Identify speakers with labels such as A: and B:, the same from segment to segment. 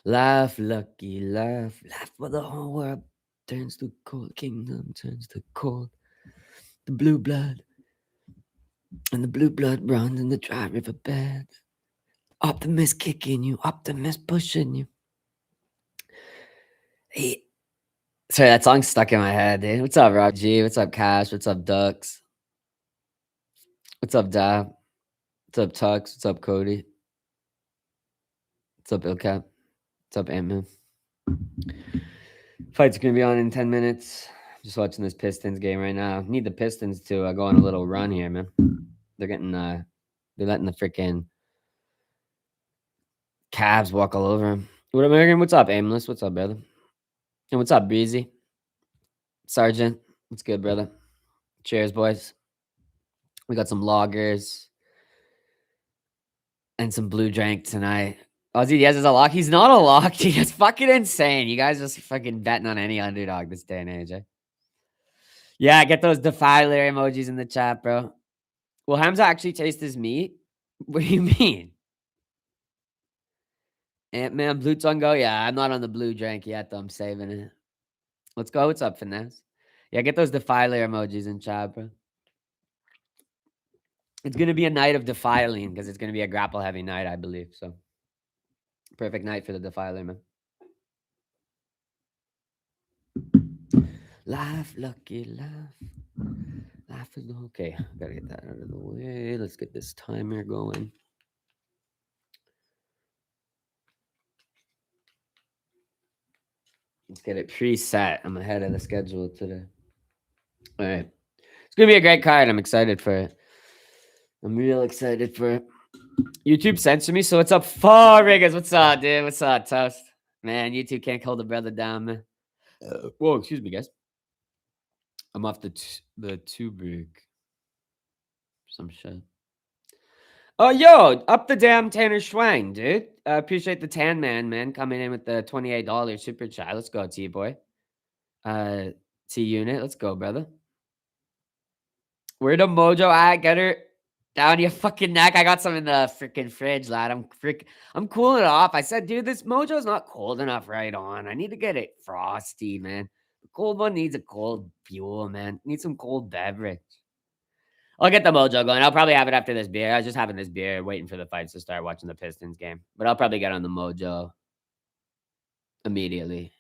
A: Laugh, lucky, laugh, laugh, for the whole world turns to cold. Kingdom turns to cold. The blue blood and the blue blood runs in the dry river bed. Optimist kicking you, optimist pushing you. Hey, sorry, that song's stuck in my head, dude. What's up, Rob G? What's up, Cash? What's up, Ducks? What's up, Dab? What's up, Tux? What's up, Cody? What's up, Ilcap? What's up, Ant-Man? Fight's gonna be on in 10 minutes. Just watching this Pistons game right now. Need the Pistons to go on a little run here, man. They're getting they're letting the freaking Cavs walk all over them. What American? What's up, Aimless? What's up, brother? And what's up, Breezy? Sergeant? What's good, brother? Cheers, boys. We got some loggers and some blue drink tonight. Ozzy Diaz is a lock. He's not a lock, dude. It's fucking insane. You guys just fucking betting on any underdog this day and age, eh? Yeah, get those defiler emojis in the chat, bro. Will Hamza actually taste his meat? What do you mean? Ant-Man, blue tongue go? Yeah, I'm not on the blue drink yet, though. I'm saving it. Let's go. What's up, Finesse? Yeah, get those defiler emojis in chat, bro. It's going to be a night of defiling because it's going to be a grapple-heavy night, I believe. So, perfect night for the defiler, man. Laugh, lucky, laugh. Laugh is okay. Gotta get that out of the way. Let's get this timer going. Let's get it preset. I'm ahead of the schedule today. All right. It's going to be a great card. I'm excited for it. I'm real excited for it. YouTube censored me, so what's up, Riggers? What's up, dude? What's up, Toast? Man, YouTube can't hold a brother down, man. Whoa, excuse me, guys. I'm off the Tubrick. Some shit. Oh, yo, up the damn Tanner Schwang, dude. Appreciate the Tan Man, coming in with the $28 super chat. Let's go, T-Boy. T-Unit, let's go, brother. Where the mojo at? Get her down your fucking neck. I got some in the freaking fridge, lad. I'm cooling it off. I said, dude, this mojo's not cold enough right on. I need to get it frosty, man. The cold one needs a cold fuel, man. Need some cold beverage. I'll get the mojo going. I'll probably have it after this beer. I was just having this beer, waiting for the fights to start, watching the Pistons game. But I'll probably get on the mojo immediately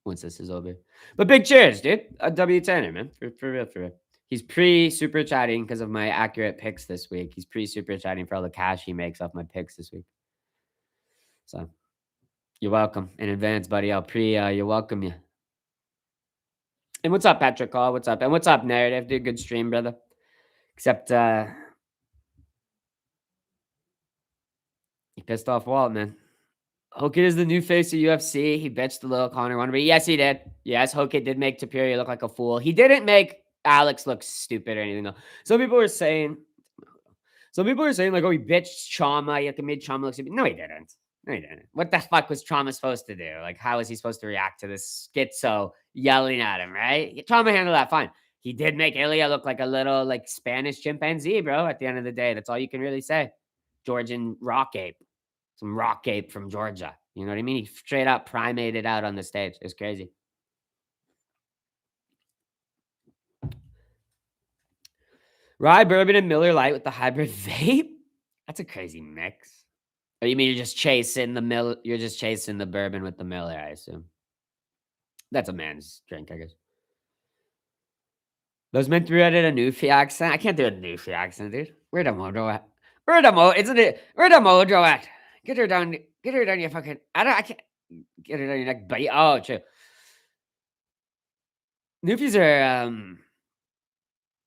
A: once this is over. But big cheers, dude. W Tanner, man. For real, for real. He's pre-super chatting because of my accurate picks this week. He's pre-super chatting for all the cash he makes off my picks this week. So you're welcome in advance, buddy. You're welcome. Yeah. And what's up, Patrick Hall? What's up? And what's up, Narrative? Dude, good stream, brother. Except he pissed off Walt, man. Hoke is the new face of UFC. He bitched the little Conor one, but yes, he did. Yes, Hoke did make Tapiri look like a fool. He didn't make Alex look stupid or anything, though. Some people were saying, like, oh, he bitched Chama. He made Chama look stupid. No, he didn't. No, he didn't. What the fuck was Chama supposed to do? Like, how was he supposed to react to this schizo yelling at him, right? Chama handled that fine. He did make Ilya look like a little, like, Spanish chimpanzee, bro, at the end of the day. That's all you can really say. Georgian rock ape. Some rock ape from Georgia. You know what I mean? He straight up primated out on the stage. It's crazy. Rye bourbon and Miller Lite with the hybrid vape? That's a crazy mix. Oh, you mean you're just chasing the bourbon with the Miller, I assume. That's a man's drink, I guess. Those meant to be read at a Newfie accent. I can't do a Newfie accent, dude. Where the mojo at? Where the mojo at? Get her down your fucking I can't get her down your neck, buddy. Oh, true. Newfies are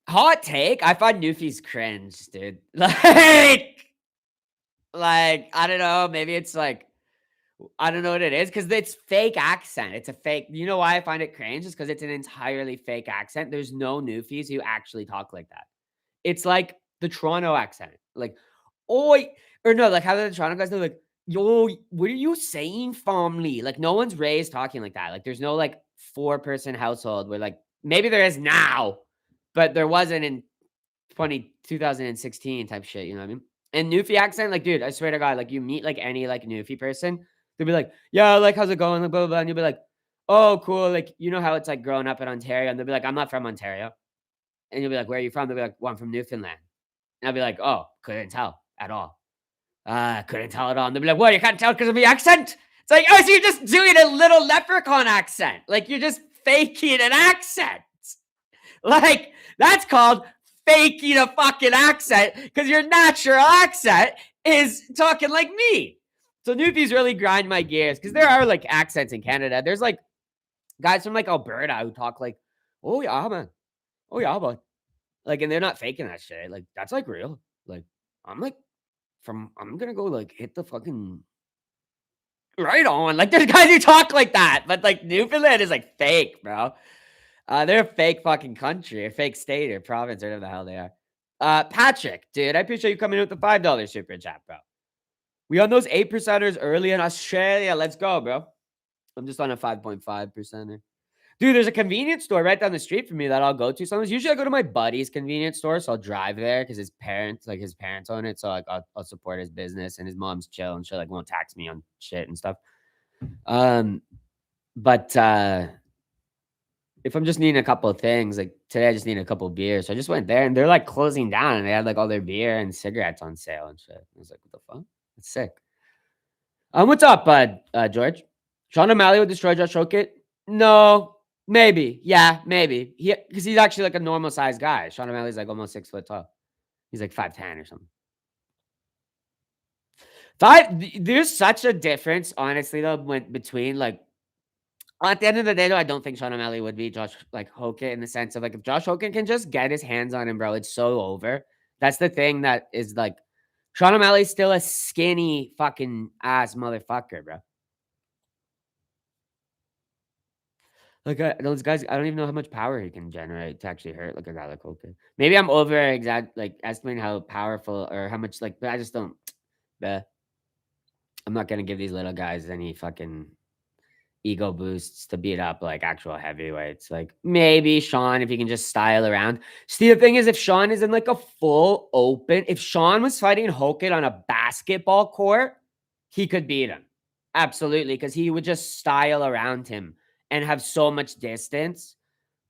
A: hot take. I find Newfies cringe, dude. Like I don't know. Maybe it's like I don't know what it is because it's fake accent. It's a fake. You know why I find it cringe? Is because it's an entirely fake accent. There's no Newfies who actually talk like that. It's like the Toronto accent, like oi, or no, like how the Toronto guys they're like, yo, what are you saying, family? Like no one's raised talking like that. Like there's no like 4-person household where like maybe there is now, but there wasn't in 2016 type shit. You know what I mean? And Newfie accent, like dude, I swear to God, like you meet like any like Newfie person, They'll be like, "Yeah, like, how's it going?" Like, blah, blah, blah, and you'll be like, "Oh, cool." Like, you know how it's like growing up in Ontario, and they'll be like, "I'm not from Ontario." And you'll be like, "Where are you from?" They'll be like, "Well, I'm from Newfoundland." And I'll be like, "Oh, couldn't tell at all. Couldn't tell at all." And they'll be like, "What? You can't tell because of the accent?" It's like, "Oh, so you're just doing a little leprechaun accent. Like, you're just faking an accent." Like, that's called faking a fucking accent because your natural accent is talking like me. So newbies really grind my gears because there are like accents in Canada. There's like guys from like Alberta who talk like, "Oh yeah, man. Oh yeah, but," like, and they're not faking that shit. Like, that's like real. Like, I'm like I'm gonna go like hit the fucking right on. Like, there's guys who talk like that, but like Newfoundland is like fake, bro. They're a fake fucking country, a fake state or province, or whatever the hell they are. Patrick, dude, I appreciate you coming in with the $5 super chat, bro. We on those 8 percenters early in Australia. Let's go, bro. I'm just on a 5.5 percenter. Dude, there's a convenience store right down the street from me that I'll go to sometimes. Usually I go to my buddy's convenience store, so I'll drive there because his parents own it. So like I'll support his business and his mom's chill and she like won't tax me on shit and stuff. Um, but if I'm just needing a couple of things, like today I just need a couple of beers. So I just went there and they're like closing down and they had like all their beer and cigarettes on sale and shit. I was like, what the fuck? That's sick. What's up, bud? George? Sean O'Malley would destroy Josh Hokit? No, maybe. Yeah, maybe. Because he's actually like a normal sized guy. Sean O'Malley's like almost 6 foot tall. He's like 5'10" or something. There's such a difference, honestly, though, between like at the end of the day, though, I don't think Sean O'Malley would beat Josh like Hokit in the sense of like if Josh Hokit can just get his hands on him, bro, it's so over. That's the thing that is like Sean O'Malley's still a skinny fucking ass motherfucker, bro. Like those guys, I don't even know how much power he can generate to actually hurt like a guy like Hokit. Maybe I'm like estimating how powerful or how much like, but I just don't. Bleh. I'm not gonna give these little guys any fucking ego boosts to beat up like actual heavyweights. Like maybe Sean, if he can just style around. See, the thing is, if Sean is in like a full open, if Sean was fighting Hokit on a basketball court, he could beat him. Absolutely, because he would just style around him and have so much distance.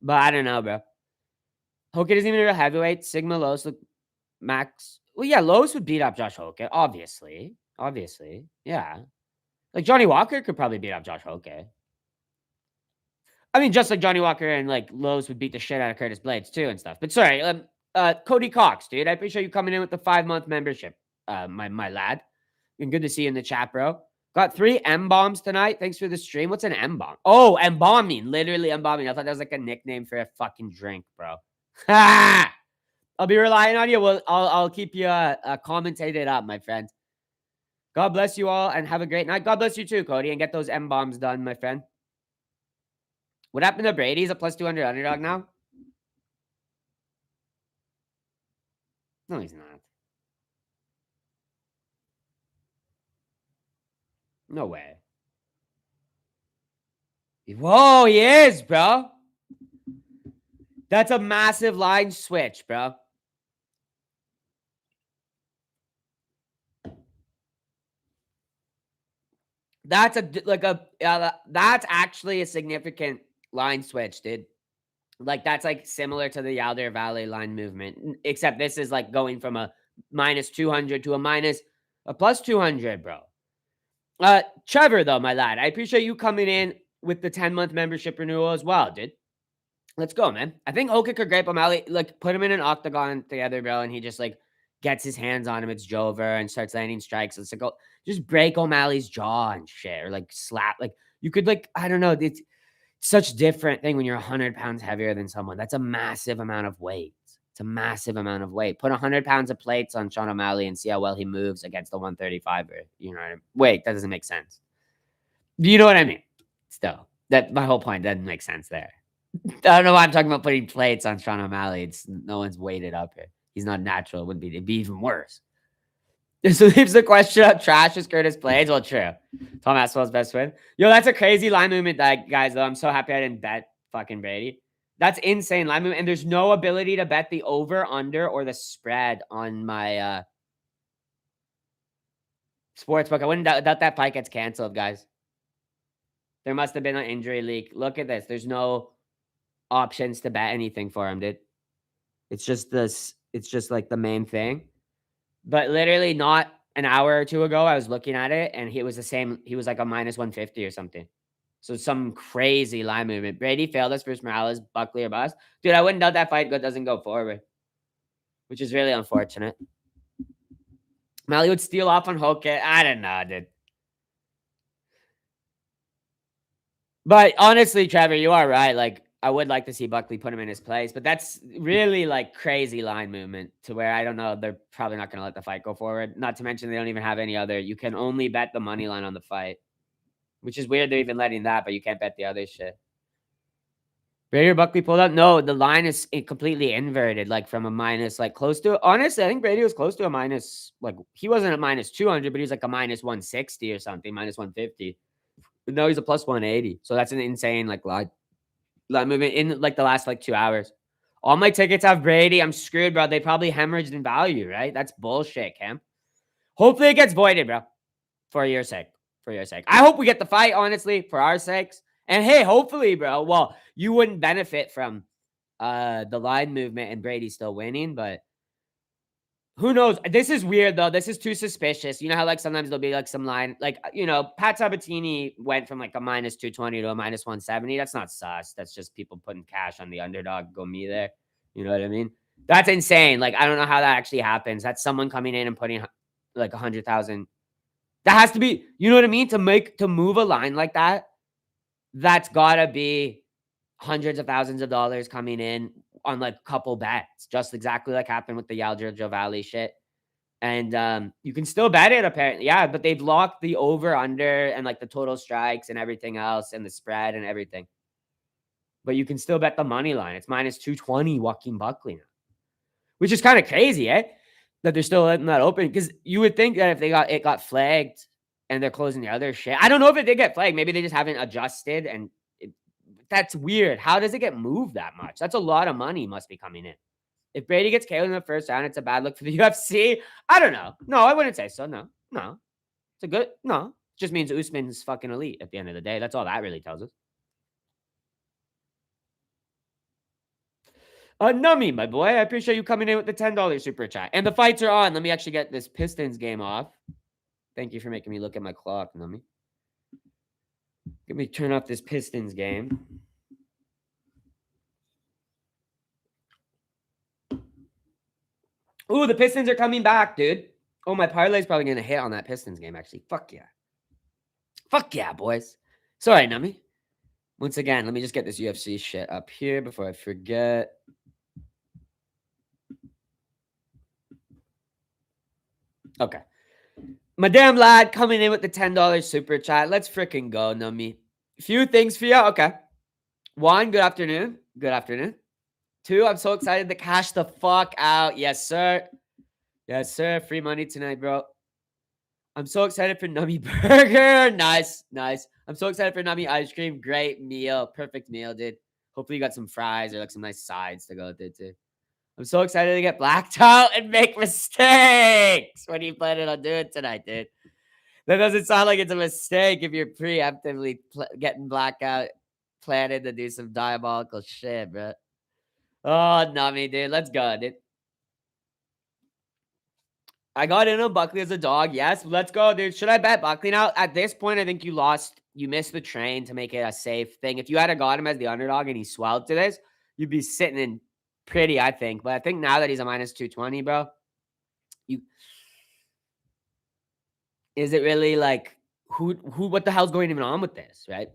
A: But I don't know, bro. Hokit isn't even a real heavyweight. Sigma Los, look, Max. Well, yeah, Los would beat up Josh Hokit, obviously. Obviously. Yeah. Like Johnny Walker could probably beat up Josh Hokit. I mean, just like Johnny Walker and like Lowe's would beat the shit out of Curtis Blades too and stuff. But sorry, Cody Cox, dude. I appreciate you coming in with the 5-month membership. My lad. And good to see you in the chat, bro. Got 3 M bombs tonight. Thanks for the stream. What's an M bomb? Oh, embalming. Literally embalming. I thought that was like a nickname for a fucking drink, bro. Ha! I'll be relying on you. Well, I'll keep you commentated up, my friend. God bless you all and have a great night. God bless you too, Cody, and get those M bombs done, my friend. What happened to Brady? He's a plus 200 underdog now? No, he's not. No way. Whoa, he is, bro. That's a massive line switch, bro. That's that's actually a significant line switch, dude. Like that's like similar to the Yalder Valley line movement, except this is like going from a minus 200 to a plus 200, bro. Trevor, though, my lad, I appreciate you coming in with the 10-month membership renewal as well, dude. Let's go, man. I think Hokit could grape O'Malley, like put him in an octagon together, bro, and he just like gets his hands on him. It's Jover and starts landing strikes. It's like, oh, just break O'Malley's jaw and shit, or like slap. Like you could like, I don't know. It's such different thing when you're 100 pounds heavier than someone. That's a massive amount of weight. It's a massive amount of weight. Put 100 pounds of plates on Sean O'Malley and see how well he moves against the 135er. You know what I mean? Wait, that doesn't make sense. Do you know what I mean? Still, that my whole point doesn't make sense there. I don't know why I'm talking about putting plates on Sean O'Malley. It's no one's weighted up here. He's not natural. It'd be even worse. This leaves the question of trash is Curtis Blades. Well, true. Tom Aspel's best win. Yo, that's a crazy line movement, that guys. Though I'm so happy I didn't bet fucking Brady. That's insane line movement, and there's no ability to bet the over, under, or the spread on my Sportsbook. I wouldn't doubt that fight gets canceled, guys. There must have been an injury leak. Look at this. There's no options to bet anything for him, dude. It's just this. It's just like the main thing. But literally, not an hour or two ago, I was looking at it, and he was the same. He was like a minus 150 or something. So some crazy line movement. Brady failed us versus Morales, Buckley or Bust. Dude, I wouldn't doubt that fight doesn't go forward, which is really unfortunate. Mally would steal off on Hoke. I don't know, dude. But honestly, Trevor, you are right. Like, I would like to see Buckley put him in his place, but that's really like crazy line movement to where I don't know. They're probably not going to let the fight go forward. Not to mention they don't even have any other. You can only bet the money line on the fight, which is weird. They're even letting that, but you can't bet the other shit. Brady or Buckley pulled up? No, the line is completely inverted, like from a minus, like close to. Honestly, I think Brady was close to a minus. Like he wasn't a minus 200, but he was like a minus 160 or something, minus 150. But no, he's a plus 180. So that's an insane like line movement in like the last like 2 hours. All my tickets have Brady. I'm screwed, bro. They probably hemorrhaged in value, right? That's bullshit, Cam. Hopefully it gets voided, bro. For your sake. For your sake. I hope we get the fight, honestly, for our sakes. And hey, hopefully, bro. Well, you wouldn't benefit from the line movement and Brady still winning, but who knows? This is weird though. This is too suspicious. You know how like sometimes there'll be like some line, like Pat Sabatini went from like a minus 220 to a minus 170. That's not sus. That's just people putting cash on the underdog. Go me there. You know what I mean? That's insane. Like I don't know how that actually happens. That's someone coming in and putting like 100,000. That has to be. You know what I mean? To move a line like that, that's gotta be hundreds of thousands of dollars coming in on like a couple bets, just exactly like happened with the Yaljo Valley shit. And you can still bet it apparently. Yeah, but they've locked the over under and like the total strikes and everything else and the spread and everything. But you can still bet the money line. It's minus 220 Joaquin Buckley now. Which is kind of crazy, eh? That they're still letting that open. Because you would think that if it got flagged and they're closing the other shit. I don't know if it did get flagged. Maybe they just haven't adjusted and that's weird. How does it get moved that much? That's a lot of money must be coming in. If Brady gets KO'd in the first round, it's a bad look for the UFC. I don't know. No, I wouldn't say so. No. It's a good, no. It just means Usman's fucking elite at the end of the day. That's all that really tells us. Nummy, my boy. I appreciate you coming in with the $10 super chat. And the fights are on. Let me actually get this Pistons game off. Thank you for making me look at my clock, Nummy. Let me turn off this Pistons game. Ooh, the Pistons are coming back, dude. Oh, my parlay's probably going to hit on that Pistons game, actually. Fuck yeah. Fuck yeah, boys. Sorry, Nummy. Once again, let me just get this UFC shit up here before I forget. Okay. Madame Lad coming in with the $10 super chat. Let's freaking go, Nummy. Few things for you. Okay. One, good afternoon. Good afternoon. Two, I'm so excited to cash the fuck out. Yes, sir. Yes, sir. Free money tonight, bro. I'm so excited for Nummy Burger. Nice. I'm so excited for Nummy Ice Cream. Great meal. Perfect meal, dude. Hopefully you got some fries or like some nice sides to go with it, too. I'm so excited to get blacked out and make mistakes. What are you planning on doing tonight, dude? That doesn't sound like it's a mistake if you're preemptively getting blackout, planning to do some diabolical shit, bro. Oh, Nummy, dude. Let's go, dude. I got in on Buckley as a dog. Yes, let's go, dude. Should I bet Buckley now? At this point, I think you lost. You missed the train to make it a safe thing. If you had got him as the underdog and he swelled to this, you'd be sitting in pretty, I think. But I think now that he's a minus 220, bro, is it really like what the hell's going even on with this, right?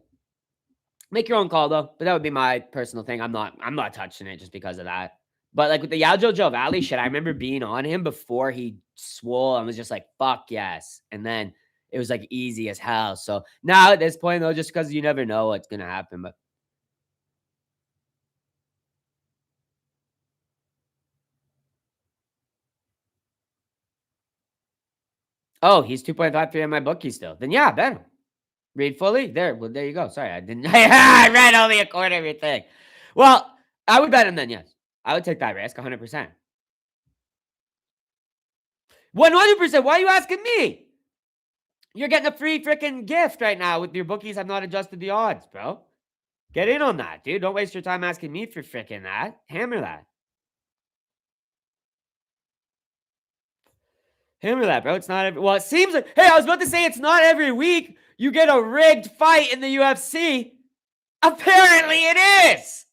A: Make your own call though. But that would be my personal thing. I'm not touching it just because of that. But like with the Yaljo Valley shit, I remember being on him before he swole and was just like, fuck yes. And then it was like easy as hell. So now at this point, though, just because you never know what's going to happen. But oh, he's 2.53 on my bookie still. Then yeah, bet him. Read fully? There. Well, there you go. Sorry, I didn't. I read only a quarter of your thing. Well, I would bet him then, yes. I would take that risk 100%. 100%. Why are you asking me? You're getting a free freaking gift right now with your bookies have not adjusted the odds, bro. Get in on that, dude. Don't waste your time asking me for freaking that. Hammer that. Hammer that, bro. It's not every. Well, it seems like. Hey, I was about to say it's not every week you get a rigged fight in the UFC. Apparently, it is.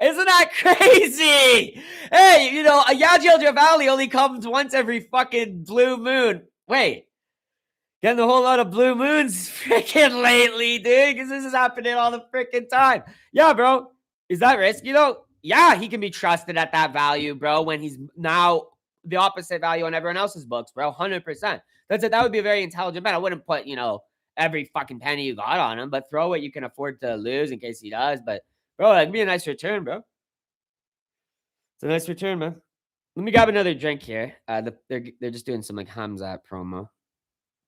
A: Isn't that crazy? Hey, you know, a Yajil Javali only comes once every fucking blue moon. Wait, getting a whole lot of blue moons freaking lately, dude, because this is happening all the freaking time. Yeah, bro. Is that risky, though? Yeah, he can be trusted at that value, bro, when he's now the opposite value on everyone else's books, bro. 100%. That's it. That would be a very intelligent bet. I wouldn't put, you know, every fucking penny you got on him, but throw what you can afford to lose in case he does. But, bro, that'd be a nice return, bro. It's a nice return, man. Let me grab another drink here. They're just doing some like Hamzat promo.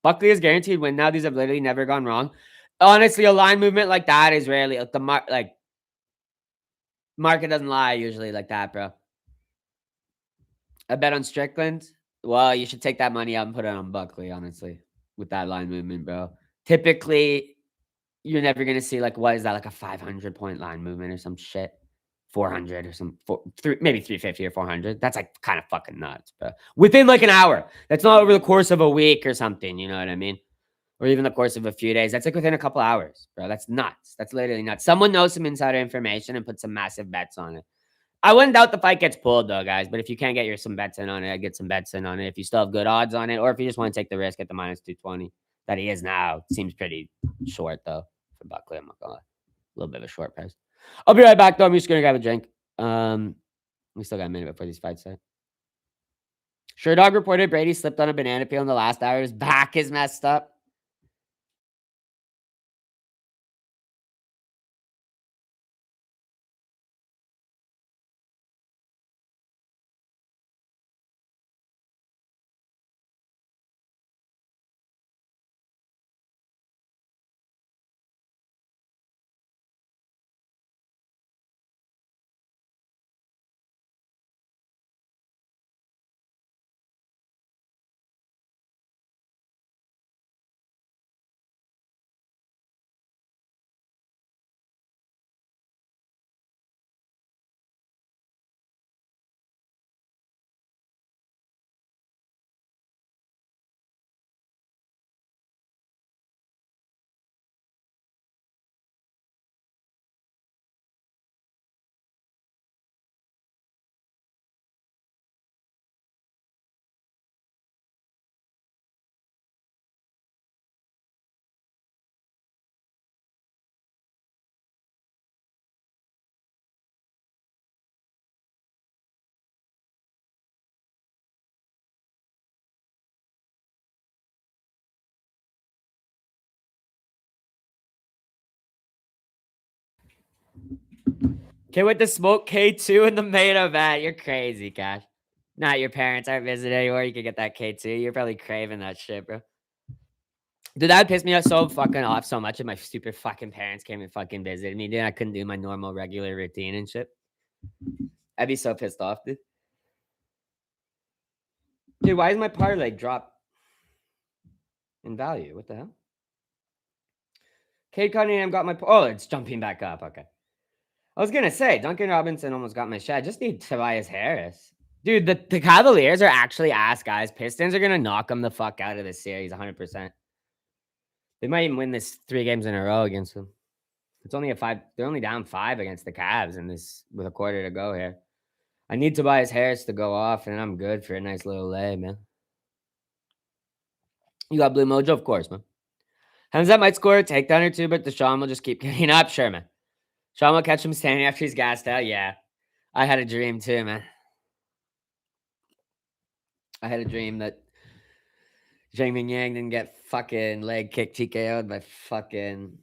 A: Buckley is guaranteed win now. These have literally never gone wrong. Honestly, a line movement like that is rarely market doesn't lie usually like that, bro. I bet on Strickland. Well, you should take that money out and put it on Buckley, honestly, with that line movement, bro. Typically, you're never gonna see like what is that, like a 500-point line movement or some shit. 400 or maybe 350 or 400. That's like kind of fucking nuts, bro. Within like an hour. That's not over the course of a week or something. You know what I mean? Or even the course of a few days. That's like within a couple hours, bro. That's nuts. That's literally nuts. Someone knows some insider information and put some massive bets on it. I wouldn't doubt the fight gets pulled though, guys. But if you can't get some bets in on it, I get some bets in on it. If you still have good odds on it, or if you just want to take the risk at the minus 220 that he is now, seems pretty short though for Buckley. I'm not gonna lie. A little bit of a short price. I'll be right back though. I'm just gonna grab a drink. We still got a minute before these fights start. Sure Dog reported Brady slipped on a banana peel in the last hour. His back is messed up. Okay, with the smoke K2 in the main event. You're crazy, Cash. Not your parents aren't visiting anymore. You can get that K2. You're probably craving that shit, bro. Dude, that pissed me off so fucking off so much. And my stupid fucking parents came and fucking visited me, dude. I couldn't do my normal regular routine and shit. I'd be so pissed off, dude. Dude, why is my parlay drop in value? What the hell? Cade Cunningham got my. Oh, it's jumping back up. Okay. I was gonna say Duncan Robinson almost got my shot. I just need Tobias Harris. Dude, the Cavaliers are actually ass guys. Pistons are gonna knock them the fuck out of this series 100%. They might even win this 3 games in a row against them. It's only a 5. They're only down 5 against the Cavs in this with a quarter to go here. I need Tobias Harris to go off, and I'm good for a nice little lay, man. You got Blue Mojo, of course, man. Hamzat might score a takedown or two, but Deshaun will just keep getting up. Sure, man. Sean will catch him standing after he's gassed out. Yeah. I had a dream too, man. I had a dream that Zhang Ming Yang didn't get fucking leg kick TKO'd by fucking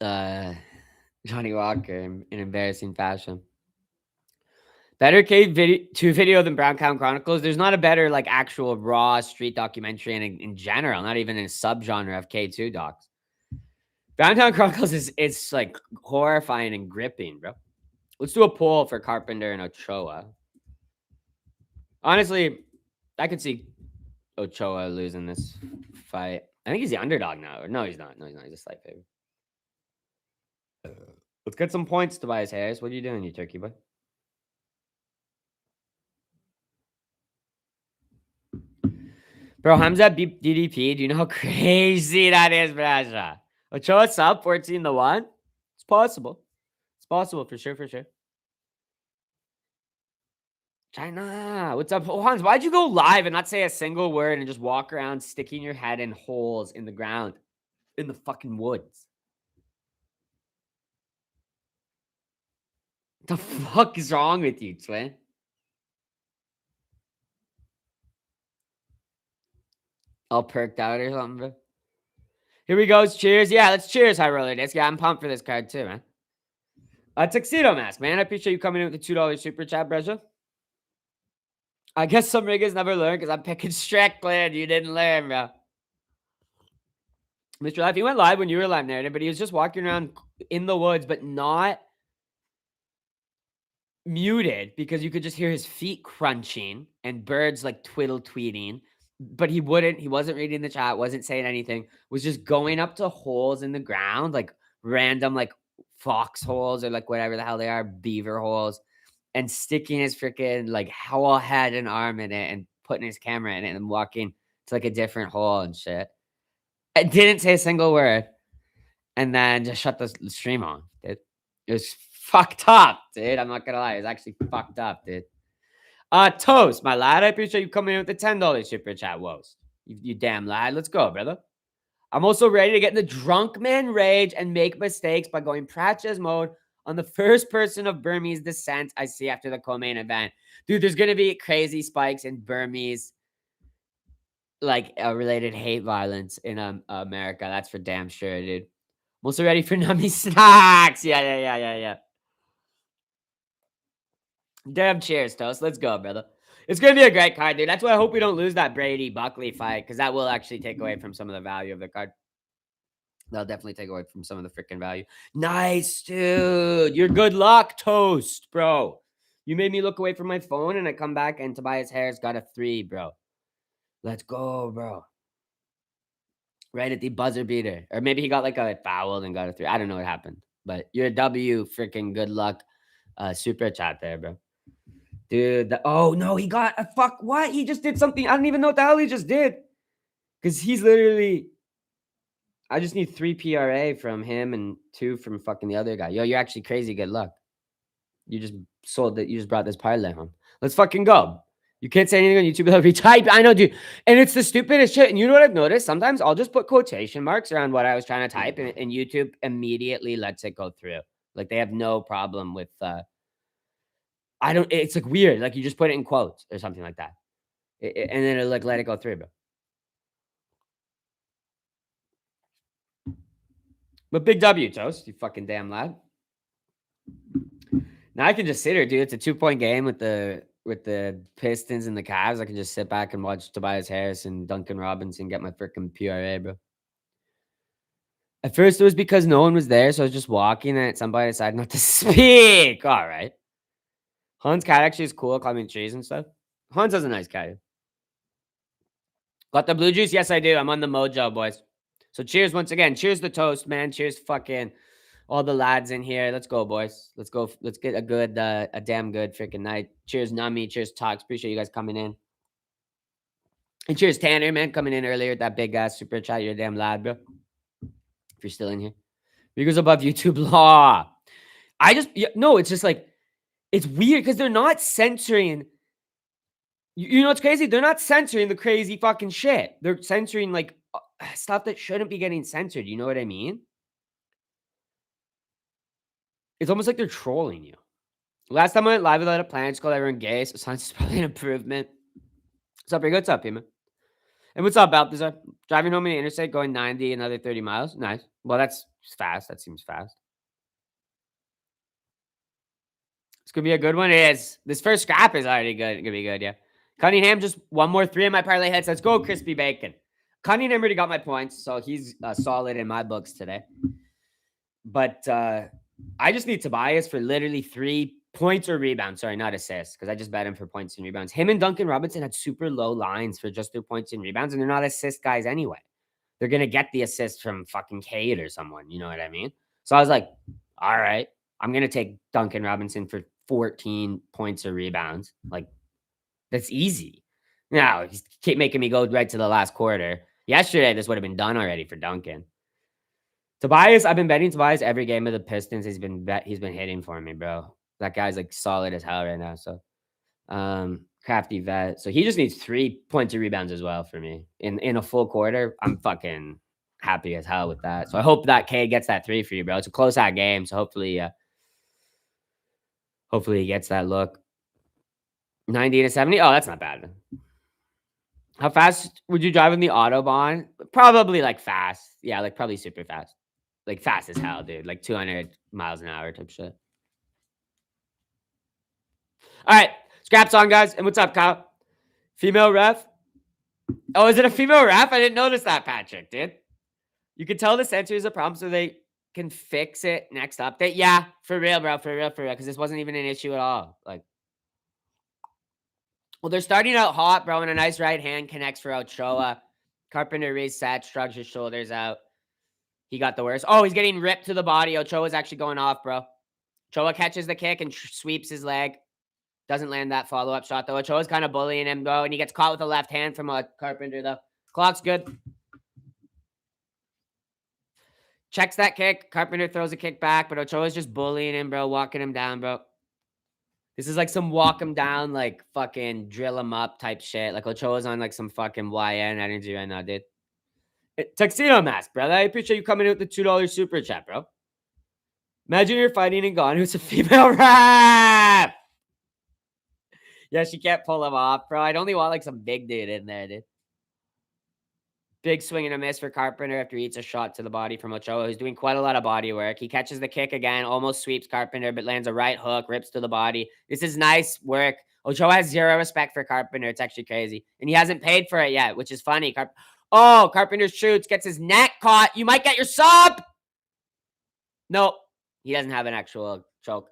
A: Johnny Walker in embarrassing fashion. Better K2 video than Brown Cow Chronicles. There's not a better like actual raw street documentary in general, not even in a subgenre of K2 docs. Browntown Chronicles is like horrifying and gripping, bro. Let's do a poll for Carpenter and Ochoa. Honestly, I could see Ochoa losing this fight. I think he's the underdog now. No, he's not. No, he's not. He's a slight favorite. Let's get some points, Tobias Harris. What are you doing, you turkey boy? Bro, Hamza beat DDP. Do you know how crazy that is, Braja? Ochoa sub 14-1. It's possible. It's possible for sure, for sure. China, what's up? Oh, Hans, why'd you go live and not say a single word and just walk around sticking your head in holes in the ground in the fucking woods? What the fuck is wrong with you, twin? All perked out or something, bro? Here we go. Cheers. Yeah, let's cheers, high roller disc. Yeah, I'm pumped for this card too, man. Tuxedo Mask, man. I appreciate you coming in with the $2 super chat, Breja. I guess some riggers never learn because I'm picking Strickland. You didn't learn, bro. Mr. Life, he went live when you were live narrative, but he was just walking around in the woods, but not muted because you could just hear his feet crunching and birds like twiddle tweeting. But he wasn't reading the chat, wasn't saying anything, was just going up to holes in the ground, like random like foxholes or like whatever the hell they are, beaver holes, and sticking his freaking like whole head and arm in it and putting his camera in it and walking to like a different hole and shit. I didn't say a single word. And then just shut the stream on, dude. It was fucked up, dude. I'm not gonna lie. It was actually fucked up, dude. Toast, my lad. I appreciate you coming in with the $10 super chat, woes. You damn lad. Let's go, brother. I'm also ready to get in the drunk man rage and make mistakes by going Pratchett mode on the first person of Burmese descent I see after the co-main event. Dude, there's gonna be crazy spikes in Burmese like related hate violence in America. That's for damn sure, dude. I'm also ready for nummy snacks. Yeah. Damn cheers, Toast. Let's go, brother. It's going to be a great card, dude. That's why I hope we don't lose that Brady-Buckley fight, because that will actually take away from some of the value of the card. That'll definitely take away from some of the freaking value. Nice, dude. You're good luck, Toast, bro. You made me look away from my phone, and I come back, and Tobias Harris got a 3, bro. Let's go, bro. Right at the buzzer beater. Or maybe he got like a foul and got a 3. I don't know what happened. But you're a W, freaking good luck super chat there, bro. Dude, oh no, he got a fuck. What? He just did something. I don't even know what the hell he just did. Because he's literally. I just need 3 PRA from him and 2 from fucking the other guy. Yo, you're actually crazy. Good luck. You just sold that. You just brought this parlay home. Let's fucking go. You can't say anything on YouTube without retype. I know, dude. And it's the stupidest shit. And you know what I've noticed? Sometimes I'll just put quotation marks around what I was trying to type, and YouTube immediately lets it go through. Like they have no problem with. It's like weird. Like you just put it in quotes or something like that. And then it'll like let it go through, bro. But big W, Toast. You fucking damn lad. Now I can just sit here, dude. It's a 2-point game with the Pistons and the Cavs. I can just sit back and watch Tobias Harris and Duncan Robinson get my freaking PRA, bro. At first, it was because no one was there, so I was just walking, and somebody decided not to speak. All right. Hans' cat actually is cool, climbing trees and stuff. Hans has a nice cat. Got the blue juice? Yes, I do. I'm on the mojo, boys. So cheers once again. Cheers the Toast, man. Cheers fucking all the lads in here. Let's go, boys. Let's go. Let's get a good, a damn good freaking night. Cheers, Nummy. Cheers, Talks. Appreciate you guys coming in. And cheers, Tanner, man, coming in earlier with that big ass super chat. You're a damn lad, bro. If you're still in here. Rigo's above YouTube law. No, it's just like, it's weird because they're not censoring. You know what's crazy? They're not censoring the crazy fucking shit. They're censoring like stuff that shouldn't be getting censored. You know what I mean? It's almost like they're trolling you. Last time I went live without a plan, it's called everyone gay. So it's probably an improvement. What's up, Rigo? What's up, man? And what's up, Balthazar? Driving home in the interstate, going 90, another 30 miles. Nice. Well, that's fast. That seems fast. It's going to be a good one. It is. This first scrap is already good. It's going to be good, yeah. Cunningham, just one more 3 in my parlay hits. Let's go, Crispy Bacon. Cunningham already got my points, so he's solid in my books today. But I just need Tobias for literally 3 Points or rebounds. Sorry, not assists, because I just bet him for points and rebounds. Him and Duncan Robinson had super low lines for just their points and rebounds, and they're not assist guys anyway. They're going to get the assist from fucking Cade or someone. You know what I mean? So I was like, all right, I'm going to take Duncan Robinson for 14 points or rebounds. Like, that's easy. Now, he's keep making me go right to the last quarter. Yesterday, this would have been done already for Duncan. Tobias, I've been betting Tobias every game of the Pistons. He's been hitting for me, bro. That guy's like solid as hell right now. So, crafty vet. So he just needs 3 points of rebounds as well for me in a full quarter. I'm fucking happy as hell with that. So I hope that K gets that 3 for you, bro. It's a close out game, so hopefully he gets that look. 90 to 70. Oh, that's not bad. How fast would you drive in the Autobahn? Probably like fast. Yeah, like probably super fast. Like fast as hell, dude. Like 200 miles an hour type shit. All right. Scraps on, guys. And what's up, Kyle? Female ref? Oh, is it a female ref? I didn't notice that, Patrick, dude. You can tell the sensor is a problem so they can fix it next update. Yeah, for real, bro. For real. Because this wasn't even an issue at all. Like, well, they're starting out hot, bro, and a nice right hand connects for Ochoa. Carpenter reset, shrugs his shoulders out. He got the worst. Oh, he's getting ripped to the body. Ochoa's actually going off, bro. Ochoa catches the kick and sweeps his leg. Doesn't land that follow-up shot, though. Ochoa's kind of bullying him, though, and he gets caught with a left hand from a Carpenter, though. Clock's good. Checks that kick. Carpenter throws a kick back, but Ochoa's just bullying him, bro. Walking him down, bro. This is like some walk him down, like fucking drill him up type shit. Like Ochoa's on like some fucking YN energy right now, dude. Tuxedo Mask, brother. I appreciate you coming in with the $2 super chat, bro. Imagine you're fighting and gone. Who's a female rap? Yeah, she can't pull him off, bro. I'd only want like some big dude in there, dude. Big swing and a miss for Carpenter after he eats a shot to the body from Ochoa, who's doing quite a lot of body work. He catches the kick again, almost sweeps Carpenter, but lands a right hook, rips to the body. This is nice work. Ochoa has zero respect for Carpenter. It's actually crazy. And he hasn't paid for it yet, which is funny. Carpenter shoots, gets his neck caught. You might get your sub. Nope. He doesn't have an actual choke.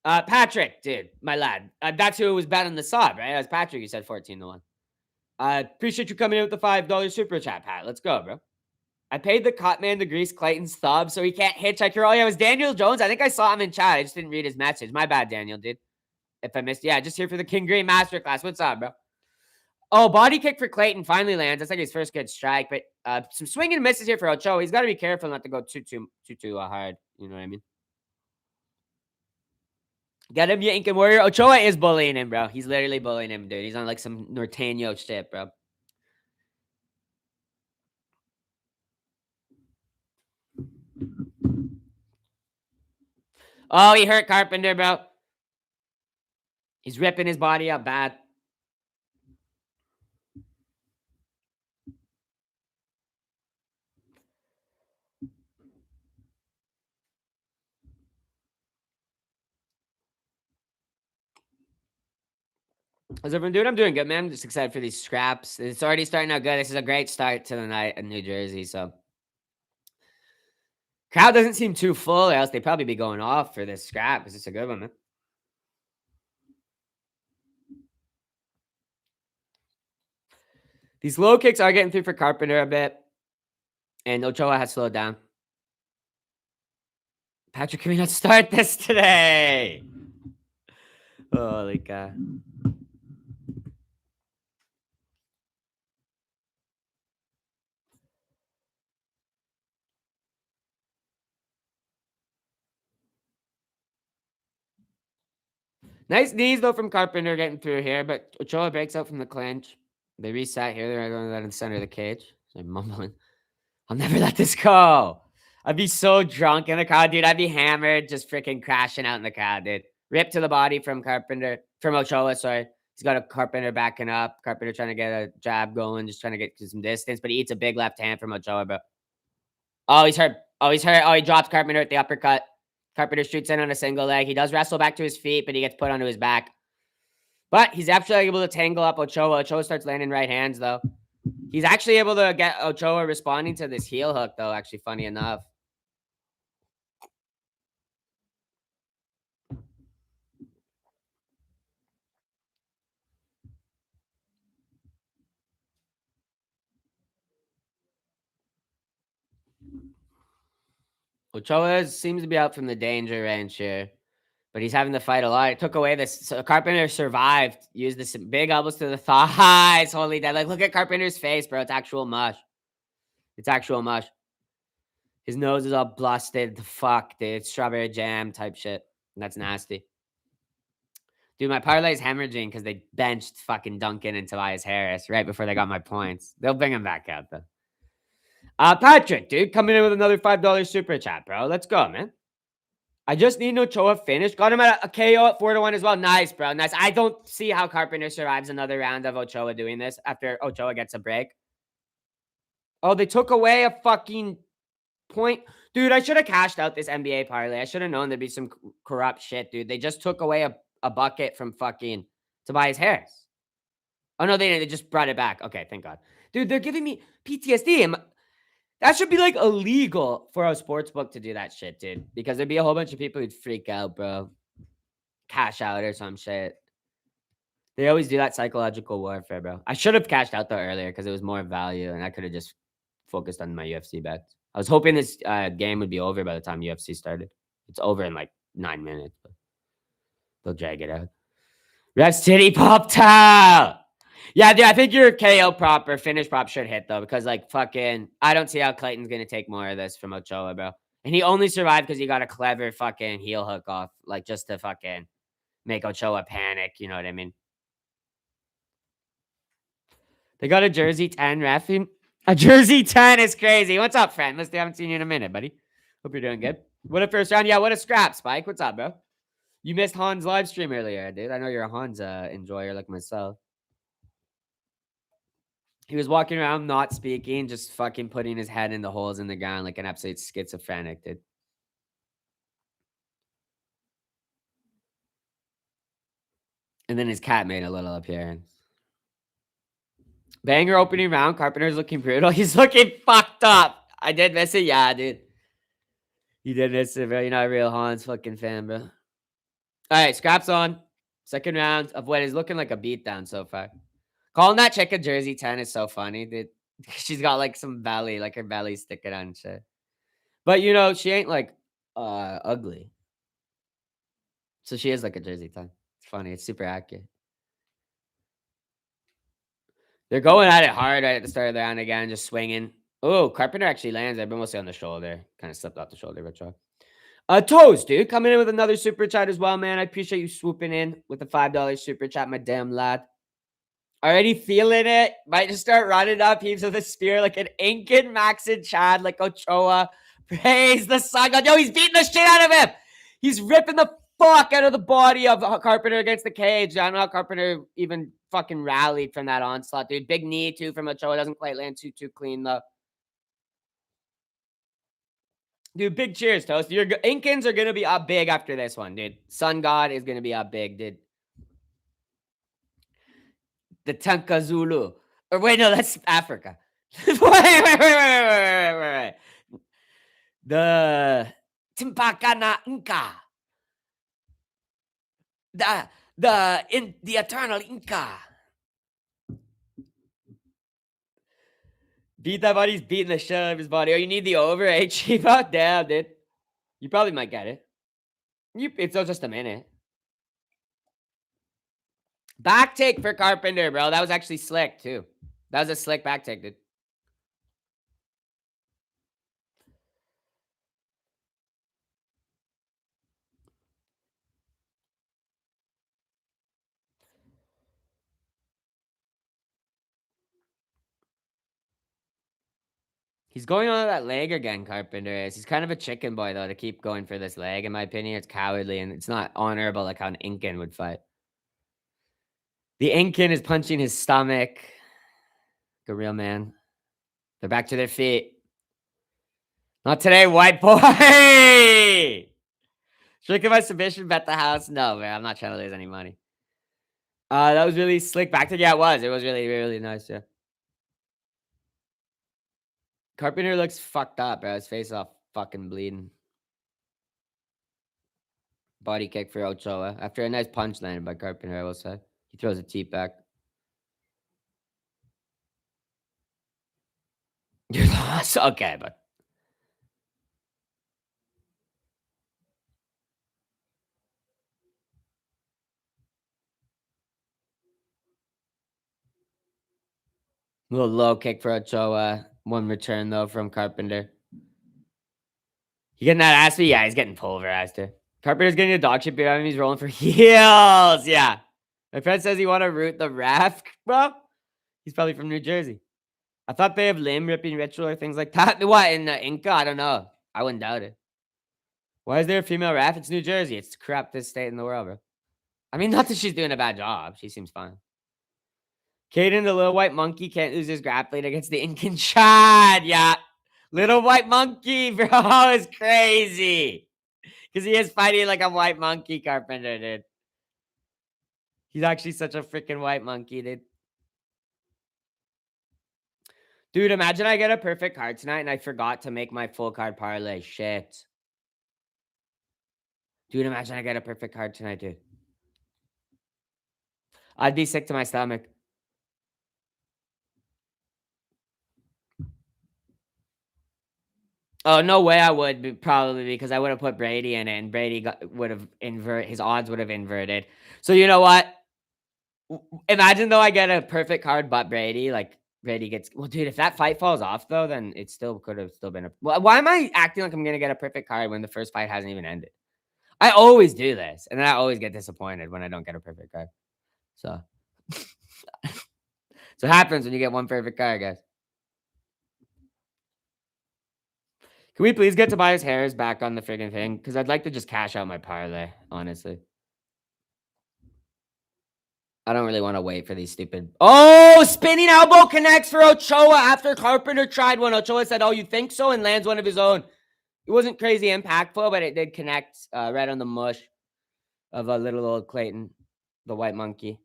A: Patrick, dude, my lad. That's who was betting the sub, right? That was Patrick. You said 14-1. Appreciate you coming in with the $5 super chat, Pat. Let's go, bro. I paid the cut man to grease Clayton's thumb so he can't hitchhike here. Oh, yeah, it was Daniel Jones. I think I saw him in chat. I just didn't read his message. My bad, Daniel, dude. If I missed, yeah, just here for the King Green Masterclass. What's up, bro? Oh, body kick for Clayton finally lands. That's like his first good strike, but some swing and misses here for Ochoa. He's got to be careful not to go too hard. You know what I mean? Get him, you Incan Warrior. Ochoa is bullying him, bro. He's literally bullying him, dude. He's on like some Norteño shit, bro. Oh, he hurt Carpenter, bro. He's ripping his body up bad. How's everyone doing? I'm doing good, man. I'm just excited for these scraps. It's already starting out good. This is a great start to the night in New Jersey, so. Crowd doesn't seem too full, or else they'd probably be going off for this scrap, because it's a good one, man. These low kicks are getting through for Carpenter a bit, and Ochoa has slowed down. Patrick, can we not start this today? Holy God. Nice knees, though, from Carpenter getting through here, but Ochoa breaks out from the clinch. They reset here. They're going to that in the center of the cage. They're mumbling. I'll never let this go. I'd be so drunk in the crowd, dude. I'd be hammered, just freaking crashing out in the crowd, dude. Ripped to the body from Ochoa, sorry. He's got a Carpenter backing up. Carpenter trying to get a jab going, just trying to get to some distance, but he eats a big left hand from Ochoa, bro. Oh, he's hurt. Oh, he drops Carpenter at the uppercut. Carpenter shoots in on a single leg. He does wrestle back to his feet, but he gets put onto his back. But he's actually able to tangle up Ochoa. Ochoa starts landing right hands, though. He's actually able to get Ochoa responding to this heel hook, though, actually, funny enough. Ochoa seems to be out from the danger range here, but he's having to fight a lot. It took away this. So Carpenter survived. Used this big elbows to the thighs. Holy dead. Like, look at Carpenter's face, bro. It's actual mush. It's actual mush. His nose is all blasted. The fuck, dude. It's strawberry jam type shit. That's nasty. Dude, my parlay is hemorrhaging because they benched fucking Duncan and Tobias Harris right before they got my points. They'll bring him back out, though. Patrick, dude, coming in with another $5 super chat, bro. Let's go, man. I just need Ochoa finish. Got him at a KO at 4-1 as well. Nice, bro. Nice. I don't see how Carpenter survives another round of Ochoa doing this after Ochoa gets a break. Oh, they took away a fucking point. Dude, I should have cashed out this NBA parlay. I should have known there'd be some corrupt shit, dude. They just took away a bucket from fucking Tobias Harris. Oh, no, they just brought it back. Okay, thank God. Dude, they're giving me PTSD. That should be, like, illegal for a sports book to do that shit, dude. Because there'd be a whole bunch of people who'd freak out, bro. Cash out or some shit. They always do that psychological warfare, bro. I should have cashed out, though, earlier because it was more value, and I could have just focused on my UFC bets. I was hoping this game would be over by the time UFC started. It's over in, like, 9 minutes, but they'll drag it out. Ref's titty popped out! Yeah, dude, I think your KO prop or finish prop should hit, though, because, like, fucking, I don't see how Clayton's going to take more of this from Ochoa, bro. And he only survived because he got a clever fucking heel hook off, like, just to fucking make Ochoa panic, you know what I mean? They got a jersey 10 reffing. A jersey 10 is crazy. What's up, friend? Listen, I haven't seen you in a minute, buddy. Hope you're doing good. What a first round. Yeah, what a scrap, Spike. What's up, bro? You missed Han's live stream earlier, dude. I know you're a Han's enjoyer like myself. He was walking around not speaking, just fucking putting his head in the holes in the ground like an absolute schizophrenic, dude. And then his cat made a little appearance. Banger opening round. Carpenter's looking brutal. He's looking fucked up. I did miss it. Yeah, dude. You did miss it, bro. You're not a real Hans fucking fan, bro. All right, scraps on. Second round of what is looking like a beatdown so far. Calling that chick a jersey 10 is so funny, dude. She's got like some belly, like her belly sticking out and shit. But you know, she ain't like ugly. So she is like a jersey 10. It's funny. It's super accurate. They're going at it hard right at the start of the round again, just swinging. Oh, Carpenter actually lands. I've been mostly on the shoulder. Kind of slipped off the shoulder, but try. Toes, dude, coming in with another super chat as well, man. I appreciate you swooping in with the $5 super chat, my damn lad. Already feeling it. Might just start running up heaps of the spear like an Incan Maxin Chad, like Ochoa. Praise the sun god. Yo, he's beating the shit out of him. He's ripping the fuck out of the body of Carpenter against the cage. I don't know how Carpenter even fucking rallied from that onslaught, dude. Big knee, too, from Ochoa. Doesn't quite land too clean, though. Dude, big cheers, Toast. Your Incans are going to be up big after this one, dude. Sun God is going to be up big, dude. The Tanka Zulu. Or wait, no, that's Africa. wait. The Timpakana Inca. The eternal Inca. Beat that body's beating the shit out of his body. Oh, you need the over, eh, Chiba? Damn, dude. You probably might get it. It's just a minute. Back take for Carpenter, bro. That was actually slick, too. That was a slick back take, dude. He's going on that leg again, Carpenter is. He's kind of a chicken boy, though, to keep going for this leg. In my opinion, it's cowardly, and it's not honorable like how an Incan would fight. The Incan is punching his stomach. Like a real man. They're back to their feet. Not today, white boy! Should I my submission bet the house? No, man. I'm not trying to lose any money. That was really slick back to. Yeah, it was. It was really, really nice, yeah. Carpenter looks fucked up, bro. His face off fucking bleeding. Body kick for Ochoa. After a nice punch landed by Carpenter, I will say. He throws a teep back. You're lost? Okay, but. Little low kick for Ochoa. One return though from Carpenter. You getting that ass beat? Yeah, he's getting pulverized here. Carpenter's getting a dog shit beat out of him. He's rolling for heels. Yeah. My friend says he want to root the ref, bro. He's probably from New Jersey. I thought they have limb ripping ritual or things like that. What, in Inca? I don't know. I wouldn't doubt it. Why is there a female ref? It's New Jersey. It's the crappiest state in the world, bro. I mean, not that she's doing a bad job. She seems fine. Caden, the little white monkey, can't lose his grappling against the Incan Chad. Yeah. Little white monkey, bro, is crazy. Because he is fighting like a white monkey, Carpenter, dude. He's actually such a freaking white monkey, dude. Dude, imagine I get a perfect card tonight and I forgot to make my full card parlay. Shit. Dude, imagine I get a perfect card tonight, dude. I'd be sick to my stomach. Oh, no way I would, probably, because I would have put Brady in it, and Brady would have his odds would have inverted. So you know what? Imagine though I get a perfect card, but Brady, like Brady gets. Well, dude, if that fight falls off though, then it still could have still been a. Why am I acting like I'm gonna get a perfect card when the first fight hasn't even ended? I always do this, and then I always get disappointed when I don't get a perfect card. So, so it happens when you get one perfect card, guys. Can we please get Tobias Harris back on the friggin' thing? Because I'd like to just cash out my parlay, honestly. I don't really want to wait for these stupid. Oh, spinning elbow connects for Ochoa after Carpenter tried one. Ochoa said, "Oh, you think so?" and lands one of his own. It wasn't crazy impactful, but it did connect right on the mush of a little old Clayton, the white monkey.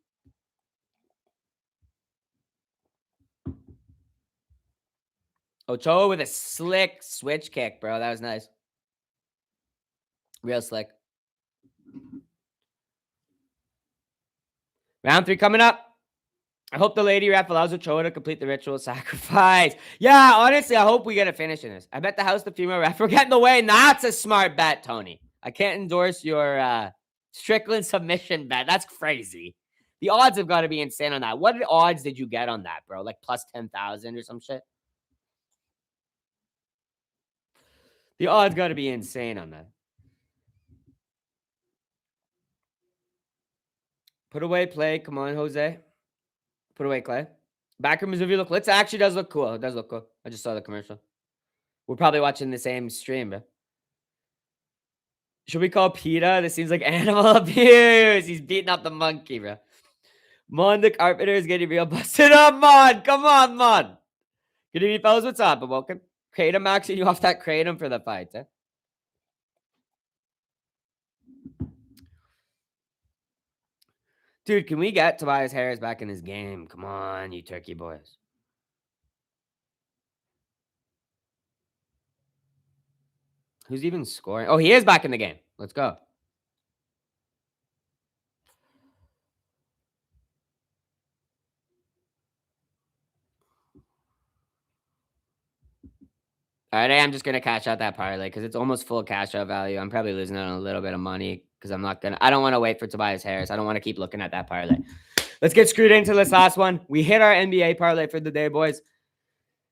A: Ochoa with a slick switch kick, bro. That was nice. Real slick. Round 3 coming up. I hope the lady ref allows Ochoa to complete the ritual sacrifice. Yeah, honestly, I hope we get a finish in this. I bet the house the female ref will get in the way, and that's a smart bet, Tony. I can't endorse your Strickland submission bet. That's crazy. The odds have got to be insane on that. What odds did you get on that, bro? Like plus 10,000 or some shit? The odds got to be insane on that. Put away play. Come on, Jose. Put away Clay. Backroom movie look. It actually does look cool. It does look cool. I just saw the commercial. We're probably watching the same stream, bro. Should we call PETA? This seems like animal abuse. He's beating up the monkey, bro. Mon the Carpenter is getting real busted up, Mon. Come on, Mon. Good evening, fellas. What's up? Welcome. Kratom maxing you off that Kratom for the fight, eh? Dude, can we get Tobias Harris back in his game? Come on, you turkey boys. Who's even scoring? Oh, he is back in the game. Let's go. All right, I'm just gonna cash out that parlay because it's almost full cash out value. I'm probably losing out on a little bit of money because I don't want to wait for Tobias Harris. I don't want to keep looking at that parlay. Let's get screwed into this last one. We hit our NBA parlay for the day, boys.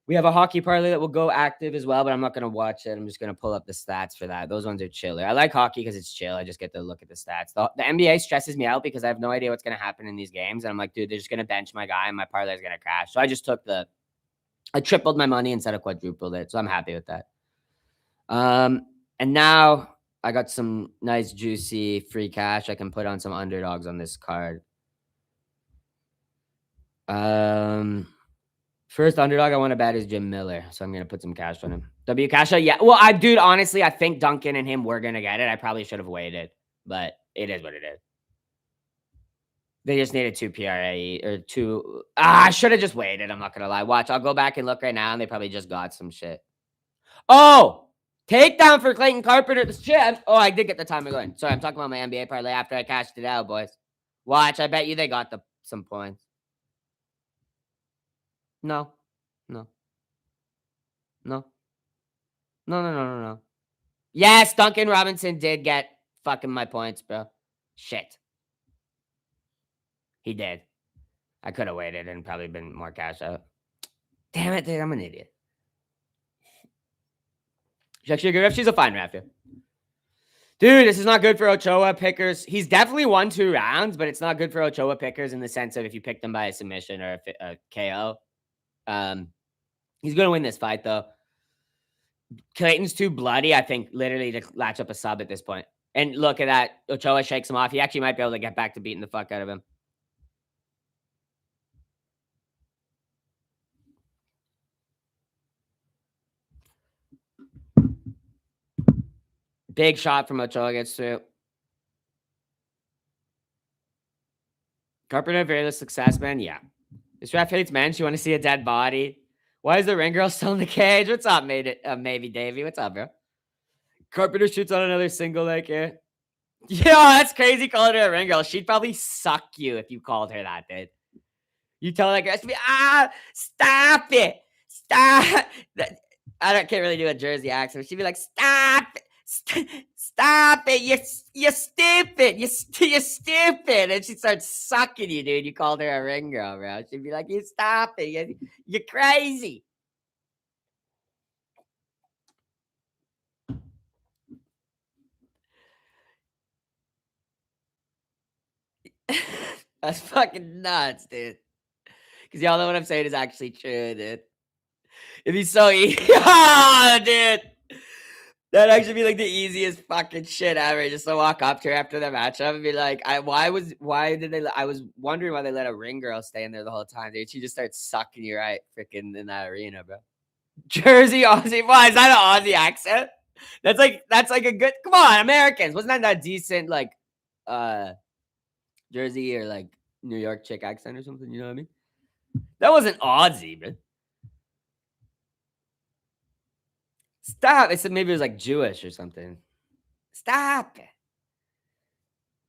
A: We have a hockey parlay that will go active as well, but I'm not going to watch it. I'm just going to pull up the stats for that. Those ones are chiller. I like hockey because it's chill. I just get to look at the stats. The NBA stresses me out because I have no idea what's going to happen in these games. And I'm like, dude, they're just going to bench my guy and my parlay is going to crash. So I tripled my money instead of quadrupled it. So I'm happy with that. And now I got some nice, juicy free cash. I can put on some underdogs on this card. First underdog I want to bet is Jim Miller, so I'm gonna put some cash on him. W cash out, yeah. Well, dude, honestly, I think Duncan and him were gonna get it. I probably should have waited, but it is what it is. They just needed 2 PRA or 2. I should have just waited. I'm not gonna lie. Watch, I'll go back and look right now, and they probably just got some shit. Oh, takedown for Clayton Carpenter. The shit. Oh, I did get the timer going. Sorry, I'm talking about my NBA parlay after I cashed it out, boys. Watch, I bet you they got some points. No. No. No. No, no, no, no, no. Yes, Duncan Robinson did get fucking my points, bro. Shit. He did. I could have waited and probably been more cash out. Damn it, dude. I'm an idiot. She's actually a good ref. She's a fine ref, yeah. Dude, this is not good for Ochoa pickers. He's definitely won 2 rounds, but it's not good for Ochoa pickers in the sense of if you pick them by a submission or a KO. He's going to win this fight, though. Clayton's too bloody, I think, literally to latch up a sub at this point. And look at that. Ochoa shakes him off. He actually might be able to get back to beating the fuck out of him. Big shot from Ochoa gets through. Carpenter, fearless success, man. Yeah. This ref hates men. She want to see a dead body. Why is the ring girl still in the cage? What's up, maybe Davey? What's up, bro? Carpenter shoots on another single leg here. Yeah, that's crazy calling her a ring girl. She'd probably suck you if you called her that, dude. You tell that girl, she'd be, stop it. Stop. I can't really do a Jersey accent. She'd be like, stop it. Stop it. You're stupid. You're stupid. And she starts sucking you, dude. You called her a ring girl, bro. She'd be like, you stop it. You're crazy. That's fucking nuts, dude. Because y'all know what I'm saying is actually true, dude. It'd be so easy. Oh, dude. That'd actually be like the easiest fucking shit ever. Just to walk up to her after the matchup and be like, I was wondering why they let a ring girl stay in there the whole time, dude. She just starts sucking you right freaking in that arena, bro. Jersey Aussie. Why is that an Aussie accent? That's like a good, come on, Americans. Wasn't that decent, like, Jersey or like New York chick accent or something? You know what I mean? That wasn't Aussie, man. Stop. I said maybe it was like Jewish or something. Stop.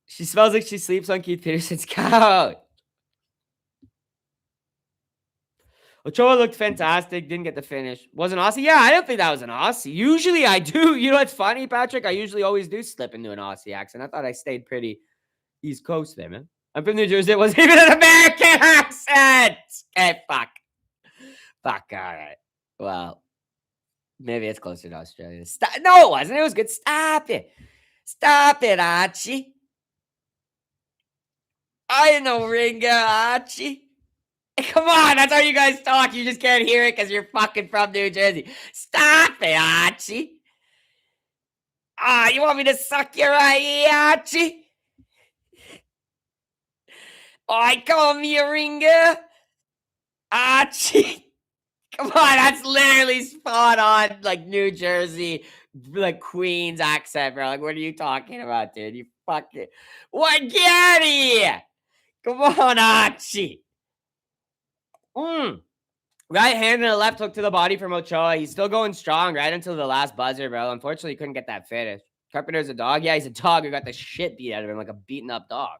A: She smells like she sleeps on Keith Peterson's couch. Ochoa looked fantastic. Didn't get the finish. Wasn't Aussie? Yeah, I don't think that was an Aussie. Usually I do. You know what's funny, Patrick? I usually always do slip into an Aussie accent. I thought I stayed pretty East Coast there, man. I'm from New Jersey. It wasn't even an American accent. Okay, fuck. Fuck, all right. Well, maybe it's closer to Australia. Stop. No, it wasn't. It was good. Stop it. Stop it, Archie. I know Ringo, Archie. Come on, that's how you guys talk. You just can't hear it because you're fucking from New Jersey. Stop it, Archie. You want me to suck your eye, Archie? I call me a Ringo. Archie. Come on, that's literally spot on, like New Jersey, like Queens accent, bro. Like, what are you talking about, dude? You fucking what? Get out of here! Come on, Archie. Right hand and a left hook to the body from Ochoa. He's still going strong right until the last buzzer, bro. Unfortunately, he couldn't get that finish. Carpenter's a dog. Yeah, he's a dog who got the shit beat out of him like a beaten up dog.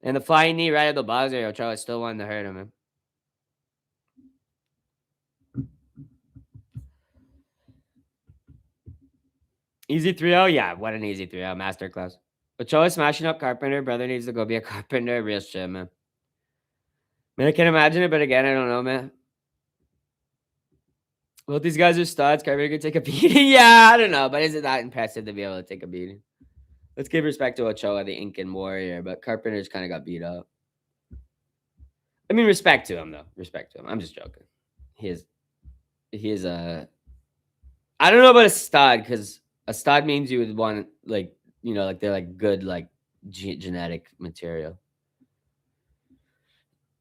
A: And the flying knee right at the buzzer, Ochoa still wanted to hurt him, man. Easy 3-0? Yeah, what an easy 3-0. Masterclass. Ochoa smashing up Carpenter. Brother needs to go be a carpenter. Real shit, man. Man, I can't imagine it, but again, I don't know, man. Both these guys are studs. Carpenter could take a beating. Yeah, I don't know, but is it that impressive to be able to take a beating? Let's give respect to Ochoa, the Incan warrior, but Carpenter's kind of got beat up. I mean, respect to him, though. Respect to him. I'm just joking. He is a... I don't know about a stud, because a stud means you would want, like, you know, like they're like good, like genetic material.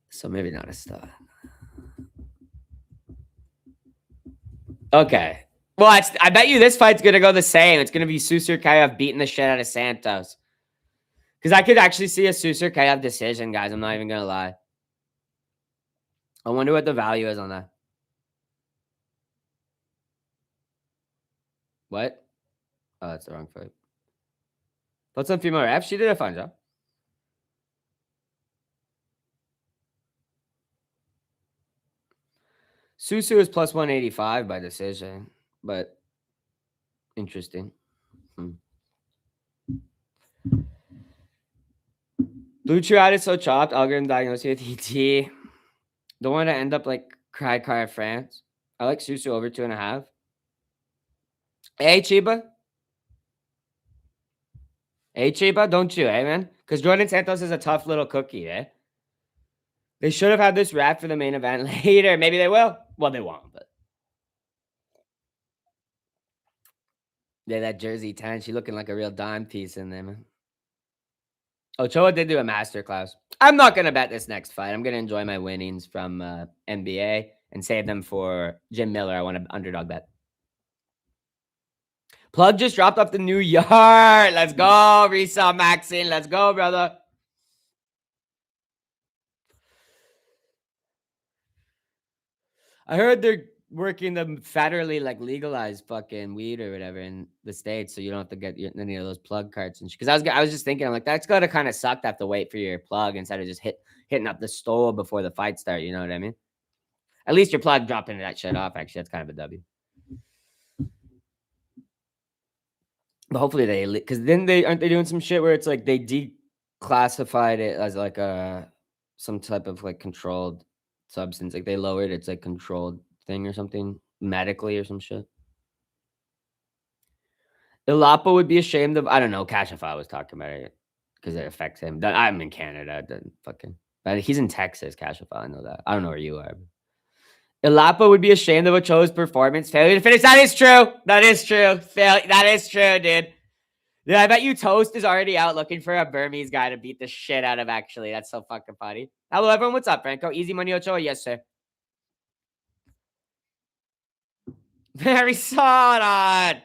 A: So maybe not a stud. Okay. Well, I bet you this fight's going to go the same. It's going to be Susurkayev beating the shit out of Santos. Because I could actually see a Susurkayev decision, guys. I'm not even going to lie. I wonder what the value is on that. What? Oh, that's the wrong fight. What's on female ref? She did a fine job. Susu is plus 185 by decision, but interesting. Blue Chew ad is so chopped. Algorithm diagnosed you with ET. Don't want to end up like Cry Car of France. I like Susu over 2.5. Hey, Chiba. Hey, Chiba. Don't you, eh, man? Because Jordan Santos is a tough little cookie, eh? They should have had this wrap for the main event later. Maybe they will. Well, they won't, but. Yeah, that jersey 10. She looking like a real dime piece in there, man. Ochoa did do a masterclass. I'm not going to bet this next fight. I'm going to enjoy my winnings from NBA and save them for Jim Miller. I want an underdog bet. Plug just dropped off the new yard. Let's go, Risa Maxine. Let's go, brother. I heard they're working to federally like legalize fucking weed or whatever in the States, so you don't have to get any of those plug cards and shit. Because I was just thinking, I'm like, that's gotta kind of suck to have to wait for your plug instead of just hitting up the store before the fight start. You know what I mean? At least your plug dropping that shit off. Actually, that's kind of a W. But hopefully they, because then they aren't they doing some shit where it's like they declassified it as like a some type of like controlled substance. Like they lowered it's like controlled thing or something medically or some shit. Ilapa would be ashamed of. I don't know. Kashafai was talking about it because it affects him. I'm in Canada. It doesn't fucking. But he's in Texas. Kashafai. I know that. I don't know where you are. Ilapa would be ashamed of Ochoa's performance. Failure to finish. That is true. That is true. That is true, dude. Yeah, I bet you Toast is already out looking for a Burmese guy to beat the shit out of, actually. That's so fucking funny. Hello, everyone. What's up, Franco? Easy money, Ochoa? Yes, sir. Very solid.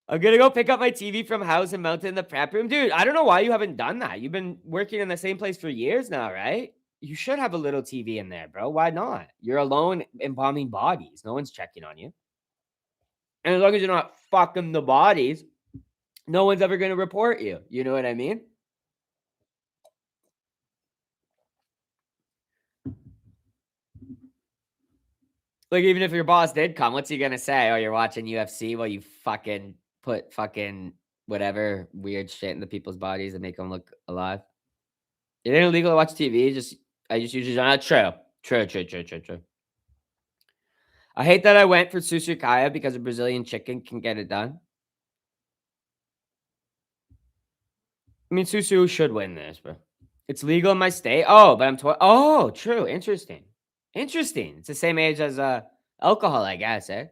A: I'm gonna go pick up my TV from house and mount it in the prep room. Dude, I don't know why you haven't done that. You've been working in the same place for years now, right? You should have a little TV in there, bro. Why not? You're alone embalming bodies. No one's checking on you. And as long as you're not fucking the bodies, no one's ever gonna report you. You know what I mean? Like, even if your boss did come, what's he gonna say? Oh, you're watching UFC while you fucking put fucking whatever weird shit into people's bodies and make them look alive. It ain't illegal to watch TV. I just usually don't. True. True. I hate that I went for Susukaya because a Brazilian chicken can get it done. I mean, Susu should win this, bro. It's legal in my state. Oh, but I'm 12. Oh, true. Interesting. It's the same age as alcohol, I guess, eh?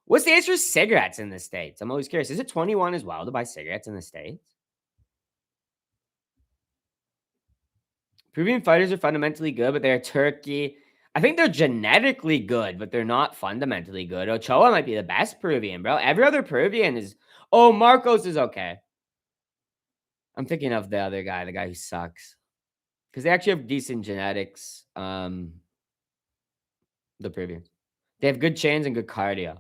A: What's the age for cigarettes in the States? I'm always curious. Is it 21 as well to buy cigarettes in the States? Peruvian fighters are fundamentally good, but they're Turkey. I think they're genetically good, but they're not fundamentally good. Ochoa might be the best Peruvian, bro. Every other Peruvian is. Oh, Marcos is okay. I'm thinking of the other guy, the guy who sucks. Because they actually have decent genetics. The Peruvians. They have good chains and good cardio.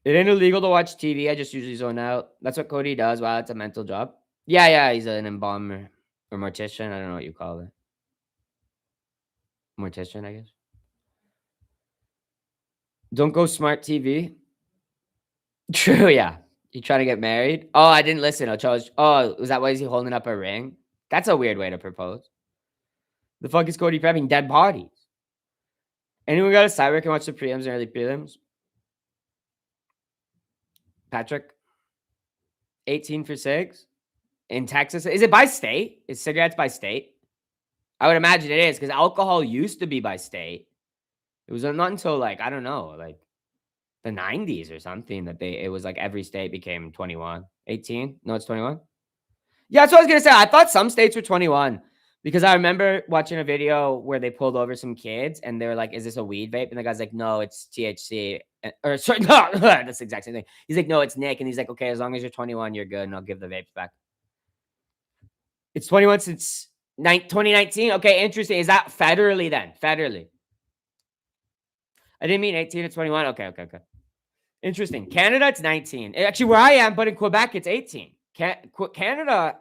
A: It ain't illegal to watch TV. I just usually zone out. That's what Cody does. Wow, it's a mental job. Yeah, he's an embalmer or mortician. I don't know what you call it. Mortician, I guess. Don't go smart TV. True, yeah. You trying to get married? Oh, I didn't listen. Was that why is he holding up a ring? That's a weird way to propose. The fuck is Cody prepping? Dead bodies. Anyone got a side where can watch the prelims and early prelims? Patrick? 18 for 6? In Texas? Is it by state? Is cigarettes by state? I would imagine it is because alcohol used to be by state. It was not until like, I don't know, like the 90s or something that it was like every state became 21. 18? No, it's 21. Yeah, that's what I was gonna say. I thought some states were 21 because I remember watching a video where they pulled over some kids and they were like, "Is this a weed vape?" And the guy's like, "No, it's THC." Or sorry, no, that's the exact same thing. He's like, "No, it's Nick," and he's like, "Okay, as long as you're 21, you're good, and I'll give the vapes back." It's 21 since 2019. Okay, interesting. Is that federally then? Federally. I didn't mean 18 to 21. Okay. Interesting. Canada, it's 19. Actually, where I am, but in Quebec, it's 18. Canada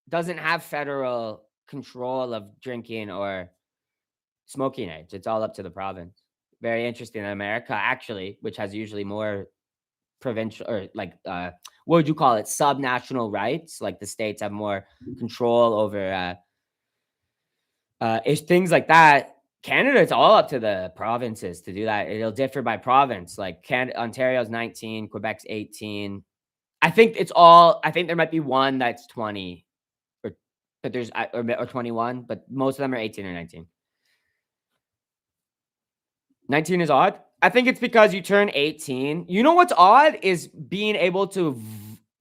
A: doesn't have federal control of drinking or smoking age. It's all up to the province. Very interesting in America, actually, which has usually more provincial or like what would you call it? Subnational rights. Like the states have more control over things like that. Canada, it's all up to the provinces to do that. It'll differ by province. Like Ontario's 19, Quebec's 18. I think it's all. I think there might be one that's 20, or but there's or 21, but most of them are 18 or 19. 19 is odd. I think it's because you turn 18. You know what's odd is being able to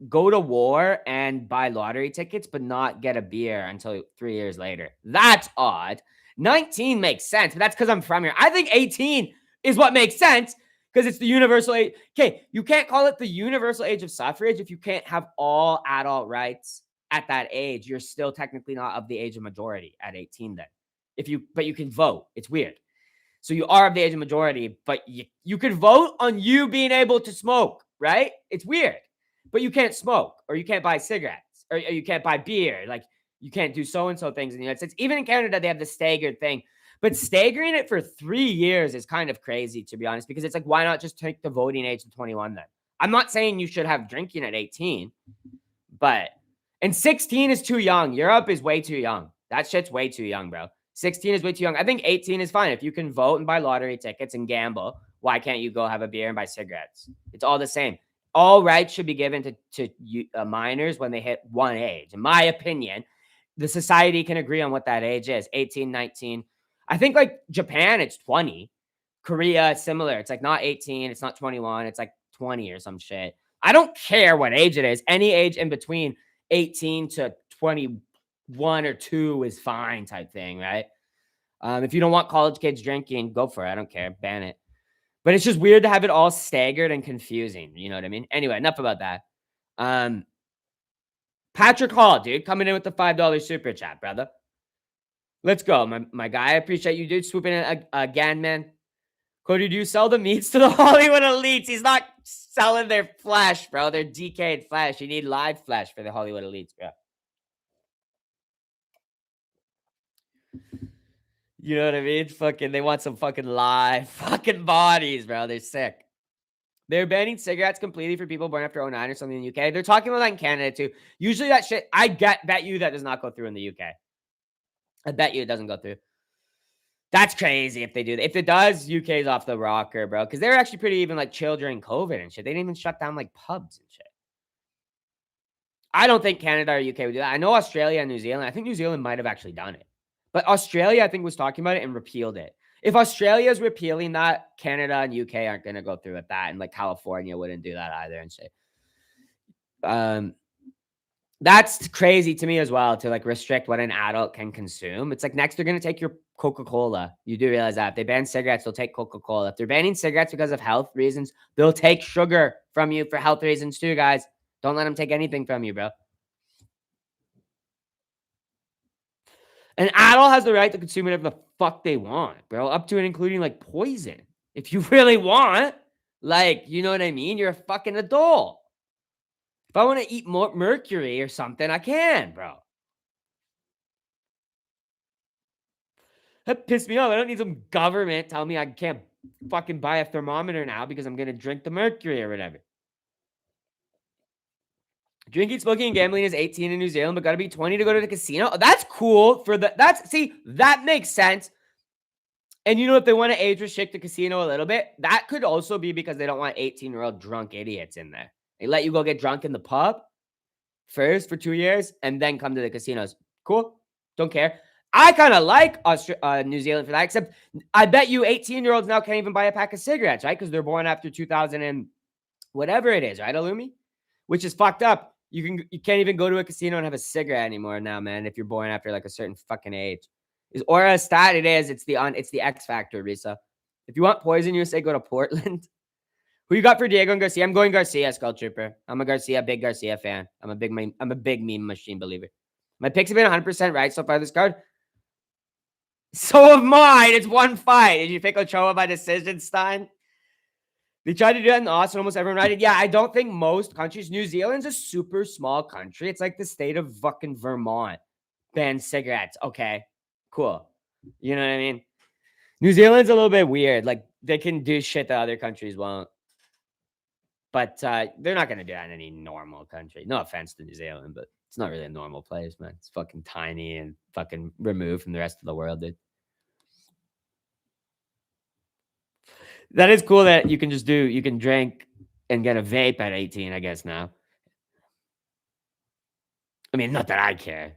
A: go to war and buy lottery tickets, but not get a beer until 3 years later. That's odd. 19 makes sense, but that's because I'm from here. I think 18 is what makes sense because it's the universal age. Okay, you can't call it the universal age of suffrage if you can't have all adult rights at that age. You're still technically not of the age of majority at 18 then. But you can vote. It's weird. So you are of the age of majority, but you could vote on you being able to smoke, right? It's weird. But you can't smoke, or you can't buy cigarettes, or you can't buy beer. Like, you can't do so-and-so things in the United States. Even in Canada, they have the staggered thing. But staggering it for 3 years is kind of crazy, to be honest, because it's like, why not just take the voting age to 21 then? I'm not saying you should have drinking at 18, but... And 16 is too young. Europe is way too young. That shit's way too young, bro. 16 is way too young. I think 18 is fine. If you can vote and buy lottery tickets and gamble, why can't you go have a beer and buy cigarettes? It's all the same. All rights should be given to minors when they hit one age. In my opinion, the society can agree on what that age is. 18, 19. I think like Japan, it's 20. Korea, it's similar. It's like not 18. It's not 21. It's like 20 or some shit. I don't care what age it is. Any age in between 18 to 21 or 2 is fine type thing, right? If you don't want college kids drinking, go for it. I don't care. Ban it. But it's just weird to have it all staggered and confusing. You know what I mean? Anyway, enough about that. Patrick Hall, dude, coming in with the $5 super chat, brother. Let's go, my guy. I appreciate you, dude. Swooping in again, man. Cody, do you sell the meats to the Hollywood elites? He's not selling their flesh, bro. They're decayed flesh. You need live flesh for the Hollywood elites, bro. You know what I mean? Fucking, they want some fucking live fucking bodies, bro. They're sick. They're banning cigarettes completely for people born after 09 or something in the UK. They're talking about that in Canada too. Usually that shit, bet you that does not go through in the UK. I bet you it doesn't go through. That's crazy if they do that. If it does, UK's off the rocker, bro. Because they're actually pretty even like chill during COVID and shit. They didn't even shut down like pubs and shit. I don't think Canada or UK would do that. I know Australia and New Zealand. I think New Zealand might have actually done it. But Australia, I think, was talking about it and repealed it. If Australia is repealing that, Canada and UK aren't going to go through with that. And like California wouldn't do that either and shit. That's crazy to me as well, to like restrict what an adult can consume. It's like next they're going to take your Coca-Cola. You do realize that. If they ban cigarettes, they'll take Coca-Cola. If they're banning cigarettes because of health reasons, they'll take sugar from you for health reasons too, guys. Don't let them take anything from you, bro. An adult has the right to consume whatever the fuck they want, bro. Up to and including like poison. If you really want, like, you know what I mean? You're a fucking adult. If I want to eat more mercury or something, I can, bro. That pissed me off. I don't need some government telling me I can't fucking buy a thermometer now because I'm going to drink the mercury or whatever. Drinking, smoking, and gambling is 18 in New Zealand, but got to be 20 to go to the casino. Oh, that's cool for the, see, that makes sense. And you know, if they want to age restrict the casino a little bit, that could also be because they don't want 18-year-old drunk idiots in there. They let you go get drunk in the pub first for 2 years and then come to the casinos. Cool. Don't care. I kind of like New Zealand for that, except I bet you 18-year-olds now can't even buy a pack of cigarettes, right? Because they're born after 2000 and whatever it is, right, Alumi? Which is fucked up. You can't even go to a casino and have a cigarette anymore now, man, if you're born after like a certain fucking age. Or a stat it is, it's the X factor, Risa. If you want poison, you say go to Portland. Who you got for Diego and Garcia? I'm going Garcia, Skull Trooper. I'm a big Garcia fan. I'm a big meme machine believer. My picks have been 100% right so far this card. So have mine. It's one fight. Did you pick Ochoa by decision, Stein? They tried to do that in Austin. Almost everyone righted. Yeah, I don't think most countries. New Zealand's a super small country. It's like the state of fucking Vermont. Ban cigarettes. Okay, cool. You know what I mean? New Zealand's a little bit weird. Like, they can do shit that other countries won't. But they're not going to do that in any normal country. No offense to New Zealand, but it's not really a normal place, man. It's fucking tiny and fucking removed from the rest of the world, dude. That is cool that you can drink and get a vape at 18, I guess now. I mean, not that I care.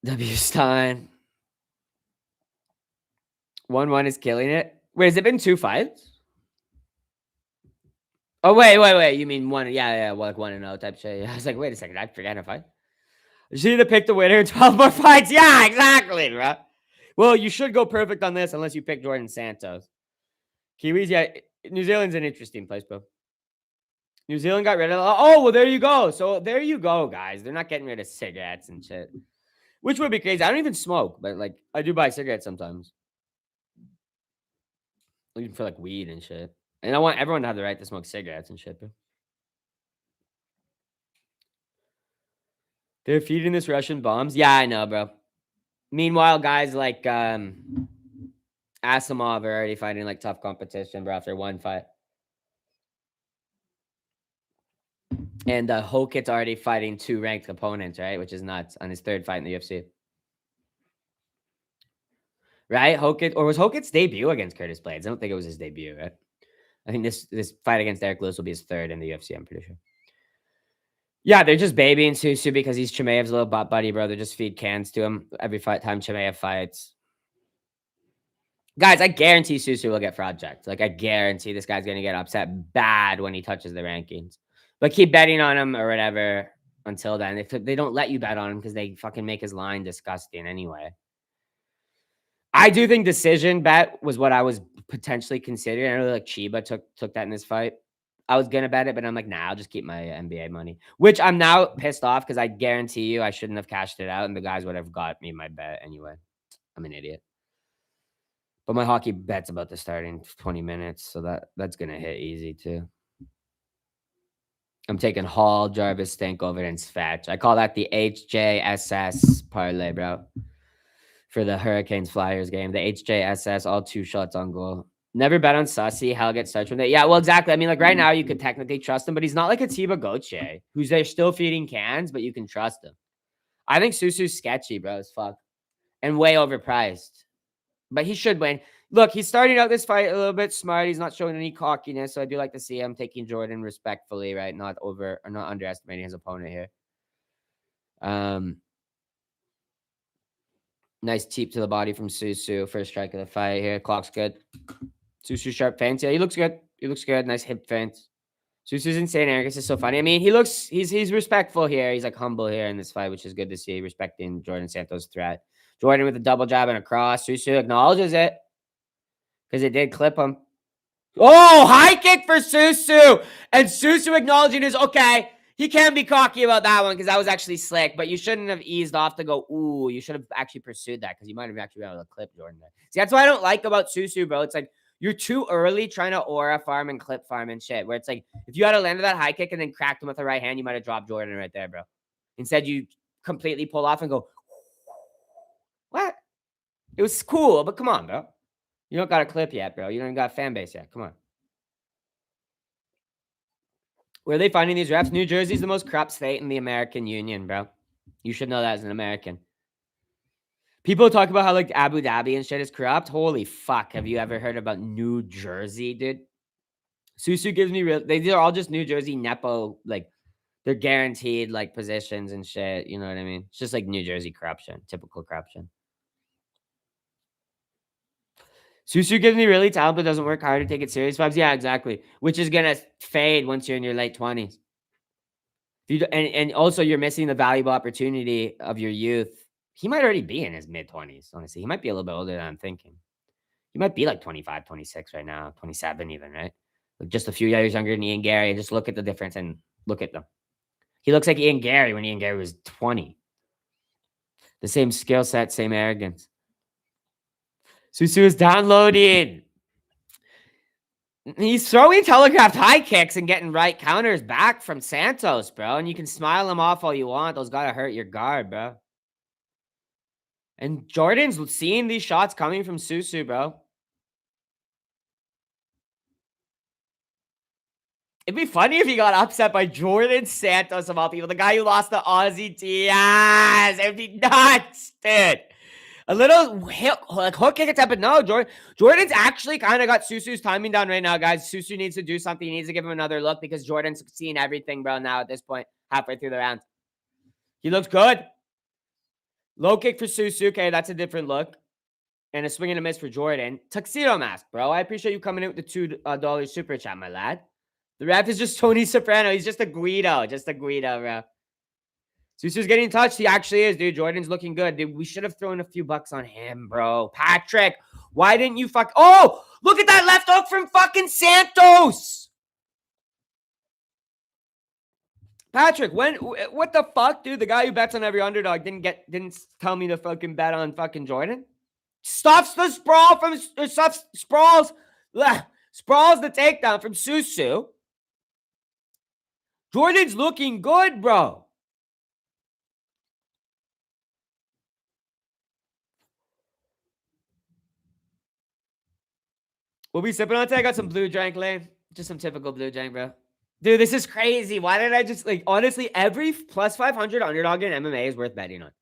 A: W. Stein. 1-1 is killing it. Wait, has it been 2 fights? Oh, wait. You mean one? Yeah, like 1-0 type shit. Yeah, I was like, wait a second, I forgot a fight. You should either pick the winner in 12 more fights. Yeah, exactly, bro. Well, you should go perfect on this unless you pick Jordan Santos. Kiwis, yeah. New Zealand's an interesting place, bro. New Zealand got rid of. Oh, well, there you go. So there you go, guys. They're not getting rid of cigarettes and shit, which would be crazy. I don't even smoke, but like I do buy cigarettes sometimes, even for like weed and shit. And I want everyone to have the right to smoke cigarettes and shit, bro. They're feeding this Russian bombs. Yeah, I know, bro. Meanwhile, guys like Asimov are already fighting like tough competition, bro, after one fight. And Hokit's already fighting 2 ranked opponents, right? Which is nuts on his 3rd fight in the UFC. Right? Hokit, or was Hokit's debut against Curtis Blades? I don't think it was his debut, right? I think this fight against Derek Lewis will be his 3rd in the UFC, I'm pretty sure. Yeah, they're just babying Susu because he's Chimaev's little butt buddy, bro. They just feed cans to him every time Chimaev fights. Guys, I guarantee Susu will get fraud checked. Like, I guarantee this guy's going to get upset bad when he touches the rankings. But keep betting on him or whatever until then. If they don't let you bet on him because they fucking make his line disgusting anyway. I do think decision bet was what I was potentially considering. I know like Chiba took that in this fight. I was gonna bet it, but I'm like, nah, I'll just keep my NBA money. Which I'm now pissed off because I guarantee you I shouldn't have cashed it out, and the guys would have got me my bet anyway. I'm an idiot. But my hockey bet's about to start in 20 minutes, so that's gonna hit easy too. I'm taking Hall, Jarvis, Stankover, and Svetch. I call that the HJSS parlay, bro. For the Hurricanes Flyers game, the HJSS, all 2 shots on goal. Never bet on Sussy. Hell gets starts from that. Yeah, well, exactly. I mean, like right now, you could technically trust him, but he's not like a Tiba Gauthier, who's there still feeding cans, but you can trust him. I think Susu's sketchy, bro, as fuck, and way overpriced. But he should win. Look, he's starting out this fight a little bit smart. He's not showing any cockiness, so I do like to see him taking Jordan respectfully, right? Not underestimating his opponent here. Nice teep to the body from Susu. First strike of the fight here. Clock's good. Susu sharp feints. Yeah, he looks good. He looks good. Nice hip feints. Susu's insane arrogance is so funny. I mean, he's respectful here. He's like humble here in this fight, which is good to see. Respecting Jordan Santos' threat. Jordan with a double jab and a cross. Susu acknowledges it because it did clip him. Oh, high kick for Susu. And Susu acknowledging his okay. He can be cocky about that one because that was actually slick, but you shouldn't have eased off to go, ooh, you should have actually pursued that because you might have actually been able to clip Jordan there. See, that's what I don't like about Susu, bro. It's like you're too early trying to aura farm and clip farm and shit, where it's like if you had to land that high kick and then cracked him with the right hand, you might have dropped Jordan right there, bro. Instead, you completely pull off and go, what? It was cool, but come on, bro. You don't got a clip yet, bro. You don't even got a fan base yet. Come on. Where are they finding these refs? New Jersey's the most corrupt state in the American Union, bro. You should know that as an American. People talk about how like Abu Dhabi and shit is corrupt. Holy fuck. Have you ever heard about New Jersey, dude? Susu gives me real. These are all just New Jersey Nepo. Like they're guaranteed like positions and shit. You know what I mean? It's just like New Jersey corruption. Typical corruption. Susu gives me really talent, but doesn't work hard to take it serious vibes. Yeah, exactly. Which is gonna fade once you're in your late 20s. And also you're missing the valuable opportunity of your youth. He might already be in his mid-20s, honestly. He might be a little bit older than I'm thinking. He might be like 25, 26 right now, 27 even, right? Like just a few years younger than Ian Gary. And just look at the difference and look at them. He looks like Ian Gary when Ian Gary was 20. The same skill set, same arrogance. Susu is downloaded. He's throwing telegraphed high kicks and getting right counters back from Santos, bro. And you can smile him off all you want. Those gotta hurt your guard, bro. And Jordan's seeing these shots coming from Susu, bro. It'd be funny if he got upset by Jordan Santos of all people, the guy who lost to Ozzy Diaz. It'd be nuts, dude. A little hook kick attempt, but no, Jordan's actually kind of got Susu's timing down right now, guys. Susu needs to do something. He needs to give him another look because Jordan's seen everything, bro, now at this point, halfway through the round. He looks good. Low kick for Susu. Okay, that's a different look. And a swing and a miss for Jordan. Tuxedo mask, bro. I appreciate you coming in with the $2 super chat, my lad. The ref is just Tony Soprano. He's just a Guido. Just a Guido, bro. Susu's getting touched. He actually is, dude. Jordan's looking good. Dude, we should have thrown a few bucks on him, bro. Patrick, why didn't you Oh, look at that left hook from fucking Santos. Patrick, what the fuck, dude? The guy who bets on every underdog didn't tell me to fucking bet on fucking Jordan. Stuffs the sprawl from sprawls the takedown from Susu. Jordan's looking good, bro. What we sipping on today? I got some blue drink, Lane. Just some typical blue drink, bro. Dude, this is crazy. Why did I just, honestly, every plus 500 underdog in MMA is worth betting on.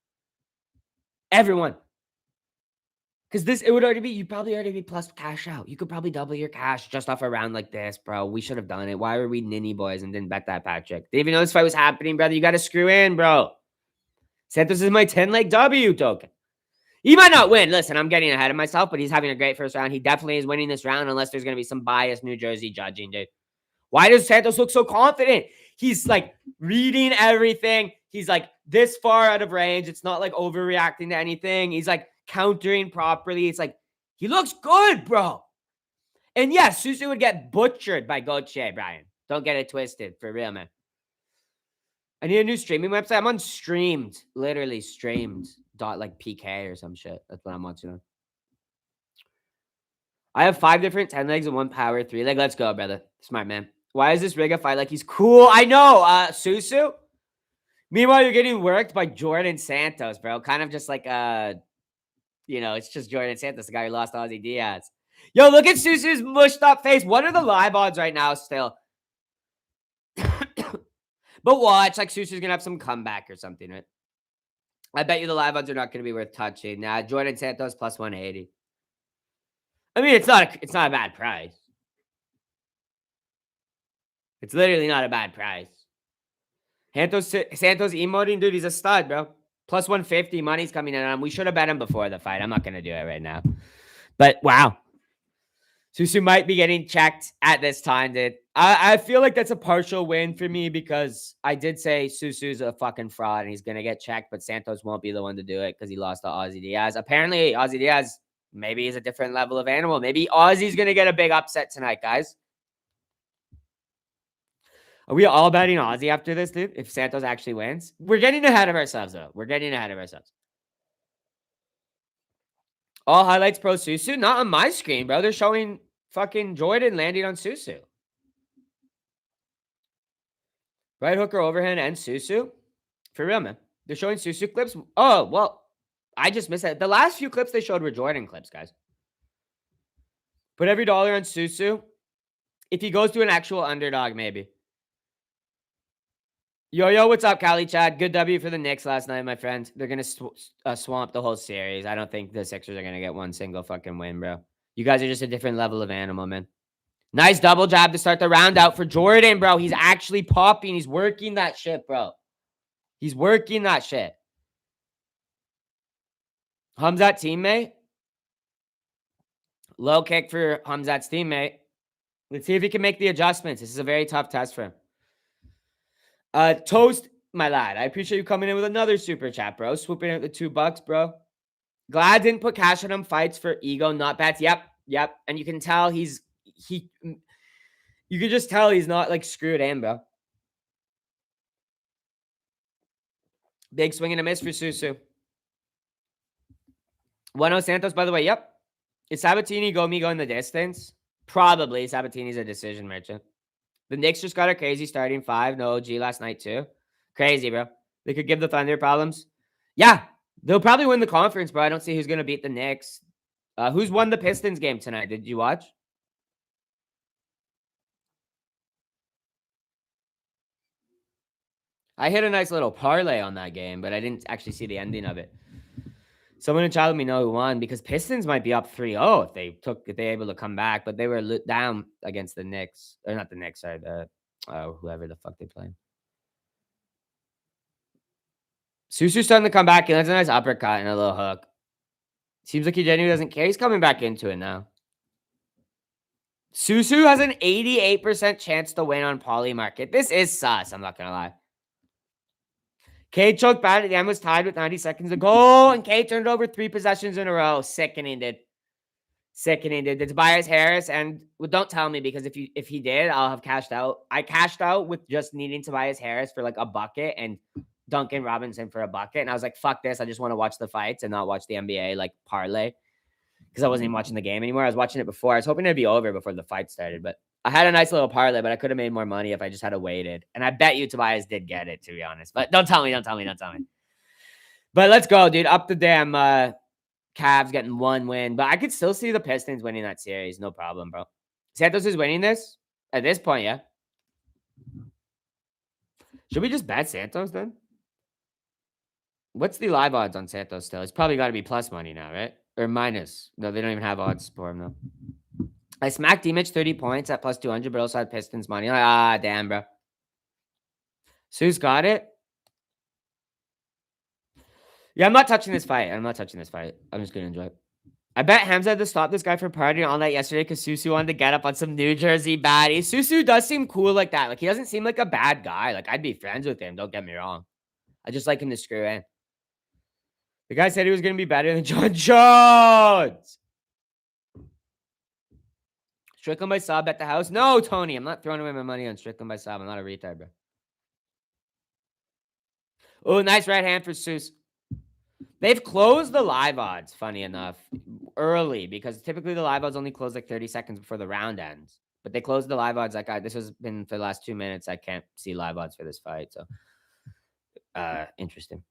A: Everyone. Because it would already be, you'd probably already be plus cash out. You could probably double your cash just off a round like this, bro. We should have done it. Why were we ninny boys and didn't bet that, Patrick? Didn't even know this fight was happening, brother. You got to screw in, bro. Santos is my 10-leg W token. He might not win. Listen, I'm getting ahead of myself, but he's having a great first round. He definitely is winning this round unless there's going to be some biased New Jersey judging, dude. Why does Santos look so confident? He's reading everything. He's this far out of range. It's not overreacting to anything. He's countering properly. It's he looks good, bro. And yes, Susu would get butchered by Gauthier, Brian. Don't get it twisted. For real, man. I need a new streaming website. I'm on Streamed. Literally Streamed. .PK or some shit. That's what I'm watching on. I have 5 different 10 legs and 1 power 3 leg. Let's go, brother. Smart man. Why is this Rigo fight he's cool? I know, Susu. Meanwhile, you're getting worked by Jordan Santos, bro. Kind of just it's just Jordan Santos, the guy who lost Ozzy Diaz. Yo, look at Susu's mushed up face. What are the live odds right now still? But watch, Susu's going to have some comeback or something, right? I bet you the live odds are not going to be worth touching. Nah, Jordan Santos plus 180. I mean, it's not a bad price. It's literally not a bad price. Santos emoting, dude, he's a stud, bro. Plus 150, money's coming in on him. We should have bet him before the fight. I'm not going to do it right now. But, wow. Susu might be getting checked at this time, dude. I feel like that's a partial win for me because I did say Susu's a fucking fraud and he's going to get checked, but Santos won't be the one to do it because he lost to Ozzy Diaz. Apparently, Ozzy Diaz maybe is a different level of animal. Maybe Ozzy's going to get a big upset tonight, guys. Are we all betting Ozzy after this, dude? If Santos actually wins? We're getting ahead of ourselves, though. We're getting ahead of ourselves. All highlights pro Susu? Not on my screen, bro. They're showing fucking Jordan landing on Susu. Right hooker overhand and Susu? For real, man. They're showing Susu clips. Oh, well, I just missed that. The last few clips they showed were Jordan clips, guys. Put every dollar on Susu. If he goes to an actual underdog, maybe. Yo, what's up, Cali Chad? Good W for the Knicks last night, my friend. They're going to swamp the whole series. I don't think the Sixers are going to get one single fucking win, bro. You guys are just a different level of animal, man. Nice double jab to start the round out for Jordan, bro. He's actually popping. He's working that shit, bro. He's working that shit. Hamzat teammate. Low kick for Hamzat's teammate. Let's see if he can make the adjustments. This is a very tough test for him. Toast, my lad. I appreciate you coming in with another super chat, bro. Swooping out the $2, bro. Glad didn't put cash on him. Fights for ego, not bets. Yep. And you can tell you can just tell he's not screwed in, bro. Big swing and a miss for Susu. 1-0 Santos, by the way. Yep. Is Sabatini go in the distance? Probably. Sabatini's a decision merchant. The Knicks just got a crazy starting 5. No OG last night, too. Crazy, bro. They could give the Thunder problems. Yeah. They'll probably win the conference, bro. I don't see who's going to beat the Knicks. Who's won the Pistons game tonight? Did you watch? I hit a nice little parlay on that game, but I didn't actually see the ending of it. Someone in chat let me know who won because Pistons might be up 3-0 if they able to come back, but they were down against the Knicks. Or not the Knicks, sorry, the whoever the fuck they playing. Susu's starting to come back, and that's a nice uppercut and a little hook. Seems like he genuinely doesn't care. He's coming back into it now. Susu has an 88% chance to win on Poly Market. This is sus, I'm not gonna lie. K choked bad at the end, was tied with 90 seconds to go, and K turned over 3 possessions in a row. Sickening, dude. Sickening, dude. Did Tobias Harris, and well, don't tell me, because if he did, I'll have cashed out. I cashed out with just needing Tobias Harris for like a bucket and Duncan Robinson for a bucket, and I was like, fuck this, I just want to watch the fights and not watch the NBA like parlay, because I wasn't even watching the game anymore. I was watching it before. I was hoping it'd be over before the fight started, but I had a nice little parlay, but I could have made more money if I just had waited. And I bet you Tobias did get it, to be honest. But don't tell me. But let's go, dude. Up the damn Cavs getting 1 win. But I could still see the Pistons winning that series. No problem, bro. Santos is winning this? At this point, yeah. Should we just bet Santos then? What's the live odds on Santos still? It's probably got to be plus money now, right? Or minus. No, they don't even have odds for him, though. I smacked D-Mitch 30 points at plus 200, but also had Pistons money. Like, damn, bro. Sue's got it. Yeah, I'm not touching this fight. I'm just going to enjoy it. I bet Hamza had to stop this guy from partying all night yesterday because Susu wanted to get up on some New Jersey baddie. Susu does seem cool like that. Like, he doesn't seem like a bad guy. Like, I'd be friends with him. Don't get me wrong. I just like him to screw in. The guy said he was going to be better than John Jones. Strickland by sub at the house. No, Tony. I'm not throwing away my money on Strickland by sub. I'm not a retard, bro. Oh, nice right hand for Seuss. They've closed the live odds, funny enough, early, because typically the live odds only close like 30 seconds before the round ends. But they closed the live odds. Like, this has been for the last 2 minutes. I can't see live odds for this fight. So, interesting.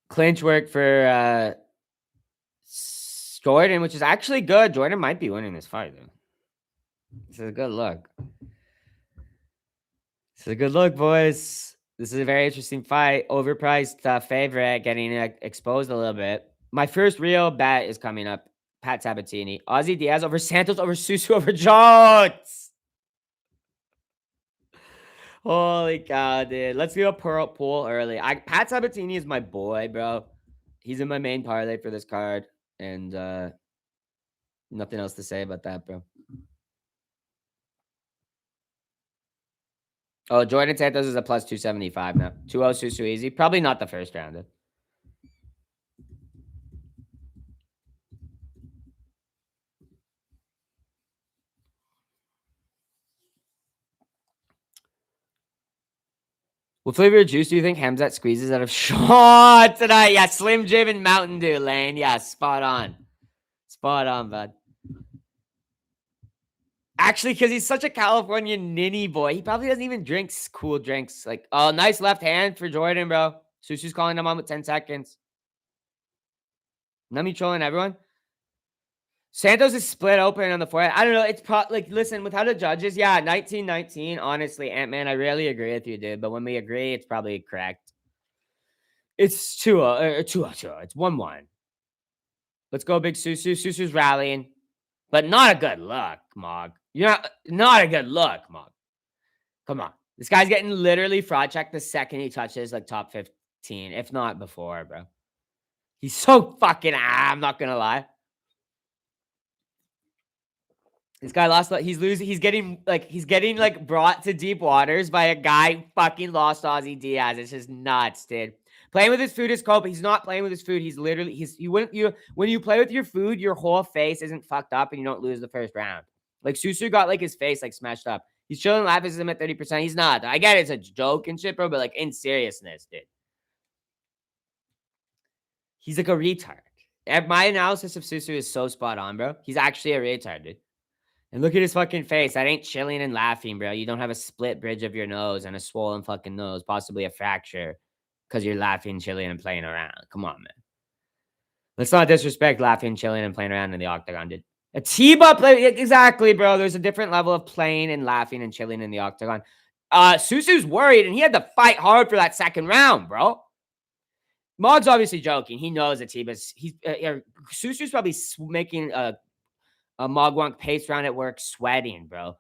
A: Clinch work for Jordan, which is actually good. Jordan might be winning this fight, though. This is a good look. Boys. This is a very interesting fight. Overpriced favorite getting exposed a little bit. My first real bet is coming up. Pat Sabatini. Ozzy Diaz over Santos over Susu over Jones. Holy cow, dude. Let's do a pool early. Pat Sabatini is my boy, bro. He's in my main parlay for this card. And nothing else to say about that, bro. Oh, Jordan Santos is a plus 275 now. 2-0 Susu easy. Probably not the first round. What flavor of juice do you think Hamzat squeezes out of shot tonight? Yeah, Slim Jim and Mountain Dew, Lane. Yeah, spot on. Spot on, bud. Actually, because he's such a California ninny boy, he probably doesn't even drink cool drinks. Like, oh, nice left hand for Jordan, bro. Susu's calling him on with 10 seconds. Not me trolling everyone. Santos is split open on the forehead. I don't know. It's like, listen, without the judges, yeah, 19-19. Honestly, Ant-Man, I rarely agree with you, dude. But when we agree, it's probably correct. It's 2-0. It's 1-1. Let's go, big Susu. Susu's rallying. But not a good look, Mog. You're not a good look, Mog. Come on. This guy's getting literally fraud checked the second he touches like top 15, if not before, bro. He's so fucking I'm not gonna lie. This guy lost. He's losing. He's getting like brought to deep waters by a guy who fucking lost Ozzy Diaz. It's just nuts, dude. Playing with his food is cool, but he's not playing with his food. He's literally when you play with your food, your whole face isn't fucked up and you don't lose the first round. Like Susu got like his face like smashed up. He's chilling, laughing at him at 30%. He's not. I get it, it's a joke and shit, bro, but like in seriousness, dude. He's like a retard. My analysis of Susu is so spot on, bro. He's actually a retard, dude. And look at his fucking face. That ain't chilling and laughing, bro. You don't have a split bridge of your nose and a swollen fucking nose, possibly a fracture, because you're laughing, chilling, and playing around. Come on, man. Let's not disrespect laughing, chilling, and playing around in the octagon, dude. Atiba play exactly, bro. There's a different level of playing and laughing and chilling in the octagon. Susu's worried, and he had to fight hard for that second round, bro. Mog's obviously joking. He knows Atiba's. Susu's probably making a Mogwonk pace round at work, sweating, bro.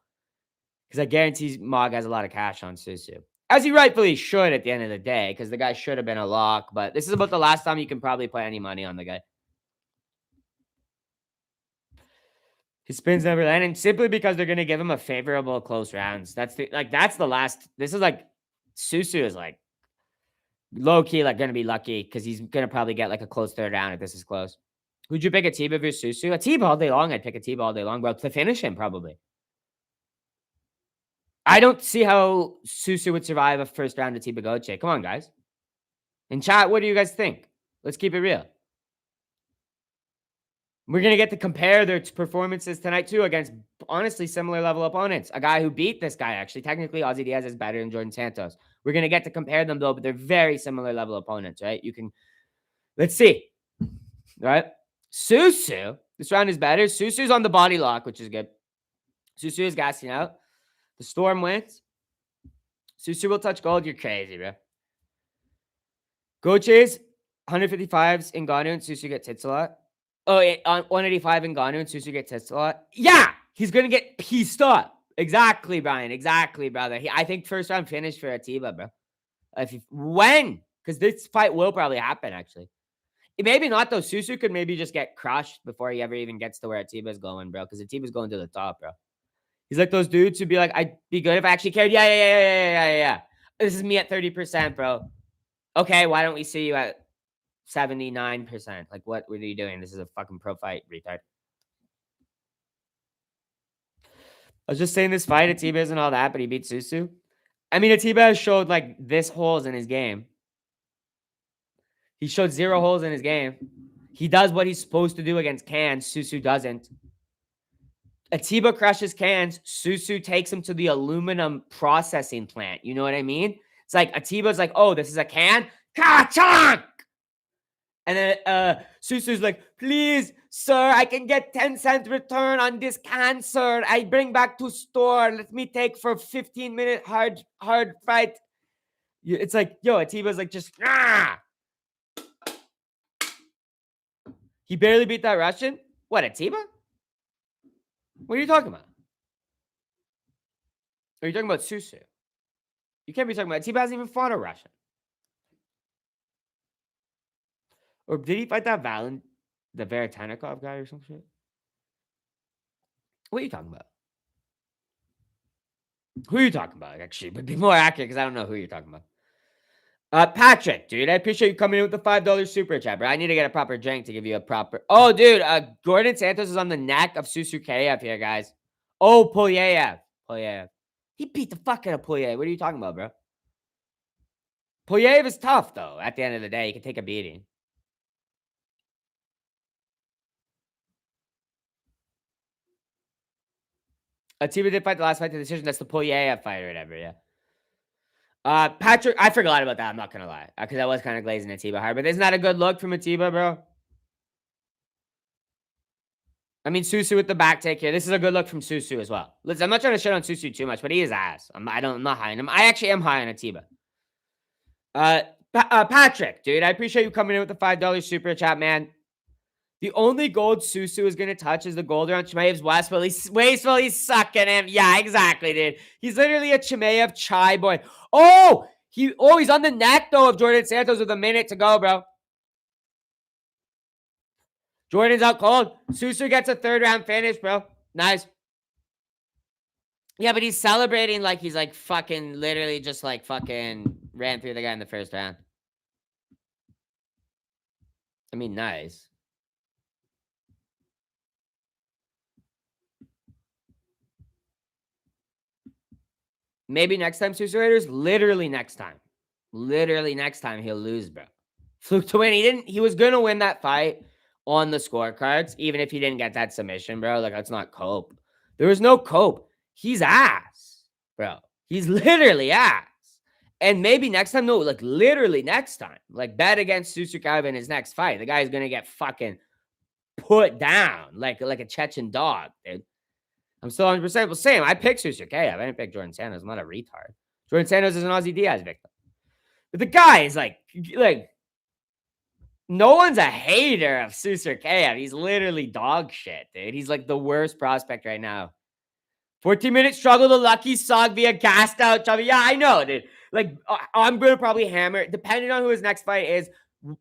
A: Because I guarantee Mog has a lot of cash on Susu. As he rightfully should at the end of the day, because the guy should have been a lock. But this is about the last time you can probably play any money on the guy. His spins never landing simply because they're going to give him a favorable close rounds. That's the last. This is like Susu is like low key, like going to be lucky because he's going to probably get like a close third round if this is close. Who'd you pick, Atiba versus Susu? Atiba all day long. I'd pick Atiba all day long, bro. To finish him, probably. I don't see how Susu would survive a first round Atiba Goche. Come on, guys. In chat, what do you guys think? Let's keep it real. We're going to get to compare their performances tonight, too, against, honestly, similar level opponents. A guy who beat this guy, actually. Technically, Ozzy Diaz is better than Jordan Santos. We're going to get to compare them, though, but they're very similar level opponents, right? You can... Let's see. All right? Susu. This round is better. Susu's on the body lock, which is good. Susu is gassing out. The Storm wins. Susu will touch gold. You're crazy, bro. Goche's 155s in Ganu, and Susu gets hits a lot. Oh, on 185 in Ganu, and Susu gets hits a lot. Yeah, he's going to get pieced up. Exactly, Brian. Exactly, brother. I think first round finish for Atiba, bro. When? Because this fight will probably happen, actually. Maybe not, though. Susu could maybe just get crushed before he ever even gets to where Atiba's going, bro. Because Atiba's going to the top, bro. He's like those dudes who'd be like, I'd be good if I actually cared. Yeah. This is me at 30%, bro. Okay, why don't we see you at 79%? Like, what are you doing? This is a fucking pro fight, retard. I was just saying this fight, Atiba isn't all that, but he beat Susu. I mean, Atiba has showed, like, this holes in his game. He showed 0 holes in his game. He does what he's supposed to do against cans. Susu doesn't. Atiba crushes cans. Susu takes him to the aluminum processing plant. You know what I mean? It's like Atiba's like, oh, this is a can? Ka-chunk! And then Susu's like, please, sir, I can get 10-cent return on this can, sir. I bring back to store. Let me take for 15-minute hard fight. It's like, yo, Atiba's like, just, ah! He barely beat that Russian? What, Atiba? What are you talking about? Are you talking about Susu? You can't be talking about Atiba hasn't even fought a Russian. Or did he fight that the Veritanikov guy or some shit? What are you talking about? Who are you talking about, actually? But be more accurate because I don't know who you're talking about. Patrick, dude, I appreciate you coming in with the $5 super chat, bro. I need to get a proper drink to give you a proper... Oh, dude, Gordon Santos is on the neck of Susukev here, guys. Oh, Polyev. He beat the fuck out of Polyev. What are you talking about, bro? Polyev is tough, though. At the end of the day, he can take a beating. Atiba did fight the last fight to the decision. That's the Polyev fight or whatever, yeah. Patrick, I forgot about that. I'm not gonna lie, because I was kind of glazing Atiba hard, but isn't that a good look from Atiba, bro? I mean, Susu with the back take here. This is a good look from Susu as well. Listen, I'm not trying to shit on Susu too much, but he is ass. I'm not high on him. I actually am high on Atiba. Patrick, dude, I appreciate you coming in with the $5 super chat, man. The only gold Susu is going to touch is the gold around Chimaev's waist while he's sucking him. Yeah, exactly, dude. He's literally a Chimaev chai boy. Oh, he's on the neck, though, of Jordan Santos with a minute to go, bro. Jordan's out cold. Susu gets a third round finish, bro. Nice. Yeah, but he's celebrating like he's like fucking literally just like fucking ran through the guy in the first round. I mean, nice. Maybe next time, Susu Raiders. Literally next time. Literally next time he'll lose, bro. Fluke to win. He was gonna win that fight on the scorecards, even if he didn't get that submission, bro. Like, that's not cope. There was no cope. He's ass, bro. He's literally ass. And maybe next time, no, like literally next time. Like, bet against Susukev in his next fight. The guy's gonna get fucking put down like a Chechen dog, dude. I'm still 100%. Well, same. I picked Susukev. I didn't pick Jordan Santos. I'm not a retard. Jordan Santos is an Ozzy Diaz victim. But the guy is like no one's a hater of Susukev. He's literally dog shit, dude. He's like the worst prospect right now. 14-minute struggle to Lucky Sog via gassed out Chubby. Yeah, I know, dude. Like, I'm going to probably hammer, depending on who his next fight is,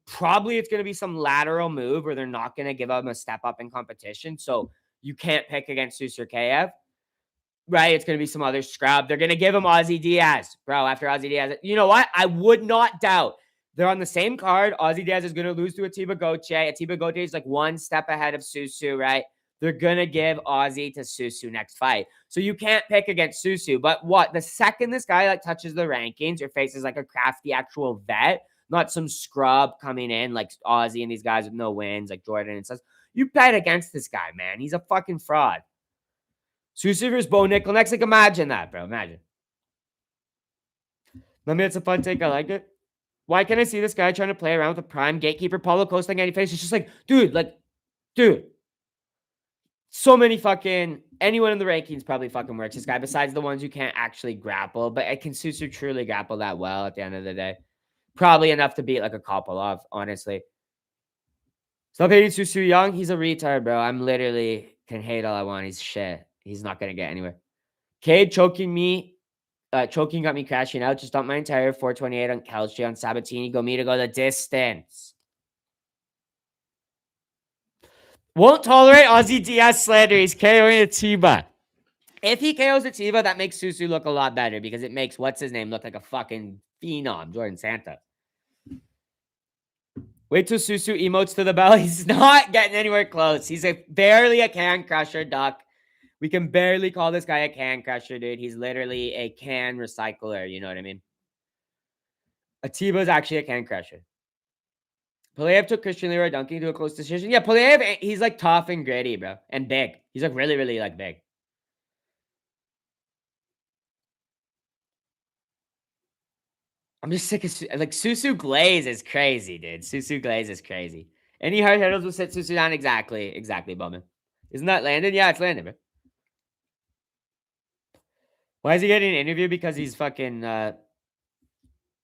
A: probably it's going to be some lateral move where they're not going to give him a step up in competition. So you can't pick against Susurkev, right? It's going to be some other scrub. They're going to give him Ozzy Diaz, bro, after Ozzy Diaz. You know what? I would not doubt. They're on the same card. Ozzy Diaz is going to lose to Atiba Goche. Atiba Goche is like one step ahead of Susu, right? They're going to give Ozzy to Susu next fight. So you can't pick against Susu. But what? The second this guy like touches the rankings or faces like a crafty actual vet, not some scrub coming in like Ozzy and these guys with no wins like Jordan and stuff, you bet against this guy, man. He's a fucking fraud. Susu versus Bo Nickel next. Like, imagine that, bro. Imagine. Let me it's a fun take. I like it. Why can't I see this guy trying to play around with a prime gatekeeper Paulo Costa getting face? It's just like, dude. So many fucking anyone in the rankings probably fucking works this guy besides the ones who can't actually grapple. But can Susu truly grapple that well at the end of the day? Probably enough to beat like a Kopolov, honestly. Stop hating Susu Young. He's a retard, bro. I'm literally can hate all I want. He's shit. He's not gonna get anywhere. Cade choking me. Choking got me crashing out. Just dumped my entire 428 on Kelchi on Sabatini. Go me to go the distance. Won't tolerate Ozzy Diaz slander. He's KOing Atiba. If he KOs Atiba, that makes Susu look a lot better because it makes what's his name look like a fucking phenom, Jordan Santos. Wait till Susu emotes to the bell. He's not getting anywhere close. He's barely a can crusher, Duck. We can barely call this guy a can crusher, dude. He's literally a can recycler. You know what I mean? Atiba's actually a can crusher. Pulaev took Christian Leroy Dunking to a close decision. Yeah, Pulaev, he's like tough and gritty, bro. And big. He's like really, really like big. I'm just sick of like Susu Glaze is crazy, dude. Susu Glaze is crazy. Any hard hitters will sit Susu down exactly, Bowman. Isn't that Landon? Yeah, it's Landon, bro. Why is he getting an interview? Because he's fucking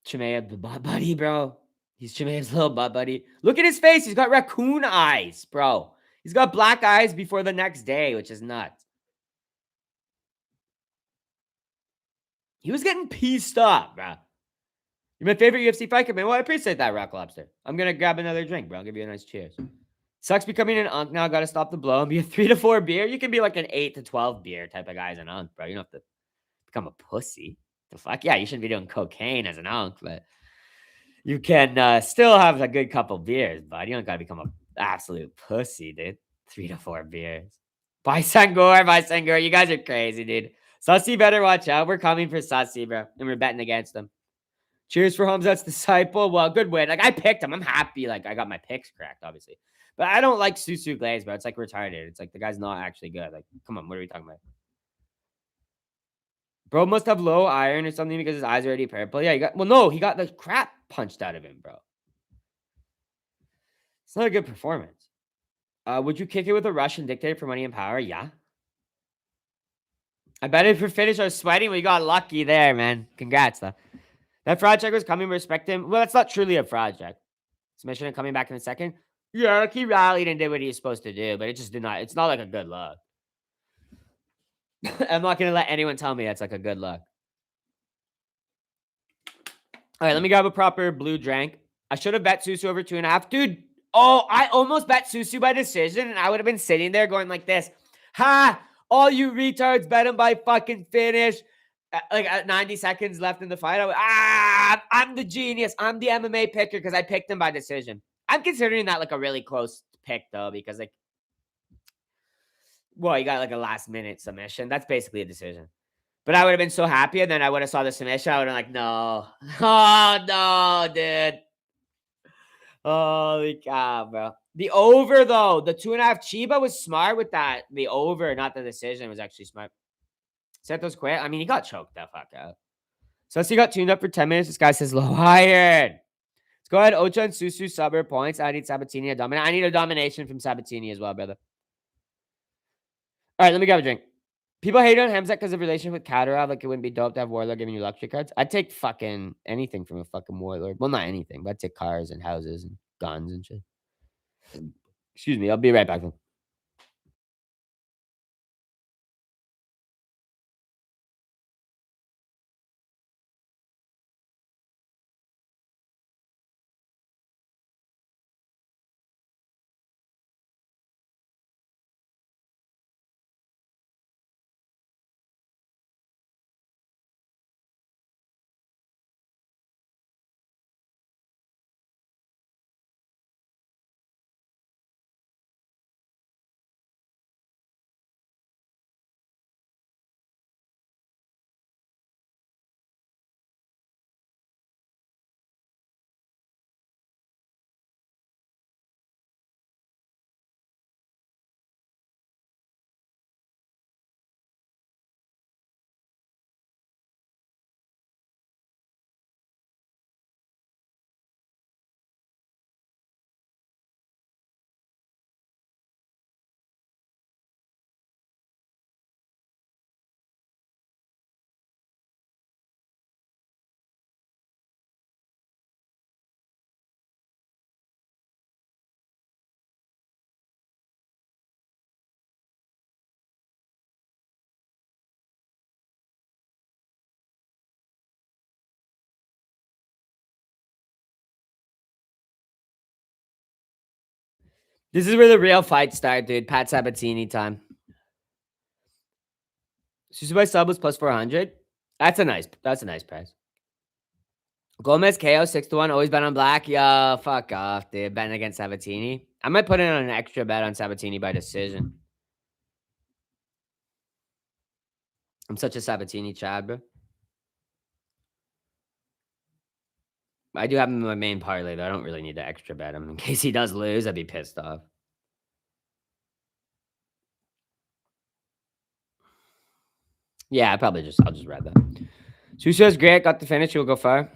A: Chimaev, the butt buddy, bro. He's Chimaev's little butt buddy. Look at his face. He's got raccoon eyes, bro. He's got black eyes before the next day, which is nuts. He was getting pieced up, bro. You're my favorite UFC fighter, man. Well, I appreciate that, Rock Lobster. I'm going to grab another drink, bro. I'll give you a nice cheers. Sucks becoming an unk now. Got to stop the blow and be a 3 to 4 beer. You can be like an 8 to 12 beer type of guy as an unk, bro. You don't have to become a pussy. The fuck? Yeah, you shouldn't be doing cocaine as an unk, but you can still have a good couple beers, bud. You don't got to become an absolute pussy, dude. 3 to 4 beers. Bye, Sangor. You guys are crazy, dude. Sussy better watch out. We're coming for Sussy, bro. And we're betting against them. Cheers for Hamzat's disciple. Well, good win. Like, I picked him. I'm happy. Like, I got my picks correct, obviously. But I don't like Susu Glaze, bro. It's like retarded. It's like the guy's not actually good. Like, come on. What are we talking about? Bro must have low iron or something because his eyes are already purple. Yeah, he got the crap punched out of him, bro. It's not a good performance. Would you kick it with a Russian dictator for money and power? Yeah. I bet if we finish our sweating, we got lucky there, man. Congrats, though. That fraud check was coming. Respect him. Well, that's not truly a fraud check. Submission and coming back in a second. Yeah, like he rallied and did what he was supposed to do, but it just did not. It's not like a good look. I'm not going to let anyone tell me that's like a good look. All right, let me grab a proper blue drink. I should have bet Susu over 2.5. Dude, I almost bet Susu by decision, and I would have been sitting there going like this. Ha! All you retards bet him by fucking finish. Like at 90 seconds left in the fight, I'm the genius. I'm the MMA picker because I picked him by decision. I'm considering that like a really close pick though, because like, well, you got like a last minute submission. That's basically a decision. But I would have been so happy, and then I would have saw the submission. I would have been like, no, oh no, dude. Holy cow, bro. The over though, the 2.5 Chiba was smart with that. The over, not the decision, was actually smart. Santos quit. I mean, he got choked the fuck out. So he got tuned up for 10 minutes. This guy says low iron. This Go ahead, Ocha and Susu Suburb points. I need Sabatini a dominate. I need a domination from Sabatini as well, brother. All right, let me grab a drink. People hate on Hamzat because of relationship with Katarov. Like, it wouldn't be dope to have Warlord giving you luxury cards. I'd take fucking anything from a fucking Warlord. Well, not anything, but I'd take cars and houses and guns and shit. Excuse me. I'll be right back then. This is where the real fight started, dude. Pat Sabatini time. Susubai sub was plus 400. That's a nice price. Gomez KO 6-1. Always bet on black. Yo, fuck off, dude. Betting against Sabatini. I might put in an extra bet on Sabatini by decision. I'm such a Sabatini Chad, bro. I do have him in my main parlay, though. I don't really need to extra bet him. In case he does lose, I'd be pissed off. Yeah, I'll just read that. Susu is great. Got the finish. He'll go far.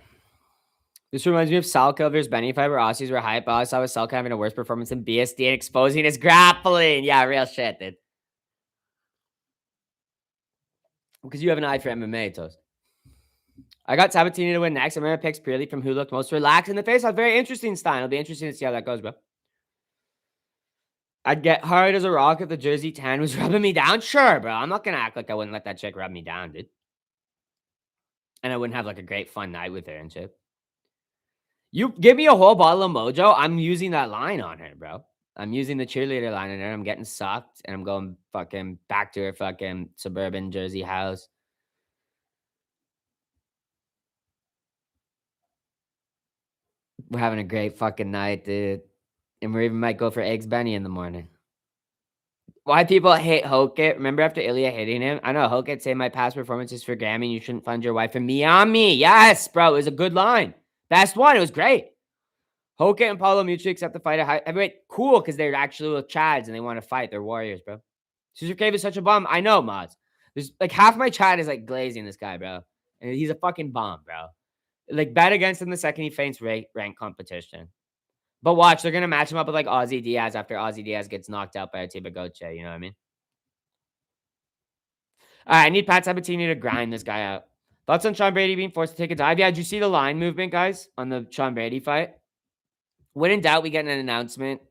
A: This reminds me of Salka versus Benny Fiber. Aussies were hype. I saw with Salka having a worse performance than BSD and exposing his grappling. Yeah, real shit, dude. Because you have an eye for MMA, Toast. I got Sabatini to win next. I'm going to pick purely from who looked most relaxed in the face. Off. Very interesting style. It'll be interesting to see how that goes, bro. I'd get hard as a rock if the jersey tan was rubbing me down. Sure, bro. I'm not going to act like I wouldn't let that chick rub me down, dude. And I wouldn't have like a great fun night with her and shit. You give me a whole bottle of Mojo, I'm using that line on her, bro. I'm using the cheerleader line on her. I'm getting sucked, and I'm going fucking back to her fucking suburban Jersey house. We're having a great fucking night, dude. And we even might go for eggs Benny in the morning. Why people hate Hokit? Remember after Ilya hitting him? I know Hokit say my past performance is for Grammy. You shouldn't fund your wife and me on me. Yes, bro. It was a good line. Best one. It was great. Hokit and Paulo mutually accept the fight at high heavyweight. Cool, because they're actually little chads and they want to fight. They're warriors, bro. Caesar Cave is such a bum. I know, mods. There's like half my chat is like glazing this guy, bro. And he's a fucking bomb, bro. Like bet against him the second he faints rank competition. But watch, they're gonna match him up with like Ozzy Diaz after Ozzy Diaz gets knocked out by Atiba Goche. You know what I mean? All right, I need Pat Sabatini to grind this guy out. Thoughts on Sean Brady being forced to take a dive? Yeah, did you see the line movement, guys, on the Sean Brady fight? When in doubt, we get an announcement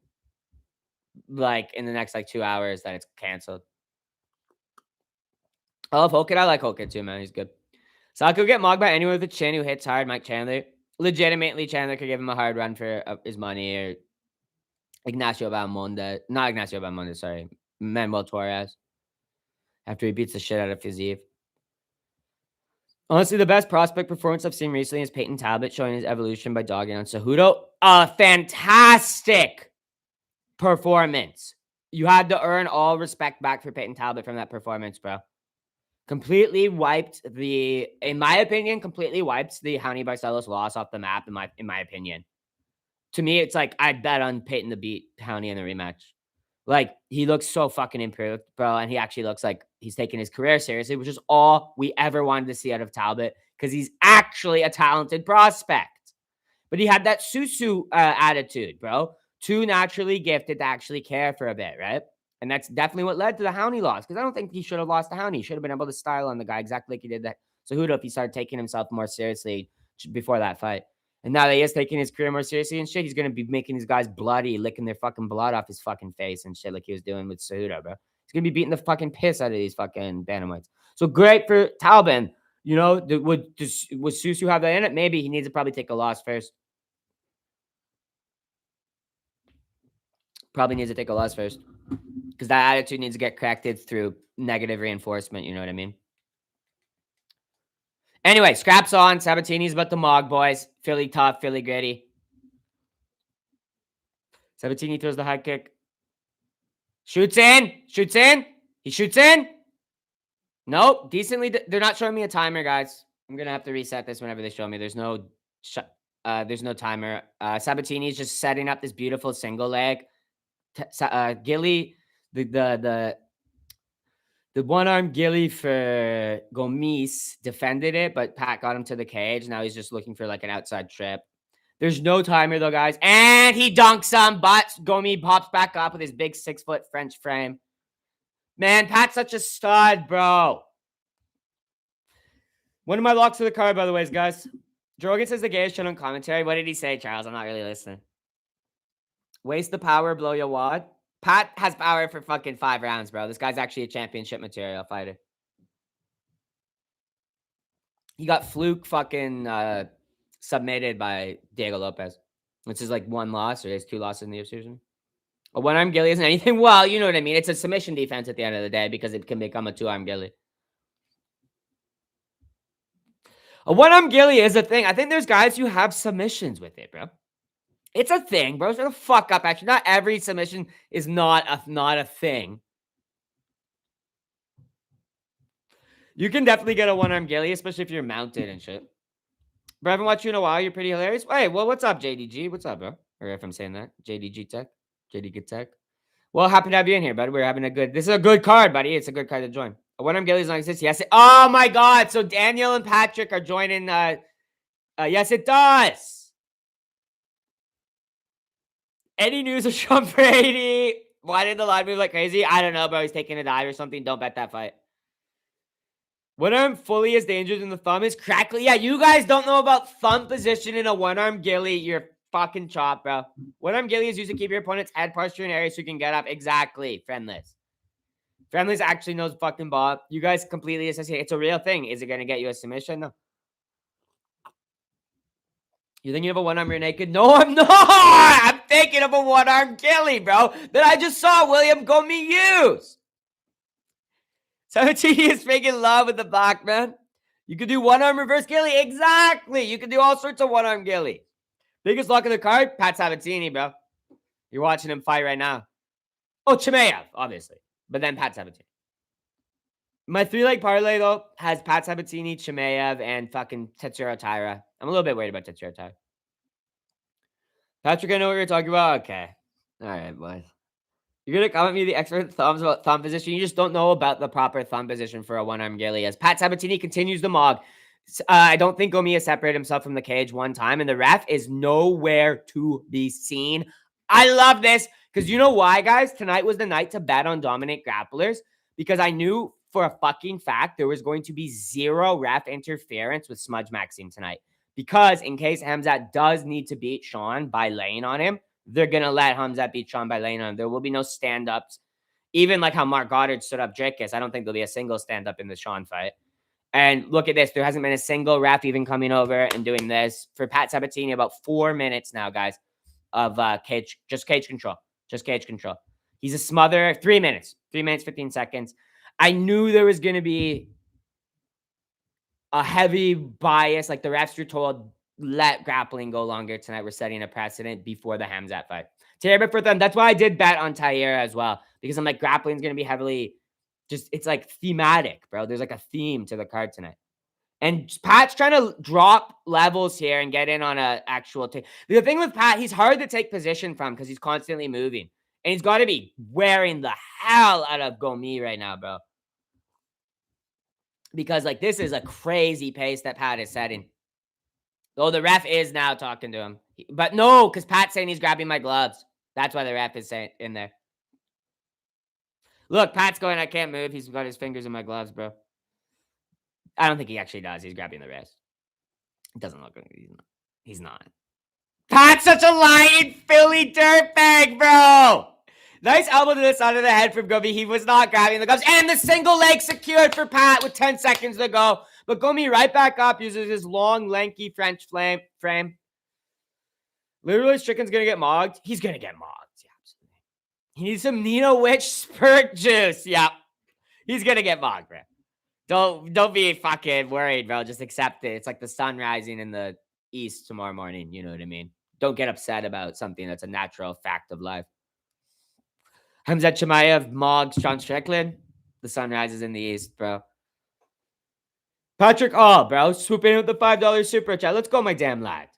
A: like in the next like 2 hours that it's canceled. I love Hokit. I like Hokit too, man. He's good. So I could get mogged by anyone with a chin who hits hard. Mike Chandler. Legitimately, Chandler could give him a hard run for his money. Or Ignacio Balmonde. Not Ignacio Balmonde, sorry. Manuel Torres. After he beats the shit out of Fiziev. Honestly, the best prospect performance I've seen recently is Peyton Talbot showing his evolution by dogging on Cejudo. A fantastic performance. You had to earn all respect back for Peyton Talbot from that performance, bro. Completely wiped in my opinion, completely wiped the Johnny Barcelos loss off the map, in my opinion. To me, it's like I'd bet on Peyton to beat Johnny in the rematch. Like, he looks so fucking improved, bro, and he actually looks like he's taking his career seriously, which is all we ever wanted to see out of Talbot, because he's actually a talented prospect. But he had that Susu attitude, bro. Too naturally gifted to actually care for a bit, right? And that's definitely what led to the Hound he lost. Because I don't think he should have lost the Hound. He should have been able to style on the guy exactly like he did that Cejudo if he started taking himself more seriously before that fight. And now that he is taking his career more seriously and shit, he's going to be making these guys bloody, licking their fucking blood off his fucking face and shit like he was doing with Cejudo, bro. He's going to be beating the fucking piss out of these fucking bantamweights. So great for Talbin. You know, would Susu have that in it? Maybe he needs to probably take a loss first. Probably needs to take a loss first. Because that attitude needs to get corrected through negative reinforcement. You know what I mean? Anyway, scraps on. Sabatini's about the Mog, boys. Philly tough, Philly gritty. Sabatini throws the high kick. Shoots in. Shoots in. He shoots in. Nope. Decently. They're not showing me a timer, guys. I'm going to have to reset this whenever they show me. There's no timer. Sabatini's just setting up this beautiful single leg. Gilly, the one-arm Gilly for Gomis defended it, but Pat got him to the cage. Now he's just looking for like an outside trip. There's no timer though, guys. And he dunks some, but Gomi pops back up with his big 6-foot French frame. Man, Pat's such a stud, bro. One of my locks for the card, by the way, guys. Drogan says the gayest shit on commentary. What did he say, Charles? I'm not really listening. Waste the power, blow your wad. Pat has power for fucking 5 rounds, bro. This guy's actually a championship material fighter. He got fluke fucking submitted by Diego Lopez, which is like 1 loss, or he has 2 losses in the UFC. A 1-arm Gilly isn't anything. Well, you know what I mean. It's a submission defense at the end of the day because it can become a 2-arm Gilly. A 1-arm Gilly is a thing. I think there's guys who have submissions with it, bro. It's a thing, bro. Shut the fuck up, actually. Not every submission is not a thing. You can definitely get a 1-arm Gilly, especially if you're mounted and shit. Bro, I haven't watched you in a while. You're pretty hilarious. Hey, well, what's up, JDG? What's up, bro? Or if I'm saying that. JDG Tech. JD Tech. Well, happy to have you in here, buddy. We're having this is a good card, buddy. It's a good card to join. A 1-arm Gilly is not exist. Yes. Oh, my God. So Daniel and Patrick are joining. Yes, it does. Any news of Sean Brady? Why did the line move like crazy? I don't know, bro. He's taking a dive or something. Don't bet that fight. 1-arm fully as dangerous in the thumb is crackly. Yeah, you guys don't know about thumb position in a 1-arm Gilly. You're fucking chop, bro. 1-arm Gilly is used to keep your opponent's head posture in areas so you can get up. Exactly. Friendless. Friendless actually knows fucking ball. You guys completely associate. It's a real thing. Is it going to get you a submission? No. You thinking of a 1-arm rear naked? No, I'm not. I'm thinking of a 1-arm Gilly, bro, that I just saw William Gomi use. 17 is making love with the black man. You could do 1-arm reverse Gilly. Exactly. You could do all sorts of 1-arm Gilly. Biggest lock of the card, Pat Sabatini, bro. You're watching him fight right now. Oh, Chimaev, obviously. But then Pat Sabatini. My 3-leg parlay, though, has Pat Sabatini, Chimaev, and fucking Tetsuro Taira. I'm a little bit worried about Tetsuro Taira. Patrick, I know what you're talking about. Okay. All right, boys. You're going to comment me the expert thumbs about thumb position. You just don't know about the proper thumb position for a 1-arm Gilly. As Pat Sabatini continues the mog. I don't think Gomi has separated himself from the cage one time, and the ref is nowhere to be seen. I love this because you know why, guys? Tonight was the night to bet on dominant grapplers because I knew for a fucking fact there was going to be 0 ref interference with Smudge Maxime tonight. Because in case Hamzat does need to beat Sean by laying on him, they're going to let Hamzat beat Sean by laying on him. There will be no stand-ups. Even like how Mark Goddard stood up Drickus, I don't think there'll be a single stand-up in the Sean fight. And look at this. There hasn't been a single ref even coming over and doing this. For Pat Sabatini, about 4 minutes now, guys, of cage control. Just cage control. He's a smother. 3 minutes. 3 minutes, 15 seconds. I knew there was going to be a heavy bias. Like the refs were told, let grappling go longer tonight. We're setting a precedent before the Hamzat fight. Terrible for them. That's why I did bet on Taira as well. Because I'm like, grappling's going to be heavily... it's like thematic, bro. There's like a theme to the card tonight. And Pat's trying to drop levels here and get in on an actual take. The thing with Pat, he's hard to take position from because he's constantly moving. And he's got to be wearing the hell out of Gomi right now, bro. Because like this is a crazy pace that Pat is setting. Oh, the ref is now talking to him. But no, because Pat's saying he's grabbing my gloves. That's why the ref is saying in there. Look, Pat's going, I can't move. He's got his fingers in my gloves, bro. I don't think he actually does. He's grabbing the wrist. It doesn't look like he's not. Pat's such a lying Philly dirtbag, bro. Nice elbow to the side of the head from Gomi. He was not grabbing the gloves. And the single leg secured for Pat with 10 seconds to go. But Gomi right back up, uses his long, lanky French frame. Literally, Strickland's going to get mogged. He's going to get mogged. Yeah, absolutely. He needs some Nino Witch spurt juice. Yeah. He's going to get mogged, bro. Don't be fucking worried, bro. Just accept it. It's like the sun rising in the east tomorrow morning. You know what I mean? Don't get upset about something that's a natural fact of life. Hamzat Chimaev mogged Sean Strickland. The sun rises in the east, bro. Patrick, bro, swooping with the $5 super chat. Let's go, my damn lad.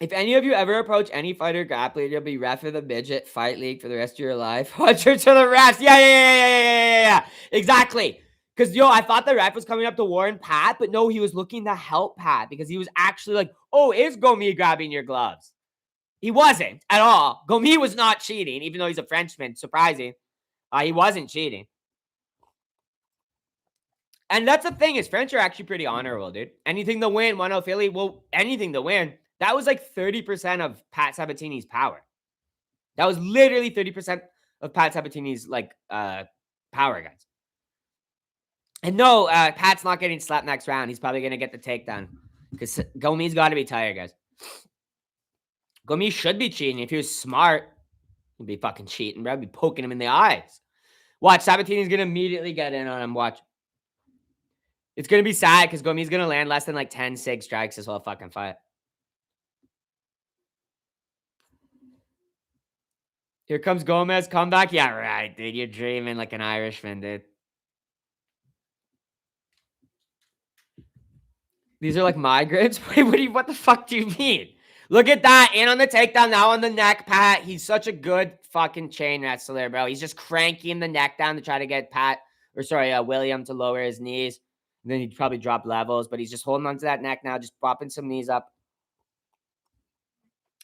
A: If any of you ever approach any fighter grappler, you'll be ref of the midget fight league for the rest of your life. Watch her to the refs. Yeah. Exactly. Because, I thought the ref was coming up to warn Pat, but no, he was looking to help Pat because he was actually like, oh, is Gomi grabbing your gloves? He wasn't at all. Gomi was not cheating, even though he's a Frenchman. Surprising. He wasn't cheating. And that's the thing is French are actually pretty honorable, dude. Anything to win, 1-0 Philly. Well, anything to win. That was like 30% of Pat Sabatini's power. That was literally 30% of Pat Sabatini's power, guys. And no, Pat's not getting slapped next round. He's probably going to get the takedown because Gomi's got to be tired, guys. Gomi should be cheating. If he was smart, he'd be fucking cheating, bro. I'd be poking him in the eyes. Watch, Sabatini's going to immediately get in on him. Watch. It's going to be sad because Gomi's going to land less than 10 sig strikes this whole fucking fight. Here comes Gomez. Comeback. Yeah, right, dude. You're dreaming like an Irishman, dude. These are like my grips? Wait, what the fuck do you mean? Look at that. In on the takedown, now on the neck, Pat. He's such a good fucking chain wrestler, bro. He's just cranking the neck down to try to get William to lower his knees. And then he'd probably drop levels, but he's just holding onto that neck now, just popping some knees up.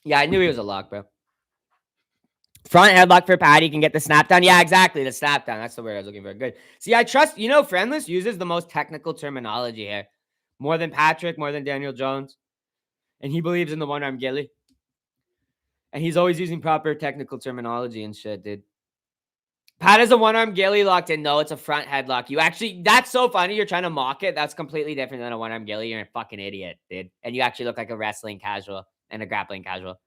A: Yeah, I knew he was a lock, bro. Front headlock for Pat. He can get the snap down. Yeah, exactly. The snap down. That's the word I was looking for. Good. See, I trust, Friendless uses the most technical terminology here. More than Patrick, more than Daniel Jones. And he believes in the one-arm ghillie. And he's always using proper technical terminology and shit, dude. Pat is a one-arm ghillie locked in. No, it's a front headlock. That's so funny. You're trying to mock it. That's completely different than a one-arm ghillie. You're a fucking idiot, dude. And you actually look like a wrestling casual and a grappling casual.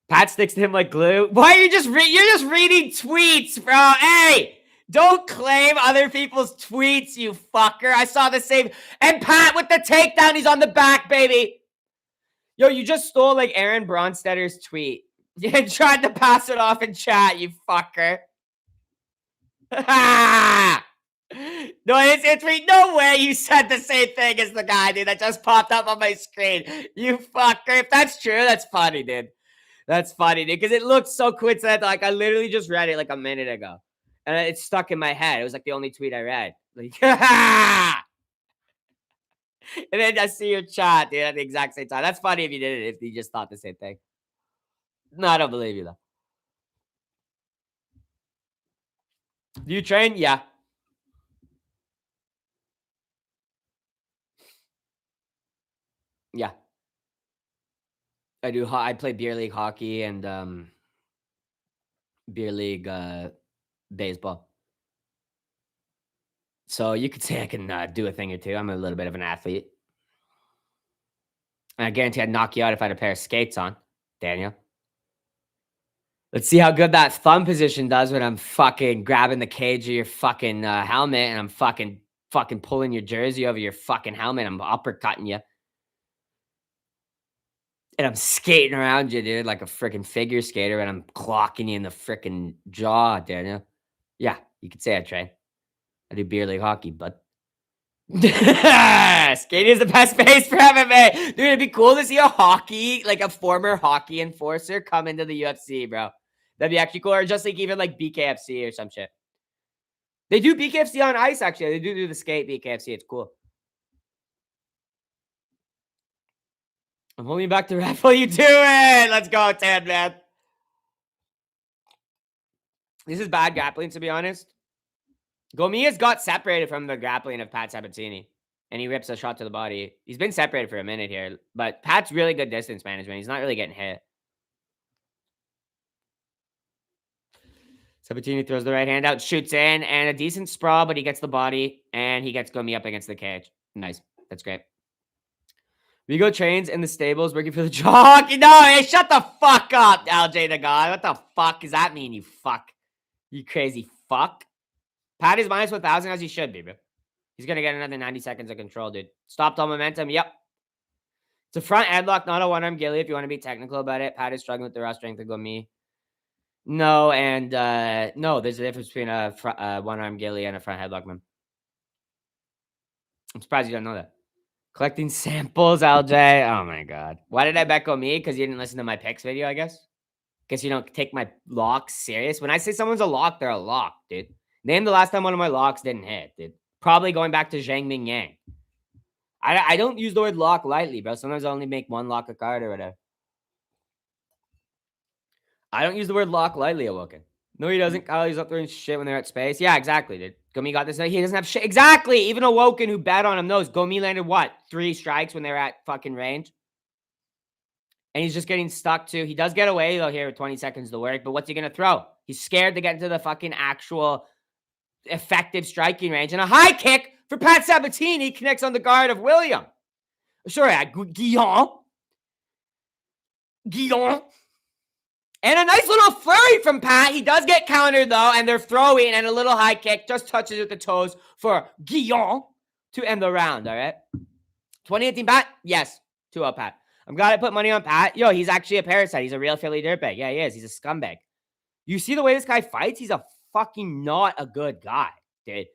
A: Pat sticks to him like glue. Why are you just you're just reading tweets, bro? Hey, don't claim other people's tweets, you fucker. I saw the same. And Pat with the takedown. He's on the back, baby. Yo, you just stole Aaron Bronstedter's tweet. You tried to pass it off in chat, you fucker. No, it's tweet. No way you said the same thing as the guy, dude, that just popped up on my screen. You fucker. If that's true, that's funny, dude. That's funny, dude, because it looks so coincidental. I literally just read it a minute ago. And it stuck in my head. It was the only tweet I read. And then I see your chat, dude, at the exact same time. That's funny if you did it, if you just thought the same thing. No, I don't believe you, though. Do you train? Yeah. Yeah. I do. I play beer league hockey and beer league baseball. So you could say I can do a thing or two. I'm a little bit of an athlete. And I guarantee I'd knock you out if I had a pair of skates on, Daniel. Let's see how good that thumb position does when I'm fucking grabbing the cage of your fucking helmet and I'm fucking pulling your jersey over your fucking helmet. I'm uppercutting you. And I'm skating around you, dude, like a freaking figure skater, and I'm clocking you in the freaking jaw, Daniel. Yeah, you could say I train. I do beer league hockey, bud. Skating is the best base for MMA. Dude, it'd be cool to see a former hockey enforcer come into the UFC, bro. That'd be actually cool. Or just even BKFC or some shit. They do BKFC on ice, actually. They do the skate BKFC. It's cool. I'm holding back the ref while you do it. Let's go, Ted, man. This is bad grappling, to be honest. Gomia's got separated from the grappling of Pat Sabatini, and he rips a shot to the body. He's been separated for a minute here, but Pat's really good distance management. He's not really getting hit. Sabatini throws the right hand out, shoots in, and a decent sprawl, but he gets the body, and he gets Gomi up against the cage. Nice. That's great. Rigo trains in the stables working for the jockey. No, hey, shut the fuck up, LJ the God. What the fuck does that mean, you fuck? You crazy fuck. Pat is minus 1,000 as he should be, bro. He's going to get another 90 seconds of control, dude. Stopped all momentum. Yep. It's a front headlock, not a one-arm ghillie if you want to be technical about it. Pat is struggling with the raw strength of Gomi. No, and no, there's a difference between a one-arm ghillie and a front headlock, man. I'm surprised you don't know that. Collecting samples, LJ. Oh, my God. Why did I bet Gomi? Because you didn't listen to my picks video, I guess? Guess you don't take my locks serious. When I say someone's a lock, they're a lock, dude. Name the last time one of my locks didn't hit, dude. Probably going back to Zhang Ming Yang. I don't use the word lock lightly, bro. Sometimes I only make one lock a card or whatever. I don't use the word lock lightly, Awoken. No, he doesn't. Kylie's up there and shit when they're at space. Yeah, exactly, dude. Gomi got this. He doesn't have shit. Exactly. Even Awoken, who bet on him, knows Gomi landed what? 3 strikes when they were at fucking range. And he's just getting stuck to. He does get away, though, here with 20 seconds to work. But what's he going to throw? He's scared to get into the fucking actual effective striking range. And a high kick for Pat Sabatini connects on the guard of William. Sorry, Guillaume. And a nice little flurry from Pat. He does get countered, though, and they're throwing, and a little high kick just touches with the toes for Guillaume to end the round, all right? 2018 Pat? Yes. 2-0 Pat. I'm glad I put money on Pat. Yo, he's actually a parasite. He's a real Philly dirtbag. Yeah, he is. He's a scumbag. You see the way this guy fights? He's a fucking not a good guy, dude.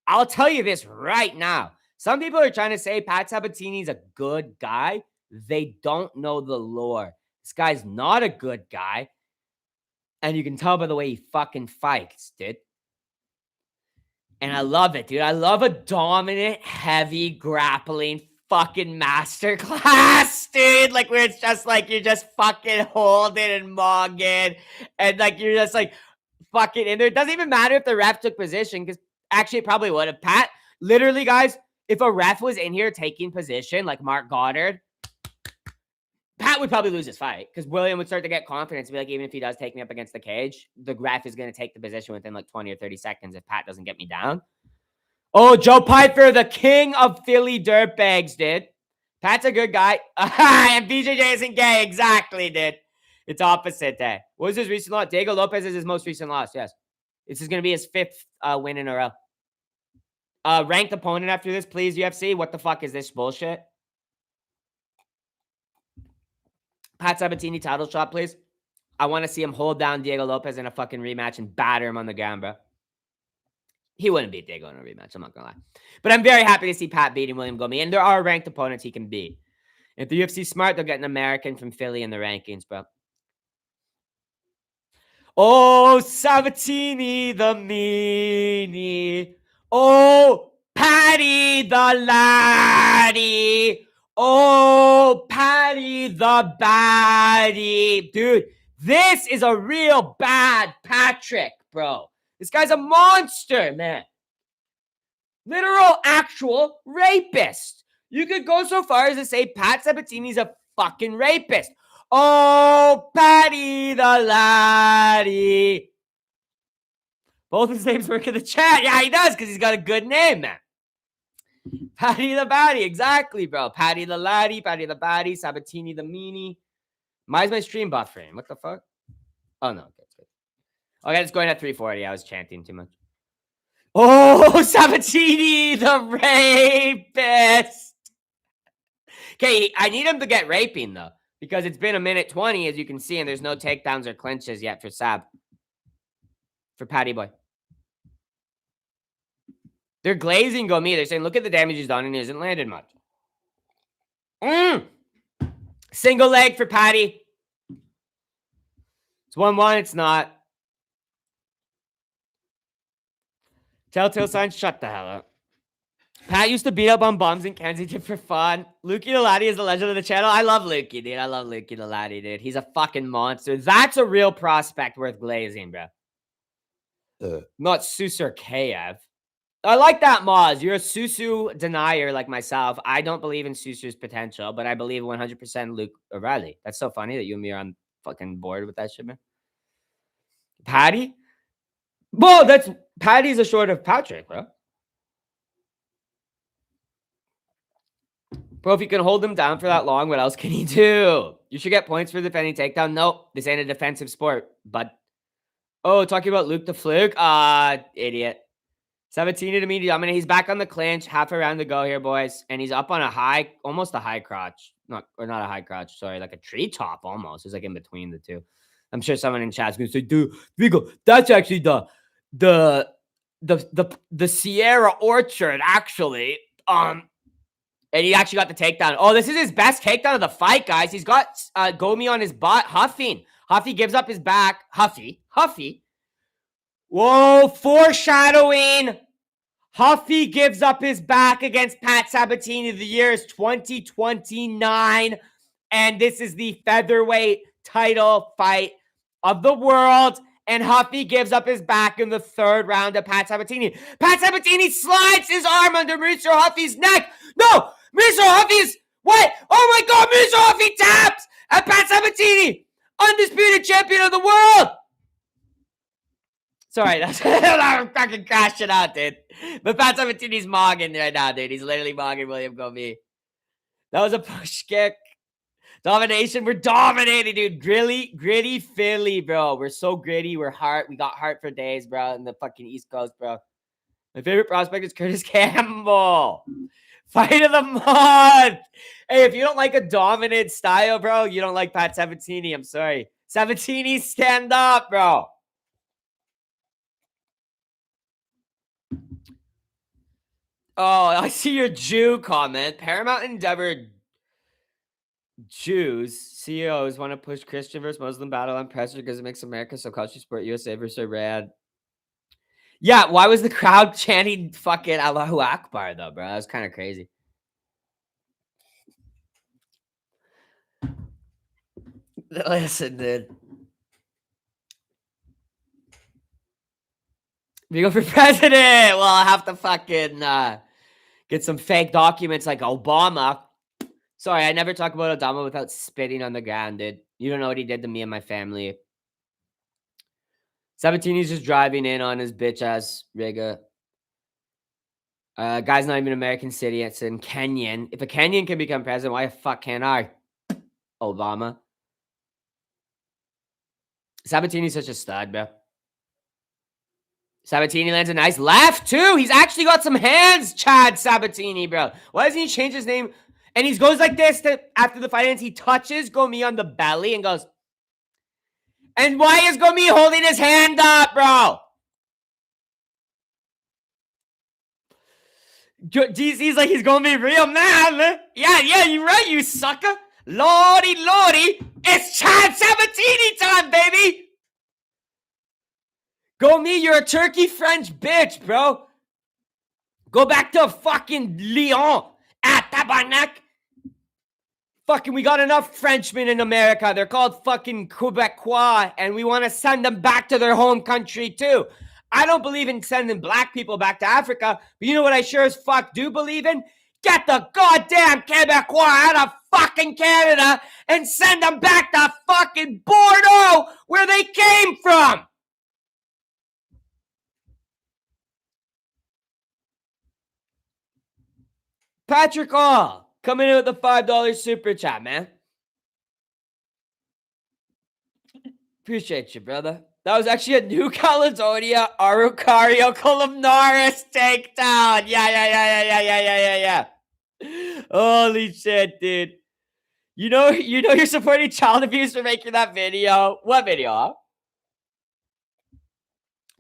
A: I'll tell you this right now. Some people are trying to say Pat Sabatini's a good guy. They don't know the lore. This guy's not a good guy. And you can tell by the way he fucking fights, dude. And I love it, dude. I love a dominant, heavy, grappling fucking masterclass, dude. Like, where it's just like you're just fucking holding and mogging. And like you're just like fucking in there. It doesn't even matter if the ref took position, because actually it probably would have. Pat, literally, guys, if a ref was in here taking position, like Mark Goddard, Pat would probably lose his fight, because William would start to get confidence and be like, even if he does take me up against the cage, the ref is going to take the position within like 20 or 30 seconds if Pat doesn't get me down. Oh, Joe Piper, the king of Philly dirtbags, dude. Pat's a good guy. And BJJ isn't gay. Exactly, dude. It's opposite day. What was his recent loss? Diego Lopez is his most recent loss, yes. This is going to be his 5th win in a row. Ranked opponent after this, please, UFC. What the fuck is this bullshit? Pat Sabatini title shot, please. I want to see him hold down Diego Lopez in a fucking rematch and batter him on the ground, bro. He wouldn't beat Diego in a rematch, I'm not going to lie. But I'm very happy to see Pat beating William Gomi. And there are ranked opponents he can beat. If the UFC's smart, they'll get an American from Philly in the rankings, bro. Oh, Sabatini the meanie. Oh, Patty the laddie. Oh, Patty the baddie. Dude, this is a real bad Patrick, bro. This guy's a monster, man. Literal, actual rapist. You could go so far as to say Pat Sabatini's a fucking rapist. Oh, Patty the laddie. Both his names work in the chat. Yeah, he does, because he's got a good name, man. Patty the baddie. Exactly, bro. Patty the laddie, Patty the baddie, Sabatini the meanie. Why is my stream buffering? What the fuck? Oh, no. Okay, it's good. Okay, it's going at 340. I was chanting too much. Oh, Sabatini the rapist. Okay, I need him to get raping, though, because it's been a minute 20, as you can see, and there's no takedowns or clinches yet for Sab. For Patty Boy. They're glazing Gomi. They're saying, look at the damage he's done, and he hasn't landed much. Single leg for Patty. It's 1-1. It's not. Telltale signs, shut the hell up. Pat used to beat up on bums in Kensington for fun. Lukey Lalati is the legend of the channel. I love Lukey, dude. I love Lukey Lalati, dude. He's a fucking monster. That's a real prospect worth glazing, bro. Not Susur Kayev. I like that, Moz. You're a Susu denier like myself. I don't believe in Susur's potential, but I believe 100% Luke O'Reilly. That's so funny that you and me are on fucking board with that shit, man. Patty? Whoa, that's Patty's a short of Patrick, bro. Bro, if you can hold him down for that long, what else can he do? You should get points for defending takedown. Nope, this ain't a defensive sport, bud. Oh, talking about Luke the Fluke? Idiot. 17 to me, dominate. He's back on the clinch. Half a round to go here, boys. And he's up on a high, almost a high crotch. Not a high crotch, sorry, like a treetop almost. It's like in between the two. I'm sure someone in chat's gonna say, dude, Rigo, that's actually the Sierra Orchard, actually. And he actually got the takedown. Oh, this is his best takedown of the fight, guys. He's got Gomi on his butt, huffing. Huffy gives up his back. Huffy. Whoa, foreshadowing. Huffy gives up his back against Pat Sabatini. The year is 2029. And this is the featherweight title fight of the world. And Huffy gives up his back in the third round to Pat Sabatini. Pat Sabatini slides his arm under Mauricio Huffy's neck. No! Mauricio Huffy's... What? Oh my God! Mauricio Huffy taps! And Pat Sabatini, undisputed champion of the world! Sorry, that's I'm fucking crashing out, dude. But Pat Sabatini's mogging right now, dude. He's literally mogging William Gomi. That was a push kick. Domination. We're dominating, dude. Gritty Philly, bro. We're so gritty. We're heart. We got heart for days, bro, in the fucking East Coast, bro. My favorite prospect is Curtis Campbell. Fight of the month. Hey, if you don't like a dominant style, bro, you don't like Pat Sabatini. I'm sorry. Sabatini, stand up, bro. Oh, I see your Jew comment. Paramount Endeavor Jews, CEOs want to push Christian versus Muslim battle on pressure because it makes America so culture sport USA versus Iran. Yeah, why was the crowd chanting fucking Allahu Akbar though, bro? That was kind of crazy. Listen, dude. We go for president. Well, I'll have to fucking get some fake documents like Obama. Sorry, I never talk about Obama without spitting on the ground, dude. You don't know what he did to me and my family. Sabatini's just driving in on his bitch ass Riga. Guy's not even American citizen. Kenyan. If a Kenyan can become president, why the fuck can't I? Obama. Sabatini's such a stud, bro. Sabatini lands a nice left, too. He's actually got some hands, Chad Sabatini, bro. Why doesn't he change his name? And he goes like this after the fight ends. He touches Gomi on the belly and goes. And why is Gomi holding his hand up, bro? DC's like he's gonna be real mad. Yeah, you're right, you sucker. Lordy, it's Chad Sabatini time, baby. Gomi, you're a turkey French bitch, bro. Go back to fucking Lyon at Tabarnak. Fucking, we got enough Frenchmen in America. They're called fucking Quebecois, and we want to send them back to their home country, too. I don't believe in sending black people back to Africa, but you know what I sure as fuck do believe in? Get the goddamn Quebecois out of fucking Canada and send them back to fucking Bordeaux, where they came from. Patrick Hall, coming in with the $5 super chat, man. Appreciate you, brother. That was actually a New Caledonia Araucario Columnaris takedown. Yeah. Holy shit, dude. You know you're supporting child abuse for making that video. What video, huh?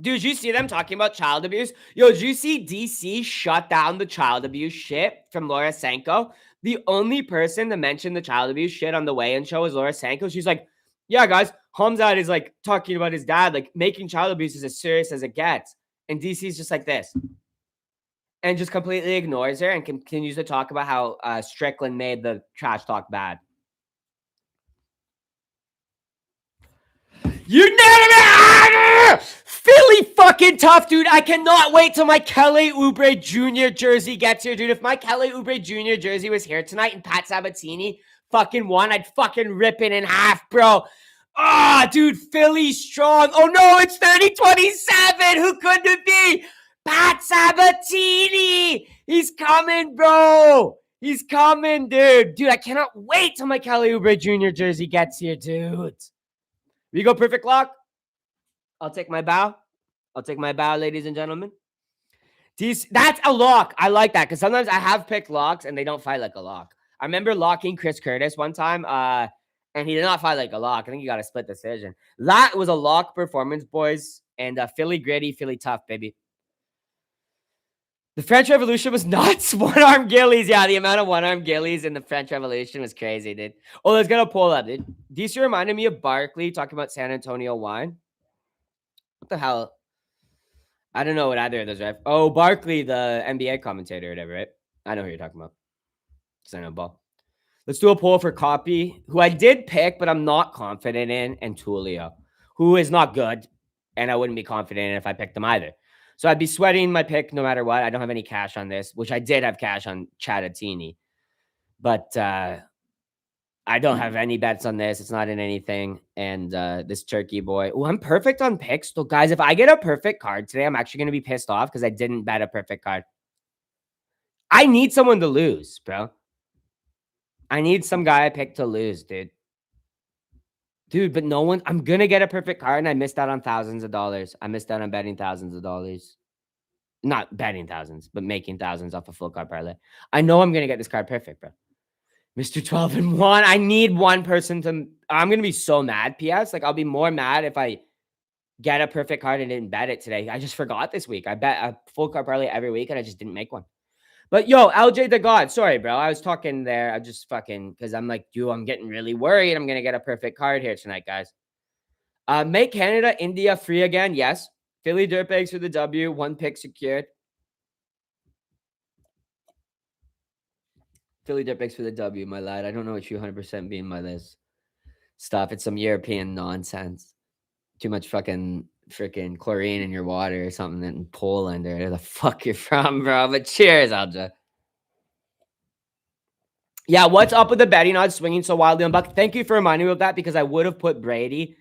A: Dude, did you see them talking about child abuse? Yo, did you see DC shut down the child abuse shit from Laura Sanko? The only person to mention the child abuse shit on the weigh-in show was Laura Sanko. She's like, yeah, guys, Hamzat is like talking about his dad, like making child abuse is as serious as it gets. And DC's just like this. and just completely ignores her and continues to talk about how Strickland made the trash talk bad. You never Philly fucking tough, dude. I cannot wait till my Kelly Oubre Jr. jersey gets here, dude. If my Kelly Oubre Jr. jersey was here tonight and Pat Sabatini fucking won, I'd fucking rip it in half, bro. Ah, dude, Philly strong. Oh no, it's 30-27. Who could it be? Pat Sabatini. He's coming, bro. He's coming, dude. Dude, I cannot wait till my Kelly Oubre Jr. jersey gets here, dude. Rigo perfect lock. I'll take my bow. I'll take my bow, ladies and gentlemen. That's a lock. I like that because sometimes I have picked locks and they don't fight like a lock. I remember locking Chris Curtis one time, and he did not fight like a lock. I think he got a split decision. That was a lock performance, boys. And Philly gritty, Philly tough, baby. The French Revolution was nuts. One-arm gillies. Yeah, the amount of one-arm gillies in the French Revolution was crazy, dude. Oh, let's get a poll up, dude. DC reminded me of Barkley talking about San Antonio wine. What the hell? I don't know what either of those are. Oh, Barkley, the NBA commentator or whatever, right? I know who you're talking about. Because I know ball. Let's do a poll for Copy, who I did pick, but I'm not confident in, and Tulio, who is not good, and I wouldn't be confident in if I picked them either. So I'd be sweating my pick no matter what. I don't have any cash on this, which I did have cash on Chadatini. But I don't have any bets on this. It's not in anything. And this turkey boy. Oh, I'm perfect on picks. So, guys, if I get a perfect card today, I'm actually going to be pissed off because I didn't bet a perfect card. I need someone to lose, bro. I need some guy I picked to lose, dude. Dude, but no one. I'm going to get a perfect card, and I missed out on thousands of dollars. I missed out on betting thousands of dollars. Not betting thousands, but making thousands off a full card parlay. I know I'm going to get this card perfect, bro. Mr. 12-1. I need one person to. I'm going to be so mad, PS. Like, I'll be more mad if I get a perfect card and didn't bet it today. I just forgot this week. I bet a full card parlay every week, and I just didn't make one. But, yo, LJ the God. Sorry, bro. I was talking there. I just fucking. Because I'm like, dude, I'm getting really worried. I'm going to get a perfect card here tonight, guys. Make Canada, India free again. Yes. Philly Dirtbags for the W. One pick secured. Philly Dirtbags for the W, my lad. I don't know what you 100% mean by this stuff. It's some European nonsense. Too much fucking freaking chlorine in your water or something in Poland or where the fuck you're from, bro. But cheers, Alja. Yeah, what's up with the betting odds swinging so wildly on Buck? Thank you for reminding me of that because I would have put Brady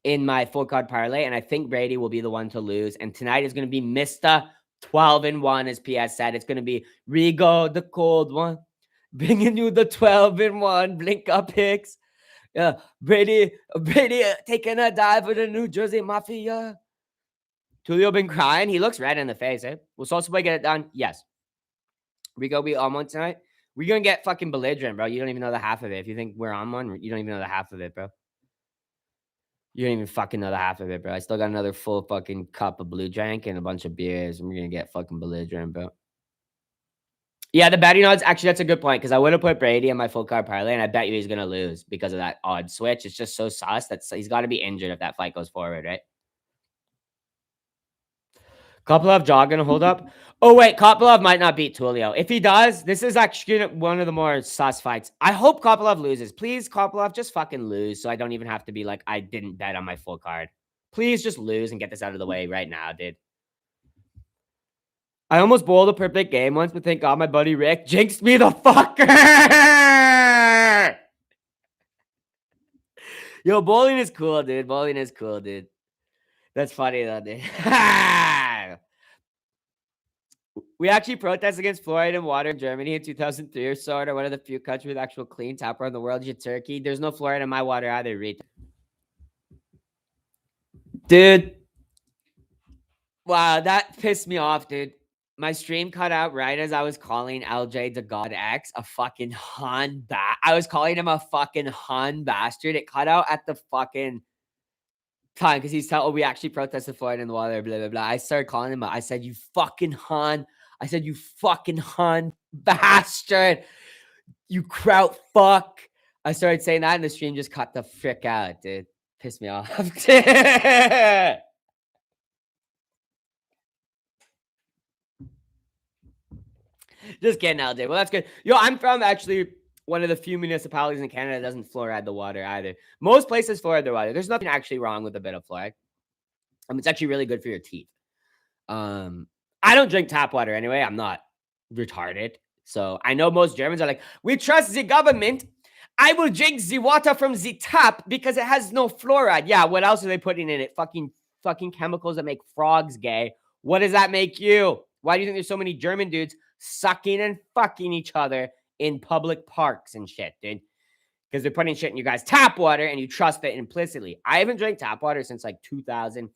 A: in my full card parlay, and I think Brady will be the one to lose. And tonight is going to be Mr. 12-1, as PS said. It's going to be Rigo, the cold one, bringing you the 12-1 blink up picks. Yeah, Brady taking a dive for the New Jersey Mafia. Tulio been crying. He looks red in the face, eh? Will Salsa Boy get it done? Yes. Rigo be on one tonight. We're going to get fucking belligerent, bro. You don't even know the half of it. If you think we're on one, you don't even know the half of it, bro. You don't even fucking know the half of it, bro. I still got another full fucking cup of blue drink and a bunch of beers, and we're going to get fucking belligerent, bro. Yeah, the betting odds, actually, that's a good point, because I would have put Brady in my full card parlay, and I bet you he's going to lose because of that odd switch. It's just so sus that he's got to be injured if that fight goes forward, right? Kopylov jaw going to hold up? Oh, wait, Kopylov might not beat Tulio. If he does, this is actually one of the more sus fights. I hope Kopylov loses. Please, Kopylov, just fucking lose so I don't even have to be like, I didn't bet on my full card. Please just lose and get this out of the way right now, dude. I almost bowled a perfect game once, but thank God my buddy Rick jinxed me the fucker. Yo, bowling is cool, dude. Bowling is cool, dude. That's funny, though, dude. We actually protested against fluoride in water in Germany in 2003 or so. Or one of the few countries with actual clean tap water in the world. You Turkey. There's no fluoride in my water either, Reed. Dude. Wow, that pissed me off, dude. My stream cut out right as I was calling LJ the God X a fucking Hun I was calling him a fucking Hun bastard. It cut out at the fucking time because he's telling, we actually protested Floyd in the water, blah, blah, blah. I started calling him, I said, you fucking Hun. I said, you fucking Hun bastard. You kraut fuck. I started saying that and the stream just cut the frick out, dude. Pissed me off. Just kidding, LJ. Well, that's good. Yo, I'm from actually one of the few municipalities in Canada that doesn't fluoride the water either. Most places fluoride the water. There's nothing actually wrong with a bit of fluoride. It's actually really good for your teeth. I don't drink tap water anyway. I'm not retarded. So I know most Germans are like, we trust the government. I will drink the water from the tap because it has no fluoride. Yeah, what else are they putting in it? Fucking chemicals that make frogs gay. What does that make you? Why do you think there's so many German dudes sucking and fucking each other in public parks and shit, dude? Because they're putting shit in you guys' tap water and you trust it implicitly. I haven't drank tap water since like 2000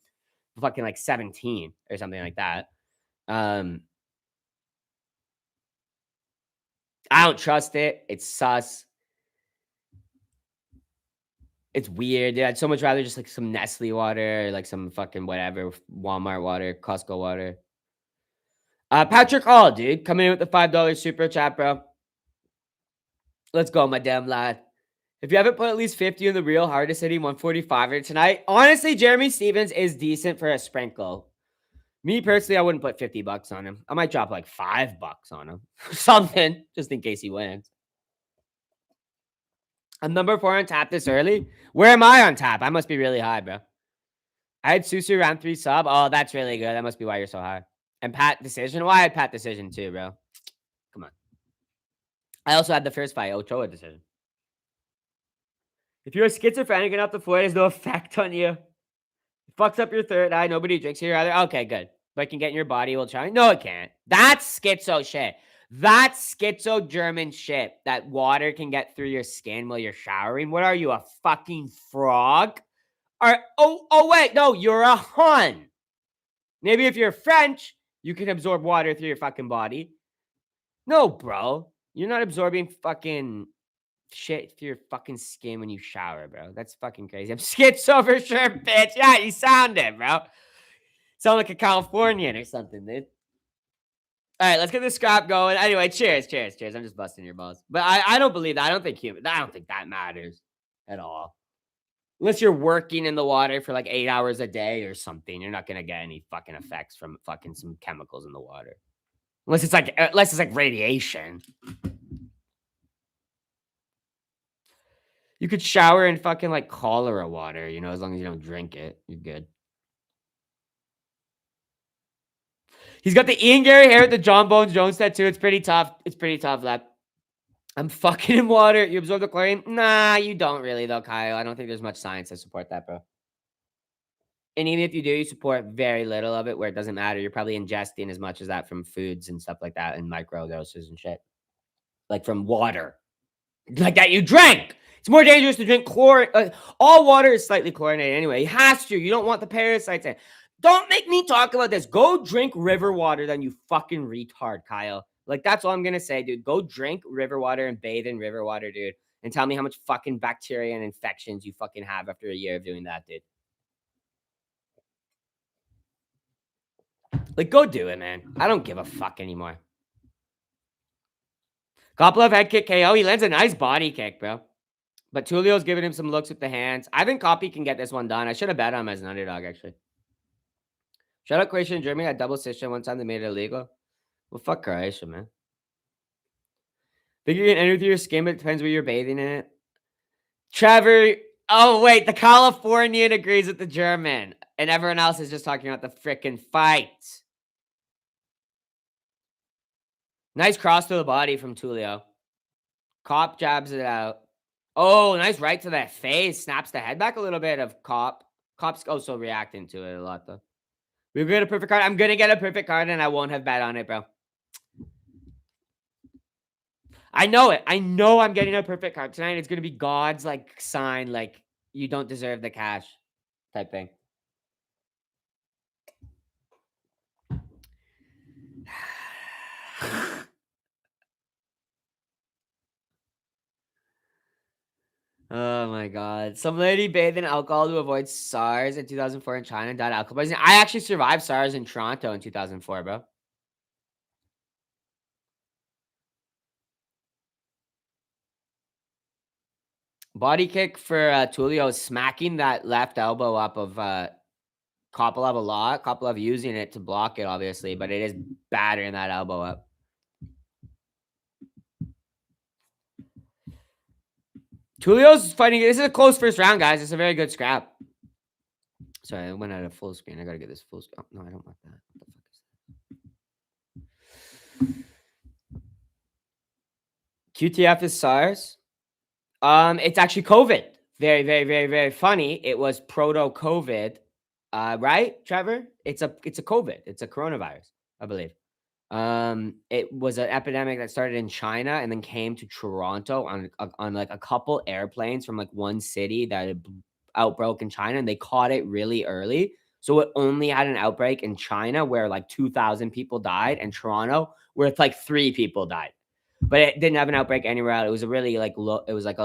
A: fucking like 17 or something like that. I don't trust it. It's sus. It's weird. Yeah, I'd so much rather just like some Nestle water or like some fucking whatever, Walmart water, Costco water. Patrick All, dude, coming in with the $5 super chat, bro. Let's go, my damn lad. If you haven't put at least 50 in the real hardest hitting 145er tonight, honestly, Jeremy Stevens is decent for a sprinkle. Me personally, I wouldn't put $50 on him. I might drop like $5 on him. Something, just in case he wins. I'm number 4 on tap this early. Where am I on tap? I must be really high, bro. I had Susu round 3 sub. Oh, that's really good. That must be why you're so high. And Pat Decision. Well, I had Pat Decision too, bro. Come on. I also had the first fight, Ochoa Decision. If you're a schizophrenic getting off the floor, there's no effect on you. It fucks up your third eye. Nobody drinks here either. Okay, good. But it can get in your body while trying. No, it can't. That's schizo shit. That's schizo German shit. That water can get through your skin while you're showering. What are you, a fucking frog? Wait, no, you're a Hun. Maybe if you're French, you can absorb water through your fucking body. No, bro. You're not absorbing fucking shit through your fucking skin when you shower, bro. That's fucking crazy. I'm schizo for sure, bitch. Yeah, you sound it, bro. Sound like a Californian or something, dude. All right, let's get this scrap going. Anyway, cheers. I'm just busting your balls. But I don't believe that. I don't think that matters at all. Unless you're working in the water for like 8 hours a day or something, you're not gonna get any fucking effects from fucking some chemicals in the water. Unless it's like radiation. You could shower in fucking like cholera water, as long as you don't drink it, you're good. He's got the Ian Gary hair with the John Bones Jones tattoo. It's pretty tough. Lad. I'm fucking in water. You absorb the chlorine? Nah, you don't really though, Kyle. I don't think there's much science to support that, bro. And even if you do, you support very little of it where it doesn't matter. You're probably ingesting as much as that from foods and stuff like that and micro doses and shit. Like from water. Like that you drank. It's more dangerous to drink chlorine. All water is slightly chlorinated anyway. It has to. You don't want the parasites in. Don't make me talk about this. Go drink river water then, you fucking retard, Kyle. Like, that's all I'm going to say, dude. Go drink river water and bathe in river water, dude. And tell me how much fucking bacteria and infections you fucking have after a year of doing that, dude. Like, go do it, man. I don't give a fuck anymore. Koplev head kick KO. He lands a nice body kick, bro. But Tulio's giving him some looks with the hands. I think Copy can get this one done. I should have bet on him as an underdog, actually. Shout out Croatia and Germany. Had double decision one time. They made it illegal. Well, fuck Croatia, man. Think you can enter through your skin, but it depends where you're bathing in it. Trevor. Oh, wait. The Californian agrees with the German. And everyone else is just talking about the frickin' fight. Nice cross to the body from Tulio. Cop jabs it out. Oh, nice right to the face. Snaps the head back a little bit of Cop. Cop's also reacting to it a lot, though. We're going to get a perfect card. I'm going to get a perfect card, and I won't have bet on it, bro. I know it. I know I'm getting a perfect card tonight. It's going to be God's, like, sign, like, you don't deserve the cash type thing. Oh my God. Some lady bathed in alcohol to avoid SARS in 2004 in China and died alcohol poisoning. I actually survived SARS in Toronto in 2004, bro. Body kick for Tulio, smacking that left elbow up of Kopelev a lot. Kopelev using it to block it, obviously, but it is battering that elbow up. Tulio's fighting. This is a close first round, guys. It's a very good scrap. Sorry, I went out of full screen. I gotta get this full screen. Oh, no, I don't want that. What the fuck is that? QTF is SARS. It's actually COVID. Very, very, very, very funny. It was proto-COVID. Right, Trevor? It's a COVID. It's a coronavirus, I believe. It was an epidemic that started in China and then came to Toronto on like a couple airplanes from like one city that had outbroke in China, and they caught it really early. So it only had an outbreak in China where like 2,000 people died, and Toronto where it's like 3 people died. But it didn't have an outbreak anywhere else. It was a really like low. It was like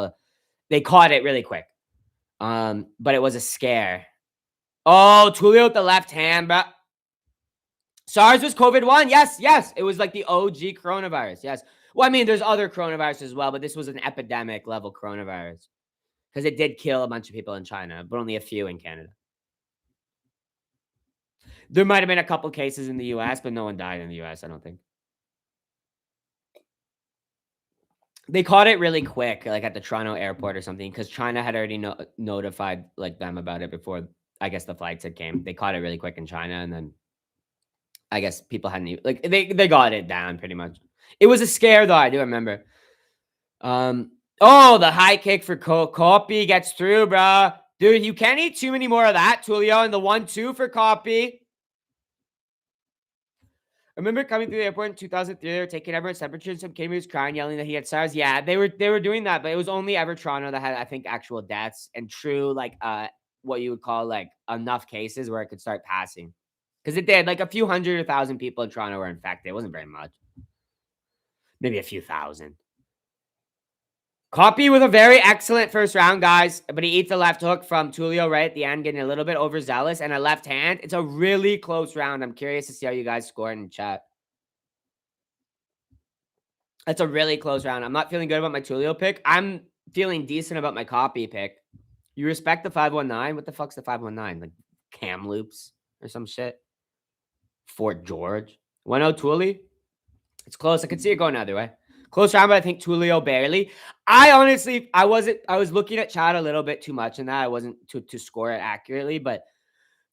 A: they caught it really quick. But it was a scare. Oh, Tulio with the left hand, bro. SARS was COVID-1. Yes, yes. It was like the OG coronavirus. Yes. Well, I mean, there's other coronaviruses as well, but this was an epidemic level coronavirus because it did kill a bunch of people in China, but only a few in Canada. There might have been a couple cases in the US, but no one died in the US, I don't think. They caught it really quick, like at the Toronto airport or something, because China had already notified like them about it before, I guess, the flights had came. They caught it really quick in China, and then I guess people hadn't even, like they got it down pretty much. It was a scare though, I do remember. Oh, the high kick for Copy gets through, bro. Dude, you can't eat too many more of that, Tulio, and the 1-2 for Copy. I remember coming through the airport in 2003, they were taking everyone's temperature, and some kid was crying, yelling that he had SARS. Yeah, they were doing that, but it was only ever Toronto that had, I think, actual deaths and true, like, what you would call, like, enough cases where it could start passing. Because it did, like, a few hundred or thousand people in Toronto were infected. It wasn't very much. Maybe a few thousand. Copy with a very excellent first round, guys, but he eats a left hook from Tulio right at the end, getting a little bit overzealous, and a left hand. It's a really close round. I'm curious to see how you guys score in chat. That's a really close round. I'm not feeling good about my Tulio pick. I'm feeling decent about my Copy pick. You respect the 519? What the fuck's the 519? Like Kamloops or some shit? Fort George? 1-0 Tully? It's close. I could see it going either way. Close round, but I think Tulio barely. I was looking at chat a little bit too much in that. I wasn't to score it accurately, but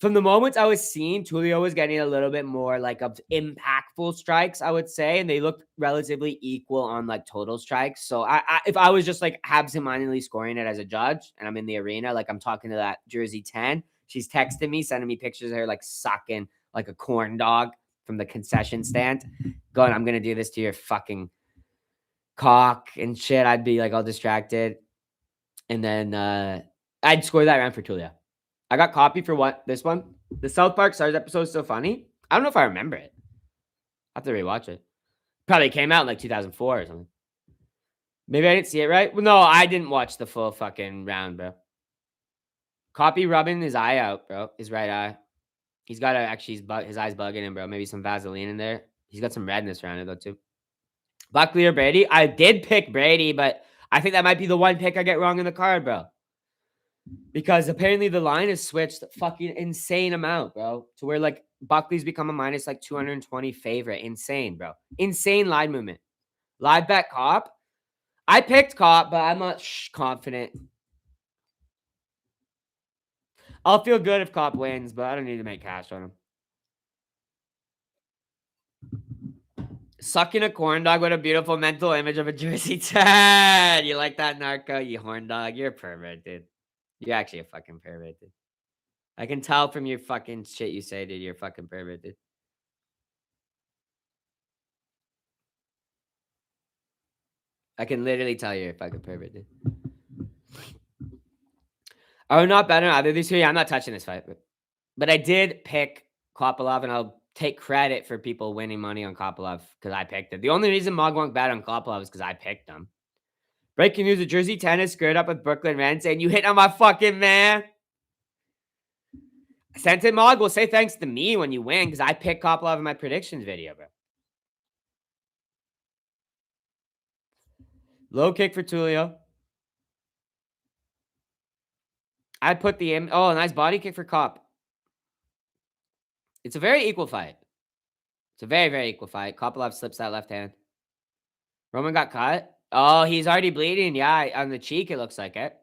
A: from the moments I was seeing, Tulio was getting a little bit more like of impactful strikes, I would say, and they looked relatively equal on like total strikes. So if I was just like absentmindedly scoring it as a judge and I'm in the arena, like I'm talking to that jersey 10, she's texting me, sending me pictures of her like sucking like a corn dog from the concession stand, going, I'm gonna do this to your fucking cock and shit. I'd be like all distracted. And then I'd score that round for Tulio. I got Copy for what? This one? The South Park Stars episode is so funny. I don't know if I remember it. I have to rewatch it. Probably came out in like 2004 or something. Maybe I didn't see it right. Well, no, I didn't watch the full fucking round, bro. Copy rubbing his eye out, bro. His right eye. He's got to actually, his eye's bugging him, bro. Maybe some Vaseline in there. He's got some redness around it, though, too. Buckley or Brady? I did pick Brady, but I think that might be the one pick I get wrong in the card, bro. Because apparently the line is switched fucking insane amount, bro. To where like Buckley's become a minus like 220 favorite. Insane, bro. Insane line movement. Live bet Cop. I picked Cop, but I'm not confident. I'll feel good if Cop wins, but I don't need to make cash on him. Sucking a corn dog with a beautiful mental image of a Jersey 10. You like that, Narco? You horn dog. You're a pervert, dude. You're actually a fucking pervert, dude. I can tell from your fucking shit you say, dude. You're a fucking pervert, dude. I can literally tell you're a fucking pervert, dude. Oh, not better than either of these two. Yeah, I'm not touching this fight. But I did pick Kopylov, and I'll take credit for people winning money on Kopylov because I picked it. The only reason Mog won't bet on Kopylov is because I picked him. Breaking news, the Jersey Tennis squared up with Brooklyn Rants, and you hit on my fucking man. Sent it, Mog. Will say thanks to me when you win because I picked Kopylov in my predictions video, bro. Low kick for Tulio. I put the oh, nice body kick for Cop. It's a very equal fight. It's a very, very equal fight. Kopylov slips that left hand. Roman got cut. Oh, he's already bleeding. Yeah, on the cheek, it looks like it.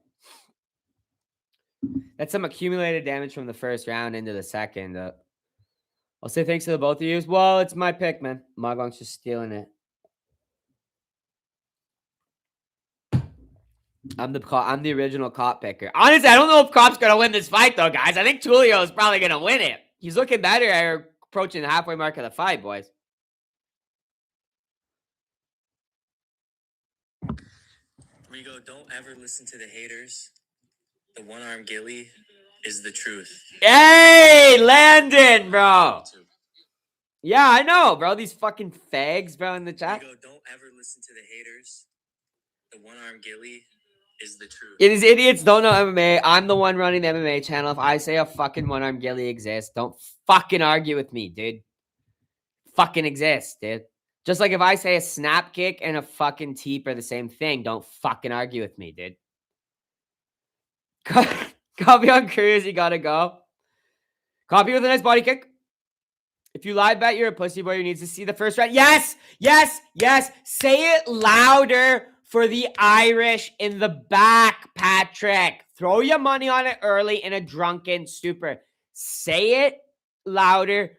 A: That's some accumulated damage from the first round into the second. I'll say thanks to the both of you. Well, it's my pick, man. Mogong's just stealing it. I'm the original cop picker. Honestly, I don't know if Cop's gonna win this fight, though, guys. I think Tulio is probably gonna win it. He's looking better approaching the halfway mark of the fight, boys.
B: Rigo, don't ever listen to the haters. The one-arm Gilly is the truth.
A: Hey, Landon, bro. Yeah, I know, bro. These fucking fags, bro, in the chat.
B: Rigo, don't ever listen to the haters. The one-arm Gilly is the truth.
A: These idiots don't know MMA. I'm the one running the MMA channel. If I say a fucking one-arm Gilly exists, don't fucking argue with me, dude. Fucking exists, dude. Just like if I say a snap kick and a fucking teep are the same thing, don't fucking argue with me, dude. Copy on Cruz, you gotta go. Copy with a nice body kick. If you live bet, you're a pussy boy who needs to see the first round. Yes, yes, yes. Say it louder for the Irish in the back, Patrick. Throw your money on it early in a drunken stupor. Say it louder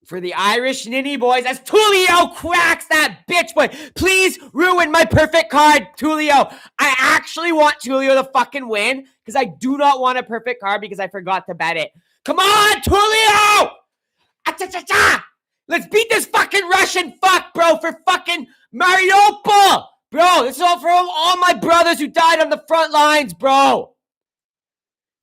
A: for the Irish ninny boys as Tulio cracks that bitch boy. Please ruin my perfect card, Tulio. I actually want Tulio to fucking win because I do not want a perfect card because I forgot to bet it. Come on, Tulio! Let's beat this fucking Russian fuck, bro, for fucking Mariupol. Bro, this is all for all my brothers who died on the front lines, bro.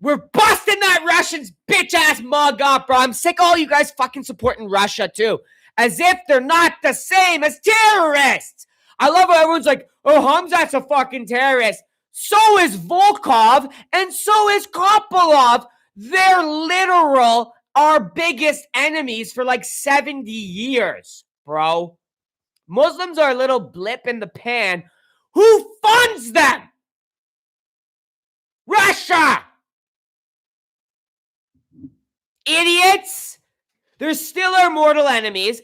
A: We're busting that Russian's bitch-ass mug up, bro. I'm sick of all you guys fucking supporting Russia, too. As if they're not the same as terrorists. I love how everyone's like, oh, Hamzat's a fucking terrorist. So is Volkov, and so is Kopolov. They're literal our biggest enemies for like 70 years, bro. Muslims are a little blip in the pan. Who funds them? Russia! Idiots! They're still our mortal enemies.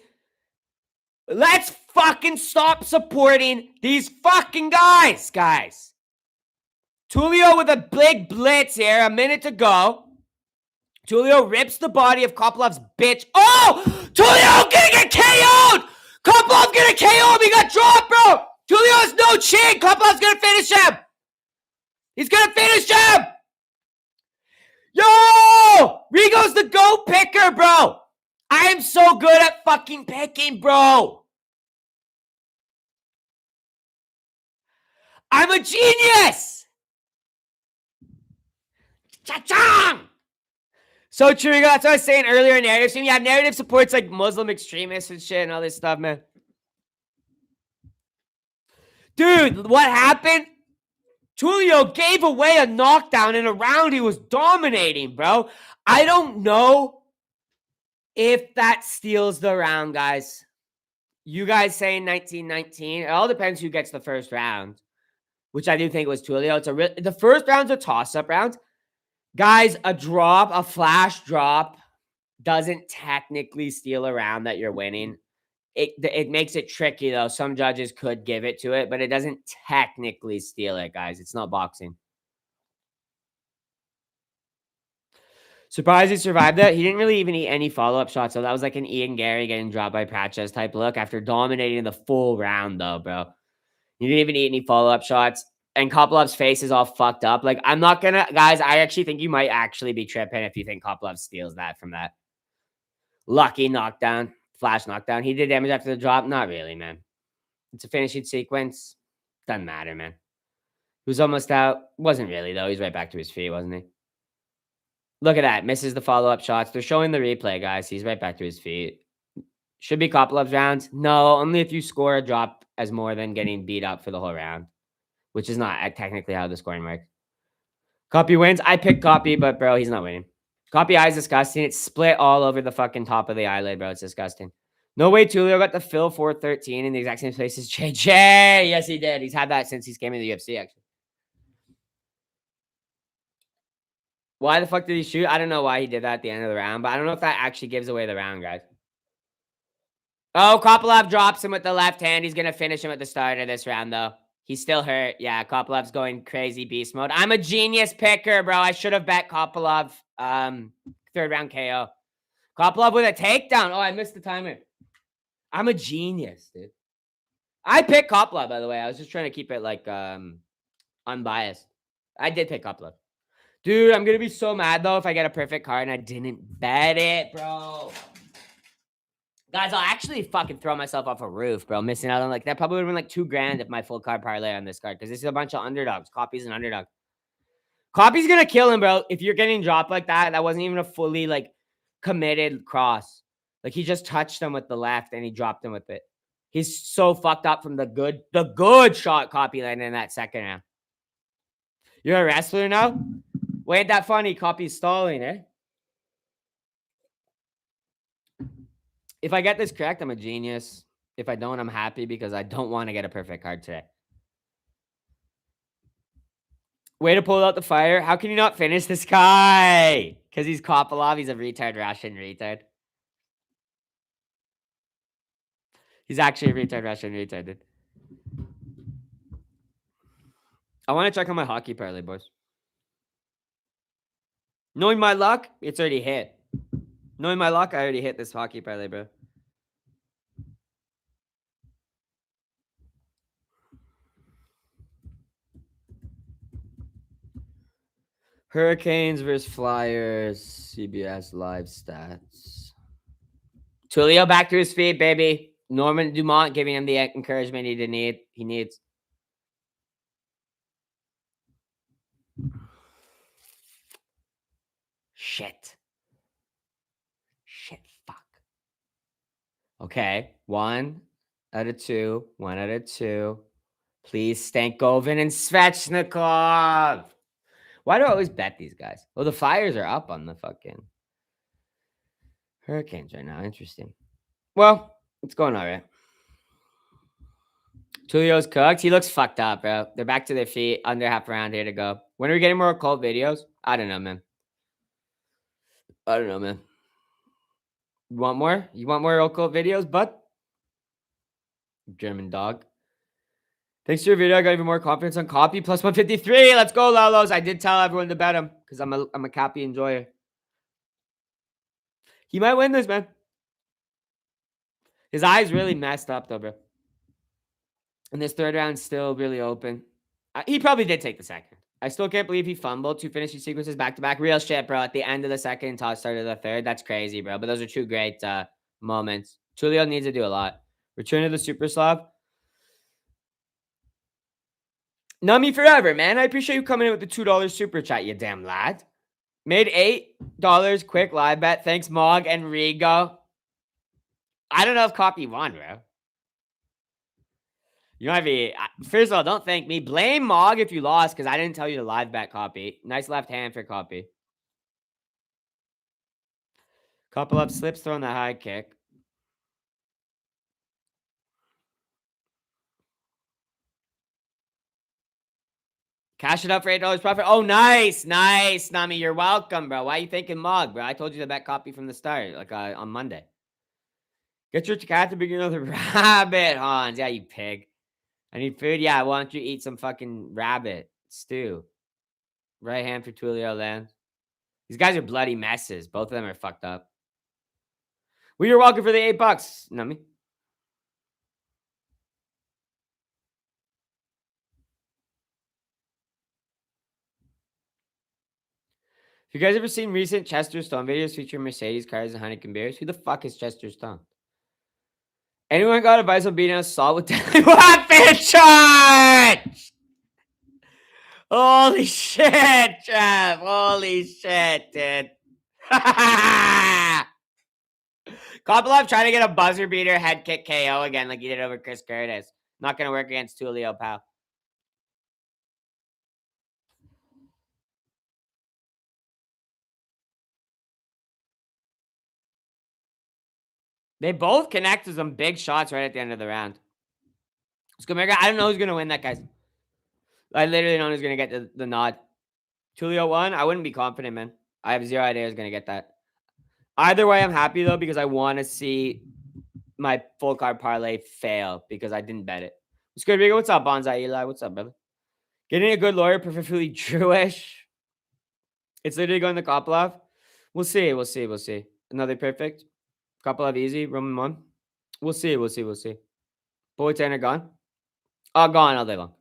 A: Let's fucking stop supporting these fucking guys. Tulio with a big blitz here, a minute to go. Tulio rips the body of Kopolov's bitch. Oh! Tulio gonna get KO'd! Kopolov gonna KO him! He got dropped, bro! Tulio has no chin! Kopolov's gonna finish him! He's gonna finish him! Yo! Rigo's the GOAT picker, bro! I am so good at fucking picking, bro! I'm a genius! Cha-chang! So true, Rigo. That's what I was saying earlier in narrative stream. Yeah, narrative supports like Muslim extremists and shit and all this stuff, man. Dude, what happened? Tulio gave away a knockdown in a round he was dominating, bro. I don't know if that steals the round, guys. You guys saying 19-19. It all depends who gets the first round, which I do think was Tulio. The first round's a toss-up round. Guys, a flash drop doesn't technically steal a round that you're winning. It makes it tricky, though. Some judges could give it to it, but it doesn't technically steal it, guys. It's not boxing. Surprised he survived that. He didn't really even eat any follow-up shots, so that was like an Ian Gary getting dropped by Patches type look after dominating the full round, though, bro. He didn't even eat any follow-up shots. And Kopolov's face is all fucked up. Like, I'm not gonna... Guys, I actually think you might actually be tripping if you think Kopolov steals that from that. Lucky knockdown. Flash knockdown. He did damage after the drop. Not really, man. It's a finishing sequence. Doesn't matter, man. He was almost out. Wasn't really, though. He's right back to his feet, wasn't he? Look at that. Misses the follow-up shots. They're showing the replay, guys. He's right back to his feet. Should be Kopolov's round. No, only if you score a drop as more than getting beat up for the whole round. Which is not technically how the scoring works. Copy wins. I picked Copy, but, bro, he's not winning. Copy eye is disgusting. It's split all over the fucking top of the eyelid, bro. It's disgusting. No way Tulio got the fill 413 in the exact same place as JJ. Yes, he did. He's had that since he's came in the UFC, actually. Why the fuck did he shoot? I don't know why he did that at the end of the round, but I don't know if that actually gives away the round, guys. Oh, Kopolov drops him with the left hand. He's going to finish him at the start of this round, though. He's still hurt. Yeah, Kopylov's going crazy beast mode. I'm a genius picker, bro. I should have bet Kopylov. Third round KO. Kopylov with a takedown. Oh, I missed the timer. I'm a genius, dude. I picked Kopylov, by the way. I was just trying to keep it like unbiased. I did pick Kopylov. Dude, I'm gonna be so mad though if I get a perfect card and I didn't bet it, bro. Guys, I'll actually fucking throw myself off a roof, bro. Missing out on like that probably would have been like $2,000 if my full card parlay on this card because this is a bunch of underdogs. Copy's an underdog. Copy's gonna kill him, bro. If you're getting dropped like that, that wasn't even a fully like committed cross. Like he just touched him with the left and he dropped him with it. He's so fucked up from the good shot Copy landed in that second round. You're a wrestler now? Well, ain't that funny? Copy's stalling, eh? If I get this correct, I'm a genius. If I don't, I'm happy because I don't want to get a perfect card today. Way to pull out the fire. How can you not finish this guy? Because he's Kopylov. He's a retard Russian retard. He's actually a retard Russian retard, dude. I want to check on my hockey parlay, boys. Knowing my luck, it's already hit. Knowing my luck, I already hit this hockey parlay, bro. Hurricanes versus Flyers. CBS live stats. Tulio back to his feet, baby. Norman Dumont giving him the encouragement he needs. Shit, fuck. Okay, 1 out of 2. 1 out of 2. Please, Stankoven and Svechnikov. Why do I always bet these guys? Well, the Flyers are up on the fucking Hurricanes right now. Interesting. Well, it's going all right. Tulio's cooked. He looks fucked up, bro. They're back to their feet. Under half a round here to go. When are we getting more occult videos? I don't know, man. You want more? You want more occult videos, bud? German dog. Thanks to your video, I got even more confidence on Copy. Plus 153. Let's go, Lalos. I did tell everyone to bet him because I'm a Copy enjoyer. He might win this, man. His eye's really messed up, though, bro. And this third round's still really open. He probably did take the second. I still can't believe he fumbled 2 finishing sequences back-to-back. Real shit, bro. At the end of the second, toss started the third. That's crazy, bro. But those are 2 great moments. Tulio needs to do a lot. Return to the Super Slav. Nummy forever, man. I appreciate you coming in with the $2 super chat, you damn lad. Made $8 quick live bet. Thanks, Mog and Rigo. I don't know if Copy won, bro. You might be. First of all, don't thank me. Blame Mog if you lost because I didn't tell you to live bet Copy. Nice left hand for Copy. Couple up slips throwing the high kick. Cash it up for $8 profit. Oh, nice. Nice, Nami. You're welcome, bro. Why are you thinking Mog, bro? I told you to bet Copy from the start, like on Monday. Get your cat to begin with a rabbit, Hans. Yeah, you pig. I need food. Yeah, why don't you eat some fucking rabbit stew? Right hand for Tulio lands. These guys are bloody messes. Both of them are fucked up. Well, you're welcome for the $8. Nami. Have you guys ever seen recent Chester Stone videos featuring Mercedes cars and Heineken beers? Who the fuck is Chester Stone? Anyone got advice on beating assault with deadly weapon charge? Holy shit, Trev. Holy shit, dude. Kopylov trying to get a buzzer beater head kick KO again like he did over Chris Curtis. Not going to work against Tulio, pal. They both connect to some big shots right at the end of the round. I don't know who's going to win that, guys. I literally don't know who's going to get the nod. Tulio won. I wouldn't be confident, man. I have 0 idea who's going to get that. Either way, I'm happy, though, because I want to see my full card parlay fail because I didn't bet it. It's good, Rigo. What's up, Bonsai Eli? What's up, brother? Getting a good lawyer, preferably Jewish. It's literally going to Kopilov. We'll see. We'll see. We'll see. Another perfect. Kopilov easy. Roman 1. We'll see. We'll see. We'll see. Boy Tanner gone. Oh, gone all day long.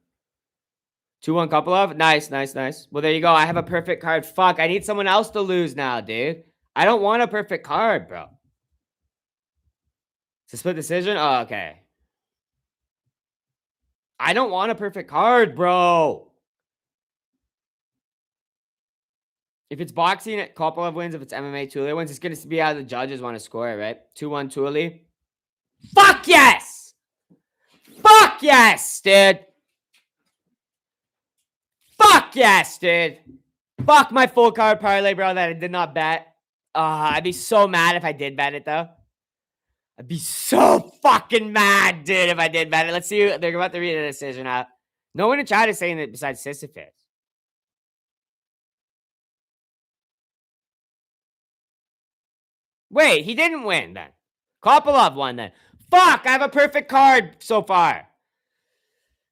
A: 2-1 Kopilov. Nice, nice, nice. Well, there you go. I have a perfect card. Fuck. I need someone else to lose now, dude. I don't want a perfect card, bro. It's a split decision? Oh, okay. I don't want a perfect card, bro. If it's boxing, Kopilov wins. If it's MMA, Tuli wins. It's going to be how the judges want to score it, right? 2-1 Tuli. Fuck yes! Fuck yes, dude! Fuck yes, dude! Fuck my full card parlay, bro, that I did not bet. I'd be so mad if I did bet it, though. I'd be so fucking mad, dude, if I did bet it. Let's see. They're about to read a decision out. No one in chat is saying that besides Sisyphus. Wait, he didn't win then. Kopilov won then. Fuck, I have a perfect card so far.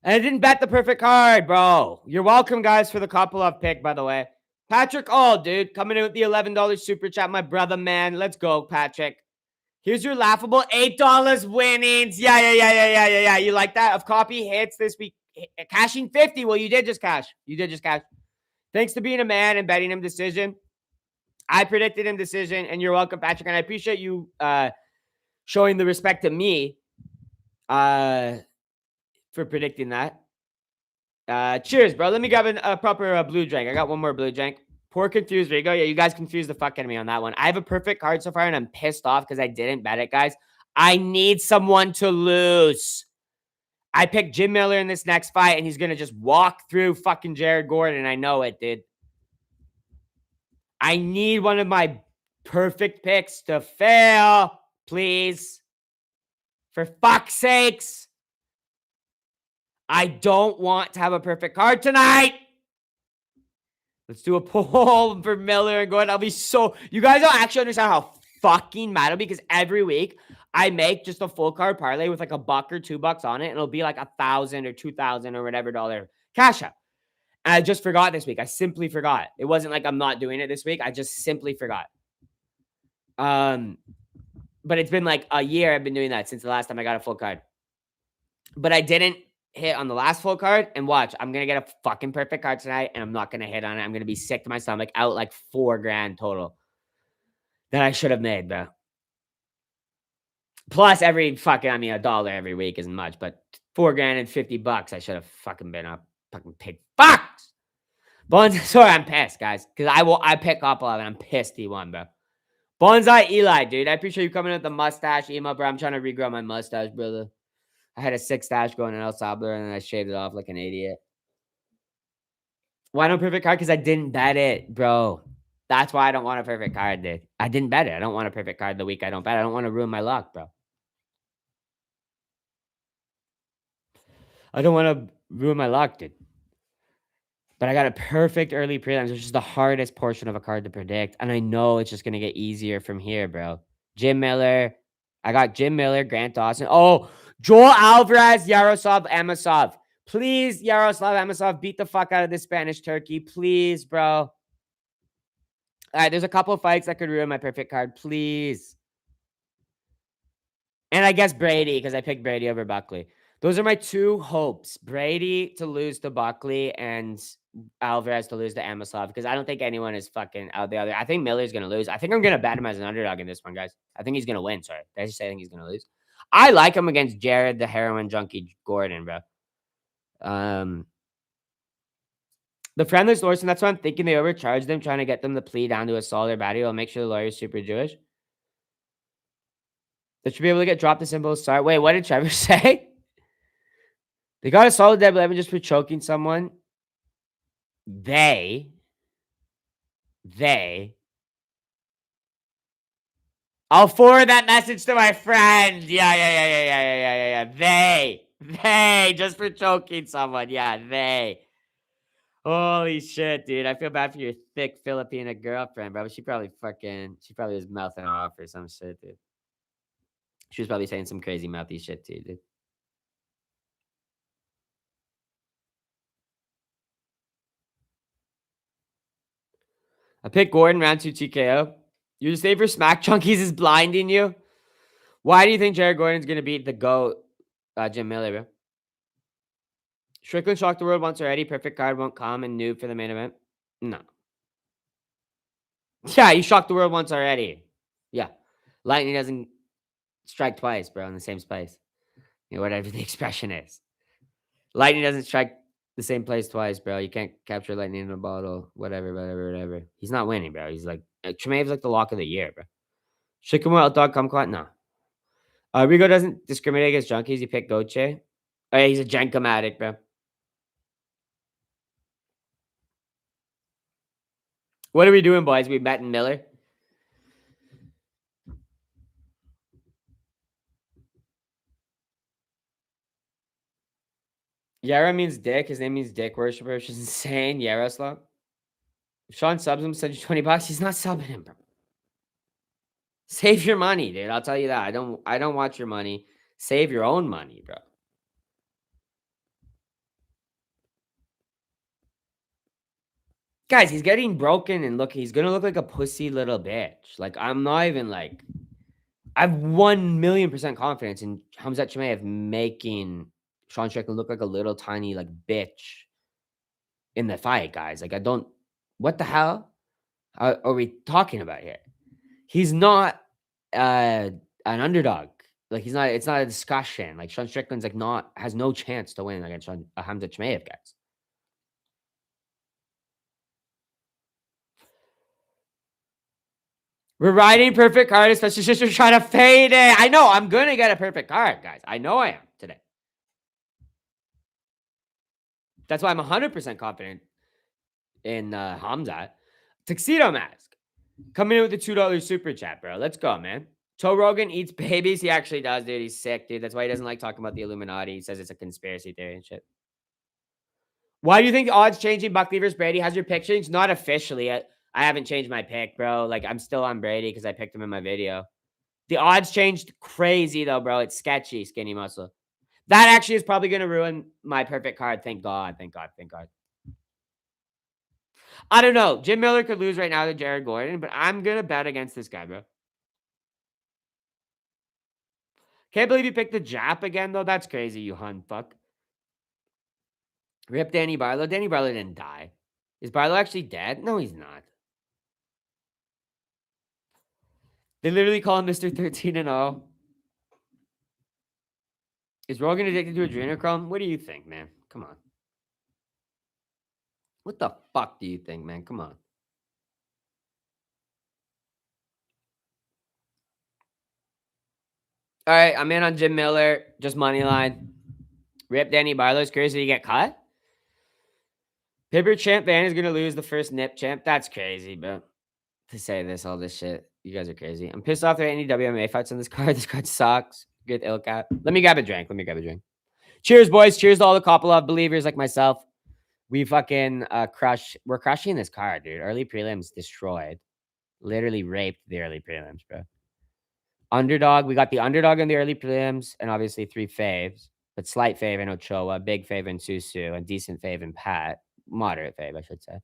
A: And I didn't bet the perfect card, bro. You're welcome, guys, for the Kopilov pick, by the way. Patrick All, dude, coming in with the $11 super chat, my brother, man. Let's go, Patrick. Here's your laughable $8 winnings. Yeah. You like that? If copy hits this week, cashing 50. Well, you did just cash. Thanks to being a man and betting him decision. I predicted him decision, and you're welcome, Patrick. And I appreciate you showing the respect to me for predicting that. Cheers, bro. Let me grab a proper blue drink. I got one more blue drink. Poor confused Rigo. Yeah, you guys confused the fuck out of me on that one. I have a perfect card so far, and I'm pissed off because I didn't bet it, guys. I need someone to lose. I picked Jim Miller in this next fight, and he's going to just walk through fucking Jared Gordon. I know it, dude. I need one of my perfect picks to fail, please. For fuck's sakes. I don't want to have a perfect card tonight. Let's do a poll for Miller and Gordon. I'll be so... You guys don't actually understand how fucking mad I'll be because every week I make just a full card parlay with like $1 or $2 on it, and it'll be like 1,000 or 2,000 or whatever dollar cash out. And I just forgot this week. I simply forgot. It wasn't like I'm not doing it this week. I just simply forgot. But it's been like a year I've been doing that since the last time I got a full card. But I didn't hit on the last full card. And watch, I'm going to get a fucking perfect card tonight, and I'm not going to hit on it. I'm going to be sick to my stomach, out like $4,000 total that I should have made, bro. Plus every fucking, I mean, $1 every week isn't much, but $4,000 and $50 I should have fucking been up. Fucking paid. Fuck! Sorry, I'm pissed, guys. Because I pick Kopilov, and I'm pissed he won, bro. Bonsai Eli, dude. I appreciate you coming with the mustache emo, bro. I'm trying to regrow my mustache, brother. I had a 6 stash going in El Salvador, and then I shaved it off like an idiot. Why no perfect card? Because I didn't bet it, bro. That's why I don't want a perfect card, dude. I didn't bet it. I don't want a perfect card the week I don't bet. I don't want to ruin my luck, bro. I don't want to ruin my luck, dude. But I got a perfect early prelims, which is the hardest portion of a card to predict. And I know it's just going to get easier from here, bro. Jim Miller. I got Jim Miller, Grant Dawson. Oh, Joel Alvarez, Yaroslav Amosov. Please, Yaroslav Amosov, beat the fuck out of this Spanish turkey. Please, bro. All right, there's a couple of fights that could ruin my perfect card. Please. And I guess Brady, because I picked Brady over Buckley. Those are my two hopes. Brady to lose to Buckley and Alvarez to lose to Amosov, because I don't think anyone is fucking out the other. I think Miller's going to lose. I think I'm going to bet him as an underdog in this one, guys. I think he's going to win. Sorry. Did I just say I think he's going to lose? I like him against Jared, the heroin junkie Gordon, bro. The friendless Lawson, that's what I'm thinking. They overcharged them, trying to get them to plea down to a solid baddie. I'll make sure the lawyer's super Jewish. They should be able to get dropped the symbol. Sorry. Wait, what did Trevor say? They got a solid dead 11 just for choking someone. I'll forward that message to my friend. Yeah. They, just for choking someone. Yeah, they. Holy shit, dude. I feel bad for your thick Filipina girlfriend, bro. She probably was mouthing off or some shit, dude. She was probably saying some crazy mouthy shit to you, dude. I picked Gordon, round 2 TKO. Your save for Smack Junkies is blinding you. Why do you think Jared Gordon's going to beat the GOAT, Jim Miller, bro? Strickland shocked the world once already. Perfect card won't come and noob for the main event. No. Yeah, you shocked the world once already. Yeah. Lightning doesn't strike twice, bro, in the same space. You know, whatever the expression is. Lightning doesn't strike the same place twice, bro. You can't capture lightning in a bottle. Whatever. He's not winning, bro. He's like Chimaev's like the lock of the year, bro. Shikimura dog kumquat? No. Rigo doesn't discriminate against junkies. He picked Goche. Oh, yeah, he's a Jenkum addict, bro. What are we doing, boys? We betting Miller? Yara means dick. His name means dick worshiper, which is insane. Yaroslav. If Sean subs him, send you $20. He's not subbing him, bro. Save your money, dude. I'll tell you that. I don't want your money. Save your own money, bro. Guys, he's getting broken and he's gonna look like a pussy little bitch. Like, I'm not even like I have 1,000,000% confidence in Khamzat Chimaev making Sean Strickland look like a little tiny like bitch in the fight, guys. Like, I don't. What the hell are we talking about here? He's not an underdog. Like, he's not. It's not a discussion. Like, Sean Strickland's like has no chance to win against Khamzat Chimaev, guys. We're riding perfect card, especially since you're trying to fade it. I know I'm gonna get a perfect card, guys. I know I am today. That's why I'm 100% confident in Hamzat. Tuxedo Mask coming in with the $2 super chat, bro. Let's go, man. Joe Rogan eats babies. He actually does, dude. He's sick, dude. That's why he doesn't like talking about the Illuminati. He says it's a conspiracy theory and shit. Why do you think the odds changing Buckley versus Brady? Has your pick changed? Not officially. I haven't changed my pick, bro. Like, I'm still on Brady because I picked him in my video. The odds changed crazy, though, bro. It's sketchy, skinny muscle. That actually is probably going to ruin my perfect card. Thank God. I don't know. Jim Miller could lose right now to Jared Gordon, but I'm going to bet against this guy, bro. Can't believe you picked the Jap again, though. That's crazy, you hun fuck. Rip Danny Barlow. Danny Barlow didn't die. Is Barlow actually dead? No, he's not. They literally call him Mr. 13 and 0. Is Rogan addicted to adrenochrome? What do you think, man? Come on. What the fuck do you think, man? Come on. All right, I'm in on Jim Miller. Just money line. Rip Danny Barlow's curious if he get cut. Pipper Champ Van is going to lose the first Nip Champ. That's crazy, bro. To say all this shit. You guys are crazy. I'm pissed off there ain't any WMA fights on this card. This card sucks. Good Ilkat. Let me grab a drink. Cheers, boys. Cheers to all the Kopilov believers like myself. We fucking We're crushing this card, dude. Early prelims destroyed. Literally raped the early prelims, bro. Underdog. We got the underdog in the early prelims and obviously 3 faves. But slight fave in Ochoa, big fave in Susu, and decent fave in Pat. Moderate fave, I should say.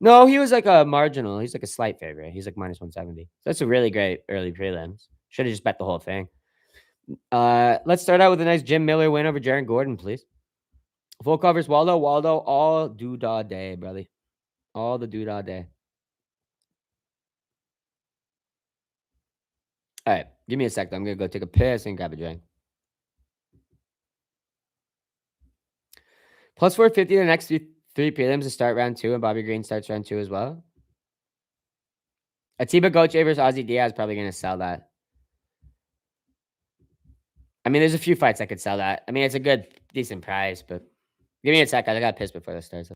A: No, he was like a marginal. He's like a slight favorite. He's like minus 170. So that's a really great early prelims. Should have just bet the whole thing. Let's start out with a nice Jim Miller win over Jared Gordon, please. Full covers Waldo, all doodah day, brother. All the doodah day. All right, give me a sec. I'm gonna go take a piss and grab a drink. Plus 450 the next three prelims to start round 2, and Bobby Green starts round 2 as well. Atiba Goche versus Ozzy Diaz probably gonna sell that. I mean, there's a few fights that could sell that. I mean, it's a good, decent price, but give me a sec. I got pissed before this starts.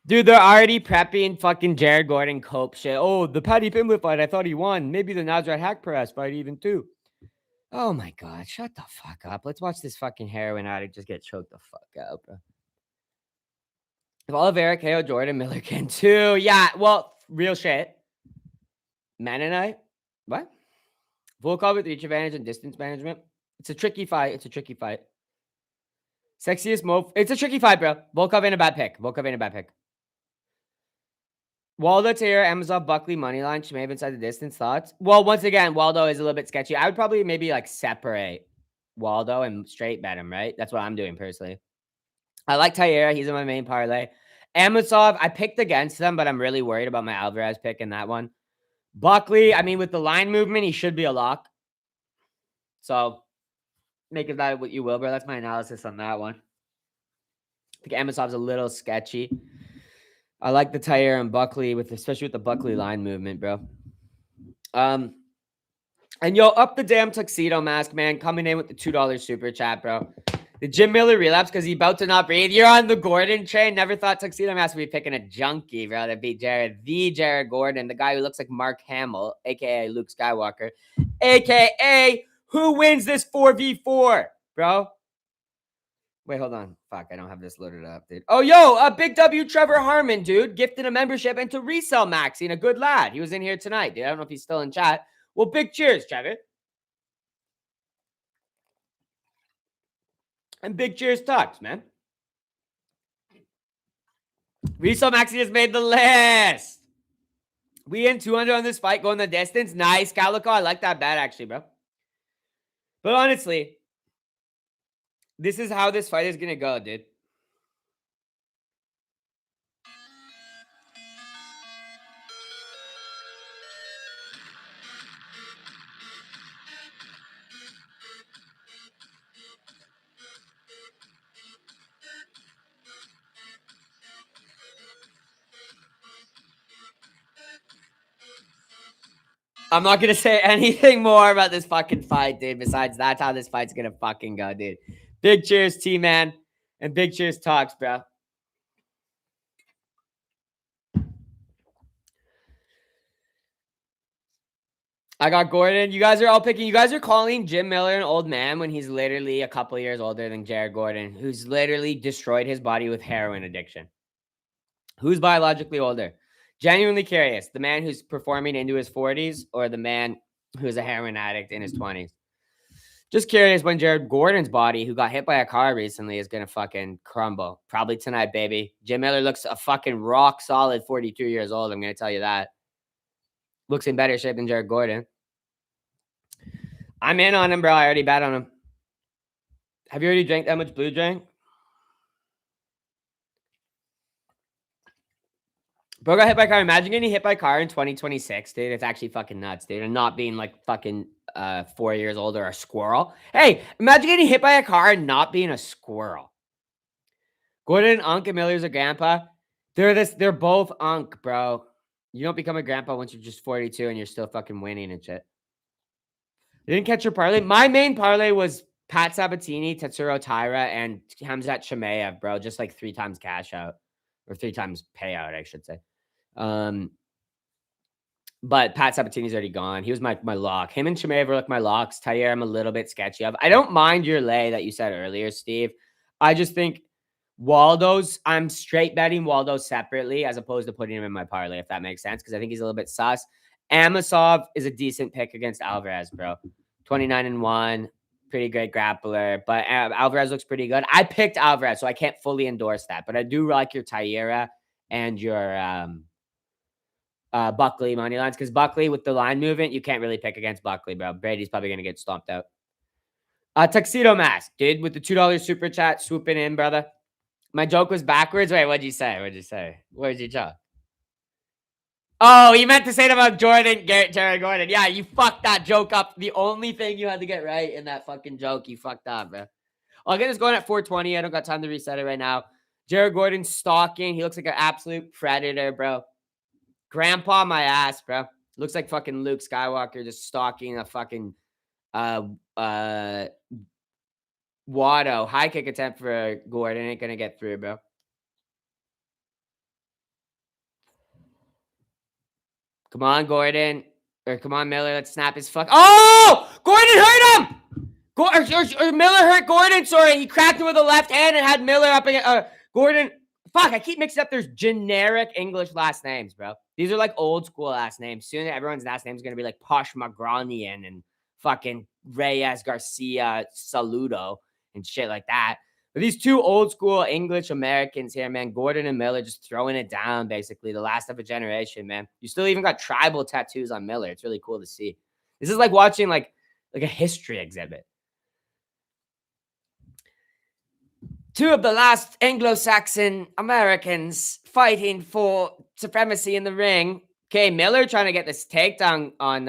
A: Dude, they're already prepping fucking Jared Gordon cope shit. Oh, the Paddy Pimblett fight. I thought he won. Maybe the Nasrat Haqparast fight even too. Oh my god, shut the fuck up. Let's watch this fucking heroin addict just get choked the fuck out, bro. If Oliveira KO Jordan, Miller can too. Yeah, well, real shit. Mennonite? What? Volkov with reach advantage and distance management. It's a tricky fight. It's a tricky fight. Sexiest Mo. It's a tricky fight, bro. Volkov ain't a bad pick. Volkov ain't a bad pick. Waldo, Taylor, Amazon, Buckley, Moneyline, Chimaev inside the distance. Thoughts? Well, once again, Waldo is a little bit sketchy. I would probably maybe like separate Waldo and straight bet him, right? That's what I'm doing personally. I like Taylor. He's in my main parlay. Amosov, I picked against them, but I'm really worried about my Alvarez pick in that one. Buckley, I mean, with the line movement, he should be a lock. So make of that what you will, bro. That's my analysis on that one. I think Amosov's a little sketchy. I like the Taylor and Buckley, especially with the Buckley line movement, bro. And yo, up the damn tuxedo mask, man. Coming in with the $2 super chat, bro. The Jim Miller relapse because he about to not breathe. You're on the Gordon train. Never thought tuxedo mask would be picking a junkie, bro, to beat Jared Gordon, the guy who looks like Mark Hamill, aka Luke Skywalker, aka who wins this 4v4, bro. Wait, hold on. Fuck, I don't have this loaded up, dude. Oh, yo, Big W Trevor Harmon, dude, gifted a membership and to resell Maxine, a good lad. He was in here tonight, dude. I don't know if he's still in chat. Well, big cheers, Trevor. And big cheers talks, man. Resell Maxine has made the list. We in 200 on this fight, going the distance. Nice, Calico. I like that bet, actually, bro. But honestly, this is how this fight is going to go, dude. I'm not going to say anything more about this fucking fight, dude. Besides, that's how this fight's going to fucking go, dude. Big cheers, T-Man. And big cheers talks, bro. I got Gordon. You guys are all picking. You guys are calling Jim Miller an old man when he's literally a couple years older than Jared Gordon, who's literally destroyed his body with heroin addiction. Who's biologically older? Genuinely curious. The man who's performing into his 40s or the man who's a heroin addict in his 20s? Just curious when Jared Gordon's body, who got hit by a car recently, is going to fucking crumble. Probably tonight, baby. Jim Miller looks a fucking rock solid 42 years old. I'm going to tell you that. Looks in better shape than Jared Gordon. I'm in on him, bro. I already bet on him. Have you already drank that much Blue Drink? Bro got hit by a car. Imagine getting hit by a car in 2026, dude. It's actually fucking nuts, dude. And not being like fucking 4 years old or a squirrel. Hey, imagine getting hit by a car and not being a squirrel. Gordon and Unc and Miller's a grandpa. They're both Unc, bro. You don't become a grandpa once you're just 42 and you're still fucking winning and shit. You didn't catch your parlay? My main parlay was Pat Sabatini, Tetsuro Taira, and Hamzat Chimaev, bro. Just like 3 times cash out. Or 3 times payout, I should say. But Pat Sabatini's already gone. He was my lock. Him and Chimaev were like my locks. Taylor, I'm a little bit sketchy of. I don't mind your lay that you said earlier, Steve. I just think I'm straight betting Waldo separately as opposed to putting him in my parlay, if that makes sense, because I think he's a little bit sus. Amosov is a decent pick against Alvarez, bro. 29-1, pretty great grappler, but Alvarez looks pretty good. I picked Alvarez, so I can't fully endorse that, but I do like your Taira and your Buckley money lines, because Buckley with the line movement, you can't really pick against Buckley, bro. Brady's probably going to get stomped out. Tuxedo Mask, dude, with the $2 super chat swooping in, brother. My joke was backwards. Wait, what'd you say? Where's your joke? Oh, you meant to say it about Jared Gordon. Yeah, you fucked that joke up. The only thing you had to get right in that fucking joke, you fucked up, bro. I'll get this going at 420. I don't got time to reset it right now. Jared Gordon stalking. He looks like an absolute predator, bro. Grandpa my ass, bro. Looks like fucking Luke Skywalker just stalking a fucking Watto. High kick attempt for Gordon. Ain't gonna get through, bro. Come on, Gordon. Or come on, Miller. Let's snap his fuck. Oh! Gordon hurt him! Or Miller hurt Gordon. Sorry, he cracked him with the left hand and had Miller up against Gordon. Fuck, I keep mixing up their generic English last names, bro. These are like old school last names. Soon everyone's last name is going to be like Posh Magranian and fucking Reyes Garcia Saludo and shit like that. But these two old school English Americans here, man, Gordon and Miller just throwing it down, basically. The last of a generation, man. You still even got tribal tattoos on Miller. It's really cool to see. This is like watching like a history exhibit. Two of the last Anglo-Saxon Americans fighting for supremacy in the ring. Okay, Miller trying to get this takedown on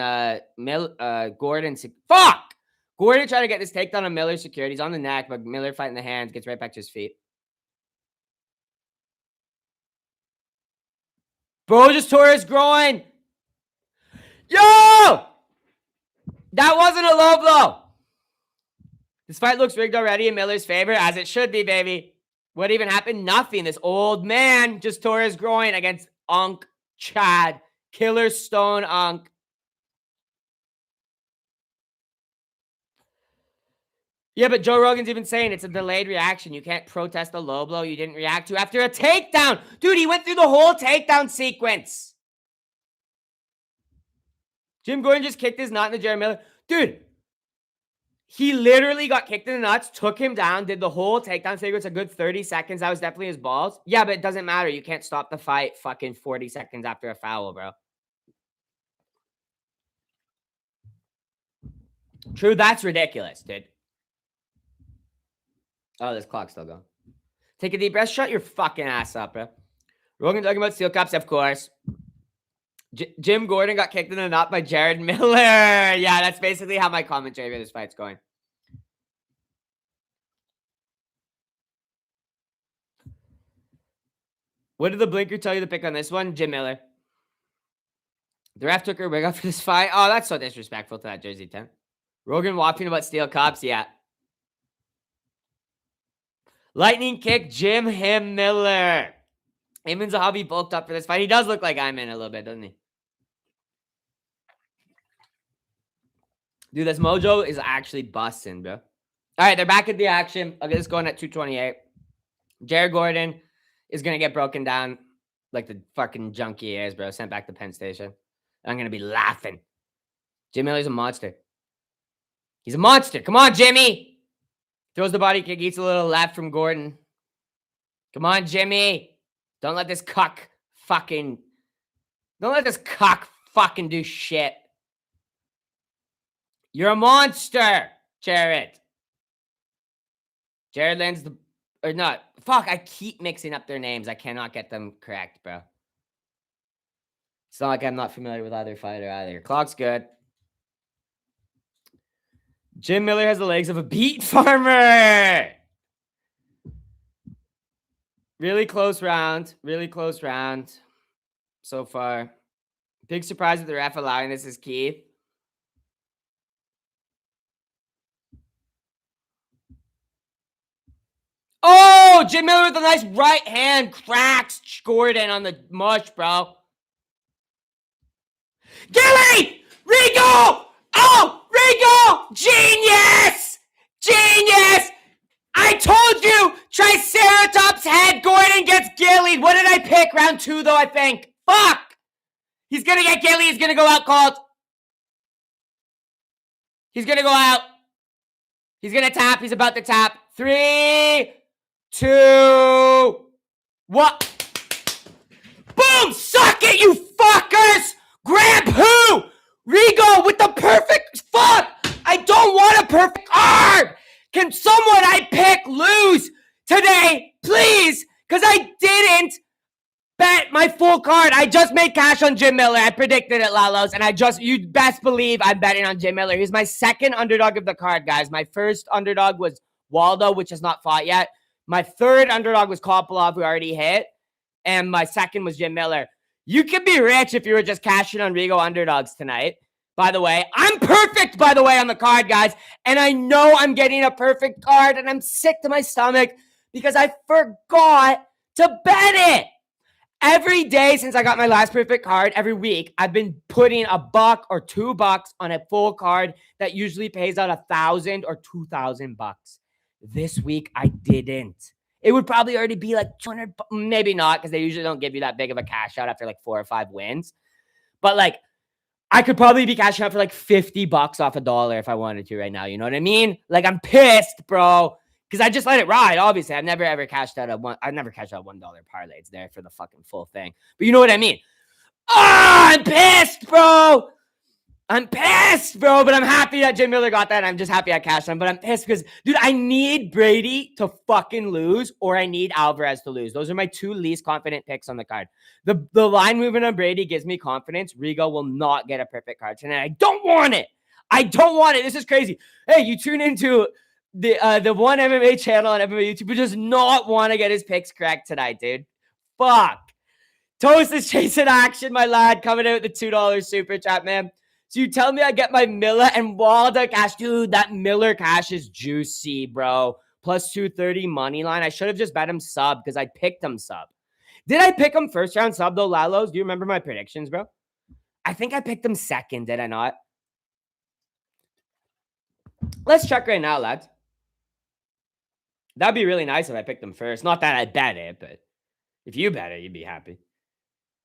A: Gordon. Fuck! Gordon trying to get this takedown on Miller's security. He's on the neck, but Miller fighting the hands, gets right back to his feet. Bro just tore his groin. Yo! That wasn't a low blow. This fight looks rigged already in Miller's favor, as it should be, baby. What even happened? Nothing. This old man just tore his groin against Unk Chad. Killer Stone Unk. Yeah, but Joe Rogan's even saying it's a delayed reaction. You can't protest a low blow you didn't react to after a takedown. Dude, he went through the whole takedown sequence. Jim Gordon just kicked his nut into Jared Miller. Dude, he literally got kicked in the nuts, took him down, did the whole takedown sequence a good 30 seconds. That was definitely his balls. Yeah, but it doesn't matter. You can't stop the fight fucking 40 seconds after a foul, bro. True, that's ridiculous, dude. Oh, this clock's still going. Take a deep breath. Shut your fucking ass up, bro. Rogan talking about steel cups, of course. Jim Gordon got kicked in the nut by Jared Miller. Yeah, that's basically how my commentary for this fight's going. What did the blinker tell you to pick on this one? Jim Miller. The ref took her wig off for this fight. Oh, that's so disrespectful to that jersey 10. Rogan waffling about steel cups. Yeah. Lightning kick, Jim Miller. Eamon Zahavi bulked up for this fight. He does look like I'm in a little bit, doesn't he? Dude, this mojo is actually busting, bro. All right, they're back at the action. Okay, this going at 228. Jared Gordon is going to get broken down like the fucking junkie he is, bro. Sent back to Penn Station. I'm going to be laughing. Jim Miller's a monster. He's a monster. Come on, Jimmy. Throws the body kick, eats a little left from Gordon. Come on, Jimmy. Don't let this cuck fucking do shit. You're a monster, Jared. Jared lands the... Or not. Fuck, I keep mixing up their names. I cannot get them correct, bro. It's not like I'm not familiar with either fighter either. Clock's good. Jim Miller has the legs of a beet farmer. Really close round. Really close round so far. Big surprise with the ref allowing this is Keith. Oh, Jim Miller with a nice right hand cracks Gordon on the mush, bro. Gilly! Rigo! Oh, Rigo! Genius! Genius! I told you! Triceratops head, Gordon gets Gilly. What did I pick? Round 2, though, I think. Fuck! He's gonna get Gilly. He's gonna go out cold. He's gonna go out. He's gonna tap. He's about to tap. 3, 2, 1. Boom! Suck it, you fuckers! Grab who? Rigo with the perfect... Fuck! I don't want a perfect card! Can someone I pick lose today, please? Because I didn't bet my full card. I just made cash on Jim Miller. I predicted it, Lalos. And you best believe I'm betting on Jim Miller. He's my second underdog of the card, guys. My first underdog was Waldo, which has not fought yet. My third underdog was Kopolov, who already hit. And my second was Jim Miller. You could be rich if you were just cashing on Rigo underdogs tonight. By the way, I'm perfect, by the way, on the card, guys. And I know I'm getting a perfect card, and I'm sick to my stomach because I forgot to bet it. Every day since I got my last perfect card, every week, I've been putting $1 or $2 on a full card that usually pays out $1,000 or $2,000. This week, I didn't. It would probably already be like 200, maybe not, because they usually don't give you that big of a cash out after like 4 or 5 wins. But like, I could probably be cashing out for like $50 off $1 if I wanted to right now. You know what I mean? Like, I'm pissed, bro. Because I just let it ride, obviously. I've never ever cashed out I've never cashed out $1 parlay. It's there for the fucking full thing. But you know what I mean? I'm pissed, bro. I'm pissed, bro. But I'm happy that Jim Miller got that. I'm just happy I cashed him. But I'm pissed because, dude, I need Brady to fucking lose or I need Alvarez to lose. Those are my 2 least confident picks on the card. The line movement on Brady gives me confidence. Rigo will not get a perfect card tonight. I don't want it. I don't want it. This is crazy. Hey, you tune into the one MMA channel on MMA YouTube who does not want to get his picks correct tonight, dude. Fuck. Toast is chasing action, my lad, coming out with the $2 super chat, man. So you tell me I get my Miller and Wilder cash. Dude, that Miller cash is juicy, bro. Plus 230 money line. I should have just bet him sub because I picked him sub. Did I pick him first round sub though, Lalos? Do you remember my predictions, bro? I think I picked him second, did I not? Let's check right now, lads. That'd be really nice if I picked him first. Not that I bet it, but if you bet it, you'd be happy.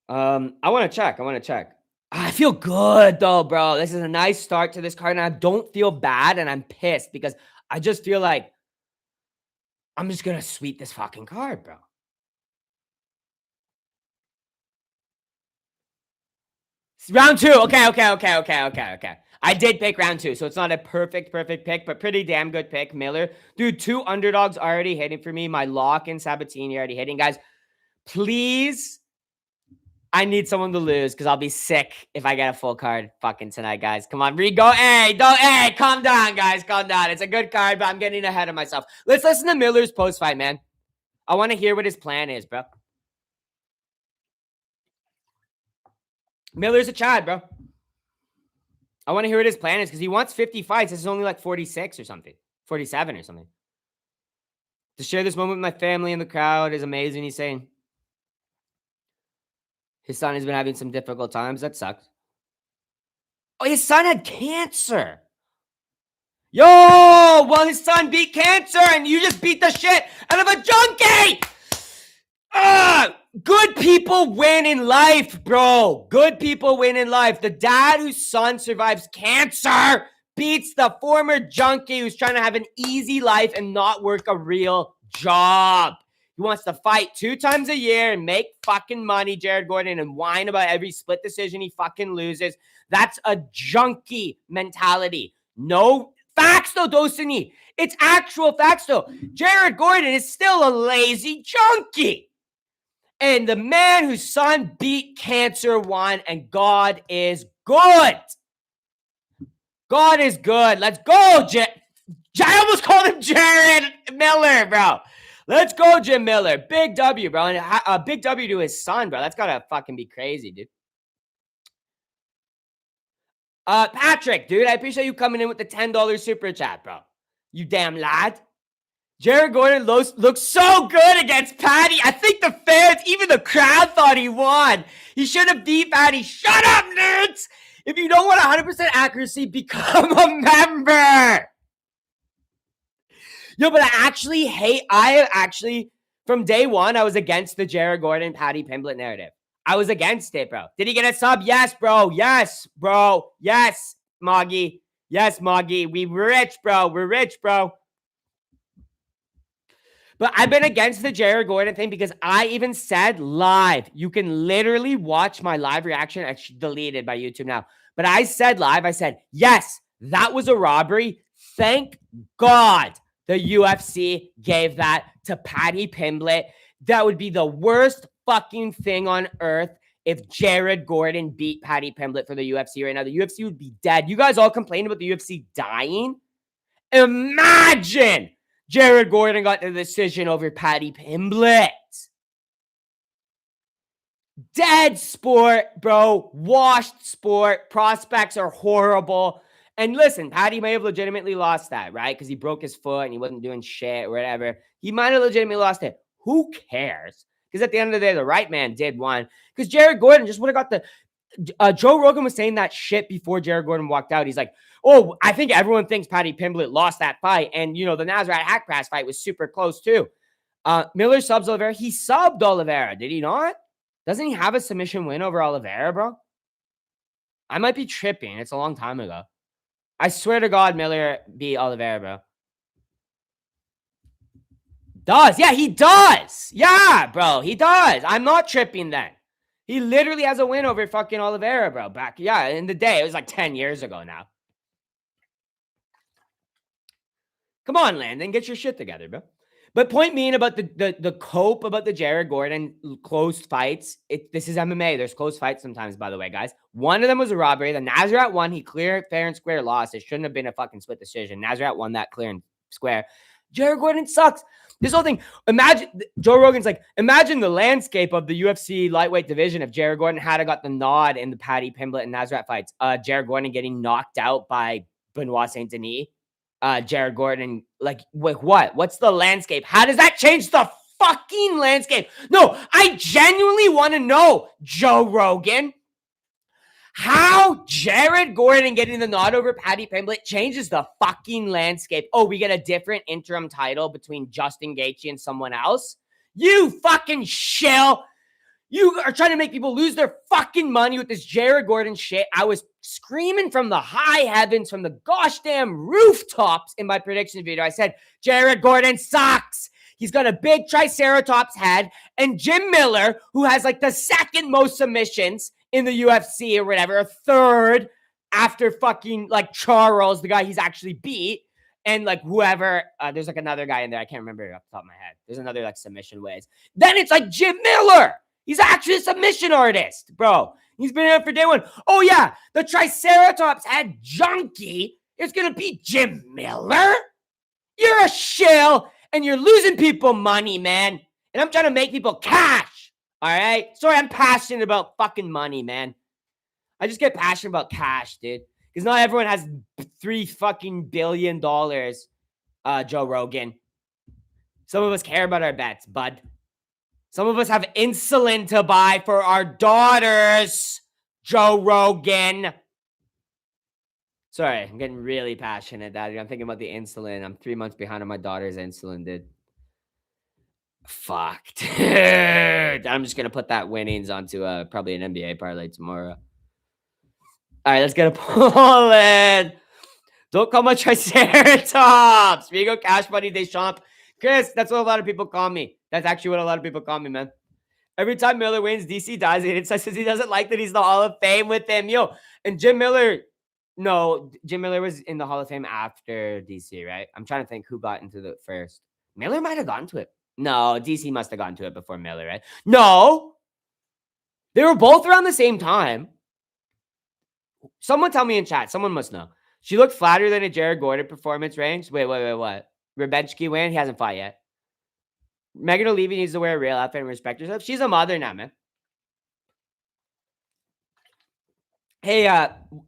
A: I want to check. I feel good though, bro. This is a nice start to this card, and I don't feel bad, and I'm pissed because I just feel like I'm just gonna sweep this fucking card, bro. Round 2. Okay. I did pick round 2, so it's not a perfect pick, but pretty damn good pick, Miller. Dude, 2 underdogs already hitting for me. My lock and Sabatini already hitting. Guys, please, I need someone to lose because I'll be sick if I get a full card fucking tonight, guys. Come on, Rigo. Hey, calm down, guys. Calm down. It's a good card, but I'm getting ahead of myself. Let's listen to Miller's post-fight, man. I want to hear what his plan is, bro. Miller's a Chad, bro. I want to hear what his plan is because he wants 50 fights. This is only like 46 or something. 47 or something. To share this moment with my family and the crowd is amazing, he's saying. His son has been having some difficult times. That sucks. Oh, his son had cancer. Yo, well, his son beat cancer and you just beat the shit out of a junkie. Good people win in life, bro. Good people win in life. The dad whose son survives cancer beats the former junkie who's trying to have an easy life and not work a real job. He wants to fight 2 times a year and make fucking money, Jared Gordon, and whine about every split decision he fucking loses. That's a junkie mentality. No facts, though, Dosini. It's actual facts, though. Jared Gordon is still a lazy junkie. And the man whose son beat cancer won, and God is good. God is good. Let's go, I almost called him Jared Miller, bro. Let's go, Jim Miller. Big W, bro. And a big W to his son, bro. That's gotta fucking be crazy, dude. Patrick, dude, I appreciate you coming in with the $10 super chat, bro. You damn lad. Jared Gordon looks so good against Patty. I think the fans, even the crowd, thought he won. He should have beat Patty. Shut up, nerds! If you don't want 100% accuracy, become a member. Yo, but I actually, from day one, I was against the Jared Gordon, Patty Pimblett narrative. I was against it, bro. Did he get a sub? Yes, bro. Yes, bro. Yes, Moggy. Yes, Moggy. We're rich, bro. We're rich, bro. But I've been against the Jared Gordon thing because I even said live. You can literally watch my live reaction. Actually, deleted by YouTube now. But I said live, I said, yes, that was a robbery. Thank God the UFC gave that to Patty Pimblett. That would be the worst fucking thing on earth if Jared Gordon beat Patty Pimblett for the UFC right now. The UFC would be dead. You guys all complain about the UFC dying? Imagine Jared Gordon got the decision over Patty Pimblett. Dead sport, bro. Washed sport. Prospects are horrible. And listen, Patty may have legitimately lost that, right? Because he broke his foot and he wasn't doing shit or whatever. He might have legitimately lost it. Who cares? Because at the end of the day, the right man did win. Because Jared Gordon just would have got the Joe Rogan was saying that shit before Jared Gordon walked out. He's like, oh, I think everyone thinks Paddy Pimblett lost that fight. And, you know, the Nasrat Hackpass fight was super close too. Miller subs Oliveira. He subbed Oliveira, did he not? Doesn't he have a submission win over Oliveira, bro? I might be tripping. It's a long time ago. I swear to God, Miller beat Oliveira, bro. Does. Yeah, he does. Yeah, bro, he does. I'm not tripping then. He literally has a win over fucking Oliveira, bro. Back, yeah, in the day. It was like 10 years ago now. Come on, Landon. Get your shit together, bro. But point being about the cope about the Jared Gordon close fights. This is MMA. There's close fights sometimes, by the way, guys. One of them was a robbery. The Nasrat won. He clear, fair, and square lost. It shouldn't have been a fucking split decision. Nasrat won that clear and square. Jared Gordon sucks. This whole thing, imagine, Joe Rogan's like, imagine the landscape of the UFC lightweight division if Jared Gordon had got the nod in the Paddy Pimblett and Nasrat fights. Jared Gordon getting knocked out by Benoit Saint Denis. Jared Gordon, like, what? What's the landscape? How does that change the fucking landscape? No, I genuinely want to know, Joe Rogan, how Jared Gordon getting the nod over Paddy Pimblett changes the fucking landscape. Oh, we get a different interim title between Justin Gaethje and someone else? You fucking shill. You are trying to make people lose their fucking money with this Jared Gordon shit. I was screaming from the high heavens, from the gosh damn rooftops in my prediction video. I said, Jared Gordon sucks. He's got a big triceratops head. And Jim Miller, who has like the second most submissions in the UFC or whatever, a third after fucking like Charles, the guy he's actually beat. And like whoever, there's like another guy in there. I can't remember off the top of my head. There's another like submission ways. Then it's like Jim Miller. He's actually a submission artist, bro. He's been here for day one. Oh, yeah. The Triceratops head junkie is going to be Jim Miller? You're a shill, and you're losing people money, man. And I'm trying to make people cash, all right? Sorry, I'm passionate about fucking money, man. I just get passionate about cash, dude. Because not everyone has $3 fucking billion, Joe Rogan. Some of us care about our bets, bud. Some of us have insulin to buy for our daughters, Joe Rogan. Sorry, I'm getting really passionate, Daddy. I'm thinking about the insulin. I'm 3 months behind on my daughter's insulin, dude. Fuck, dude. I'm just going to put that winnings onto probably an NBA parlay tomorrow. All right, let's get a poll in. Don't call my Triceratops. Rigo, Cash Money, Deschamps. Chris, that's what a lot of people call me. That's actually what a lot of people call me, man. Every time Miller wins, DC dies. And it says he doesn't like that he's in the Hall of Fame with him. Yo, and Jim Miller, no, Jim Miller was in the Hall of Fame after DC, right? I'm trying to think who got into the first. Miller might have gotten to it. No, DC must have gotten to it before Miller, right? No. They were both around the same time. Someone tell me in chat. Someone must know. She looked flatter than a Jared Gordon performance range. Wait, what? Rebensky win? He hasn't fought yet. Megan O'Leary needs to wear a real outfit and respect herself. She's a mother now, man. Hey,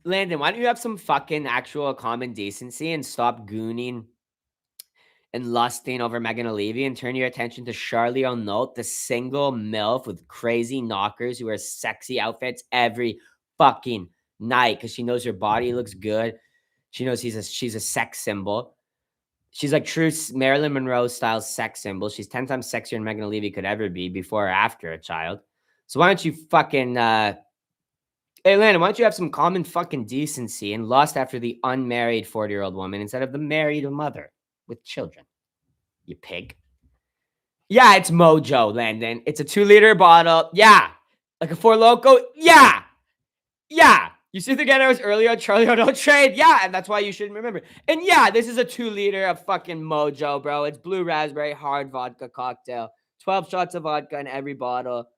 A: Landon, why don't you have some fucking actual common decency and stop gooning and lusting over Megan O'Leary and turn your attention to Charlie O'Note, the single MILF with crazy knockers who wear sexy outfits every fucking night because she knows her body looks good. She knows she's a sex symbol. She's like true Marilyn Monroe style sex symbol. She's 10 times sexier than Megan O'Leary could ever be before or after a child. So why don't you fucking, hey, Landon, why don't you have some common fucking decency and lust after the unmarried 40-year-old woman instead of the married mother with children? You pig. Yeah, it's Mojo, Landon. It's a 2-liter bottle. Yeah. Like a Four Loko. Yeah. Yeah. You see the guy that was earlier on Charlie O'Neill trade? Yeah, and that's why you shouldn't remember. And yeah, this is a 2-liter of fucking Mojo, bro. It's blue raspberry hard vodka cocktail. 12 shots of vodka in every bottle.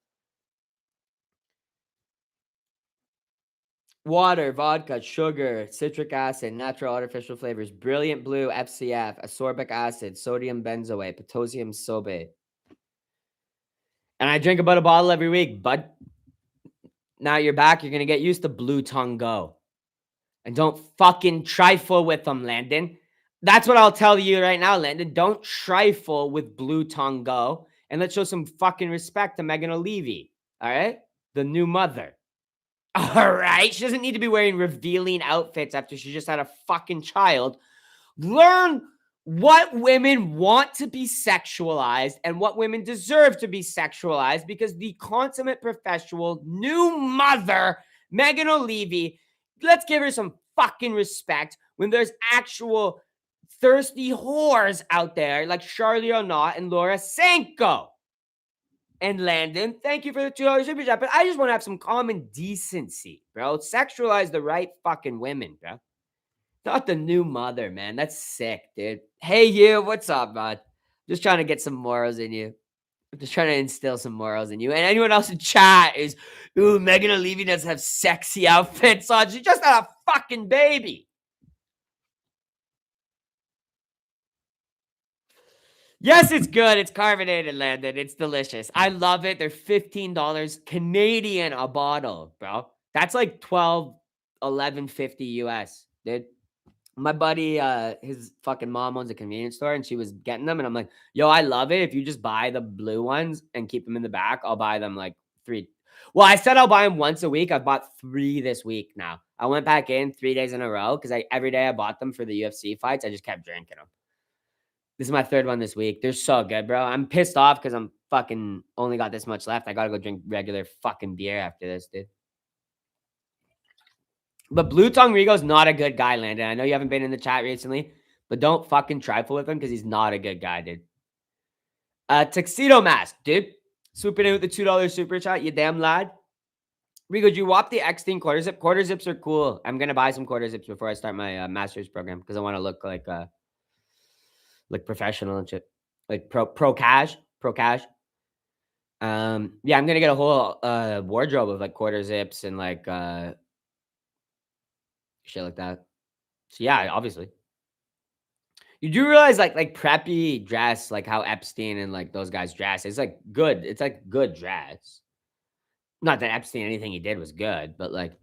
A: Water, vodka, sugar, citric acid, natural artificial flavors, brilliant blue, FCF, ascorbic acid, sodium benzoate, potassium sorbate. And I drink about a bottle every week, bud. Now you're back. You're going to get used to Blue Tongue Go. And don't fucking trifle with them, Landon. That's what I'll tell you right now, Landon. Don't trifle with Blue Tongue Go And let's show some fucking respect to Megan O'Leary. All right? The new mother. All right? She doesn't need to be wearing revealing outfits after she just had a fucking child. Learn what women want to be sexualized and what women deserve to be sexualized, because the consummate professional new mother, Megan O'Leary, let's give her some fucking respect when there's actual thirsty whores out there like Charlie O'Naught and Laura Sanko. And Landon, thank you for the $2 super chat, but I just want to have some common decency, bro. Sexualize the right fucking women, bro. Not the new mother, man. That's sick, dude. Hey, you. What's up, bud? Just trying to get some morals in you. I'm just trying to instill some morals in you. And anyone else in chat is, ooh, Megan O'Leary doesn't have sexy outfits on. She just had a fucking baby. Yes, it's good. It's carbonated, Landon. It's delicious. I love it. They're $15 Canadian a bottle, bro. That's like 12, 11.50 US, dude. My buddy, his fucking mom owns a convenience store and she was getting them. And I'm like, yo, I love it. If you just buy the blue ones and keep them in the back, I'll buy them like 3. Well, I said I'll buy them once a week. I bought 3 this week now. I went back in 3 days in a row because every day I bought them for the UFC fights. I just kept drinking them. This is my 3rd one this week. They're so good, bro. I'm pissed off because I'm fucking only got this much left. I got to go drink regular fucking beer after this, dude. But Blue Tongue Rigo's not a good guy, Landon. I know you haven't been in the chat recently, but don't fucking trifle with him because he's not a good guy, dude. Tuxedo Mask, dude. Swooping in with the $2 super chat, you damn lad. Rigo, do you wop the X-Team quarter zip? Quarter zips are cool. I'm going to buy some quarter zips before I start my master's program because I want to look like professional and shit. Like pro cash. Yeah, I'm going to get a whole wardrobe of like quarter zips and like shit like that. So yeah, obviously. You do realize like preppy dress, like how Epstein and like those guys dress, it's like good. It's like good dress. Not that Epstein, anything he did was good, but like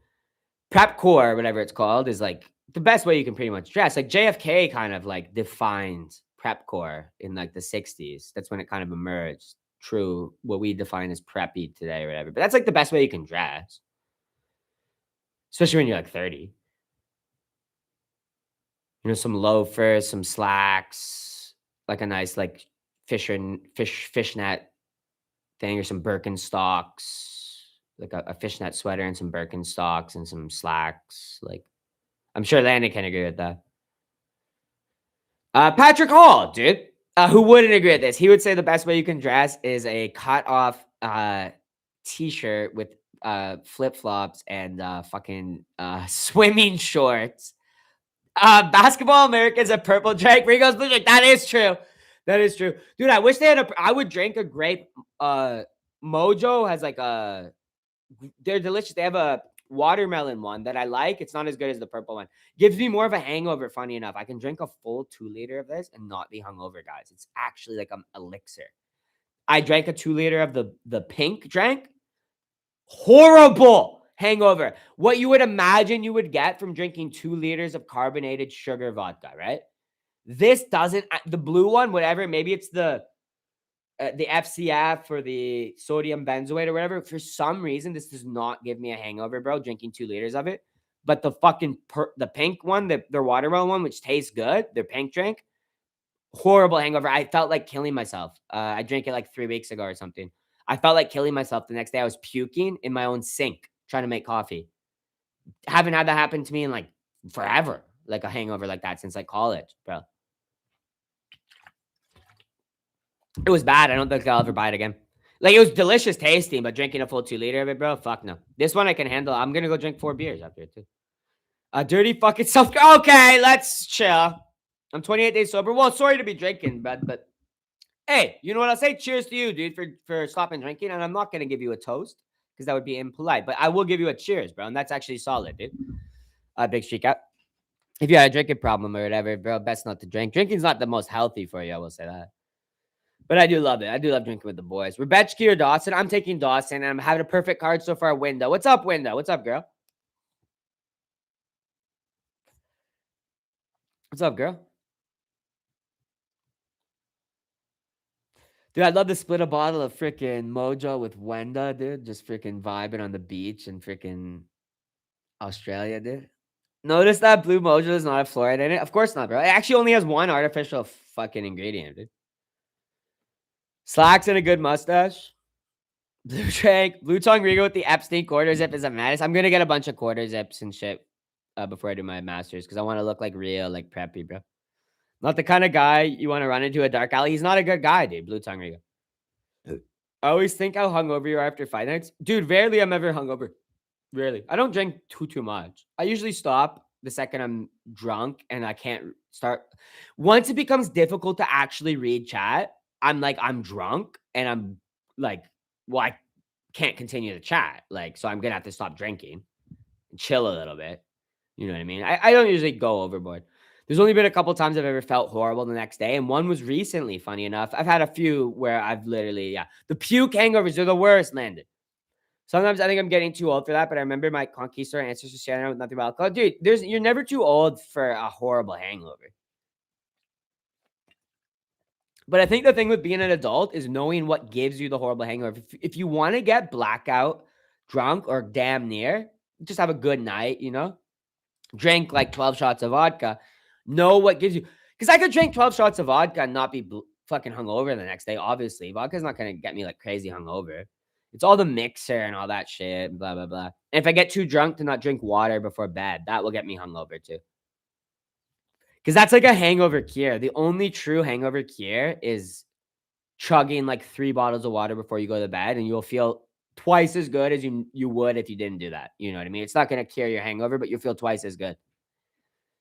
A: prep core, whatever it's called, is like the best way you can pretty much dress. Like JFK kind of like defined prep core in like the 60s. That's when it kind of emerged. True, what we define as preppy today or whatever. But that's like the best way you can dress. Especially when you're like 30. You know, some loafers, some slacks, like a nice like fishnet thing, or some Birkenstocks, like a fishnet sweater and some Birkenstocks and some slacks. Like, I'm sure Landon can agree with that. Patrick Hall, dude, who wouldn't agree with this? He would say the best way you can dress is a cut off t-shirt with flip flops and fucking swimming shorts. Basketball America's a purple drink. Rigo's blue drink. That is true. That is true. Dude, I wish they had I would drink a grape. Mojo has like they're delicious. They have a watermelon one that I like. It's not as good as the purple one. Gives me more of a hangover, funny enough. I can drink a full 2-liter of this and not be hungover, guys. It's actually like an elixir. I drank a 2-liter of the pink drink. Horrible hangover. What you would imagine you would get from drinking 2 liters of carbonated sugar vodka, right? This doesn't. The blue one, whatever. Maybe it's the FCF or the sodium benzoate or whatever. For some reason, this does not give me a hangover, bro. Drinking 2 liters of it. But the fucking the pink one, their watermelon one, which tastes good, their pink drink, horrible hangover. I felt like killing myself. I drank it like 3 weeks ago or something. I felt like killing myself the next day. I was puking in my own sink trying to make coffee. Haven't had that happen to me in like forever. Like a hangover like that since like college, bro. It was bad. I don't think I'll ever buy it again. Like, it was delicious tasting, but drinking a full 2-liter of it, bro, fuck no. This one I can handle. I'm gonna go drink 4 beers after it too. Dirty fucking self. Okay, let's chill. I'm 28 days sober. Well, sorry to be drinking, but hey, you know what I'll say? Cheers to you, dude, for stopping drinking. And I'm not gonna give you a toast because that would be impolite, but I will give you a cheers, bro. And that's actually solid, dude. Big streak out. If you had a drinking problem or whatever, bro, best not to drink. Drinking's not the most healthy for you, I will say that. But I do love it. I do love drinking with the boys. Rebecca or Dawson? I'm taking Dawson, and I'm having a perfect card so far. Window. What's up, Window? What's up, girl? What's up, girl? Dude, I'd love to split a bottle of freaking Mojo with Wenda, dude. Just freaking vibing on the beach in freaking Australia, dude. Notice that blue Mojo does not have fluoride in it? Of course not, bro. It actually only has one artificial fucking ingredient, dude. Slacks and a good mustache. Blue Trank, Blue Tongue Rigo with the Epstein quarter zip is a menace. I'm gonna get a bunch of quarter zips and shit before I do my masters because I want to look like real, like preppy, bro. Not the kind of guy you want to run into a dark alley. He's not a good guy, dude. Blue Tongue Rigo. I always think how hungover you are after fight nights. Dude, rarely I'm ever hungover. Rarely. I don't drink too much. I usually stop the second I'm drunk and I can't start. Once it becomes difficult to actually read chat, I'm drunk and I'm like, well, I can't continue to chat. Like, so I'm gonna have to stop drinking and chill a little bit. You know what I mean? I don't usually go overboard. There's only been a couple times I've ever felt horrible the next day, and one was recently, funny enough. I've had a few where I've literally, the puke hangovers are the worst, Landon. Sometimes I think I'm getting too old for that, but I remember my conquistador ancestors sharing with nothing but alcohol. Dude, you're never too old for a horrible hangover. But I think the thing with being an adult is knowing what gives you the horrible hangover. If you want to get blackout drunk or damn near, just have a good night, you know? Drink like 12 shots of vodka. Know what gives you. Because I could drink 12 shots of vodka and not be fucking hungover the next day, obviously. Vodka's not going to get me like crazy hungover. It's all the mixer and all that shit, blah, blah, blah. And if I get too drunk to not drink water before bed, that will get me hungover too. Because that's like a hangover cure. The only true hangover cure is chugging like 3 bottles of water before you go to bed, and you'll feel twice as good as you would if you didn't do that. You know what I mean? It's not going to cure your hangover, but you'll feel twice as good.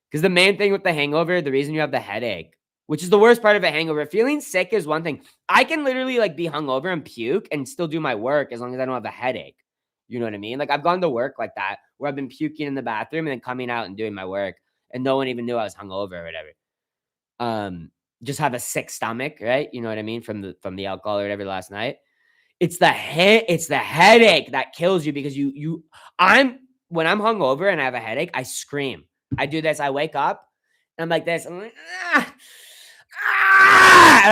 A: Because the main thing with the hangover, the reason you have the headache, which is the worst part of a hangover, feeling sick is one thing. I can literally like be hungover and puke and still do my work as long as I don't have a headache. You know what I mean? Like I've gone to work like that where I've been puking in the bathroom and then coming out and doing my work and no one even knew I was hungover or whatever. Just have a sick stomach, right? You know what I mean? From the alcohol or whatever last night. It's the headache that kills you because when I'm hungover and I have a headache, I scream. I do this. I wake up and I'm like this. I'm like, and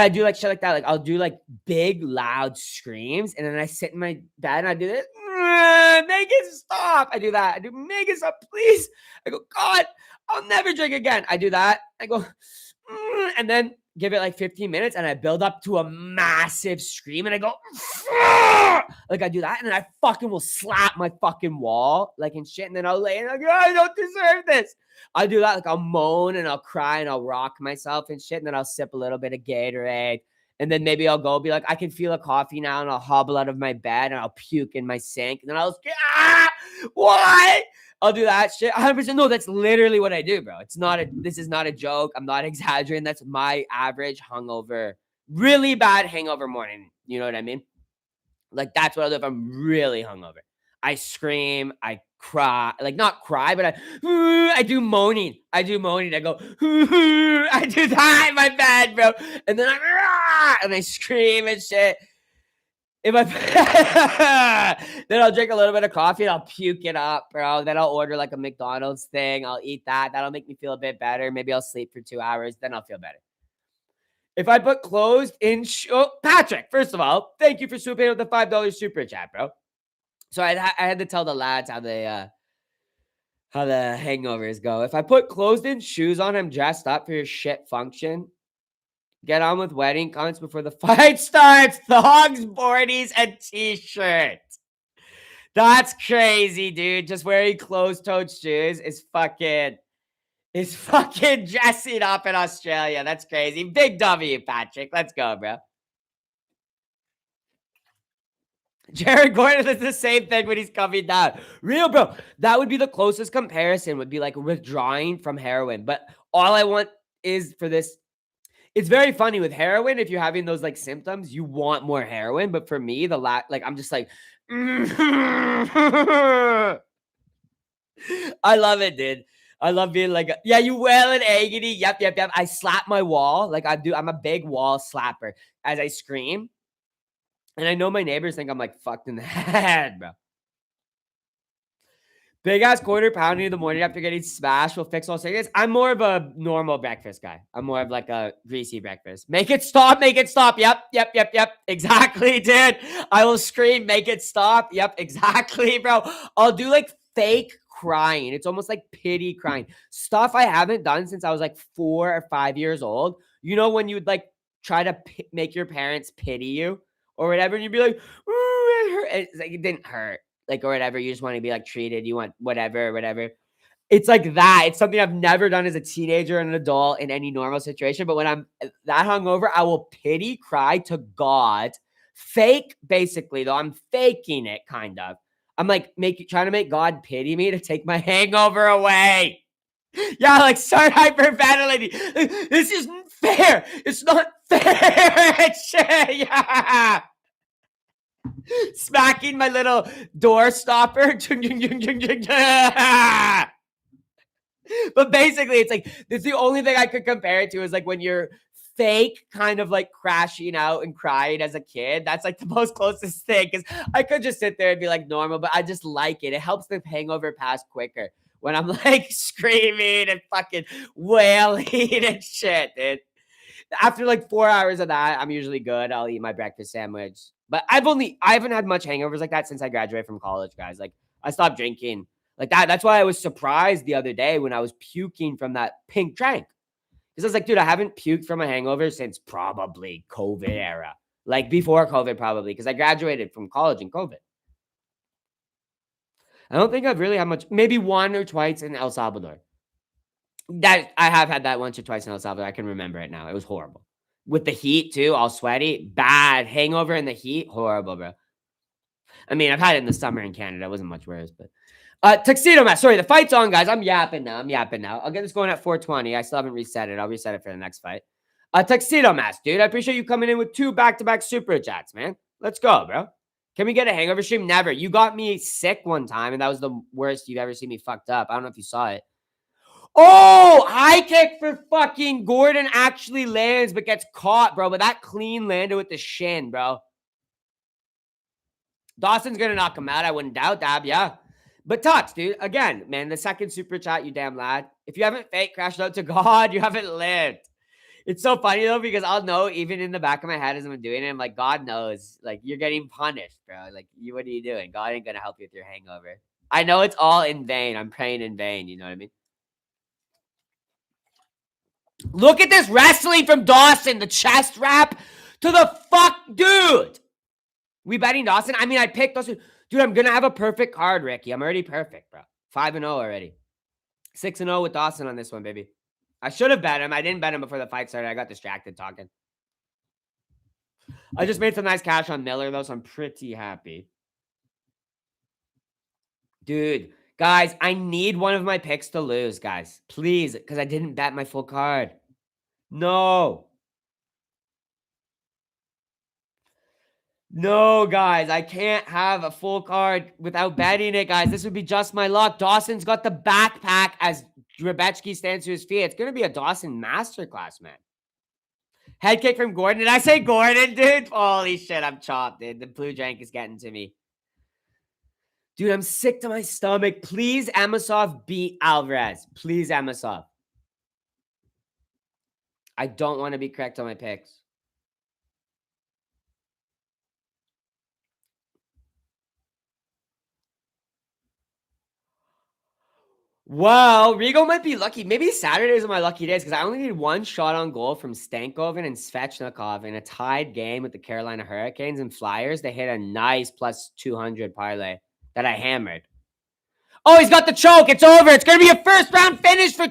A: I do like shit like that. Like I'll do like big, loud screams, and then I sit in my bed and I do this. Make it stop. I do that. I do make it stop, please. I go, God, I'll never drink again. I do that. I go, and then give it like 15 minutes and I build up to a massive scream and I go, like I do that. And then I fucking will slap my fucking wall like and shit. And then I'll lay and I'll go, I don't deserve this. I'll do that. Like I'll moan and I'll cry and I'll rock myself and shit. And then I'll sip a little bit of Gatorade. And then maybe I'll go be like, I can feel a coffee now. And I'll hobble out of my bed and I'll puke in my sink. And then I'll what? I'll do that shit. 100%. No, that's literally what I do, bro. This is not a joke. I'm not exaggerating. That's my average hungover, really bad hangover morning. You know what I mean? Like that's what I'll do if I'm really hungover. I scream, I cry, like not cry, but I do moaning. I go, I do that in my bed, bro. And then I scream and shit. Then I'll drink a little bit of coffee and I'll puke it up, bro. Then I'll order like a McDonald's thing. I'll eat that. That'll make me feel a bit better. Maybe I'll sleep for 2 hours. Then I'll feel better. If I put closed in Patrick, first of all, thank you for swooping with the $5 super chat, bro. So I had to tell the lads how the hangovers go. If I put closed in shoes on, I'm dressed up for your shit function. Get on with wedding comments before the fight starts. Thongs, boardies, and t-shirts. That's crazy, dude. Just wearing closed-toed shoes is fucking dressing up in Australia. That's crazy. Big W, Patrick. Let's go, bro. Jared Gordon does the same thing when he's coming down. Real, bro. That would be the closest comparison, would be like withdrawing from heroin. But all I want is for this. It's very funny with heroin. If you're having those like symptoms, you want more heroin. But for me, I'm just like, I love it, dude. I love being like, yeah, you well and agony. Yep. I slap my wall. Like I'm a big wall slapper as I scream. And I know my neighbors think I'm like fucked in the head, bro. Big ass quarter pounding in the morning after getting smashed will fix all sickness. I'm more of a normal breakfast guy. I'm more of like a greasy breakfast. Make it stop. Make it stop. Yep. Yep. Yep. Yep. Exactly, dude. I will scream. Make it stop. Yep. Exactly, bro. I'll do like fake crying. It's almost like pity crying. Stuff I haven't done since I was like 4 or 5 years old. You know, when you'd like try to make your parents pity you or whatever, and you'd be like, "Ooh, it hurt." It's like it didn't hurt. Like, or whatever. You just want to be like treated. You want whatever, whatever. It's like that. It's something I've never done as a teenager and an adult in any normal situation. But when I'm that hungover, I will pity cry to God. Fake, basically, though. I'm faking it, kind of. I'm like trying to make God pity me to take my hangover away. Yeah, like start hyperventilating. This isn't fair. It's not fair. Shit. Yeah. Smacking my little door stopper. But basically, it's like, it's the only thing I could compare it to is like when you're fake kind of like crashing out and crying as a kid. That's like the most closest thing, because I could just sit there and be like normal, but I just like it. It helps the hangover pass quicker when I'm like screaming and fucking wailing and shit, dude. After like 4 hours of that, I'm usually good. I'll eat my breakfast sandwich. But I haven't had much hangovers like that since I graduated from college, guys. Like I stopped drinking like that. That's why I was surprised the other day when I was puking from that pink drink. Because I was like, dude, I haven't puked from a hangover since probably COVID era. Like before COVID, probably, because I graduated from college in COVID. I don't think I've really had much, maybe one or twice in El Salvador. That I have had that once or twice in El Salvador. I can remember it now. It was horrible. With the heat too, all sweaty, bad hangover in the heat, horrible, bro. I mean, I've had it in the summer in Canada. It wasn't much worse, but tuxedo mask. Sorry, the fight's on, guys. I'm yapping now. I'll get this going at 4:20. I still haven't reset it. I'll reset it for the next fight. Tuxedo mask, dude. I appreciate you coming in with 2 back-to-back super chats, man. Let's go, bro. Can we get a hangover stream? Never. You got me sick one time, and that was the worst you've ever seen me fucked up. I don't know if you saw it. Oh, high kick for fucking Gordon actually lands, but gets caught, bro. But that clean landed with the shin, bro. Dawson's going to knock him out. I wouldn't doubt that. Yeah. But Tux, dude, again, man, the second super chat, you damn lad. If you haven't fake crashed out to God, you haven't lived. It's so funny, though, because I'll know even in the back of my head as I'm doing it, I'm like, God knows. Like, you're getting punished, bro. Like, what are you doing? God ain't going to help you with your hangover. I know it's all in vain. I'm praying in vain. You know what I mean? Look at this wrestling from Dawson. The chest wrap to the fuck, dude. We betting Dawson? I mean, I picked Dawson. Dude, I'm going to have a perfect card, Ricky. I'm already perfect, bro. 5-0 already. 6-0 with Dawson on this one, baby. I should have bet him. I didn't bet him before the fight started. I got distracted talking. I just made some nice cash on Miller, though, so I'm pretty happy. Dude, guys, I need one of my picks to lose, guys. Please, because I didn't bet my full card. No. No, guys, I can't have a full card without betting it, guys. This would be just my luck. Dawson's got the backpack as Rebetsky stands to his feet. It's going to be a Dawson masterclass, man. Head kick from Gordon. Did I say Gordon, dude? Holy shit, I'm chopped, dude. The blue drink is getting to me. Dude, I'm sick to my stomach. Please, Amosov beat Alvarez. Please, Amosov. I don't want to be correct on my picks. Well, Rigo might be lucky. Maybe Saturdays are my lucky days because I only need one shot on goal from Stankoven and Svechnikov in a tied game with the Carolina Hurricanes and Flyers. They hit a nice plus 200 parlay that I hammered. Oh, he's got the choke. It's over. It's going to be a first-round finish for...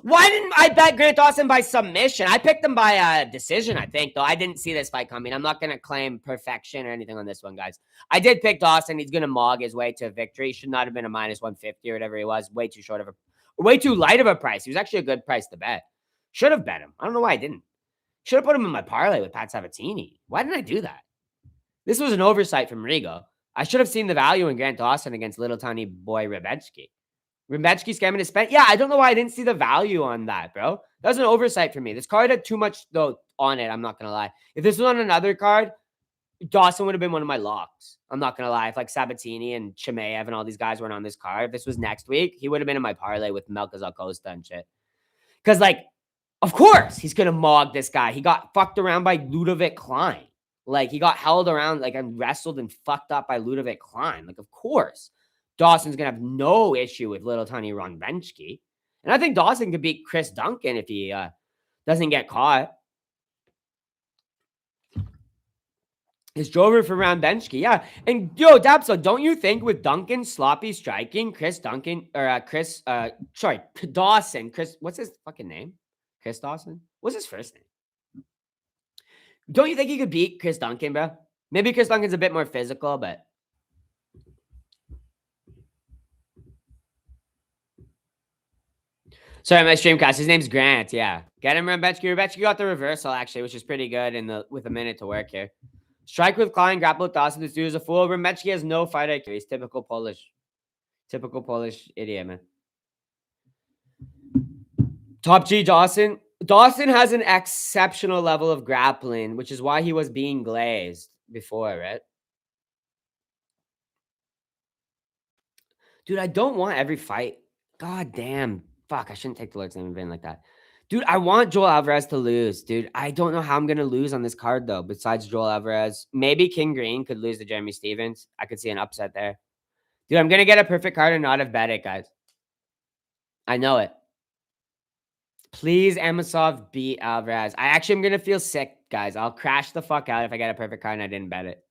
A: Why didn't I bet Grant Dawson by submission? I picked him by a decision, I think, though. I didn't see this fight coming. I'm not going to claim perfection or anything on this one, guys. I did pick Dawson. He's going to mog his way to victory. He should not have been a minus 150 or whatever he was. Way too light of a price. He was actually a good price to bet. Should have bet him. I don't know why I didn't. Should have put him in my parlay with Pat Sabatini. Why didn't I do that? This was an oversight from Rigo. I should have seen the value in Grant Dawson against little tiny boy Rebetsky. Rebetsky scamming his spend. Yeah, I don't know why I didn't see the value on that, bro. That was an oversight for me. This card had too much, though, on it. I'm not going to lie. If this was on another card, Dawson would have been one of my locks. I'm not gonna lie. If like Sabatini and Chimaev and all these guys weren't on this card, if this was next week, he would have been in my parlay with Melchizedek Costa and shit. Because like, of course he's gonna mog this guy. He got fucked around by Ludovic Klein. Like he got held around like and wrestled and fucked up by Ludovic Klein. Like of course, Dawson's gonna have no issue with little tiny Ron Benchke. And I think Dawson could beat Chris Duncan if he doesn't get caught. It's Drover for Ron Benchke, yeah. And yo, Dapso, don't you think with Duncan sloppy striking, Dawson, what's his fucking name? Chris Dawson? What's his first name? Don't you think he could beat Chris Duncan, bro? Maybe Chris Duncan's a bit more physical, but sorry, my streamcast. His name's Grant. Yeah, get him, Rebetchki. Rebetchki got the reversal actually, which is pretty good with a minute to work here. Strike with Klein, grapple with Dawson. This dude is a fool. Rebetchki has no fight IQ. He's typical Polish idiot, man. Top G Dawson. Dawson has an exceptional level of grappling, which is why he was being glazed before, right? Dude, I don't want every fight. God damn. Fuck, I shouldn't take the Lord's name in vain like that. Dude, I want Joel Alvarez to lose. Dude, I don't know how I'm going to lose on this card, though, besides Joel Alvarez. Maybe King Green could lose to Jeremy Stevens. I could see an upset there. Dude, I'm going to get a perfect card and not have bet it, guys. I know it. Please, Amosov beat Alvarez. I actually am going to feel sick, guys. I'll crash the fuck out if I get a perfect card and I didn't bet it.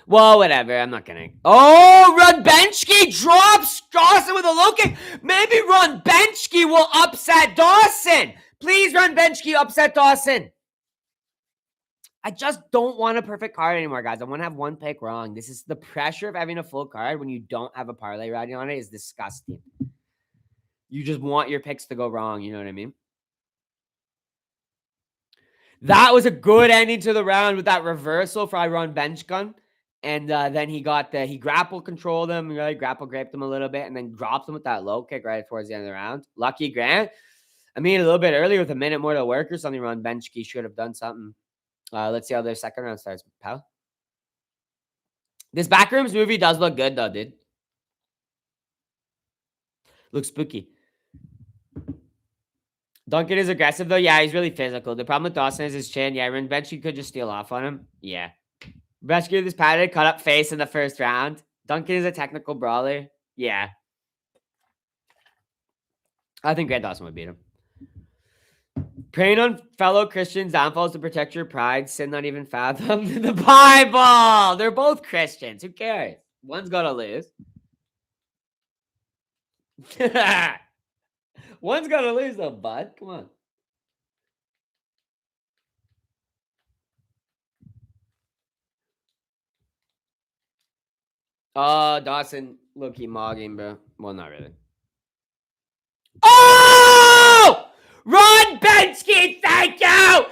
A: Well, whatever. I'm not gonna. Oh, Runbenchki drops Dawson with a low kick. Maybe Runbenchki will upset Dawson. Please, Runbenchki, upset Dawson. I just don't want a perfect card anymore, guys. I want to have one pick wrong. This is the pressure of having a full card when you don't have a parlay riding on it is disgusting. You just want your picks to go wrong. You know what I mean? That was a good ending to the round with that reversal for Iron Bench Gun. And then he grapple controlled him, really grapple graped him a little bit, and then dropped him with that low kick right towards the end of the round. Lucky Grant. I mean, a little bit earlier with a minute more to work or something, Ron Benchke should have done something. Let's see how their second round starts, pal. This Backrooms movie does look good, though, dude. Looks spooky. Duncan is aggressive, though. Yeah, he's really physical. The problem with Dawson is his chin. Yeah, Ron Benchke could just steal off on him. Yeah. Rescue this padded, cut up face in the first round. Duncan is a technical brawler. Yeah. I think Grant Dawson would beat him. Praying on fellow Christians' downfalls to protect your pride. Sin not even fathom the Bible. They're both Christians. Who cares? One's got to lose. One's got to lose, though, bud. Come on. Dawson, low-key mogging, bro. Well, not really. Oh! Ron Benchke, thank you!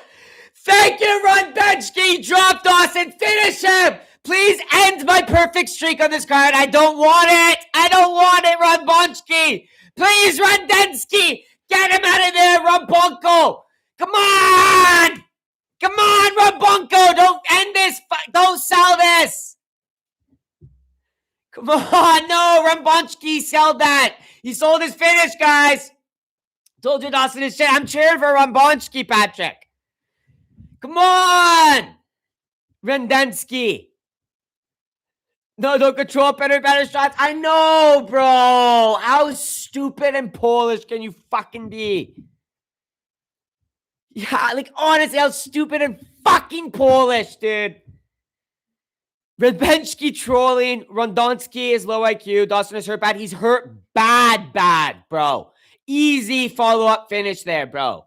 A: Thank you, Ron Benchke! Drop Dawson, finish him! Please end my perfect streak on this card. I don't want it! I don't want it, Ron Benchke! Please, Ron Benchke! Get him out of there, Ron Bonko! Come on! Come on, Ron Bonko! Don't end this! Don't sell this! Come on, no, Rambonski sold that. He sold his finish, guys. Told you Dawson is shit. I'm cheering for Rambonski, Patrick. Come on. Rendensky. No, don't control better shots. I know, bro. How stupid and Polish can you fucking be? Yeah, like, honestly, how stupid and fucking Polish, dude. Rebensky trolling. Rondonsky is low IQ. Dawson is hurt bad. He's hurt bad, bro. Easy follow-up finish there, bro.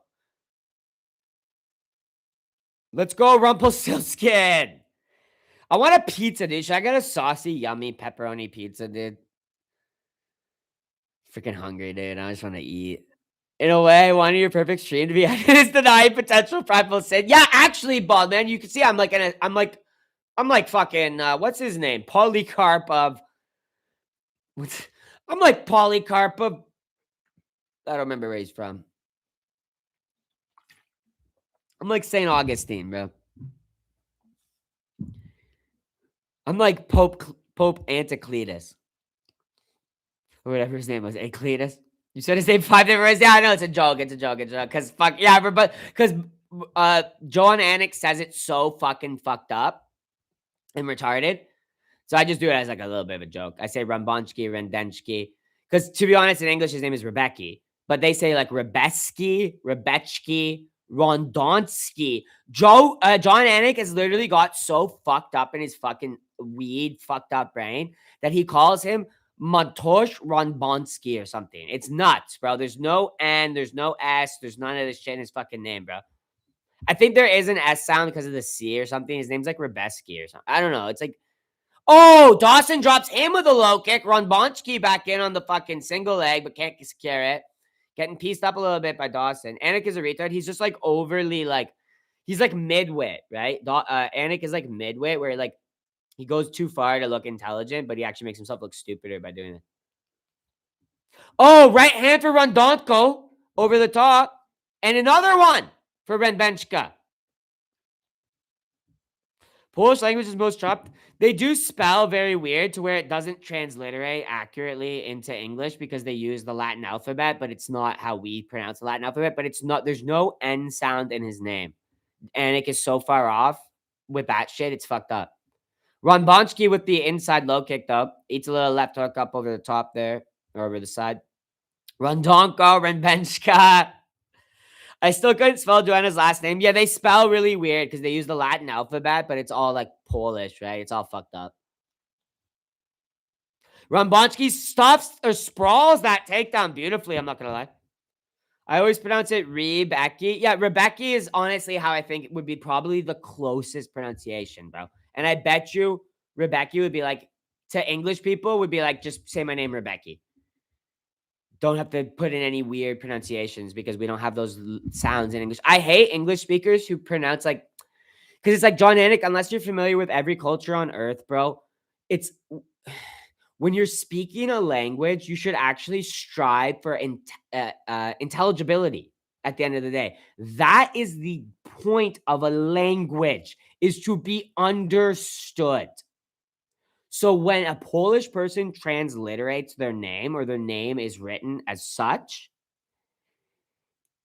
A: Let's go, Rumpelstiltskin. I want a pizza, dude. Should I get a saucy, yummy pepperoni pizza, dude? Freaking hungry, dude. I just want to eat. In a way, wanting your perfect stream to be is denying potential primal sin. Yeah, actually, Bald Man, you can see I'm like fucking, what's his name? Polycarp of, I'm like Polycarp of, I don't remember where he's from. I'm like St. Augustine, bro. I'm like Pope Anticletus. Or whatever his name was. Anticletus? You said his name 5 different ways? Yeah, I know it's a joke. It's a joke. It's a joke. Because fuck, yeah, but because John Anik says it so fucking fucked up and retarded. So I just do it as like a little bit of a joke. I say Rambonsky, Rendensky. Because to be honest, in English, his name is Rebecki. But they say like Rebeski, Rebechki, Rondonsky. John Anik has literally got so fucked up in his fucking weed, fucked up brain that he calls him Matosh Rondbonsky or something. It's nuts, bro. There's no N, there's no S, there's none of this shit in his fucking name, bro. I think there is an S sound because of the C or something. His name's like Rebeski or something. I don't know. It's like, oh, Dawson drops him with a low kick. Ronbonsky back in on the fucking single leg, but can't secure it. Getting pieced up a little bit by Dawson. Anik is a retard. He's just like overly like, he's like midwit, right? Anik is like midwit where like he goes too far to look intelligent, but he actually makes himself look stupider by doing it. Oh, right hand for Rondonko over the top. And another one for Renbenchka. Polish language is most chopped. They do spell very weird to where it doesn't transliterate accurately into English because they use the Latin alphabet, but it's not how we pronounce the Latin alphabet. But it's not, there's no N sound in his name. Anik is so far off with that shit, it's fucked up. Ronbonsky with the inside low kick, though. Eats a little left hook up over the top there, or over the side. Rondonko, Renbenchka. I still couldn't spell Joanna's last name. Yeah, they spell really weird because they use the Latin alphabet, but it's all like Polish, right? It's all fucked up. Rambonsky stuffs or sprawls that takedown beautifully. I'm not going to lie. I always pronounce it Rebecki. Yeah, Rebecki is honestly how I think it would be probably the closest pronunciation, bro. And I bet you Rebecki would be like, to English people, would be like, just say my name, Rebecki. Don't have to put in any weird pronunciations because we don't have those sounds in English. I hate English speakers who pronounce like, because it's like John Anik, unless you're familiar with every culture on earth, bro, it's when you're speaking a language, you should actually strive for intelligibility at the end of the day. That is the point of a language, is to be understood. So when a Polish person transliterates their name or their name is written as such,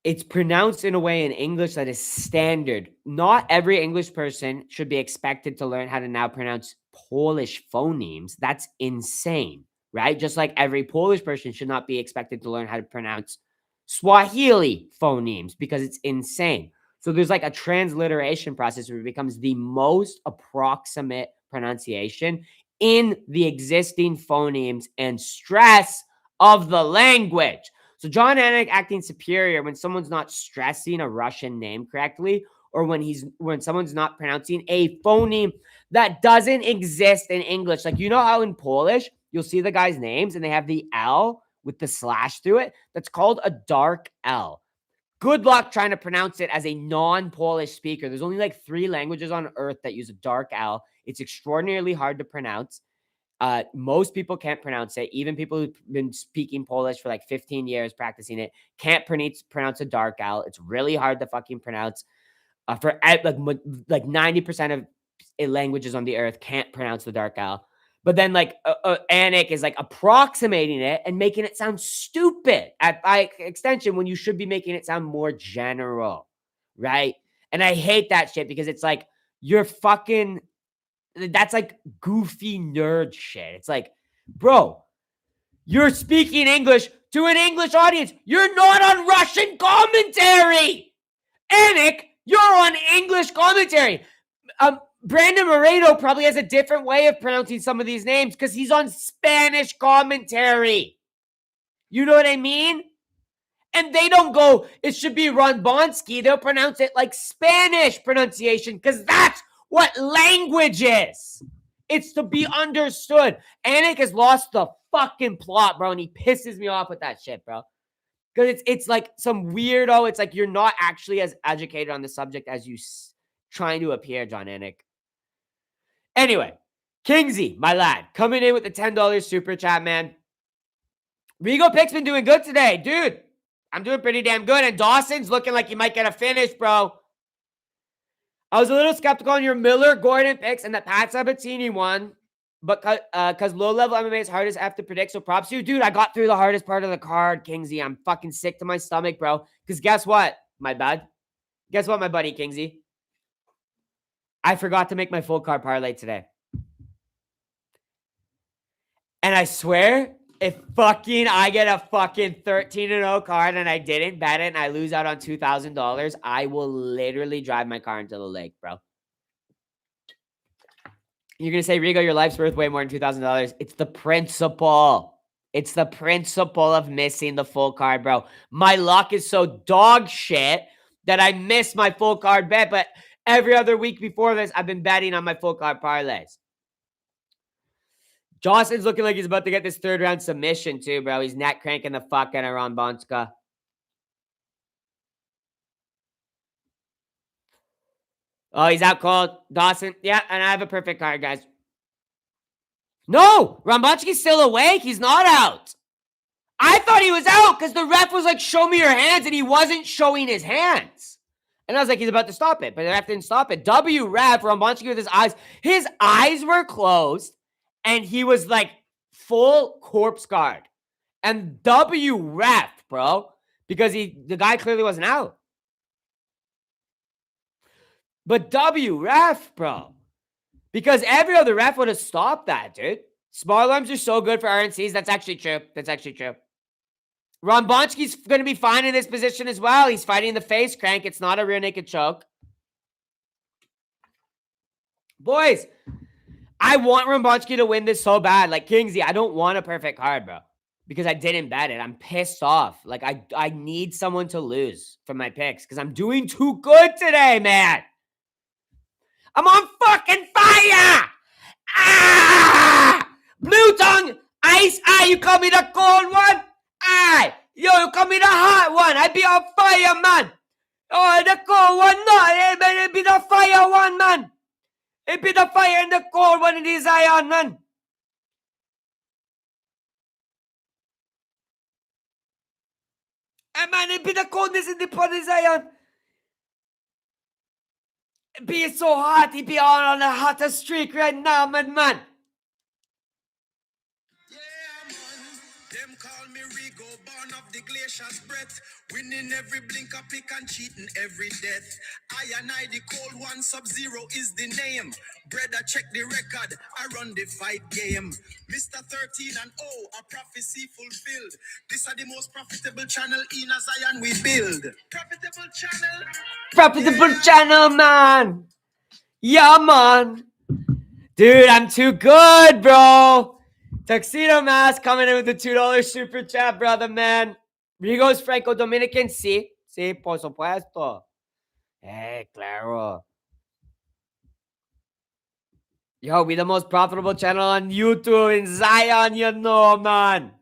A: it's pronounced in a way in English that is standard. Not every English person should be expected to learn how to now pronounce Polish phonemes. That's insane, right? Just like every Polish person should not be expected to learn how to pronounce Swahili phonemes because it's insane. So there's like a transliteration process where it becomes the most approximate pronunciation in the existing phonemes and stress of the language. So John Anik acting superior when someone's not stressing a Russian name correctly, or when someone's not pronouncing a phoneme that doesn't exist in English. Like, you know how in Polish, you'll see the guys' names and they have the L with the slash through it? That's called a dark L. Good luck trying to pronounce it as a non-Polish speaker. There's only like 3 languages on earth that use a dark L. It's extraordinarily hard to pronounce. Most people can't pronounce it. Even people who've been speaking Polish for like 15 years practicing it can't pronounce a dark L. It's really hard to fucking pronounce. For like 90% of languages on the earth can't pronounce the dark L. But then like Anik is like approximating it and making it sound stupid by extension when you should be making it sound more general, right? And I hate that shit because it's like you're fucking... That's like goofy nerd shit. It's like, bro, you're speaking English to an English audience. You're not on Russian commentary. Anik, you're on English commentary. Brandon Moreno probably has a different way of pronouncing some of these names because he's on Spanish commentary. You know what I mean? And they don't go, it should be Ronbonsky. They'll pronounce it like Spanish pronunciation because that's what language is. It's to be understood. Anik has lost the fucking plot, bro, and he pisses me off with that shit, bro. Because it's like some weirdo. It's like you're not actually as educated on the subject as you trying to appear, John Anik. Anyway, Kingsy, my lad, coming in with the $10 super chat, man. Rigo Pick's been doing good today, dude. I'm doing pretty damn good, and Dawson's looking like he might get a finish, bro. I was a little skeptical on your Miller Gordon picks and that Pat Sabatini one, but because low level MMA is hardest I have to predict. So props to you, dude. I got through the hardest part of the card, Kingsy. I'm fucking sick to my stomach, bro. Because guess what? My bad. Guess what, my buddy Kingsy? I forgot to make my full card parlay today. And I swear, if fucking I get a fucking 13-0 card and I didn't bet it and I lose out on $2,000, I will literally drive my car into the lake, bro. You're going to say, Rigo, your life's worth way more than $2,000. It's the principle. It's the principle of missing the full card, bro. My luck is so dog shit that I missed my full card bet, but every other week before this, I've been betting on my full card parlays. Johnson's looking like he's about to get this third round submission too, bro. He's neck cranking the fuck out of Ron Bonska. Oh, he's out cold. Dawson. Yeah, and I have a perfect card, guys. No! Rambachki's still awake. He's not out. I thought he was out because the ref was like, show me your hands, and he wasn't showing his hands. And I was like, he's about to stop it, but the ref didn't stop it. W ref, Rambachki with his eyes. His eyes were closed, and he was like full corpse guard. And W ref, bro, because the guy clearly wasn't out. But W ref, bro. Because every other ref would have stopped that, dude. Small arms are so good for RNCs. That's actually true. That's actually true. Ron Bonski's going to be fine in this position as well. He's fighting the face crank. It's not a rear naked choke. Boys, I want Rambonsky to win this so bad. Like, Kingsy, I don't want a perfect card, bro. Because I didn't bet it. I'm pissed off. Like, I need someone to lose from my picks. Because I'm doing too good today, man. I'm on fucking fire! Ah! Blue tongue! Ice! You call me the cold one? Yo, you call me the hot one. I be on fire, man. Oh, the cold one, no. It be the fire one, man. It be the fire and the cold one in the Zion, man. Man, it be the coldness in the pot of Zion. It be so hot. It be on the hottest streak right now, man.
C: Yeah, man. Them call me Rigo, born of the glacier's breath. Winning every blink of pick and cheating every death. I, the cold one, Sub-Zero is the name. Brother, check the record, I run the fight game. Mr. 13 and a prophecy fulfilled. This are the most profitable channel in a Zion we build. Profitable channel.
A: Profitable channel, man. Yeah, man. Dude, I'm too good, bro. Tuxedo Mask coming in with the $2 super chat, brother, man. Rigo's Franco Dominican, sí, por supuesto. Claro. Yo, we the most profitable channel on YouTube in Zion, you know, man.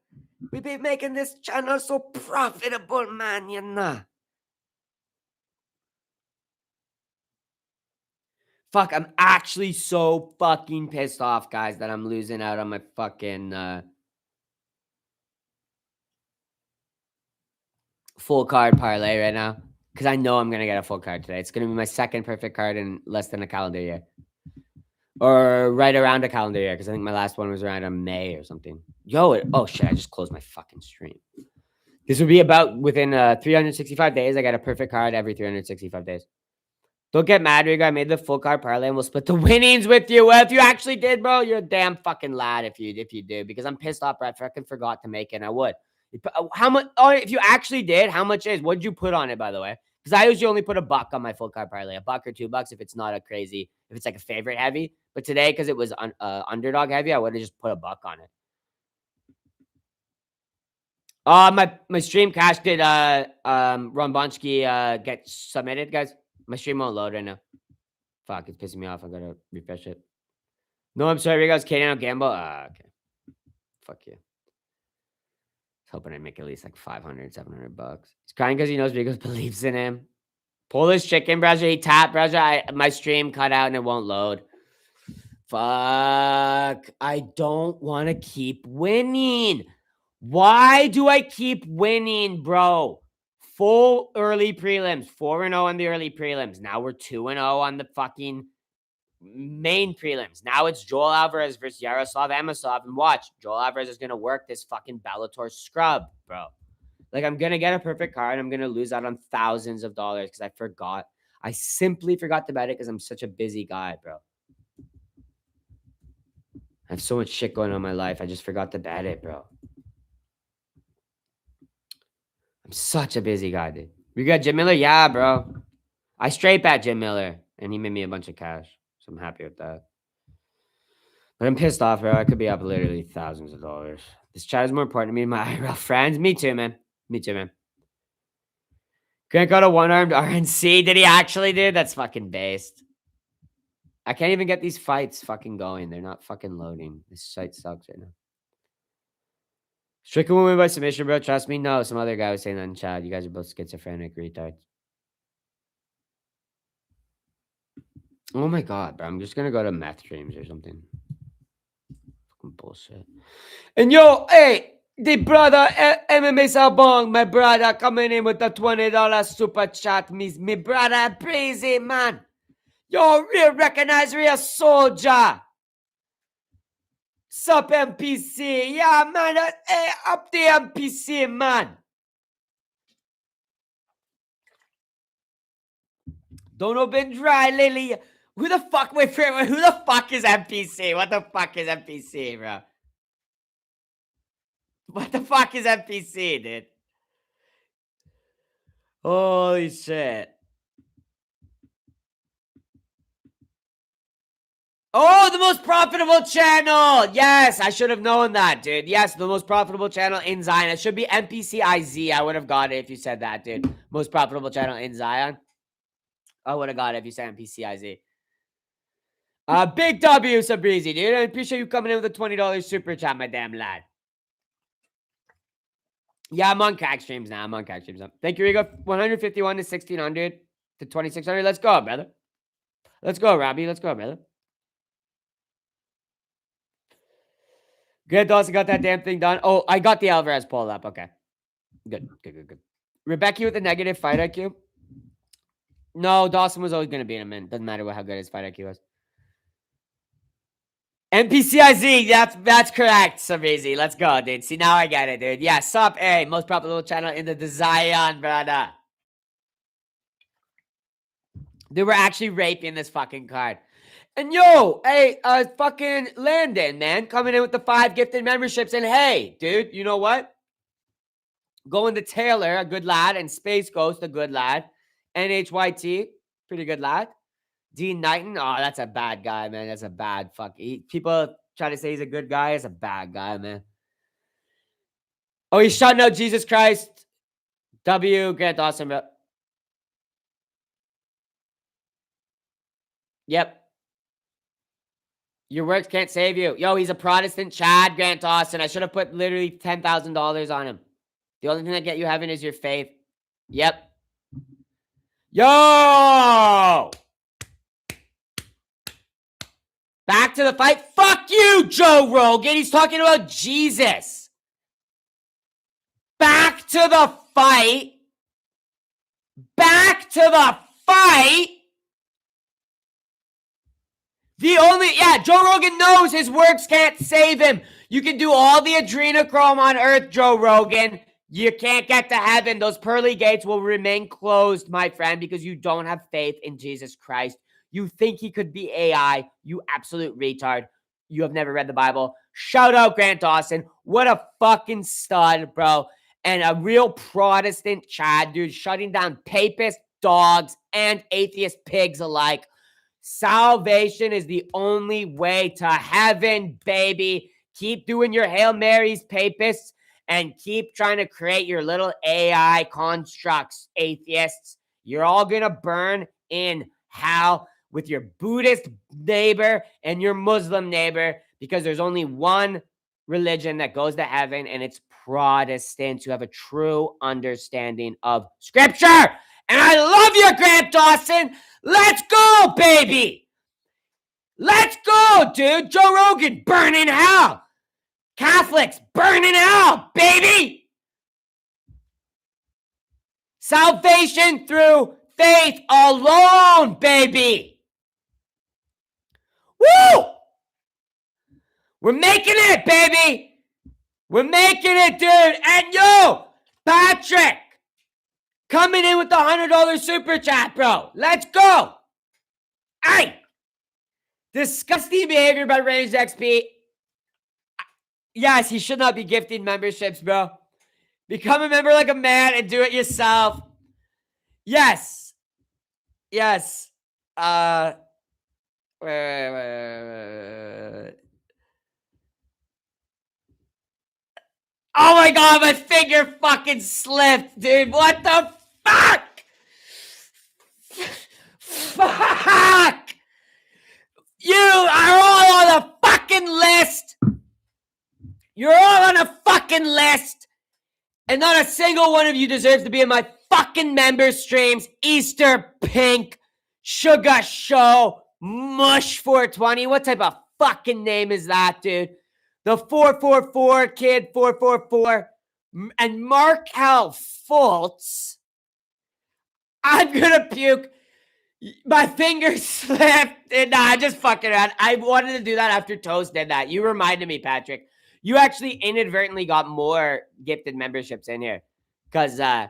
A: We be making this channel so profitable, man, you know. Fuck, I'm actually so fucking pissed off, guys, that I'm losing out on my fucking full card parlay right now. Because I know I'm going to get a full card today. It's going to be my second perfect card in less than a calendar year. Or right around a calendar year, because I think my last one was around in May or something. Oh shit, I just closed my fucking stream. This would be about within 365 days. I got a perfect card every 365 days. Don't get mad, Rigo. I made the full card parlay and we'll split the winnings with you. Well, if you actually did, bro, you're a damn fucking lad if you did. Because I'm pissed off, bro. I fucking forgot to make it and I would. How much? Oh, if you actually did, how much is? What'd you put on it, by the way? Because I usually only put $1 on my full card parlay. $1 or $2 if it's not a crazy, if it's like a favorite heavy. But today, because it was underdog heavy, I would have just put $1 on it. My stream cash did Rombonsky get submitted, guys. My stream won't load right now. Fuck, it's pissing me off. I gotta refresh it. No, I'm sorry, you guys. Canadian gamble. Okay. Fuck you. Hoping I make at least like $500, $700. He's crying because he knows Rigo believes in him. Polish chicken, brother. He tapped, brother. My stream cut out and it won't load. Fuck. I don't want to keep winning. Why do I keep winning, bro? full early prelims, 4-0 on the early prelims. Now we're 2-0 on the fucking main prelims. Now it's Joel Alvarez versus Yaroslav Amosov. And watch, Joel Alvarez is going to work this fucking Bellator scrub, bro. Like, I'm going to get a perfect card. I'm going to lose out on thousands of dollars because I forgot. I simply forgot to bet it because I'm such a busy guy, bro. I have so much shit going on in my life. I just forgot to bet it, bro. I'm such a busy guy, dude. We got Jim Miller? Yeah, bro. I straight bet Jim Miller, and he made me a bunch of cash. So I'm happy with that. But I'm pissed off, bro. I could be up literally thousands of dollars. This chat is more important to me than my IRL friends. Me too, man. Me too, man. Grant got a one-armed RNC. Did he actually, dude? That's fucking based. I can't even get these fights fucking going. They're not fucking loading. This site sucks right now. Strickland win by submission, bro. Trust me. No, some other guy was saying that in chat. You guys are both schizophrenic retards. Oh my god, bro. I'm just gonna go to meth streams or something. Fucking bullshit. And yo, hey, the brother MMA Sabong, my brother, coming in with the $20 super chat. Me brother, crazy man. Yo, real recognize real soldier. Sup MPC. Yeah, man. Hey, up the MPC, man. Don't open dry, Lily. Who the fuck, wait, who the fuck is MPC? What the fuck is MPC, bro? What the fuck is MPC, dude? Holy shit. Oh, the most profitable channel. Yes, I should have known that, dude. Yes, the most profitable channel in Zion. It should be NPCIZ. I would have got it if you said that, dude. Most profitable channel in Zion. I would have got it if you said NPCIZ. Big W, Sabrizi, dude. I appreciate you coming in with a $20 super chat, my damn lad. Yeah, I'm on CAC streams now. Thank you, Rigo. 151 to 1600 to 2600. Let's go, brother. Let's go, Robbie. Let's go, brother. Good, Dawson got that damn thing done. Oh, I got the Alvarez poll up. Okay. Good. Rebecca with the negative fight IQ. No, Dawson was always going to beat him, man. Doesn't matter how good his fight IQ was. NPCIZ, that's correct, Sabrizi. Let's go, dude. See, now I get it, dude. Yeah, sup, hey, most profitable channel in the Zion, brother. They were actually raping this fucking card. And yo, hey, fucking Landon, man, coming in with the 5 gifted memberships. And hey, dude, you know what? Going to Taylor, a good lad, and Space Ghost, a good lad. NHYT, pretty good lad. Dean Knighton, oh, that's a bad guy, man. That's a bad fuck. People try to say he's a good guy. He's a bad guy, man. Oh, he's shouting out Jesus Christ. W, Grant Dawson, bro. Yep. Your works can't save you. Yo, he's a Protestant Chad, Grant Dawson. I should have put literally $10,000 on him. The only thing that get you heaven is your faith. Yep. Yo! Back to the fight. Fuck you, Joe Rogan. He's talking about Jesus. Back to the fight. Back to the fight. Joe Rogan knows his works can't save him. You can do all the adrenochrome on earth, Joe Rogan. You can't get to heaven. Those pearly gates will remain closed, my friend, because you don't have faith in Jesus Christ. You think he could be AI. You absolute retard. You have never read the Bible. Shout out Grant Dawson. What a fucking stud, bro. And a real Protestant Chad, dude, shutting down papist dogs and atheist pigs alike. Salvation is the only way to heaven, baby. Keep doing your Hail Marys, papists, and keep trying to create your little AI constructs, atheists. You're all going to burn in hell with your Buddhist neighbor and your Muslim neighbor because there's only one religion that goes to heaven, and it's Protestants who have a true understanding of Scripture. And I love you, Grant Dawson. Let's go, baby. Let's go, dude. Joe Rogan, burn in hell. Catholics, burn in hell, baby. Salvation through faith alone, baby. Woo! We're making it, baby. We're making it, dude. And yo, Patrick, coming in with the $100 super chat, bro. Let's go. Hey, disgusting behavior by Range XP. Yes, he should not be gifting memberships, bro. Become a member like a man and do it yourself. Yes. Yes. Wait. Oh my god, my finger fucking slipped, dude. What the fuck? Fuck! You are all on a fucking list. You're all on a fucking list. And not a single one of you deserves to be in my fucking member streams. Easter Pink, Sugar Show, Mush 420. What type of fucking name is that, dude? The 444 kid, 444. And Markel Fultz. I'm gonna puke. My finger slipped. Nah, just fucking around. I wanted to do that after Toast did that. You reminded me, Patrick. You actually inadvertently got more gifted memberships in here. Because I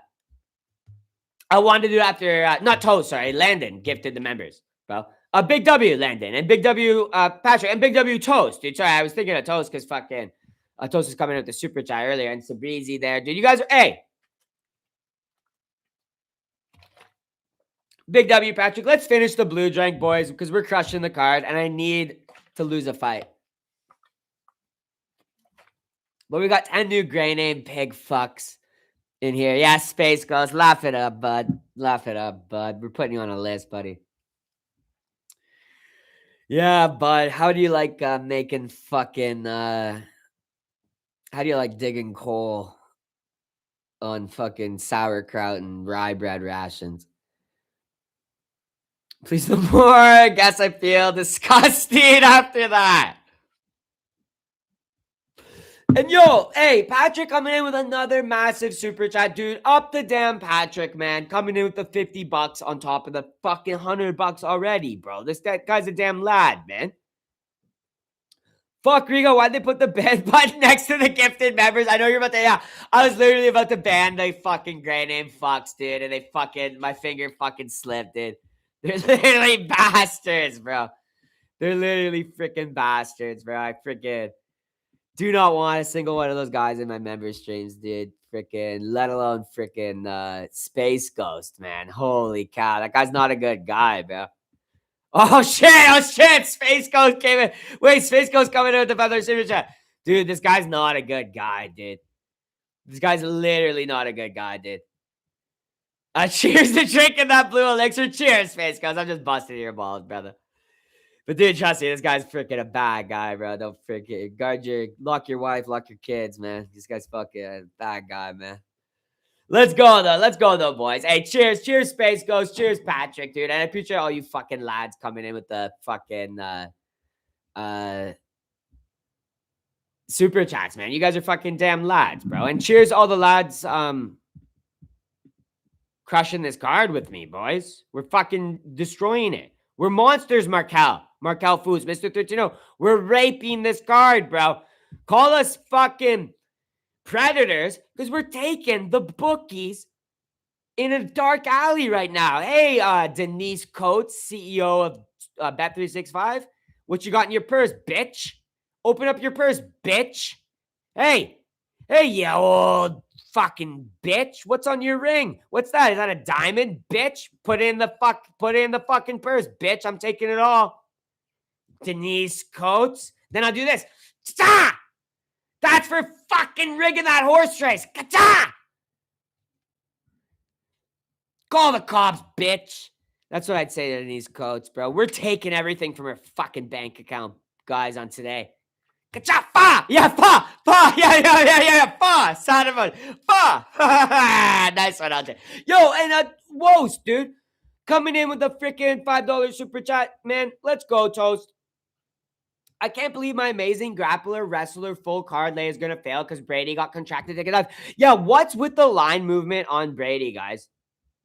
A: wanted to do it after, not Toast, sorry, Landon gifted the members, bro. Big W, Landon, and Big W, Patrick, and Big W, Toast. Dude, sorry, I was thinking of Toast because fucking Toast was coming out with the super chat earlier, and Sabrizi there. Dude, you guys are, hey. Big W, Patrick, let's finish the blue drink, boys, because we're crushing the card, and I need to lose a fight. But we got 10 new gray name pig fucks in here. Yeah, Space Ghost. Laugh it up, bud. Laugh it up, bud. We're putting you on a list, buddy. Yeah, bud. How do you like making fucking... how do you like digging coal on fucking sauerkraut and rye bread rations? Please no more. I guess I feel disgusting after that. And yo, hey, Patrick coming in with another massive super chat, dude. Up the damn Patrick, man. Coming in with the $50 on top of the fucking $100 already, bro. That guy's a damn lad, man. Fuck, Rigo, why'd they put the ban button next to the gifted members? I know you're about to, yeah. I was literally about to ban the fucking gray name fucks, dude. And they fucking, my finger fucking slipped, dude. They're literally bastards, bro. They're literally freaking bastards, bro. I freaking do not want a single one of those guys in my member streams, dude. Freaking, let alone freaking Space Ghost, man. Holy cow. That guy's not a good guy, bro. Oh, shit. Space Ghost came in. Wait, Space Ghost coming in with the feather super chat. Dude, this guy's not a good guy, dude. This guy's literally not a good guy, dude. Cheers to drinking that blue elixir. Cheers, Space Ghost. I'm just busting your balls, brother. But dude, trust me, this guy's freaking a bad guy, bro. Don't freaking lock your wife, lock your kids, man. This guy's fucking a bad guy, man. Let's go though, boys. Hey, cheers, Space Ghost, cheers, Patrick, dude. And I appreciate all you fucking lads coming in with the fucking super chats, man. You guys are fucking damn lads, bro. And cheers all the lads crushing this card with me, boys. We're fucking destroying it. We're monsters, Markel Foods, Mr. 13. We're raping this card, bro. Call us fucking predators because we're taking the bookies in a dark alley right now. Hey, Denise Coates, CEO of Bet365. What you got in your purse, bitch? Open up your purse, bitch. Hey, you old fucking bitch. What's on your ring? What's that? Is that a diamond, bitch? Put in the fucking purse, bitch. I'm taking it all. Denise Coates. Then I'll do this. Ta! That's for fucking rigging that horse race. Ka-ta! Call the cops, bitch. That's what I'd say to Denise Coates, bro. We're taking everything from her fucking bank account, guys, on today. Ka-cha! Fa! Yeah, fa! Fa! Yeah. Fa! Son of a... Fa! Nice one, LJ. Yo, and Woes, dude. Coming in with a freaking $5 super chat. Man, let's go, Toast. I can't believe my amazing grappler, wrestler, full card lay is going to fail because Brady got contracted to get off. Yeah, what's with the line movement on Brady, guys?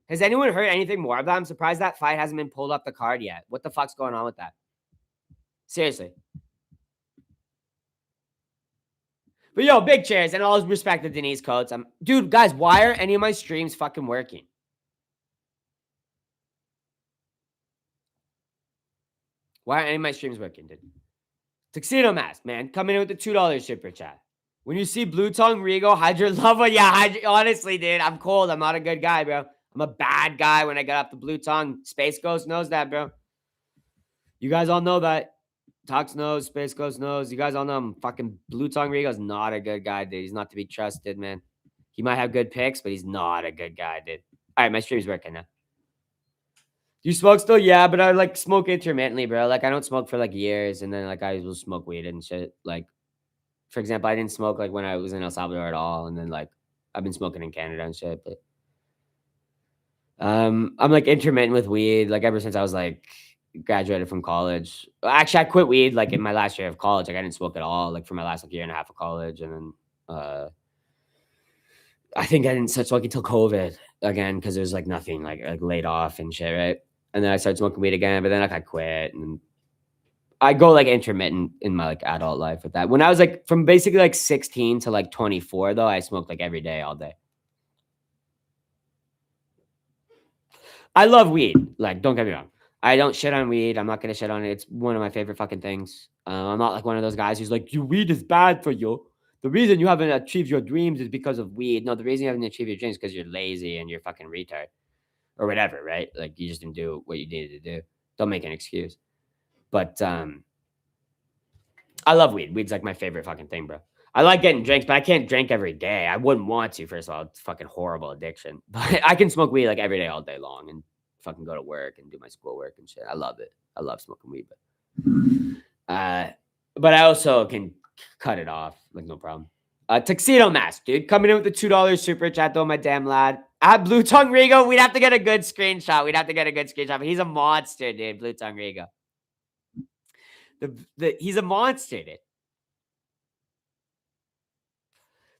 A: Has anyone heard anything more of that? I'm surprised that fight hasn't been pulled off the card yet. What the fuck's going on with that? Seriously. But yo, big cheers and all respect to Denise Coates. Dude, guys, why are any of my streams fucking working? Why aren't any of my streams working, dude? Tuxedo Mask, man, coming in with the $2 super chat. When you see Blue Tongue, Rigo, Hydra Lava, yeah, honestly, dude, I'm cold. I'm not a good guy, bro. I'm a bad guy when I get off the Blue Tongue. Space Ghost knows that, bro. You guys all know that. Tux knows, Space Ghost knows. You guys all know I'm fucking Blue Tongue Rigo's not a good guy, dude. He's not to be trusted, man. He might have good picks, but he's not a good guy, dude. All right, my stream's working now. You smoke still? Yeah, but I like smoke intermittently, bro. Like I don't smoke for like years, and then like I will smoke weed and shit. Like, for example, I didn't smoke like when I was in El Salvador at all, and then like I've been smoking in Canada and shit. But I'm like intermittent with weed, like ever since I was like graduated from college. Actually, I quit weed like in my last year of college. Like I didn't smoke at all, like for my last like year and a half of college, and then I think I didn't start smoking until COVID again because there's like nothing like laid off and shit, right? And then I started smoking weed again, but then like I quit and I go like intermittent in my like adult life with that. When I was like from basically like 16 to like 24 though, I smoked like every day, all day. I love weed. Like, don't get me wrong. I don't shit on weed. I'm not gonna shit on it. It's one of my favorite fucking things. I'm not like one of those guys who's like, "Your weed is bad for you." The reason you haven't achieved your dreams is because of weed. No, the reason you haven't achieved your dreams is because you're lazy and you're fucking retard or whatever, right? Like you just didn't do what you needed to do. Don't make an excuse. But I love weed. Weed's like my favorite fucking thing, bro. I like getting drinks, but I can't drink every day. I wouldn't want to. First of all, it's fucking horrible addiction. But I can smoke weed like every day, all day long, and fucking go to work and do my schoolwork and shit. I love it. I love smoking weed, but I also can cut it off like no problem. Tuxedo Mask, dude, coming in with the $2 super chat though, my damn lad. At Blue Tongue Rigo, we'd have to get a good screenshot. But he's a monster, dude. Blue Tongue Rigo. He's a monster, dude.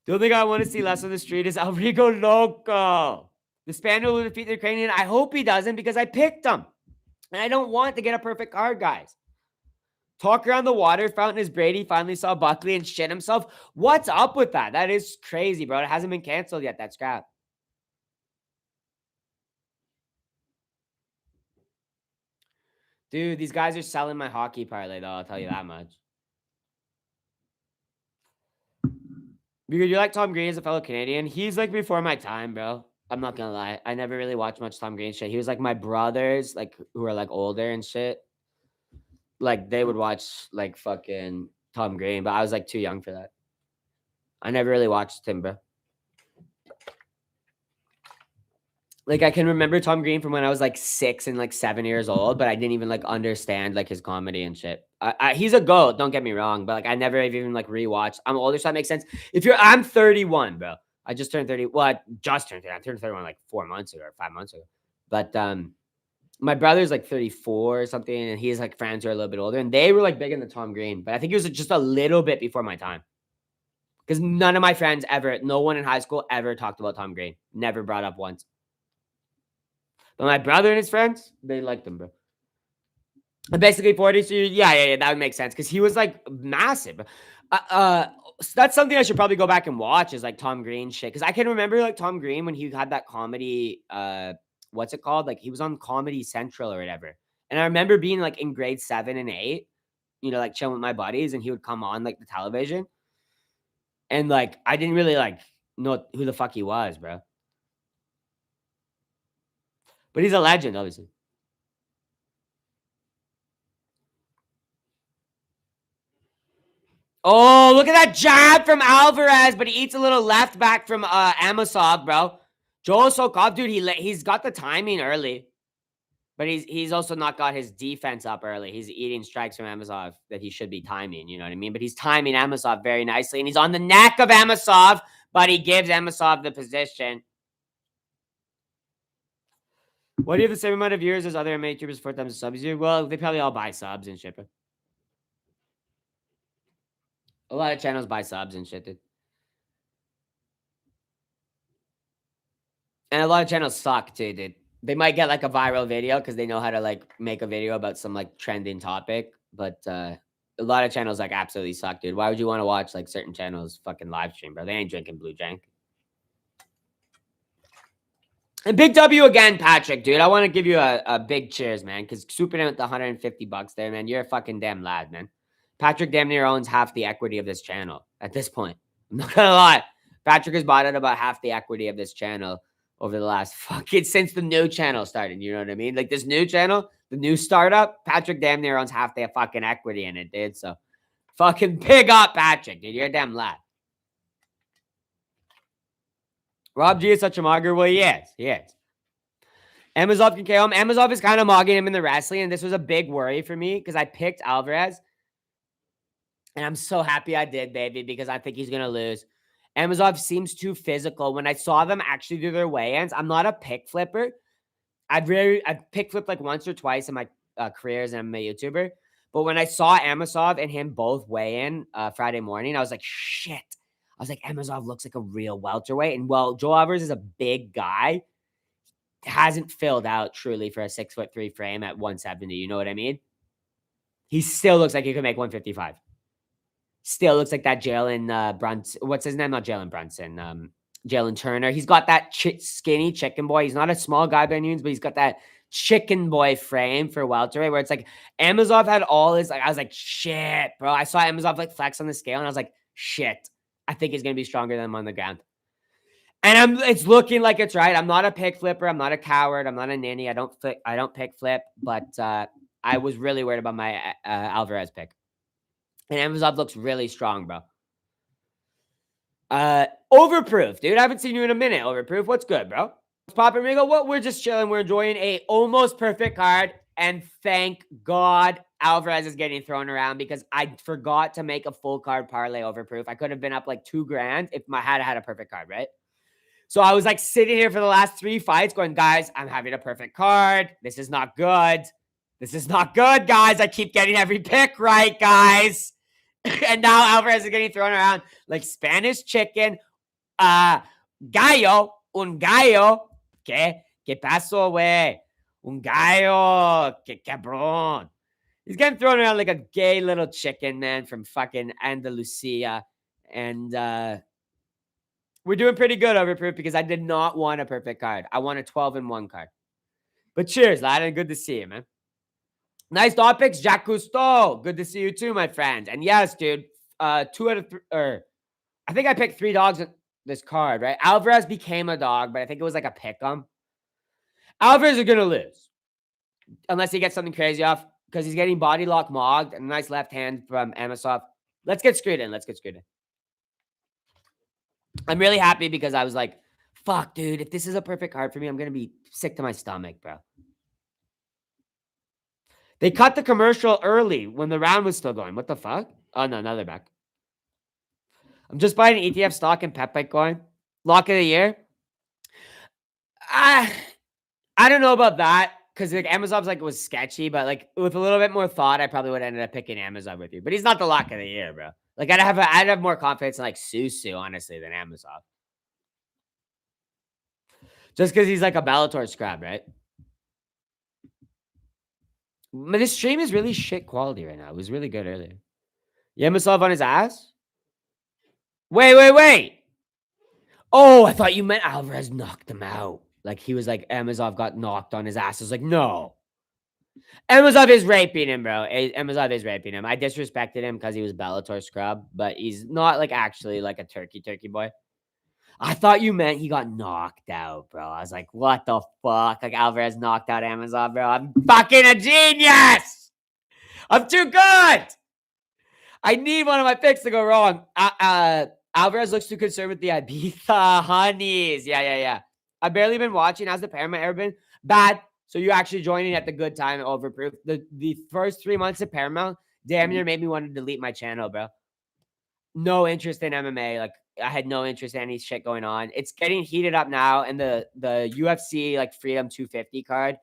A: The only guy I want to see less on the street is El Rigo Loco. The Spaniard will defeat the Ukrainian. I hope he doesn't because I picked him. And I don't want to get a perfect card, guys. Talk around the water fountain as Brady finally saw Buckley and shit himself. What's up with that? That is crazy, bro. It hasn't been canceled yet, that scrap. Dude, these guys are selling my hockey parlay, though. I'll tell you that much. Because you like Tom Green as a fellow Canadian? He's like before my time, bro. I'm not gonna lie. I never really watched much Tom Green shit. He was like my brothers, like who are like older and shit. Like they would watch like fucking Tom Green, but I was like too young for that. I never really watched him, bro. Like I can remember Tom Green from when I was like 6 and like 7 years old, but I didn't even like understand like his comedy and shit. He's a goat, don't get me wrong, but like I never even like rewatched. I'm older, so that makes sense. I'm 31, bro. I just turned 30. Well, I just turned 30. I turned 31 like 4 months ago or 5 months ago. But my brother's like 34 or something, and he's like friends who are a little bit older, and they were like big into Tom Green, but I think it was just a little bit before my time. Because none of my friends ever, no one in high school ever talked about Tom Green. Never brought up once. But my brother and his friends, they liked him, bro. And basically 40, so yeah, that would make sense. Because he was like massive. So that's something I should probably go back and watch is like Tom Green shit. Because I can remember like Tom Green when he had that comedy, what's it called? Like he was on Comedy Central or whatever. And I remember being like in grade 7 and 8, you know, like chilling with my buddies, and he would come on like the television. And like I didn't really like know who the fuck he was, bro. But he's a legend, obviously. Oh, look at that jab from Alvarez, but he eats a little left back from Amosov, bro. Joel Sokov, dude, he's got the timing early, but he's also not got his defense up early. He's eating strikes from Amosov that he should be timing, you know what I mean? But he's timing Amosov very nicely, and he's on the neck of Amosov, but he gives Amosov the position. What do you have the same amount of viewers as other MMA YouTubers 4 times the subs you? Well, they probably all buy subs and shit, bro. A lot of channels buy subs and shit, dude. And a lot of channels suck too, dude. They might get like a viral video because they know how to like make a video about some like trending topic. But a lot of channels like absolutely suck, dude. Why would you want to watch like certain channels fucking live stream, bro? They ain't drinking blue jank. And big W again, Patrick, dude. I want to give you a big cheers, man, because swooping in with the $150 there, man. You're a fucking damn lad, man. Patrick damn near owns half the equity of this channel at this point. I'm not gonna lie. Patrick has bought out about half the equity of this channel over the last fucking since the new channel started. You know what I mean? Like this new channel, the new startup, Patrick damn near owns half the fucking equity in it, dude. So fucking big up, Patrick, dude. You're a damn lad. Rob G is such a mogger. Well, he is. He is. Amazov can KO him. Amazov is kind of mogging him in the wrestling, and this was a big worry for me because I picked Alvarez. And I'm so happy I did, baby, because I think he's going to lose. Amazov seems too physical. When I saw them actually do their weigh-ins, I'm not a pick flipper. I've pick flipped like once or twice in my career as an MMA YouTuber. But when I saw Amazov and him both weigh in Friday morning, I was like, shit. I was like, Amazov looks like a real welterweight. And well, Joel Alvarez is a big guy. Hasn't filled out truly for a 6'3" frame at 170. You know what I mean? He still looks like he could make 155. Still looks like that Jalen Brunson. What's his name? Not Jalen Brunson. Jalen Turner. He's got that skinny chicken boy. He's not a small guy by any means, but he's got that chicken boy frame for welterweight where it's like Amazov had all his, like, I was like, shit, bro. I saw Amazov like flex on the scale and I was like, shit, I think he's going to be stronger than him on the ground. And it's looking like it's right. I'm not a pick flipper. I'm not a coward. I'm not a ninny. I don't pick flip, but I was really worried about my Alvarez pick. And Amazov looks really strong, bro. Overproof, dude. I haven't seen you in a minute. Overproof. What's good, bro? What's poppin', Rigo? What? We're just chilling. We're enjoying a almost perfect card. And thank God Alvarez is getting thrown around because I forgot to make a full card parlay overproof. I could have been up like $2,000 if I had a perfect card, right? So I was like sitting here for the last 3 fights going, guys, I'm having a perfect card. This is not good. This is not good, guys. I keep getting every pick right, guys. And now Alvarez is getting thrown around like Spanish chicken. Gallo, un gallo. ¿Qué? ¿Qué pasó, güey? Un gallo. ¿Qué cabrón? He's getting thrown around like a gay little chicken, man, from fucking Andalusia. And we're doing pretty good, Overproof, because I did not want a perfect card. I want a 12-1 card. But cheers, lad, and good to see you, man. Nice dog picks, Jacques Cousteau. Good to see you too, my friend. And yes, dude, 2 out of 3, or I think I picked 3 dogs in this card, right? Alvarez became a dog, but I think it was like a pick 'em. Alvarez is gonna lose unless he gets something crazy off because he's getting body lock mogged and a nice left hand from Amosov. Let's get screwed in. Let's get screwed in. I'm really happy because I was like, fuck, dude, if this is a perfect card for me, I'm gonna be sick to my stomach, bro. They cut the commercial early when the round was still going. What the fuck? Oh, no, now they're back. I'm just buying an ETF stock and Pep Bitcoin. Lock of the year. I don't know about that because like Amazon's like was sketchy, but like with a little bit more thought, I probably would have ended up picking Amazon with you. But he's not the lock of the year, bro. Like I'd have more confidence in like Susu, honestly, than Amazon. Just because he's like a Bellator scrub, right? But this stream is really shit quality right now. It was really good earlier. Yemosov on his ass? Wait. Oh, I thought you meant Alvarez knocked him out. Like he was like, Amazov got knocked on his ass. I was like, no. Amazov is raping him, bro. Amazov is raping him. I disrespected him because he was Bellator scrub, but he's not like actually like a turkey boy. I thought you meant he got knocked out, bro. I was like, what the fuck? Like Alvarez knocked out Amazon, bro. I'm fucking a genius. I'm too good. I need one of my picks to go wrong. Alvarez looks too concerned with the Ibiza honeys. Yeah. I've barely been watching. How's the Paramount ever been? Bad. So you're actually joining at the good time, Overproof. The first 3 months of Paramount damn near made me want to delete my channel, bro. No interest in MMA. Like I had no interest in any shit going on. It's getting heated up now, and the UFC like Freedom 250 card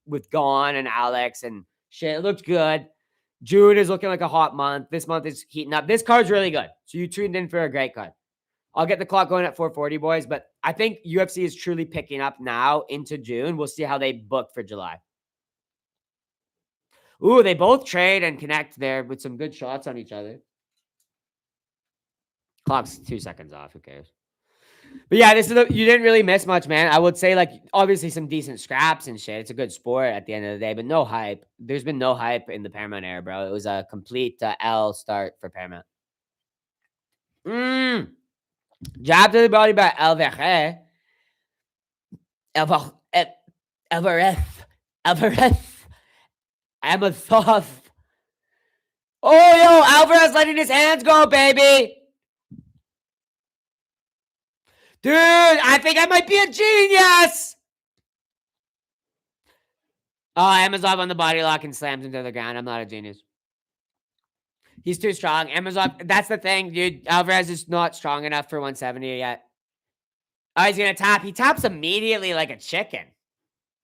A: with Gon and Alex and shit. It looked good. June is looking like a hot month. This month is heating up. This card's really good. So you tuned in for a great card. I'll get the clock going at 4:40, boys. But I think UFC is truly picking up now into June. We'll see how they book for July. Ooh, they both trade and connect there with some good shots on each other. Clock's 2 seconds off. Who cares? But yeah, you didn't really miss much, man. I would say, like, obviously some decent scraps and shit. It's a good sport at the end of the day, but no hype. There's been no hype in the Paramount era, bro. It was a complete L start for Paramount. Jab to the body by Alvarez. Amazov. Oh, yo, Alvarez letting his hands go, baby. Dude, I think I might be a genius. Oh, Amazov on the body lock and slams him to the ground. I'm not a genius. He's too strong. Amazov, that's the thing, dude. Alvarez is not strong enough for 170 yet. Oh, he's going to tap. He taps immediately like a chicken.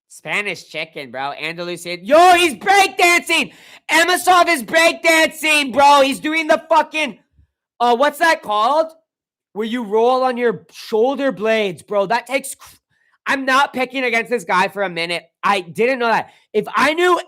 A: Spanish chicken, bro. Andalusian. Yo, he's breakdancing. Amazov is breakdancing, bro. He's doing the fucking, what's that called? Where you roll on your shoulder blades, bro. That takes, I'm not picking against this guy for a minute. I didn't know that. If I knew,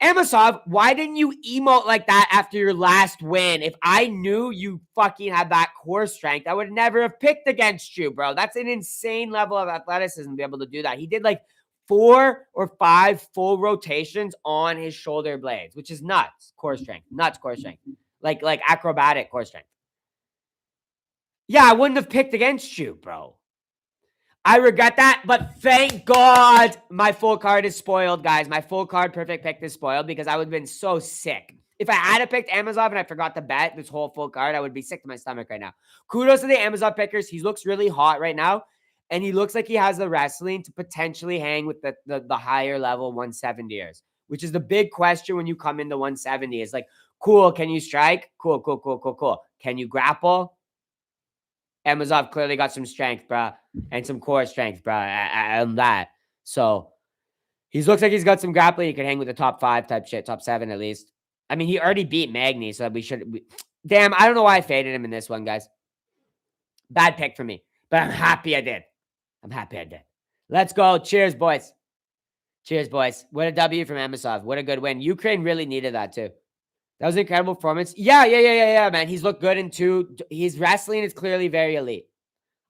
A: Amosov, why didn't you emote like that after your last win? If I knew you fucking had that core strength, I would never have picked against you, bro. That's an insane level of athleticism to be able to do that. He did like 4 or 5 full rotations on his shoulder blades, which is nuts. Core strength, nuts core strength, like acrobatic core strength. Yeah, I wouldn't have picked against you, bro. I regret that, but thank God my full card is spoiled, guys. My full card perfect pick is spoiled because I would have been so sick. If I had picked Amazov and I forgot to bet this whole full card, I would be sick to my stomach right now. Kudos to the Amazov pickers. He looks really hot right now, and he looks like he has the wrestling to potentially hang with the higher level 170ers, which is the big question when you come into 170. It's like, cool, can you strike? Cool. Can you grapple? Amazov clearly got some strength, bro, and some core strength, bro, and that. So he looks like he's got some grappling. He can hang with the top 5 type shit, top 7 at least. I mean, he already beat Magny, so damn, I don't know why I faded him in this one, guys. Bad pick for me, but I'm happy I did. Let's go. Cheers, boys. What a W from Amosov. What a good win. Ukraine really needed that too. That was an incredible performance. Yeah, man. He's looked good in 2. His wrestling is clearly very elite.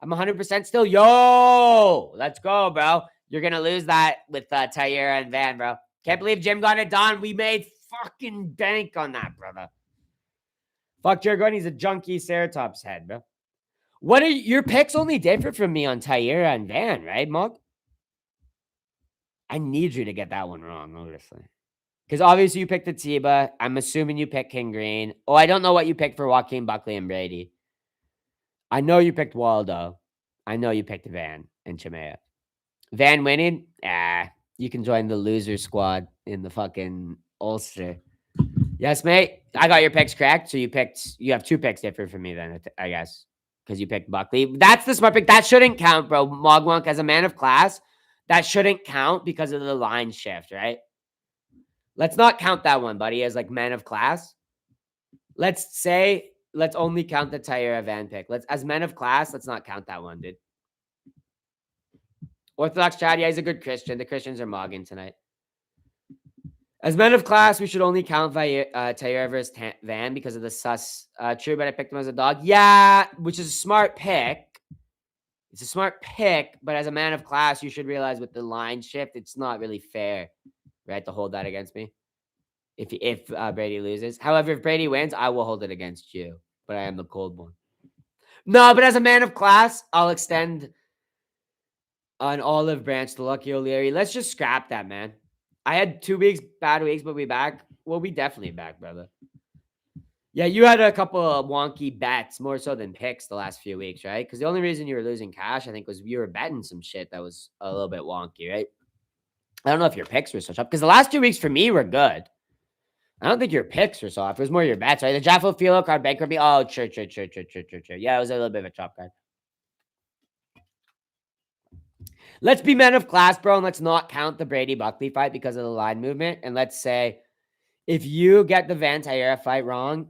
A: I'm 100% still. Yo, let's go, bro. You're going to lose that with Taira and Van, bro. Can't believe Jim got it done. We made fucking bank on that, brother. Fuck Jared, he's a junkie Ceratops head, bro. What are your picks only different from me on Taira and Van, right, Mog? I need you to get that one wrong, honestly. Because obviously you picked Atiba. I'm assuming you picked King Green. Oh, I don't know what you picked for Joaquin Buckley and Brady. I know you picked Waldo. I know you picked Van and Chimaev. Van winning? You can join the loser squad in the fucking Ulster. Yes, mate. I got your picks correct. So you have 2 picks different from me then, I guess. Because you picked Buckley. That's the smart pick. That shouldn't count, bro. Mogwunk, as a man of class, that shouldn't count because of the line shift, right? Let's not count that one, buddy, as like men of class. Let's only count the Taira Van pick. As men of class, let's not count that one, dude. Orthodox Chad, yeah, he's a good Christian. The Christians are mogging tonight. As men of class, we should only count Taira versus Van because of the sus. True, but I picked him as a dog. Yeah, which is a smart pick. It's a smart pick, but as a man of class, you should realize with the line shift, it's not really fair, right, to hold that against me if Brady loses. However, if Brady wins, I will hold it against you, but I am the cold one. No, but as a man of class, I'll extend an olive branch to Lucky O'Leary. Let's just scrap that, man. I had 2 weeks, bad weeks, but we back. Well, we definitely back, brother. Yeah, you had a couple of wonky bets, more so than picks the last few weeks, right? Because the only reason you were losing cash, I think, was you were betting some shit that was a little bit wonky, right? I don't know if your picks were so up because the last 2 weeks for me were good. I don't think your picks were soft. It was more your bets, right? The Jaffo Philo card bankruptcy. Oh, sure. Yeah, it was a little bit of a chop card. Let's be men of class, bro, and let's not count the Brady Buckley fight because of the line movement. And let's say if you get the Van Taira fight wrong,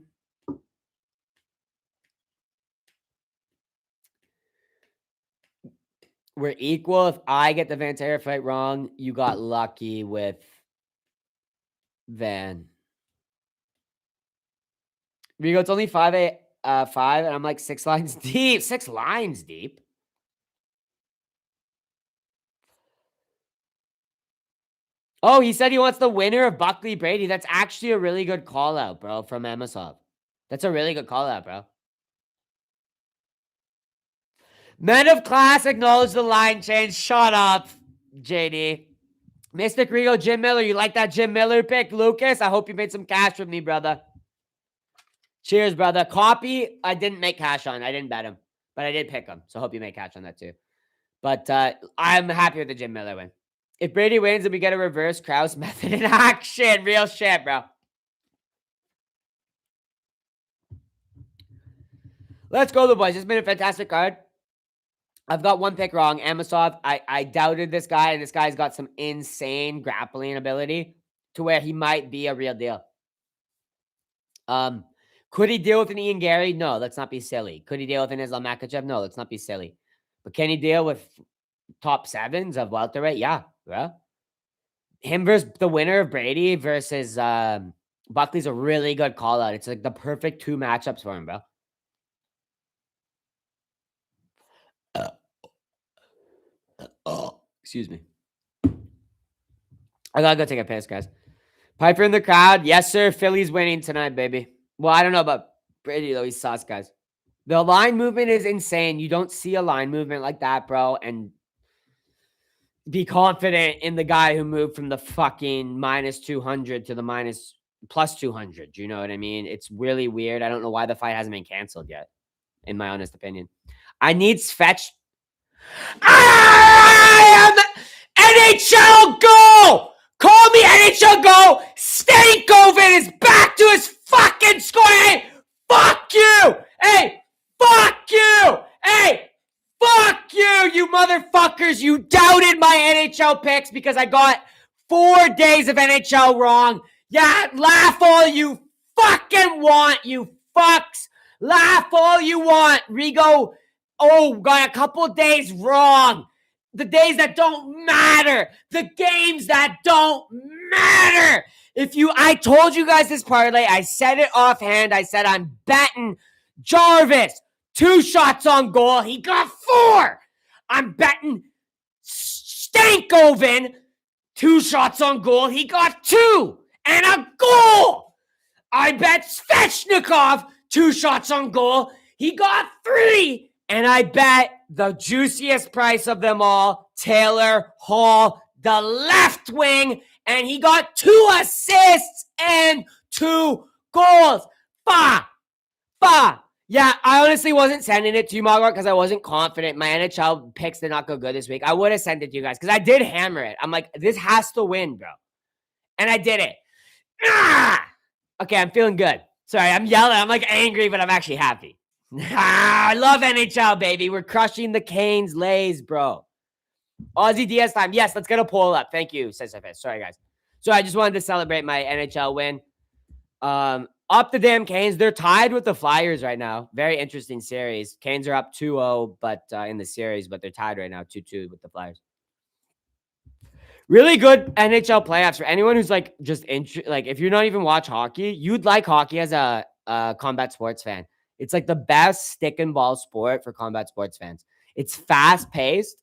A: We're equal. If I get the Banter fight wrong, you got lucky with Van. Rigo, it's only 5 and I'm like 6 lines deep. 6 lines deep. Oh, he said he wants the winner of Buckley Brady. That's actually a really good call out, bro, from Emisov. That's a really good call out, bro. Men of class acknowledge the line change. Shut up, JD. Mystic Rigo, Jim Miller. You like that Jim Miller pick, Lucas? I hope you made some cash with me, brother. Cheers, brother. Copy, I didn't make cash on. I didn't bet him, but I did pick him. So I hope you make cash on that too. But I'm happy with the Jim Miller win. If Brady wins, then we get a reverse Krause method in action. Real shit, bro. Let's go, the boys. It's been a fantastic card. I've got one pick wrong. Emisov, I doubted this guy, and this guy's got some insane grappling ability to where he might be a real deal. Could he deal with an Ian Gary? No, let's not be silly. Could he deal with an Islam Makhachev? No, let's not be silly. But can he deal with top 7s of welterweight? Yeah, bro. Him versus the winner of Brady versus Buckley's a really good call out. It's like the perfect 2 matchups for him, bro. Excuse me. I gotta go take a piss, guys. Piper in the crowd. Yes, sir. Philly's winning tonight, baby. Well, I don't know about Brady, though. He's sus, guys. The line movement is insane. You don't see a line movement like that, bro. And be confident in the guy who moved from the fucking minus 200 to the plus 200. You know what I mean? It's really weird. I don't know why the fight hasn't been canceled yet, in my honest opinion. I need Fetch. I am NHL Go! Call me NHL Go! Stankoven is back to his fucking score! Hey, fuck you! Hey, fuck you! Hey, fuck you, you motherfuckers! You doubted my NHL picks because I got 4 days of NHL wrong. Yeah, laugh all you fucking want, you fucks! Laugh all you want, Rigo. Oh, got a couple days wrong. The days that don't matter. The games that don't matter. I told you guys this parlay. I said it offhand. I said I'm betting Jarvis 2 shots on goal. He got 4. I'm betting Stankoven 2 shots on goal. He got 2 and a goal. I bet Svechnikov 2 shots on goal. He got 3. And I bet the juiciest price of them all, Taylor Hall, the left wing, and he got 2 assists and 2 goals. Fa! Yeah, I honestly wasn't sending it to you, Margaret, because I wasn't confident. My NHL picks did not go good this week. I would have sent it to you guys because I did hammer it. I'm like, this has to win, bro. And I did it. Okay, I'm feeling good. Sorry, I'm yelling. I'm like angry, but I'm actually happy. I love NHL, baby. We're crushing the Canes lays, bro. Aussie DS time. Yes, let's get a poll up. Thank you, says FS. Sorry, guys. So I just wanted to celebrate my NHL win. Up the damn Canes. They're tied with the Flyers right now. Very interesting series. Canes are up 2-0, but in the series, but they're tied right now 2-2 with the Flyers. Really good NHL playoffs for anyone who's like just like if you're not even watch hockey, you'd like hockey as a combat sports fan. It's like the best stick and ball sport for combat sports fans. It's fast paced.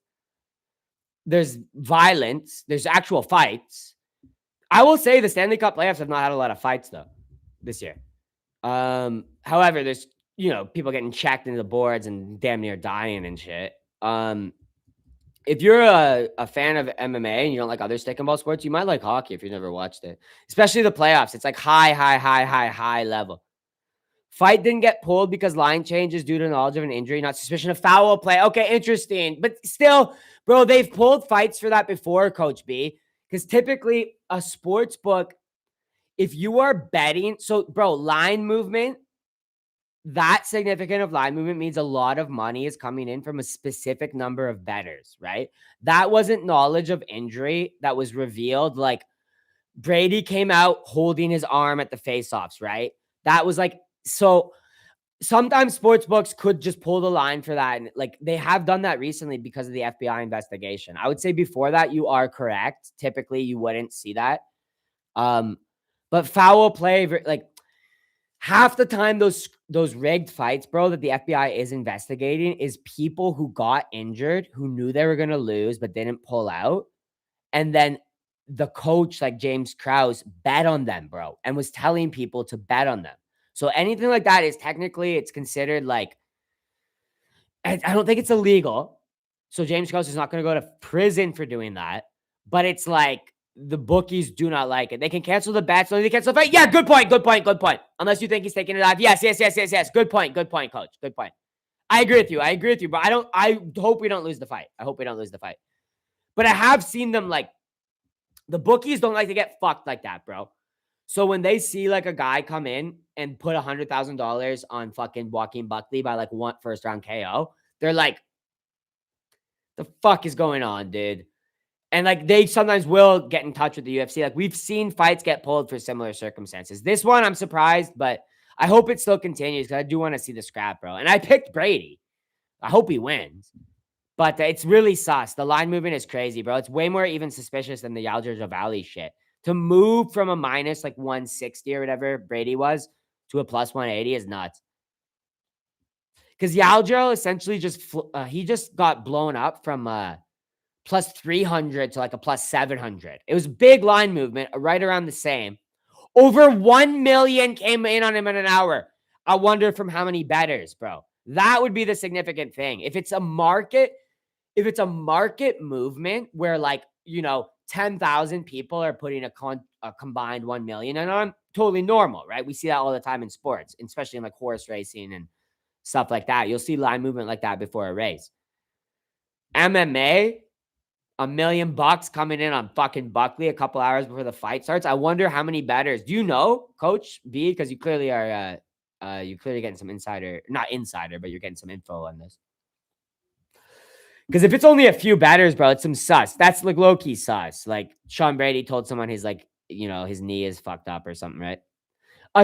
A: There's violence. There's actual fights. I will say the Stanley Cup playoffs have not had a lot of fights though this year. However, there's people getting checked into the boards and damn near dying and shit. If you're a fan of MMA and you don't like other stick and ball sports, you might like hockey if you've never watched it. Especially the playoffs. It's like high level. Fight didn't get pulled because line changes due to knowledge of an injury, not suspicion of foul play. Okay, interesting. But still, bro, they've pulled fights for that before, Coach B. Because typically a sports book, if you are betting, so bro, line movement, that significant of line movement means a lot of money is coming in from a specific number of bettors, right? That wasn't knowledge of injury that was revealed. Like Brady came out holding his arm at the faceoffs, right? That was like, so sometimes sports books could just pull the line for that. And like they have done that recently because of the FBI investigation. I would say before that, you are correct. Typically, you wouldn't see that. But foul play, like half the time, those rigged fights, bro, that the FBI is investigating is people who got injured, who knew they were going to lose, but didn't pull out. And then the coach, like James Krause, bet on them, bro, and was telling people to bet on them. So anything like that is technically, it's considered like, I don't think it's illegal. So James Krause is not going to go to prison for doing that. But it's like the bookies do not like it. They can cancel the bets. They cancel the fight. Yeah, good point. Unless you think he's taking it off. Yes. Good point, coach. Good point. I agree with you. But I hope we don't lose the fight. But I have seen them like, the bookies don't like to get fucked like that, bro. So when they see like a guy come in and put $100,000 on fucking Joaquin Buckley by like one first round KO, they're like, the fuck is going on, dude? And like they sometimes will get in touch with the UFC. Like we've seen fights get pulled for similar circumstances. This one, I'm surprised, but I hope it still continues because I do want to see the scrap, bro. And I picked Brady. I hope he wins. But it's really sus. The line movement is crazy, bro. It's way more even suspicious than the Aljo Valley shit. To move from a minus like 160 or whatever Brady was to a plus 180 is nuts. Because Yaljo essentially he just got blown up from plus 300 to like a plus 700. It was big line movement, right around the same. Over 1 million came in on him in an hour. I wonder from how many bettors, bro. That would be the significant thing. If it's a market movement where like, 10,000 people are putting a combined 1 million in on, totally normal, right? We see that all the time in sports, especially in like horse racing and stuff like that. You'll see line movement like that before a race. MMA, $1 million coming in on fucking Buckley a couple hours before the fight starts. I wonder how many bettors. Do you know, Coach B? Because you clearly are getting some not insider, but you're getting some info on this. Because if it's only a few bettors, bro, it's some sus. That's like low-key sus. Like Sean Brady told someone his like, his knee is fucked up or something, right?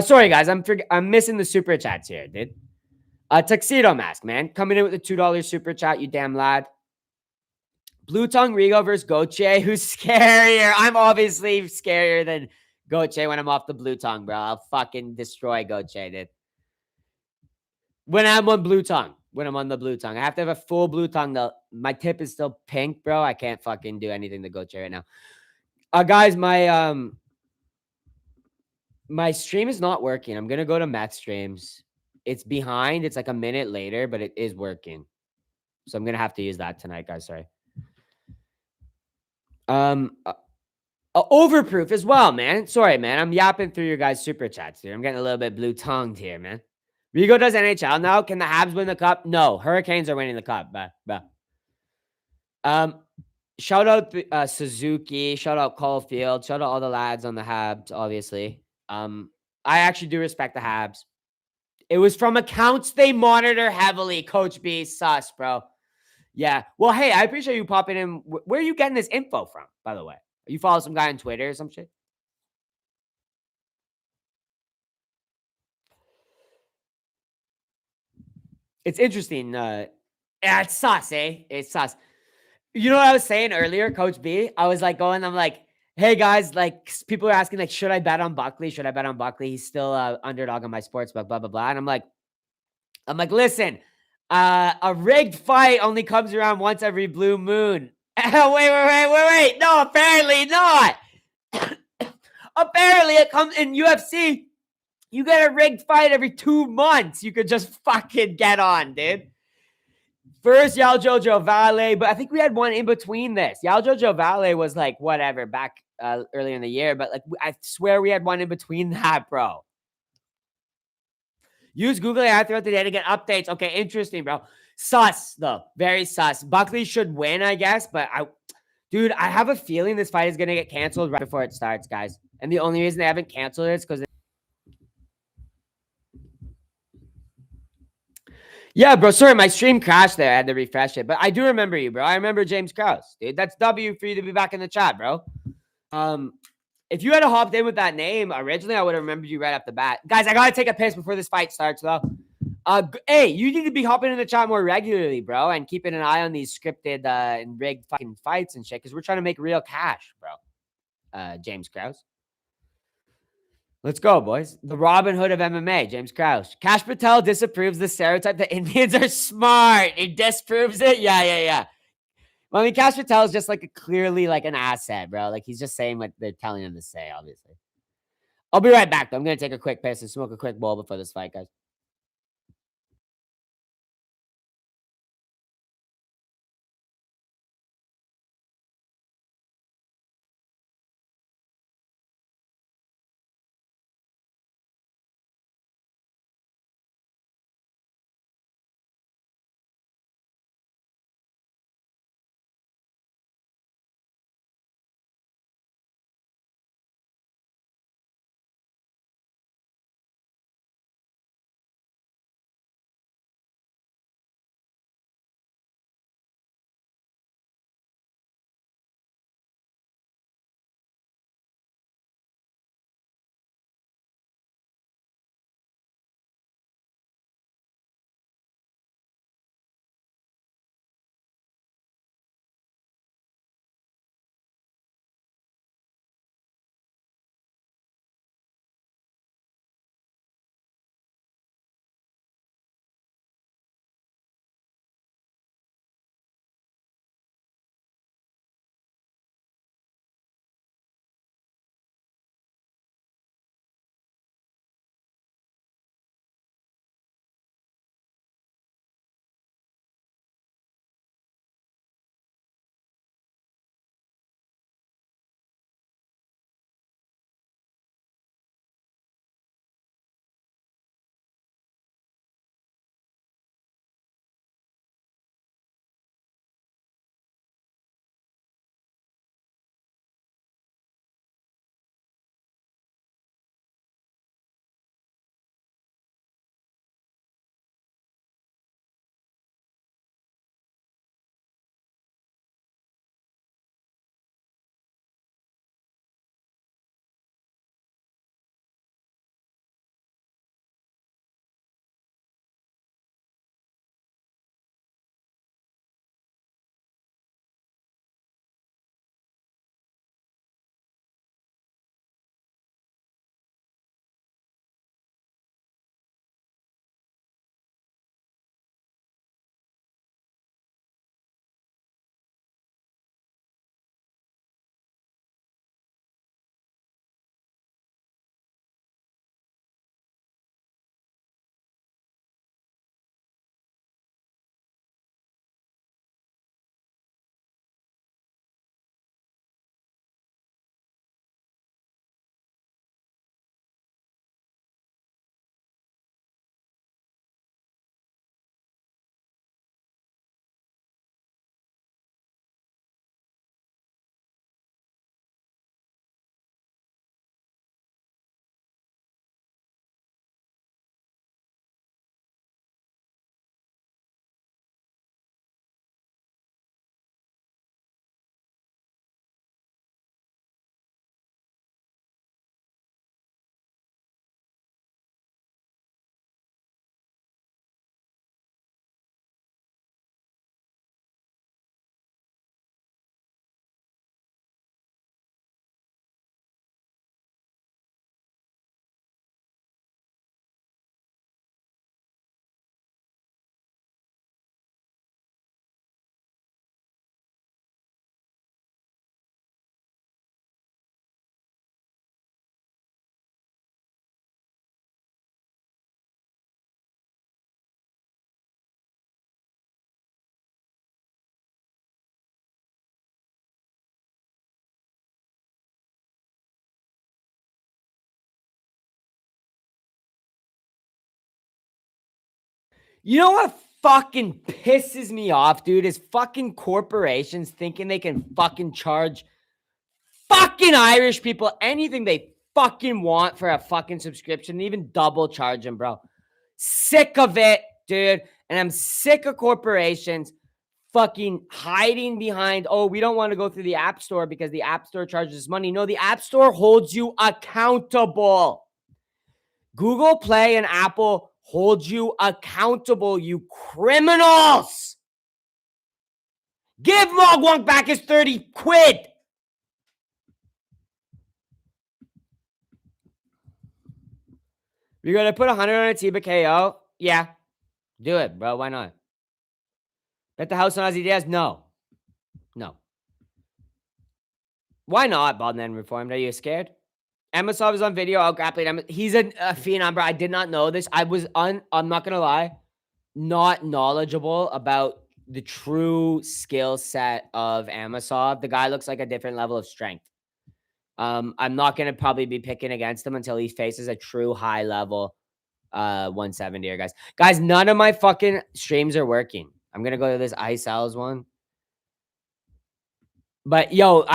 A: Sorry guys, I'm missing the super chats here, dude. Tuxedo Mask, man, coming in with the $2 super chat, you damn lad. Blue Tongue Rigo versus Goche. Who's scarier? I'm obviously scarier than Goche when I'm off the Blue Tongue, bro. I'll fucking destroy Goche, dude. When I'm on Blue Tongue. When I'm on the Blue Tongue. I have to have a full Blue Tongue, though. My tip is still pink, bro. I can't fucking do anything to Goche right now. Guys, my stream is not working. I'm going to go to Matt streams. It's behind. It's like a minute later, but it is working. So I'm going to have to use that tonight, guys. Sorry. Overproof as well, man. Sorry, man. I'm yapping through your guys' super chats here. I'm getting a little bit blue-tongued here, man. Rigo does NHL now. Can the Habs win the cup? No. Hurricanes are winning the cup. Shout out Suzuki. Shout out Caulfield. Shout out all the lads on the Habs, obviously. I actually do respect the Habs. It was from accounts they monitor heavily. Coach B, sus, bro. Yeah. Well, hey, I appreciate you popping in. Where are you getting this info from, by the way? You follow some guy on Twitter or some shit? It's interesting. It's sus, eh? It's sus. You know what I was saying earlier, Coach B? I was like I'm like, hey guys, like people are asking, like, should I bet on Buckley? He's still underdog on my sports book, blah, blah, blah. And I'm like, listen, a rigged fight only comes around once every blue moon. Wait. No, apparently not. Apparently it comes in UFC. You get a rigged fight every 2 months. You could just fucking get on, dude. First, Yaljo Valley, but I think we had one in between this. Yaljo Valley was like, whatever, back earlier in the year, but like, I swear we had one in between that, bro. Use Google AI throughout the day to get updates. Okay, interesting, bro. Sus, though. Very sus. Buckley should win, I guess, but dude, I have a feeling this fight is going to get canceled right before it starts, guys. And the only reason they haven't canceled it is because yeah, bro. Sorry, my stream crashed there. I had to refresh it. But I do remember you, bro. I remember James Krause, dude. That's W for you to be back in the chat, bro. If you had hopped in with that name originally, I would have remembered you right off the bat. Guys, I got to take a piss before this fight starts, though. Hey, you need to be hopping in the chat more regularly, bro, and keeping an eye on these scripted and rigged fucking fights and shit, because we're trying to make real cash, bro. James Krause. Let's go, boys. The Robin Hood of MMA, James Krause. Cash Patel disapproves the stereotype that Indians are smart. He disproves it. Yeah. Well, I mean, Cash Patel is just like clearly like an asset, bro. Like he's just saying what they're telling him to say, obviously. I'll be right back, though. I'm going to take a quick piss and smoke a quick bowl before this fight, guys. You know what fucking pisses me off, dude, is fucking corporations thinking they can fucking charge fucking Irish people anything they fucking want for a fucking subscription, even double charge them, bro. Sick of it, dude. And I'm sick of corporations fucking hiding behind, oh, we don't want to go through the App Store because the App Store charges money. No, the App Store holds you accountable. Google Play and Apple hold you accountable, you criminals. Give Mogwunk back his 30 quid. You're going to put 100 on a Tiba KO? Yeah. Do it, bro. Why not? Bet the house on Ozzy Diaz? No. No. Why not, Baldman Reformed? Are you scared? Emisov is on video. Out grappling. He's a phenom, bro. I did not know this. I'm not going to lie, not knowledgeable about the true skill set of Emisov. The guy looks like a different level of strength. I'm not going to probably be picking against him until he faces a true high level 170er, guys. Guys, none of my fucking streams are working. I'm going to go to this iCells one. But yo,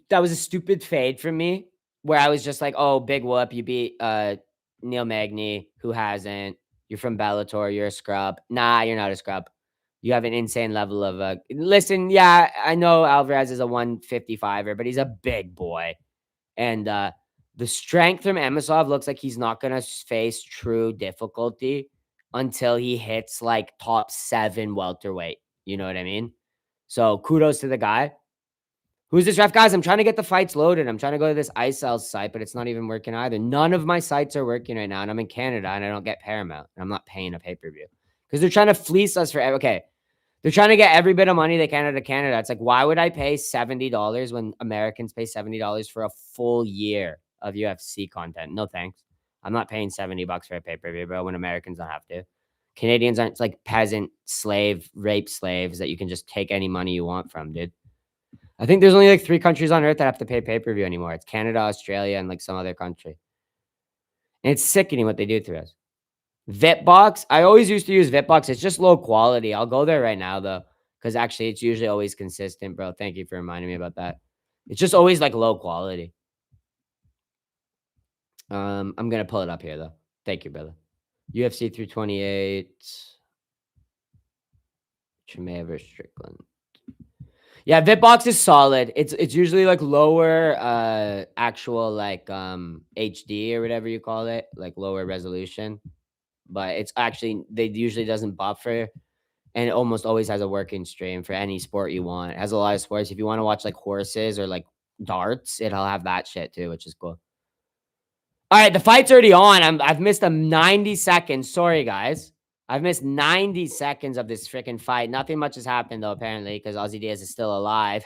A: that was a stupid fade from me where I was just like, oh, big whoop. You beat Neil Magny, who hasn't. You're from Bellator. You're a scrub. Nah, you're not a scrub. You have an insane level of listen, yeah, I know Alvarez is a 155er, but he's a big boy. And the strength from Emisov looks like he's not going to face true difficulty until he hits like top 7 welterweight. You know what I mean? So kudos to the guy. Who's this ref? Guys, I'm trying to get the fights loaded. I'm trying to go to this iCells site, but it's not even working either. None of my sites are working right now, and I'm in Canada, and I don't get Paramount, and I'm not paying a pay-per-view. Because they're trying to fleece us for... Okay, they're trying to get every bit of money they can out of Canada. It's like, why would I pay $70 when Americans pay $70 for a full year of UFC content? No thanks. I'm not paying $70 for a pay-per-view, bro, when Americans don't have to. Canadians aren't like peasant, slave, rape slaves that you can just take any money you want from, dude. I think there's only like 3 countries on earth that have to pay pay-per-view anymore. It's Canada, Australia, and like some other country. And it's sickening what they do to us. Vitbox. I always used to use Vitbox. It's just low quality. I'll go there right now though, because actually it's usually always consistent, bro. Thank you for reminding me about that. It's just always like low quality. I'm gonna pull it up here though. Thank you, brother. UFC 328. Chimaev versus Strickland. Yeah, Vitbox is solid. It's usually like lower actual like HD or whatever you call it, like lower resolution. But it's actually they usually doesn't buffer, and it almost always has a working stream for any sport you want. It has a lot of sports. If you want to watch like horses or like darts, it'll have that shit too, which is cool. All right, the fight's already on. I've missed 90 seconds. Sorry, guys. I've missed 90 seconds of this freaking fight. Nothing much has happened, though, apparently, because Ozzy Diaz is still alive.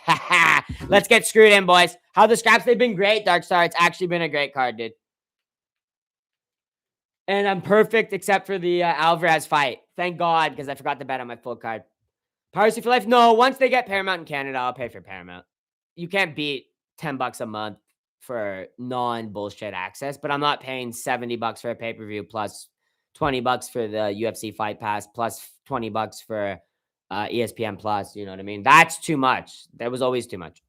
A: Let's get screwed in, boys. How the scraps? They've been great, Dark Star. It's actually been a great card, dude. And I'm perfect except for the Alvarez fight. Thank God, because I forgot to bet on my full card. Piracy for life? No, once they get Paramount in Canada, I'll pay for Paramount. You can't beat $10 a month for non-bullshit access, but I'm not paying $70 for a pay-per-view plus $20 for the UFC Fight Pass plus $20 for ESPN Plus. You know what I mean? That's too much. That was always too much.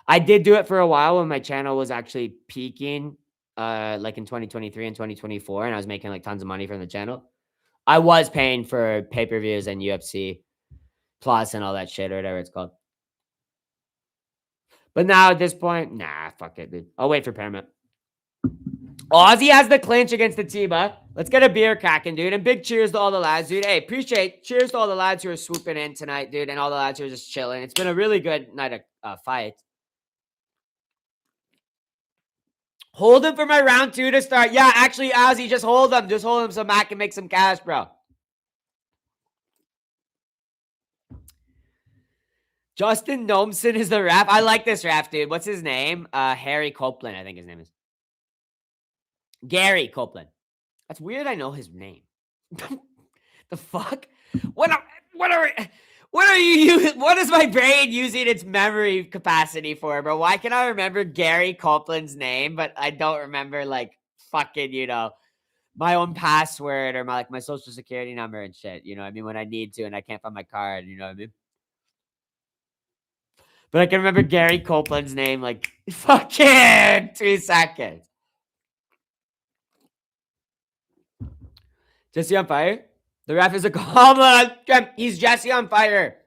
A: I did do it for a while when my channel was actually peaking, like in 2023 and 2024, and I was making like tons of money from the channel. I was paying for pay-per-views and UFC Plus and all that shit or whatever it's called. But now at this point, nah, fuck it, dude. I'll wait for Paramount. Ozzy has the clinch against the Tiba. Let's get a beer cracking, dude. And big cheers to all the lads, dude. Hey, cheers to all the lads who are swooping in tonight, dude. And all the lads who are just chilling. It's been a really good night of fights. Hold him for my round 2 to start. Yeah, actually, Ozzy, just hold him. Just hold him so Matt can make some cash, bro. Justin Nomson is the ref. I like this ref, dude. What's his name? Harry Copeland, I think his name is. Gary Copeland. That's weird. I know his name. The fuck? What are you? What is my brain using its memory capacity for, bro? Why can I remember Gary Copeland's name, but I don't remember like fucking, you know, my own password or my social security number and shit. You know what I mean? When I need to and I can't find my card, you know what I mean? But I can remember Gary Copeland's name like fucking 2 seconds. Jesse on fire? The ref is a calm. He's Jesse on fire.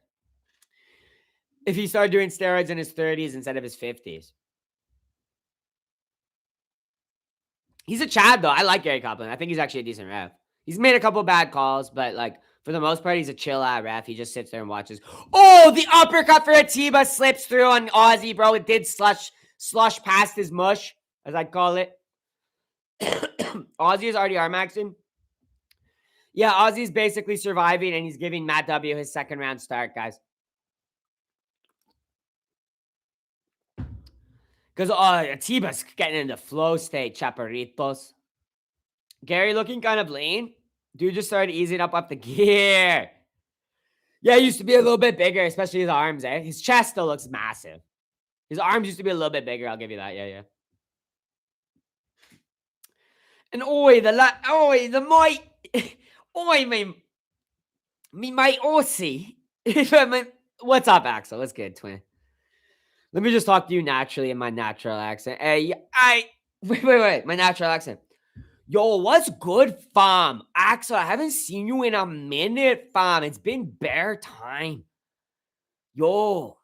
A: If he started doing steroids in his 30s instead of his 50s. He's a Chad, though. I like Gary Copeland. I think he's actually a decent ref. He's made a couple bad calls, but like for the most part, he's a chill out ref. He just sits there and watches. Oh, the uppercut for Atiba slips through on Aussie, bro. It did slush past his mush, as I'd call it. Aussie is already R-maxing. Yeah, Aussie's basically surviving, and he's giving Matt W his second round start, guys. Because Atiba's getting into flow state, chaparritos. Gary looking kind of lean. Dude just started easing up the gear. Yeah, he used to be a little bit bigger, especially his arms, eh? His chest still looks massive. His arms used to be a little bit bigger, I'll give you that. Yeah. And my Aussie. What's up, Axel? What's good, twin? Let me just talk to you naturally in my natural accent. Hey, wait, my natural accent. Yo, what's good, fam? Axel, I haven't seen you in a minute, fam. It's been bare time. Yo.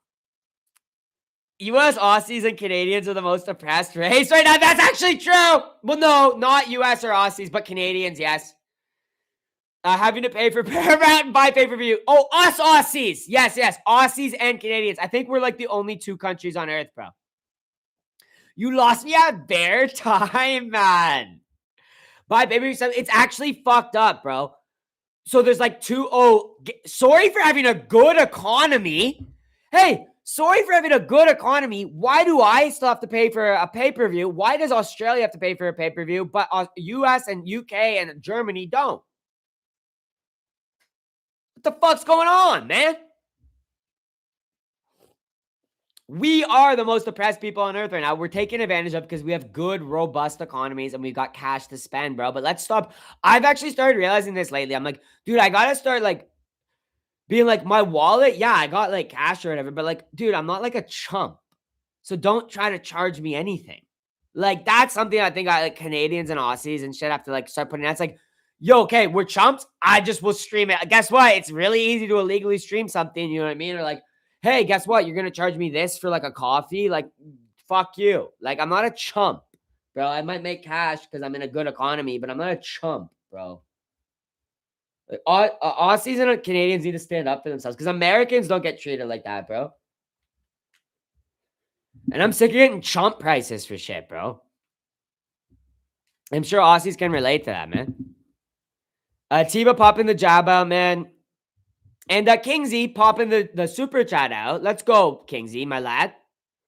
A: U.S. Aussies and Canadians are the most oppressed race right now. That's actually true. Well, no, not U.S. or Aussies, but Canadians, yes. Having to pay for Paramount and buy pay-per-view. Oh, us Aussies. Yes. Aussies and Canadians. I think we're like the only two countries on earth, bro. You lost me at bare time, man. Buy pay-per-view. It's actually fucked up, bro. So there's like sorry for having a good economy. Hey, sorry for having a good economy. Why do I still have to pay for a pay-per-view? Why does Australia have to pay for a pay-per-view, but US and UK and Germany don't? What the fuck's going on, man? We are the most oppressed people on earth right now. We're taking advantage of because we have good, robust economies and we've got cash to spend, bro. But let's stop. I've actually started realizing this lately. I'm like, dude, I gotta start like being like my wallet. Yeah, I got like cash or whatever, but like, dude, I'm not like a chump. So don't try to charge me anything. Like that's something I think like Canadians and Aussies and shit have to like start putting. That's like, yo, okay, we're chumps. I just will stream it. Guess what? It's really easy to illegally stream something. You know what I mean? Or like, hey, guess what? You're going to charge me this for like a coffee? Like, fuck you. Like, I'm not a chump, bro. I might make cash because I'm in a good economy, but I'm not a chump, bro. Like, Aussies and Canadians need to stand up for themselves because Americans don't get treated like that, bro. And I'm sick of getting chump prices for shit, bro. I'm sure Aussies can relate to that, man. Tiba popping the jab out, man. And Kingsy popping the super chat out. Let's go, Kingsy, my lad.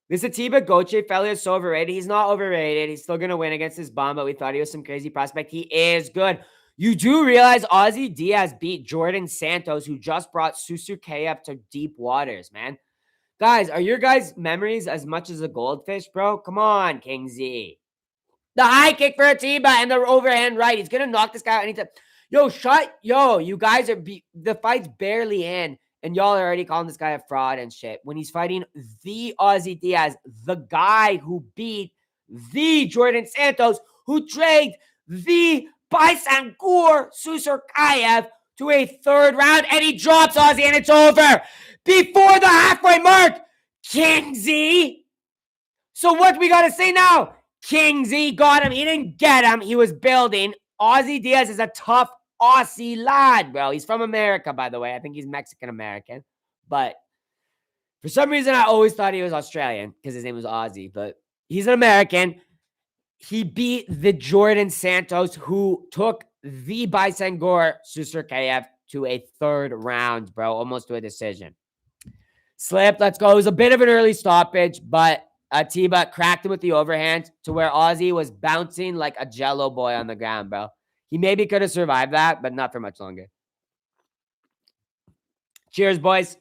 A: This Atiba Goche fella is so overrated. He's not overrated. He's still going to win against this bomb, but we thought he was some crazy prospect. He is good. You do realize Ozzy Diaz beat Jordan Santos, who just brought Susuke up to deep waters, man. Guys, are your guys' memories as much as a goldfish, bro? Come on, Kingsy. The high kick for Atiba and the overhand right. He's going to knock this guy out anytime. Yo, you guys are the fight's barely in, and y'all are already calling this guy a fraud and shit. When he's fighting the Ozzy Diaz, the guy who beat the Jordan Santos, who dragged the Baisangur Susurkayev to a third round, and he drops Ozzy, and it's over before the halfway mark. Kingsy. So what we gotta say now? Kingsy got him. He didn't get him. He was building. Ozzy Diaz is a tough Aussie lad, bro. He's from America, by the way. I think he's Mexican-American. But for some reason, I always thought he was Australian because his name was Ozzy. But he's an American. He beat the Jordan Santos, who took the Baisangur Susurkayev to a third round, bro. Almost to a decision. Slip, let's go. It was a bit of an early stoppage, but Atiba cracked him with the overhand to where Ozzy was bouncing like a jello boy on the ground, bro. He maybe could have survived that, but not for much longer. Cheers, boys.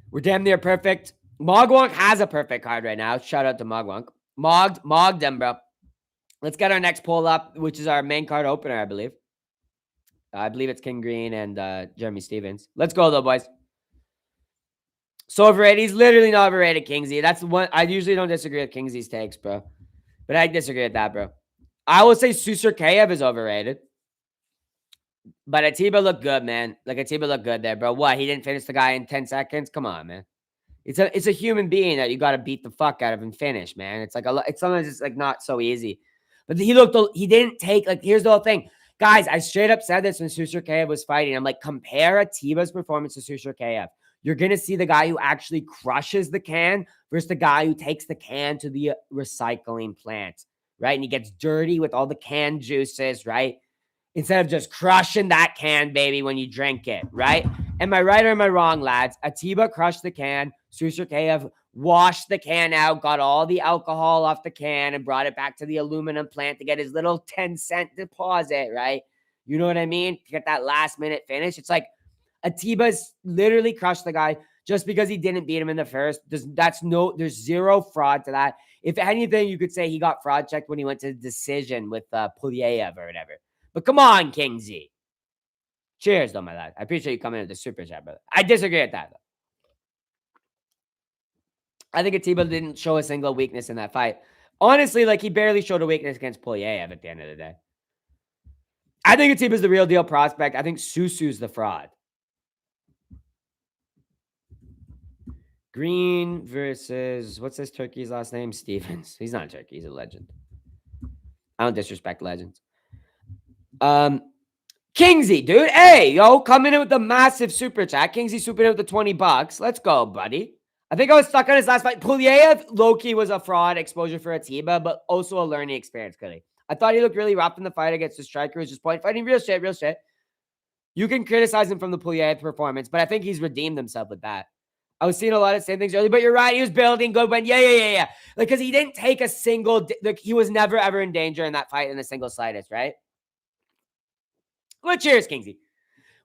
A: We're damn near perfect. Mogwonk has a perfect card right now. Shout out to Mogwonk. Mogged them, bro. Let's get our next poll up, which is our main card opener, I believe. I believe it's King Green and Jeremy Stevens. Let's go, though, boys. So overrated. He's literally not overrated, Kingsy. That's the one. I usually don't disagree with Kingsy's takes, bro. But I disagree with that, bro. I will say Susurkayev is overrated. But Atiba looked good, man. Like, Atiba looked good there, bro. What? He didn't finish the guy in 10 seconds? Come on, man. It's a human being that you got to beat the fuck out of and finish, man. It's like sometimes it's like not so easy. But he didn't take, like, here's the whole thing. Guys, I straight up said this when Susurkayev was fighting. I'm like, compare Atiba's performance to Susurkayev. You're going to see the guy who actually crushes the can versus the guy who takes the can to the recycling plant, right? And he gets dirty with all the canned juices, right? Instead of just crushing that can, baby, when you drink it, right? Am I right or am I wrong, lads? Atiba crushed the can. Susurkayev washed the can out, got all the alcohol off the can, and brought it back to the aluminum plant to get his little 10-cent deposit, right? You know what I mean? To get that last-minute finish. It's like Atiba's literally crushed the guy just because he didn't beat him in the first. There's zero fraud to that. If anything, you could say he got fraud checked when he went to the decision with Pulyev or whatever. But come on, King Z. Cheers, though, my lad. I appreciate you coming into the super chat, brother. I disagree with that, though. I think Atiba didn't show a single weakness in that fight. Honestly, like, he barely showed a weakness against Pulyev at the end of the day. I think Atiba's the real deal prospect. I think Susu's the fraud. Green versus, what's this turkey's last name? Stevens. He's not a turkey. He's a legend. I don't disrespect legends. Kingsy, dude. Hey, yo, coming in with the massive super chat. Kingsy super in with the $20. Let's go, buddy. I think I was stuck on his last fight. Pulyev, low-key, was a fraud exposure for Atiba, but also a learning experience, clearly. I thought he looked really rough in the fight against the striker who's just point fighting real shit. You can criticize him from the Pulyev performance, but I think he's redeemed himself with that. I was seeing a lot of the same things earlier, but you're right. He was building good when, yeah. Like, because he didn't take a single, like, he was never, ever in danger in that fight in the single slightest, right? Well, cheers, Kingsy.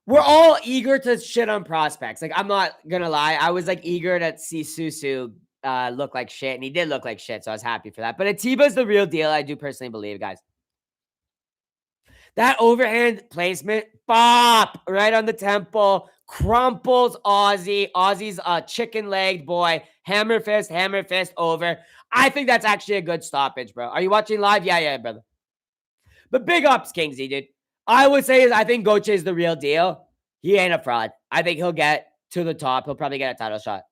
A: We're all eager to shit on prospects. Like, I'm not going to lie. I was, like, eager to see Susu look like shit, and he did look like shit, so I was happy for that. But Atiba's the real deal, I do personally believe, guys. That overhand placement, bop, right on the temple, crumples Aussie. Aussie's a chicken-legged boy. Hammer fist, over. I think that's actually a good stoppage, bro. Are you watching live? Yeah, brother. But big ups, Kingsy, dude. I would say I think Goche is the real deal. He ain't a fraud. I think he'll get to the top. He'll probably get a title shot.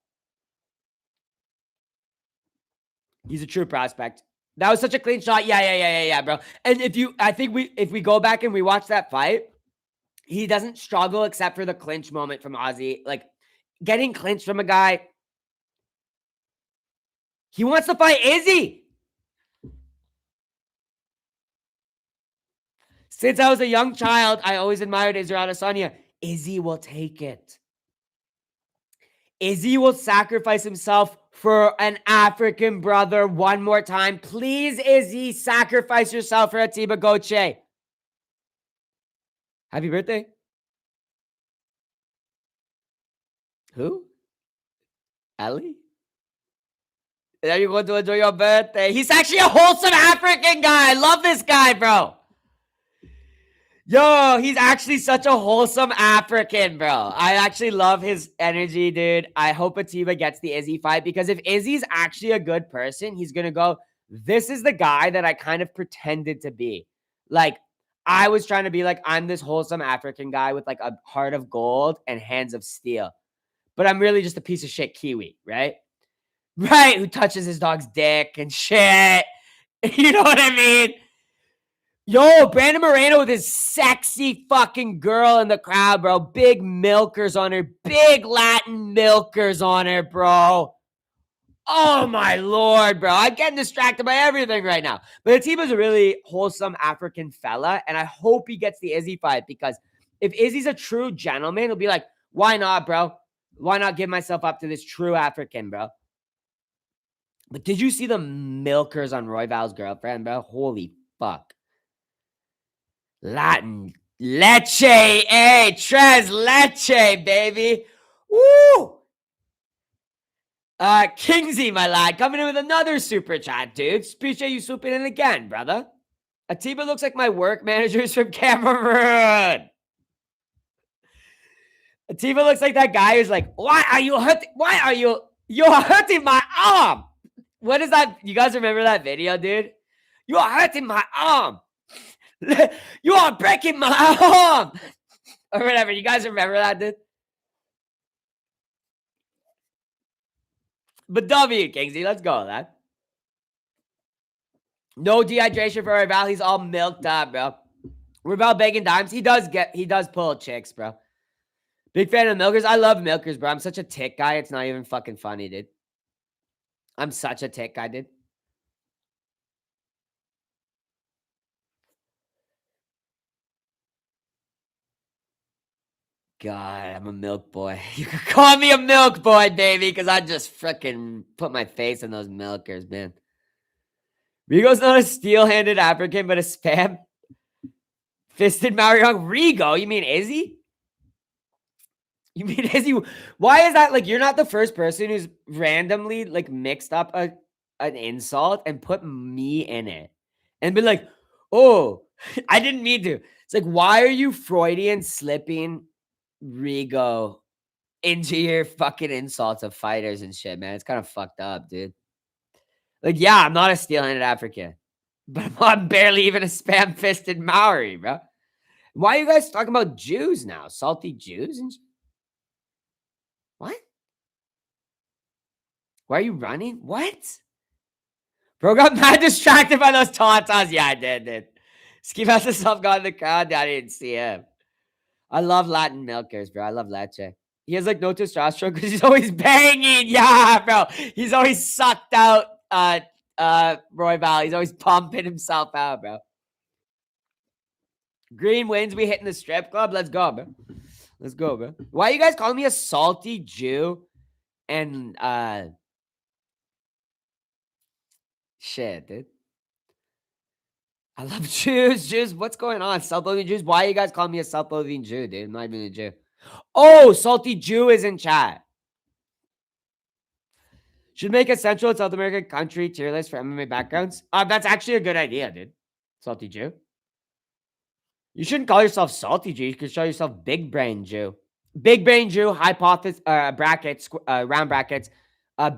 A: He's a true prospect. That was such a clean shot. Yeah, bro. And if we go back and we watch that fight, he doesn't struggle except for the clinch moment from Aussie. Like, getting clinched from a guy. He wants to fight Izzy. Since I was a young child, I always admired Israel Adesanya. Izzy will take it. Izzy will sacrifice himself for an African brother one more time. Please, Izzy, sacrifice yourself for Atiba Goche. Happy birthday. Who? Ellie? Are you going to enjoy your birthday? He's actually a wholesome African guy. I love this guy, bro. Yo, he's actually such a wholesome African, bro. I actually love his energy, dude. I hope Atiba gets the Izzy fight, because if Izzy's actually a good person, he's going to go, this is the guy that I kind of pretended to be. Like, I was trying to be like, I'm this wholesome African guy with like a heart of gold and hands of steel. But I'm really just a piece of shit Kiwi, right? Right, who touches his dog's dick and shit. You know what I mean? Yo, Brandon Moreno with his sexy fucking girl in the crowd, bro. Big milkers on her. Big Latin milkers on her, bro. Oh, my Lord, bro. I'm getting distracted by everything right now. But Atiba's a really wholesome African fella, and I hope he gets the Izzy fight, because if Izzy's a true gentleman, he'll be like, why not, bro? Why not give myself up to this true African, bro? But did you see the milkers on Royval's girlfriend, bro? Holy fuck. Latin leche, hey, tres leche, baby. Woo! Kingsy, my lad, coming in with another super chat, dude. Appreciate you swooping in again, brother. Atiba looks like my work managers from Cameroon. Atiba looks like that guy who's like, you're hurting my arm. What is that? You guys remember that video, dude? You are hurting my arm. You are breaking my arm. Or whatever. You guys remember that, dude? But W, Kingsley, let's go, lad. No dehydration for Ravel. He's all milked up, bro. Ravel begging dimes. He does pull chicks, bro. Big fan of milkers. I love milkers, bro. I'm such a tick guy. It's not even fucking funny, dude. I'm such a tick guy, dude. God, I'm a milk boy. You can call me a milk boy, baby, because I just freaking put my face in those milkers, man. Rigo's not a steel-handed African, but a spam fisted Maori Young. Rigo? You mean Izzy? You mean Izzy? Why is that? Like, you're not the first person who's randomly like mixed up an insult and put me in it and been like, oh, I didn't mean to. It's like, why are you Freudian slipping Rigo into your fucking insults of fighters and shit, man? It's kind of fucked up, dude. Like, yeah, I'm not a steel-handed African, but I'm barely even a spam-fisted Maori, bro. Why are you guys talking about Jews now? Salty Jews and what? Why are you running? What? Bro got mad distracted by those tauntaus. Yeah, I did. Ski Mask himself got in the crowd. I didn't see him. I love Latin milkers, bro. I love leche. He has like no testosterone because he's always banging. Yeah, bro. He's always sucked out Roy Val. He's always pumping himself out, bro. Green wins. We hitting the strip club. Let's go, bro. Let's go, bro. Why are you guys calling me a salty Jew? And shit, dude. I love Jews. Jews, what's going on? Self-loathing Jews? Why are you guys calling me a self-loathing Jew, dude? I'm not even a Jew. Oh, salty Jew is in chat. Should make a Central and South American country tier list for MMA backgrounds. That's actually a good idea, dude. Salty Jew. You shouldn't call yourself salty Jew. You could call yourself big brain Jew. Big brain Jew, hypothesis, brackets, round brackets.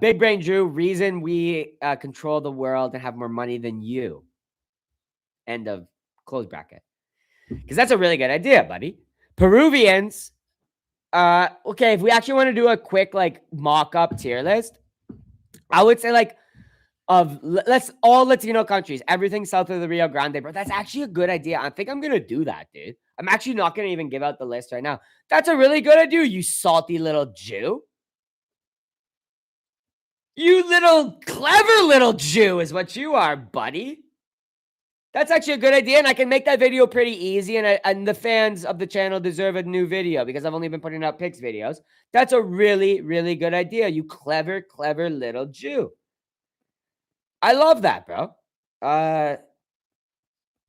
A: Big brain Jew, reason we control the world and have more money than you. End of close bracket. Because that's a really good idea, buddy. Peruvians. Okay, if we actually want to do a quick like mock-up tier list, I would say like let's all Latino countries, everything south of the Rio Grande, bro. That's actually a good idea. I think I'm gonna do that, dude. I'm actually not gonna even give out the list right now. That's a really good idea, you salty little Jew. You little clever little Jew is what you are, buddy. That's actually a good idea, and I can make that video pretty easy, and the fans of the channel deserve a new video because I've only been putting out pics videos. That's a really, really good idea, you clever, clever little Jew. I love that, bro.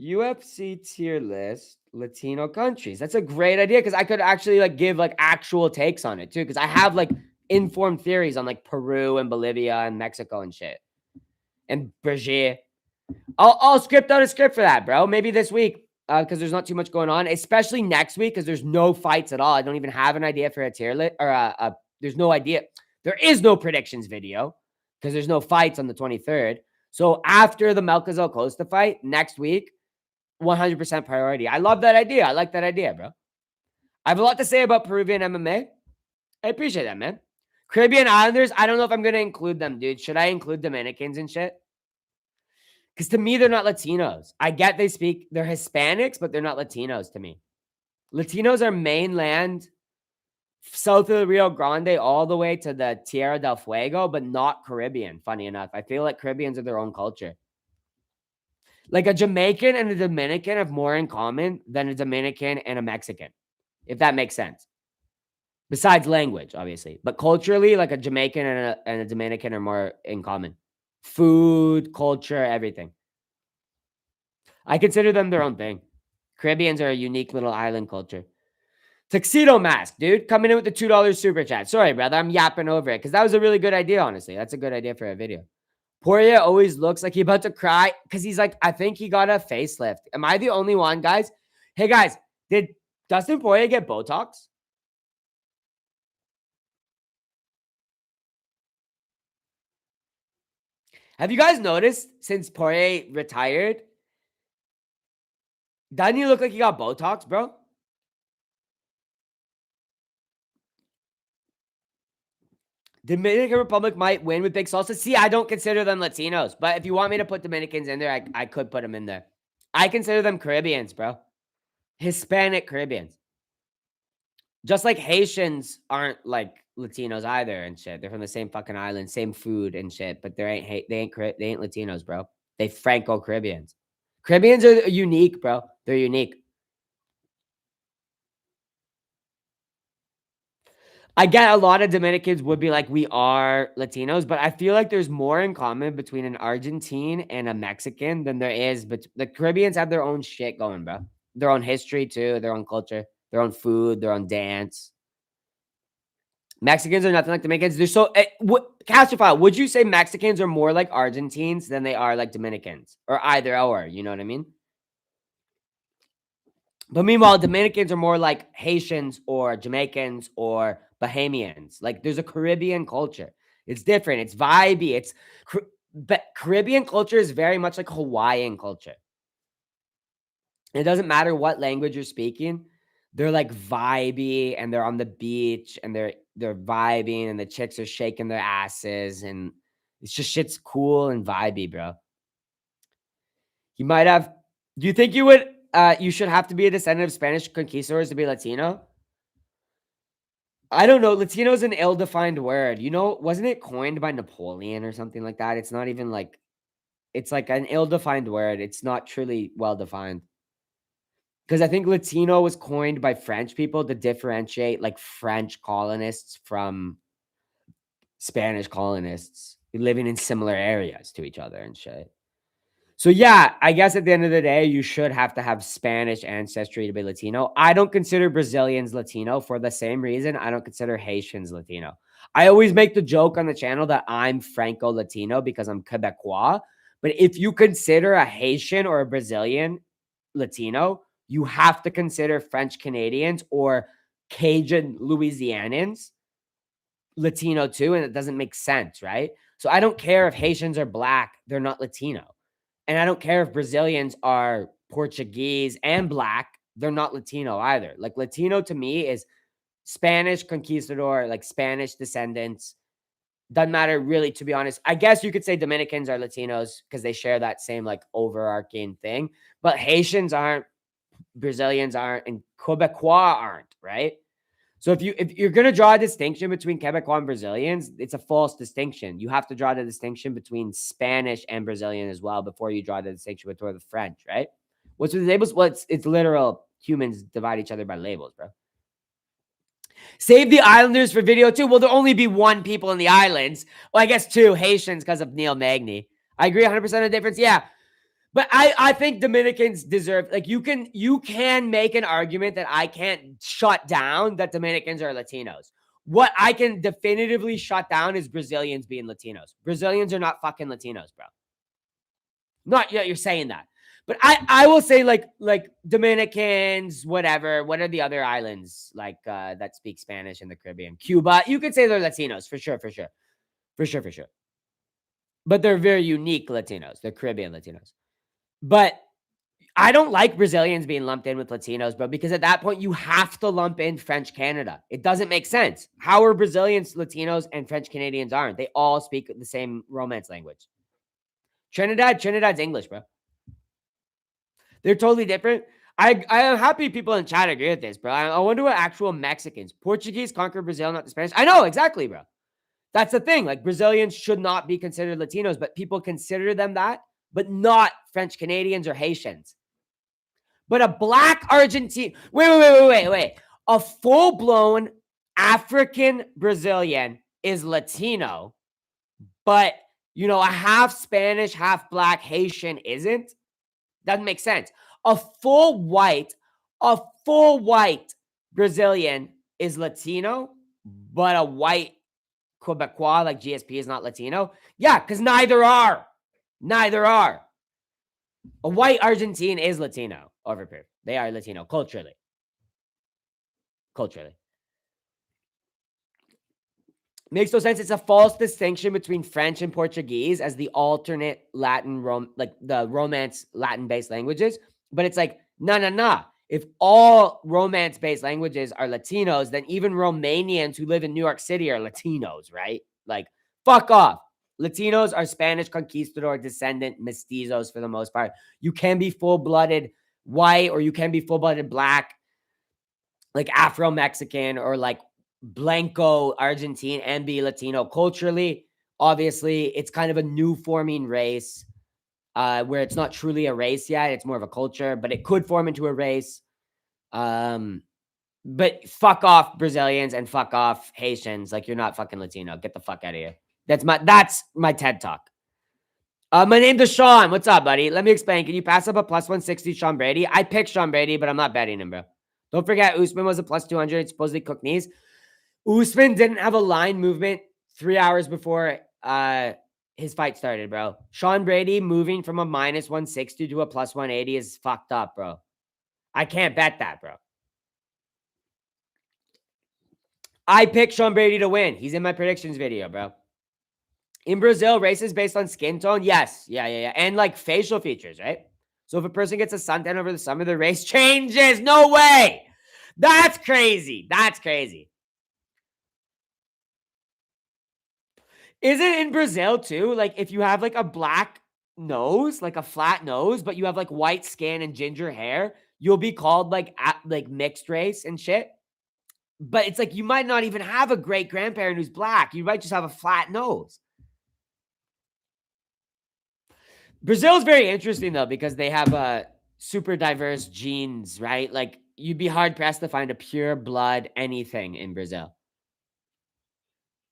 A: UFC tier list, Latino countries. That's a great idea because I could actually like give like actual takes on it too because I have like informed theories on like Peru and Bolivia and Mexico and shit. And Brazil. I'll script out a script for that, bro. Maybe this week, because there's not too much going on, especially next week, because there's no fights at all. I don't even have an idea for a tier list, or there's no idea. There is no predictions video because there's no fights on the 23rd. So after the Melchizedek Costa fight next week, 100% priority. I love that idea. I like that idea, bro. I have a lot to say about Peruvian MMA. I appreciate that, man. Caribbean Islanders, I don't know if I'm going to include them, dude. Should I include Dominicans and shit? Because to me, they're not Latinos. I get they're Hispanics, but they're not Latinos to me. Latinos are mainland, south of the Rio Grande, all the way to the Tierra del Fuego, but not Caribbean, funny enough. I feel like Caribbeans are their own culture. Like a Jamaican and a Dominican have more in common than a Dominican and a Mexican, if that makes sense. Besides language, obviously. But culturally, like a Jamaican and a Dominican are more in common. Food, culture, everything. I consider them their own thing. Caribbeans are a unique little island culture. Tuxedo Mask, dude, coming in with the $2 super chat. Sorry, brother, I'm yapping over it because that was a really good idea, honestly. That's a good idea for a video. Poirier always looks like he's about to cry because he's like, I think he got a facelift. Am I the only one, guys? Hey, guys, did Dustin Poirier get Botox? Have you guys noticed since Poirier retired, doesn't he look like he got Botox, bro? Dominican Republic might win with big salsa. See, I don't consider them Latinos, but if you want me to put Dominicans in there, I could put them in there. I consider them Caribbeans, bro. Hispanic Caribbeans. Just like Haitians aren't like Latinos either and shit. They're from the same fucking island, same food and shit, but they ain't Latinos, bro. They Franco Caribbeans. Caribbeans are unique, bro. They're unique. I get a lot of Dominicans would be like, we are Latinos, but I feel like there's more in common between an Argentine and a Mexican than there is. But the Caribbeans have their own shit going, bro. Their own history too, their own culture, their own food, their own dance. Mexicans are nothing like Dominicans. They're so Castrophile, would you say Mexicans are more like Argentines than they are like Dominicans? Or either or, you know what I mean? But meanwhile, Dominicans are more like Haitians or Jamaicans or Bahamians. Like there's a Caribbean culture. It's different. It's vibey. But Caribbean culture is very much like Hawaiian culture. It doesn't matter what language you're speaking. They're like vibey and they're on the beach and they're vibing and the chicks are shaking their asses and it's just shit's cool and vibey, bro. You might have. Do you think you would? You should have to be a descendant of Spanish conquistadors to be Latino. I don't know. Latino is an ill-defined word. You know, wasn't it coined by Napoleon or something like that? It's not even like. It's like an ill-defined word. It's not truly well-defined. Because I think Latino was coined by French people to differentiate like French colonists from Spanish colonists living in similar areas to each other and shit. So yeah, I guess at the end of the day, you should have to have Spanish ancestry to be Latino. I don't consider Brazilians Latino for the same reason I don't consider Haitians Latino. I always make the joke on the channel that I'm Franco-Latino because I'm Quebecois. But if you consider a Haitian or a Brazilian Latino, you have to consider French Canadians or Cajun Louisianans Latino too, and it doesn't make sense, right? So I don't care if Haitians are black, they're not Latino. And I don't care if Brazilians are Portuguese and black, they're not Latino either. Like Latino to me is Spanish conquistador, like Spanish descendants. Doesn't matter really, to be honest. I guess you could say Dominicans are Latinos because they share that same like overarching thing. But Haitians aren't, Brazilians aren't, and Quebecois aren't, right? So if you're gonna draw a distinction between Quebecois and Brazilians, it's a false distinction. You have to draw the distinction between Spanish and Brazilian as well before you draw the distinction between the French, right? What's with the labels? Well, it's literal. Humans divide each other by labels, bro. Save the Islanders for video too. Will there only be one people in the islands? Well, I guess two Haitians because of Neil Magny. I agree 100% of the difference. Yeah. But I think Dominicans deserve, like, you can make an argument that I can't shut down that Dominicans are Latinos. What I can definitively shut down is Brazilians being Latinos. Brazilians are not fucking Latinos, bro. Not yet, you're saying that. But I will say like Dominicans, whatever. What are the other islands like that speak Spanish in the Caribbean? Cuba. You could say they're Latinos for sure. But they're very unique Latinos. They're Caribbean Latinos. But I don't like Brazilians being lumped in with Latinos, bro, because at that point you have to lump in French Canada. It doesn't make sense. How are Brazilians Latinos and French Canadians aren't? They all speak the same Romance language. Trinidad's English, bro. They're totally different. I am happy people in chat agree with this, bro. I wonder what actual Mexicans. Portuguese conquered Brazil, not the Spanish. I know, exactly, bro. That's the thing. Like, Brazilians should not be considered Latinos, but people consider them that, but not French Canadians or Haitians. But a black Argentine. Wait. A full-blown African Brazilian is Latino, but, you know, a half Spanish, half black Haitian isn't. Doesn't make sense. A full white Brazilian is Latino, but a white Quebecois like GSP is not Latino. Yeah, because neither are. A white Argentine is Latino over here. They are Latino culturally. Makes no sense. It's a false distinction between French and Portuguese as the alternate Latin, like the Romance Latin-based languages. But it's like, nah. If all Romance-based languages are Latinos, then even Romanians who live in New York City are Latinos, right? Like, fuck off. Latinos are Spanish conquistador descendant mestizos for the most part. You can be full-blooded white or you can be full-blooded black, like Afro-Mexican or like Blanco Argentine and be Latino. Culturally, obviously, it's kind of a new forming race where it's not truly a race yet. It's more of a culture, but it could form into a race. But fuck off Brazilians and fuck off Haitians. Like, you're not fucking Latino. Get the fuck out of here. That's my TED talk. My name's Deshaun. What's up, buddy? Let me explain. Can you pass up a plus 160 Sean Brady? I picked Sean Brady, but I'm not betting him, bro. Don't forget, Usman was a plus 200, supposedly cooked knees. Usman didn't have a line movement 3 hours before his fight started, bro. Sean Brady moving from a minus 160 to a plus 180 is fucked up, bro. I can't bet that, bro. I picked Sean Brady to win. He's in my predictions video, bro. In Brazil, races based on skin tone? Yes. Yeah. And like facial features, right? So if a person gets a suntan over the summer, the race changes. No way. That's crazy. That's crazy. Is it in Brazil too? Like if you have like a black nose, like a flat nose, but you have like white skin and ginger hair, you'll be called like mixed race and shit. But it's like you might not even have a great grandparent who's black. You might just have a flat nose. Brazil is very interesting though because they have super diverse genes, right? Like you'd be hard pressed to find a pure blood anything in Brazil.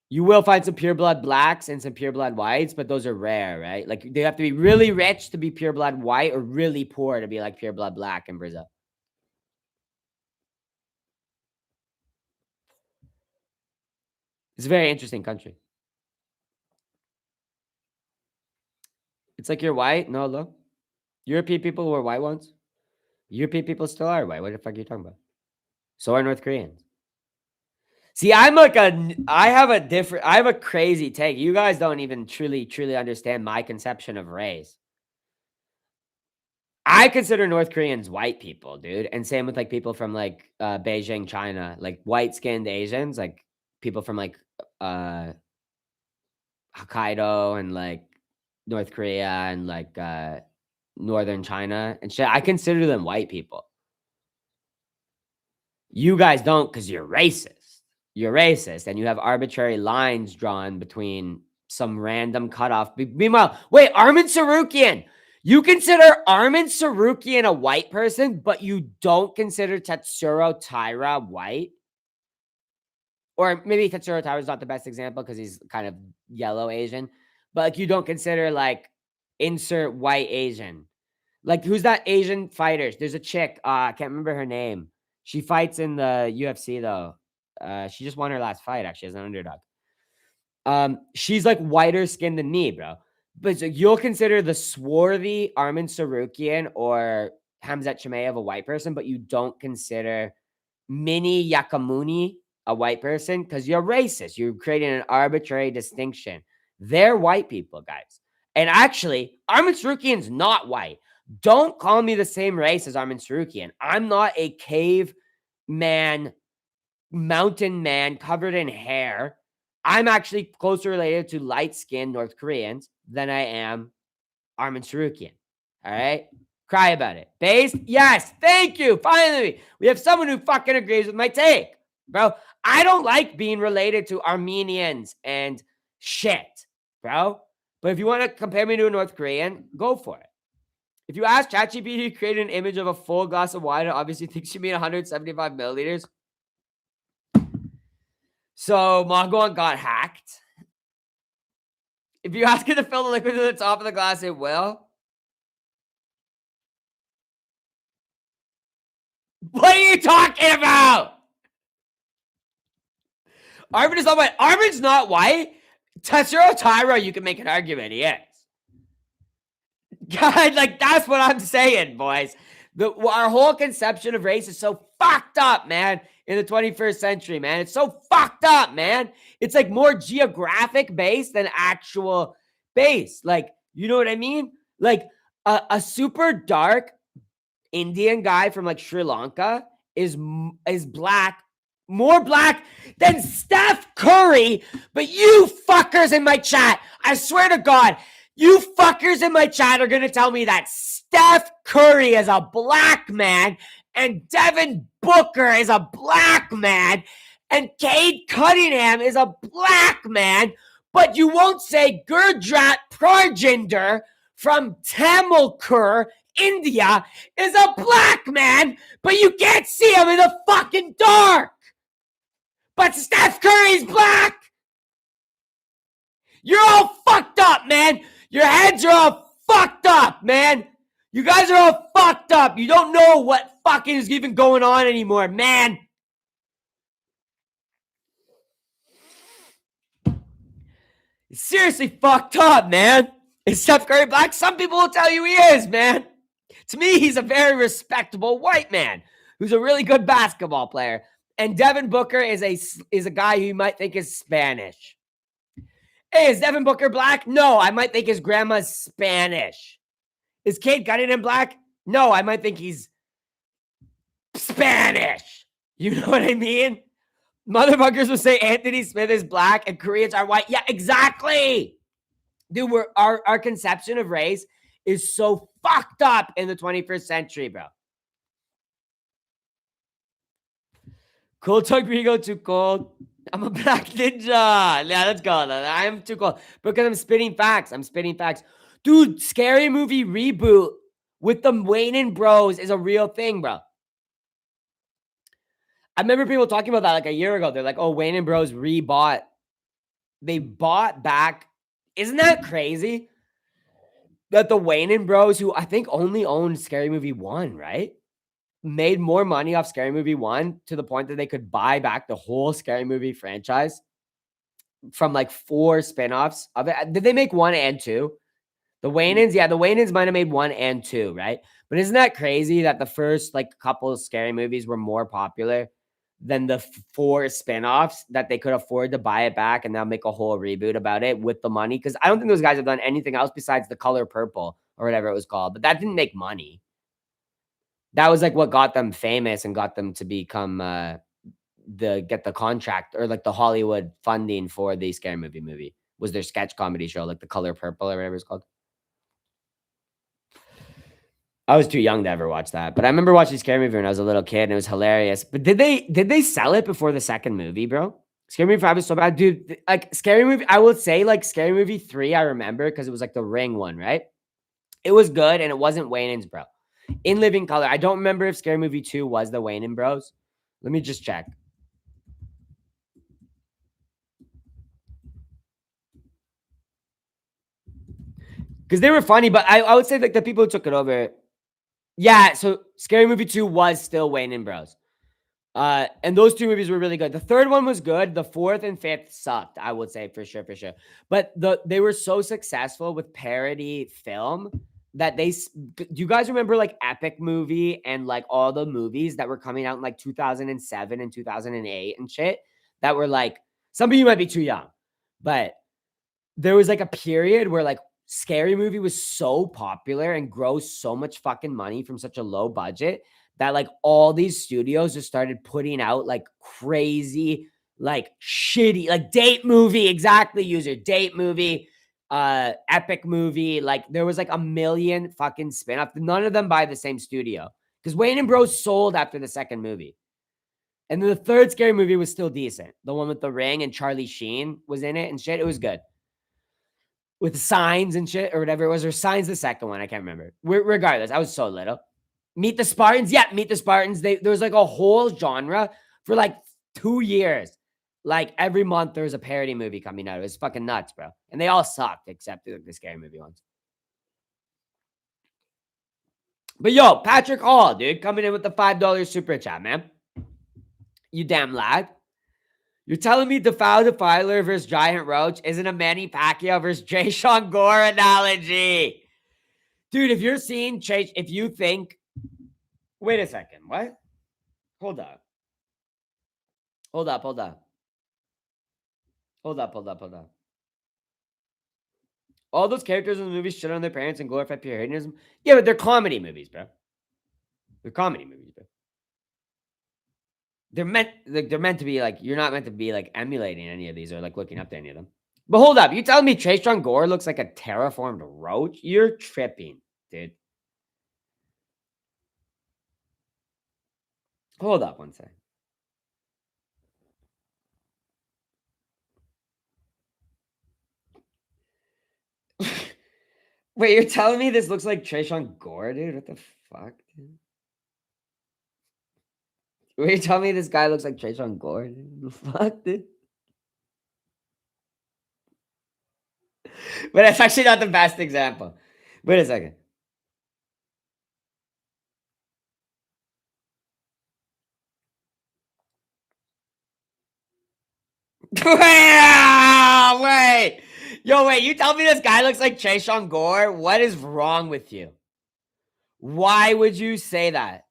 A: You will find some pure blood blacks and some pure blood whites, but those are rare, right? Like they have to be really rich to be pure blood white or really poor to be like pure blood black in Brazil. It's a very interesting country. It's like you're white. No, look. European people were white once. European people still are white. What the fuck are you talking about? So are North Koreans. See, I have a crazy take. You guys don't even truly understand my conception of race. I consider North Koreans white people, dude. And same with like people from like Beijing, China, like white-skinned Asians, like people from like Hokkaido and like North Korea and like northern China and shit. I consider them white people. You guys don't because you're racist. You're racist and you have arbitrary lines drawn between some random cutoff. Meanwhile, wait, Armin Sarukian. You consider Armin Sarukian a white person, but you don't consider Tetsuro Taira white? Or maybe Tetsuro Taira is not the best example because he's kind of yellow Asian. But like you don't consider like insert white Asian. Like who's that Asian fighter? There's a chick. I can't remember her name. She fights in the UFC though. She just won her last fight actually as an underdog. She's like whiter skinned than me, bro. But so you'll consider the swarthy Armin Sarukian or Hamzat Chimaev a white person, but you don't consider Mini Yakamuni a white person because you're racist. You're creating an arbitrary distinction. They're white people, guys. And actually, Armin Sarukian's not white. Don't call me the same race as Armin Sarukian. I'm not a cave man, mountain man covered in hair. I'm actually closer related to light-skinned North Koreans than I am Armin Sarukian. All right? Cry about it. Based? Yes. Thank you. Finally, we have someone who fucking agrees with my take. Bro, I don't like being related to Armenians and shit, bro. But if you want to compare me to a North Korean, go for it. If you ask ChatGPT to create an image of a full glass of wine, it obviously thinks you mean 175 milliliters. So Mogwon got hacked. If you ask it to fill the liquid to the top of the glass, it will. What are you talking about? Armin is not white. Armin's not white. Tetsuro Taira, you can make an argument. He is. God, like, that's what I'm saying, boys. Our whole conception of race is so fucked up, man, in the 21st century, man. It's so fucked up, man. It's like more geographic based than actual base. Like, you know what I mean? Like, a super dark Indian guy from like Sri Lanka is black more black than Steph Curry. But you fuckers in my chat, I swear to God, you fuckers in my chat are going to tell me that Steph Curry is a black man and Devin Booker is a black man and Cade Cunningham is a black man, but you won't say Gurjat Prajender from Tamilkur, India, is a black man, but you can't see him in the fucking dark. But Steph Curry's black. You're all fucked up, man. Your heads are all fucked up, man. You guys are all fucked up. You don't know what fucking is even going on anymore, man. It's seriously fucked up, man. Is Steph Curry black? Some people will tell you he is, man. To me, he's a very respectable white man who's a really good basketball player. And Devin Booker is a guy who you might think is Spanish. Hey, is Devin Booker black? No, I might think his grandma's Spanish. Is Cade Cunningham black? No, I might think he's Spanish. You know what I mean? Motherfuckers will say Anthony Smith is black and Koreans are white. Yeah, exactly. Dude, our conception of race is so fucked up in the 21st century, bro. Cold Tug Rigo, too cold. I'm a black ninja. Yeah, let's go. I'm too cold because I'm spitting facts. Dude, Scary Movie reboot with the Wayne Bros is a real thing, bro. I remember people talking about that like a year ago. They're like, oh, Wayne Bros rebought. They bought back. Isn't that crazy? That the Wayne Bros, who I think only owned Scary Movie 1, right? Made more money off Scary Movie 1 to the point that they could buy back the whole Scary Movie franchise from like 4 spinoffs of it. Did they make 1 and 2? The Wayans, yeah, the Wayans might have made 1 and 2, right? But isn't that crazy that the first like couple of Scary Movies were more popular than the 4 spinoffs that they could afford to buy it back and now make a whole reboot about it with the money? Because I don't think those guys have done anything else besides The Color Purple or whatever it was called. But that didn't make money. That was like what got them famous and got them to become get the contract or like the Hollywood funding for the Scary Movie was their sketch comedy show, like The Color Purple or whatever it's called. I was too young to ever watch that, but I remember watching Scary Movie when I was a little kid and it was hilarious. But did they sell it before the second movie, bro? Scary Movie 5 is so bad, dude. Like Scary Movie, I would say like Scary Movie 3, I remember because it was like the Ring one, right? It was good and it wasn't Wayne's, bro. In Living Color, I don't remember if Scary Movie 2 was the Wayne Bros. Let me just check. Because they were funny, but I would say like the people who took it over. Yeah, so Scary Movie 2 was still Wayne Bros. And those 2 movies were really good. The third one was good. The 4th and 5th sucked, I would say for sure. But they were so successful with parody film that do you guys remember like Epic Movie and like all the movies that were coming out in like 2007 and 2008 and shit that were like, some of you might be too young, but there was like a period where like Scary Movie was so popular and grossed so much fucking money from such a low budget that like all these studios just started putting out like crazy, like shitty, like Date Movie, exactly, user Date Movie, Epic Movie. Like there was like a million fucking spin-off, none of them by the same studio because Wayne Bros sold after the second movie. And then the third Scary Movie was still decent. The one with the ring and Charlie Sheen was in it and shit. It was good. With Signs and shit or whatever it was, or Signs the second one. I can't remember. Regardless, I was so little. Meet the Spartans. Yeah, Meet the Spartans. There was like a whole genre for like 2 years. Like every month there was a parody movie coming out. It was fucking nuts, bro. And they all sucked except the Scary Movie ones. But yo, Patrick Hall, dude, coming in with the $5 super chat, man. You damn lad. You're telling me Defiler versus Giant Roach isn't a Manny Pacquiao versus Jay Sean Gore analogy? Dude, if you're seeing Chase, if you think, wait a second, what? Hold up. All those characters in the movies shit on their parents and glorify Puritanism. Yeah, but they're comedy movies, bro. They're meant to be like, you're not meant to be like emulating any of these or like looking up to any of them. But hold up, you telling me Trayshawn Gore looks like a terraformed roach? You're tripping, dude. Hold up one second. Wait, you're telling me this looks like Trayshawn Gore, dude? What the fuck, dude? Wait, you telling me this guy looks like Trayshawn Gore, dude? The fuck, dude? But that's actually not the best example. Wait a second. Wait. Yo, wait, you tell me this guy looks like Trayshawn Gore? What is wrong with you? Why would you say that?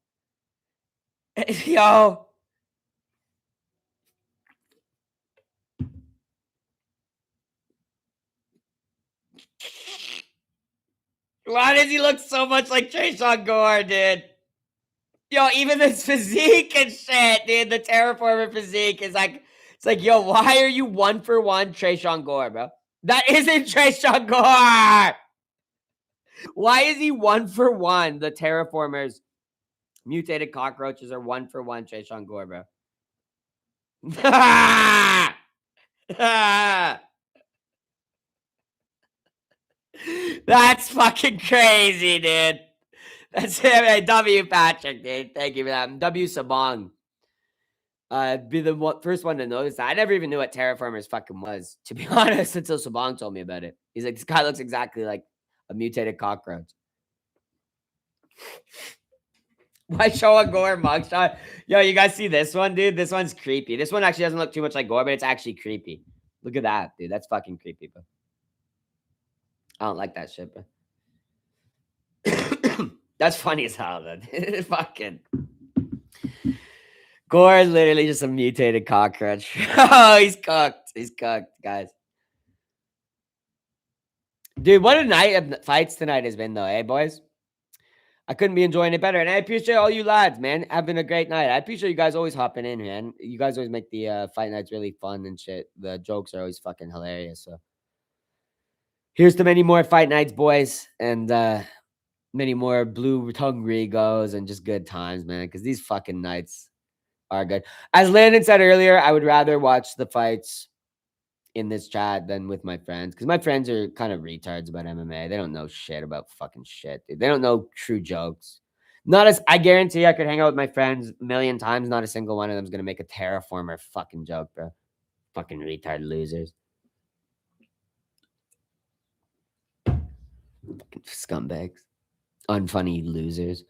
A: Yo. Why does he look so much like Trayshawn Gore, dude? Yo, even this physique and shit, dude. The terraformer physique is like, it's like, yo, why are you 1-for-1 Trayshawn Gore, bro? That isn't Trayshawn Gore. Why is he 1-for-1? The terraformers, mutated cockroaches are 1-for-1 Trayshawn Gore, bro. That's fucking crazy, dude. That's it. W Patrick, dude. Thank you for that. W Sabong. Be the first one to notice that. I never even knew what terraformers fucking was, to be honest, until Sabong told me about it. He's like, this guy looks exactly like a mutated cockroach. Why show a Gore mugshot? Yo, you guys see this one, dude? This one's creepy. This one actually doesn't look too much like Gore, but it's actually creepy. Look at that, dude. That's fucking creepy, bro. I don't like that shit, bro. That's funny as hell, though. Fucking Gore is literally just a mutated cockroach. Oh, he's cooked. He's cooked, guys. Dude, what a night of fights tonight has been, though, eh, boys? I couldn't be enjoying it better. And I appreciate all you lads, man. Having a great night. I appreciate you guys always hopping in, man. You guys always make the fight nights really fun and shit. The jokes are always fucking hilarious. So here's to many more fight nights, boys. And many more blue tongue Rigos and just good times, man. Because these fucking nights are good. As Landon said earlier, I would rather watch the fights in this chat than with my friends, because my friends are kind of retards about MMA. They don't know shit about fucking shit, dude. They don't know true jokes. Not as I guarantee I could hang out with my friends a million times. Not a single one of them is gonna make a terraformer fucking joke, bro. Fucking retard losers. Fucking scumbags. Unfunny losers.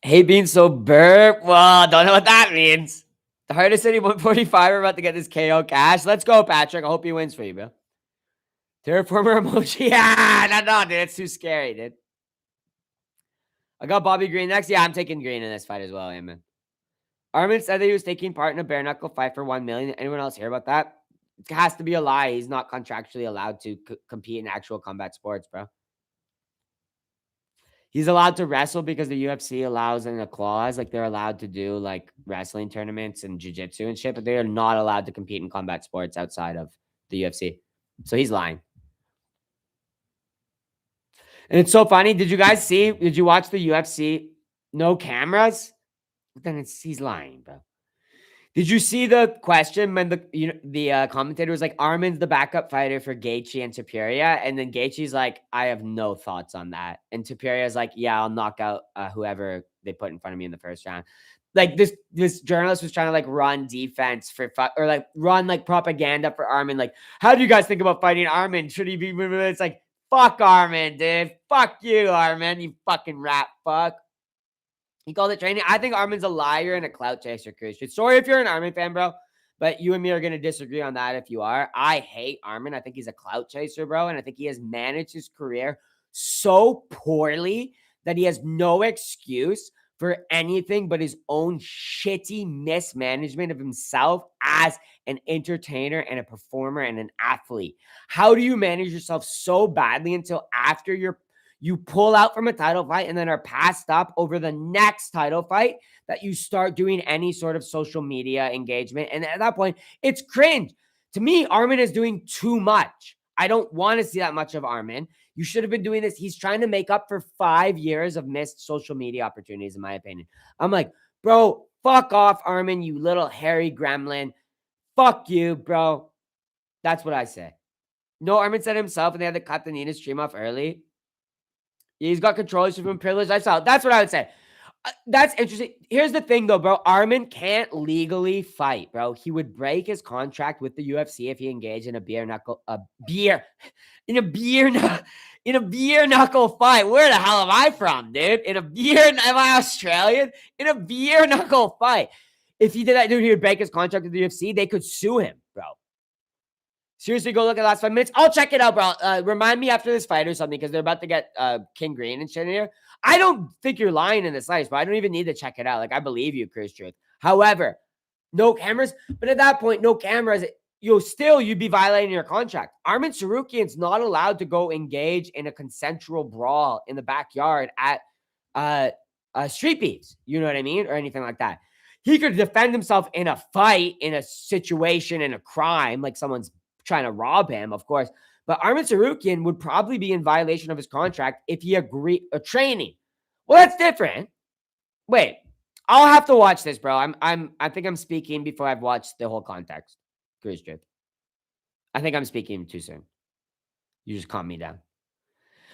A: Hey, being so burp. Well, don't know what that means. The hardest city 145 are about to get this KO cash. Let's go, Patrick. I hope he wins for you, bro. Terraformer emoji. Yeah, no, dude. It's too scary, dude. I got Bobby Green next. Yeah, I'm taking Green in this fight as well, man. Armin said that he was taking part in a bare knuckle fight for $1 million. Anyone else hear about that? It has to be a lie. He's not contractually allowed to compete in actual combat sports, bro. He's allowed to wrestle because the UFC allows in a clause, like they're allowed to do like wrestling tournaments and jiu-jitsu and shit, but they are not allowed to compete in combat sports outside of the UFC. So he's lying. And it's so funny. Did you watch the UFC? No cameras? Then he's lying, bro. Did you see the question when the commentator was like, Armin's the backup fighter for Gaethje and Topuria, and then Gaethje's like, I have no thoughts on that, and Topuria's like, yeah, I'll knock out whoever they put in front of me in the first round. Like this journalist was trying to like run defense for or like run like propaganda for Armin. Like, how do you guys think about fighting Armin? Should he be? It's like, fuck Armin, dude. Fuck you, Armin. You fucking rat fuck. He called it training. I think Armin's a liar and a clout chaser, Christian. Sorry if you're an Armin fan, bro, but you and me are going to disagree on that if you are. I hate Armin. I think he's a clout chaser, bro, and I think he has managed his career so poorly that he has no excuse for anything but his own shitty mismanagement of himself as an entertainer and a performer and an athlete. How do you manage yourself so badly until after You pull out from a title fight and then are passed up over the next title fight that you start doing any sort of social media engagement. And at that point, it's cringe. To me, Armin is doing too much. I don't want to see that much of Armin. You should have been doing this. He's trying to make up for 5 years of missed social media opportunities, in my opinion. I'm like, bro, fuck off, Armin, you little hairy gremlin. Fuck you, bro. That's what I say. No, Armin said himself, and they had to cut the Nina stream off early. He's got control from a privileged lifestyle. That's what I would say. That's interesting. Here's the thing, though, bro. Armin can't legally fight, bro. He would break his contract with the UFC if he engaged in a beer knuckle fight. Where the hell am I from, dude? Am I Australian? In a beer knuckle fight. If he did that, dude, he would break his contract with the UFC. They could sue him, bro. Seriously, go look at the last 5 minutes. I'll check it out, bro. Remind me after this fight or something, because they're about to get King Green and shit in here. I don't think you're lying in the slice, but I don't even need to check it out. Like, I believe you, Chris Truth. However, no cameras. But at that point, no cameras. You'd be violating your contract. Armin Tsarukyan's not allowed to go engage in a consensual brawl in the backyard at Street Beefs. You know what I mean? Or anything like that. He could defend himself in a fight, in a situation, in a crime, like someone's trying to rob him, of course. But Armin Tsarukyan would probably be in violation of his contract if he agreed training. Well, that's different. Wait, I'll have to watch this, bro. I think I'm speaking before I've watched the whole context. Cruise trip. I think I'm speaking too soon. You just calm me down.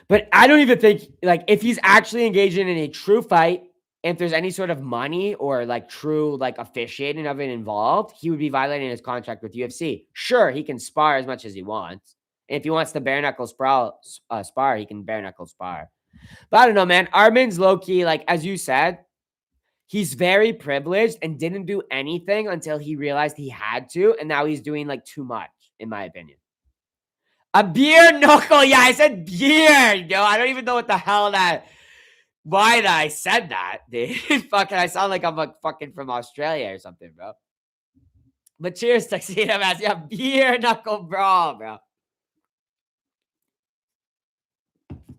A: But I don't even think, like, if he's actually engaging in a true fight, if there's any sort of money or like true like officiating of it involved, he would be violating his contract with UFC. Sure, he can spar as much as he wants. And if he wants to bare knuckle spar, he can bare knuckle spar. But I don't know, man. Armin's low key, like as you said, he's very privileged and didn't do anything until he realized he had to, and now he's doing like too much, in my opinion. A beer knuckle, yeah, I said beer. Yo, I don't even know what the hell why I said that, dude. Fucking, I sound like I'm like fucking from Australia or something, bro. But cheers, Tuxedo Mask. Yeah, beer knuckle brawl, bro.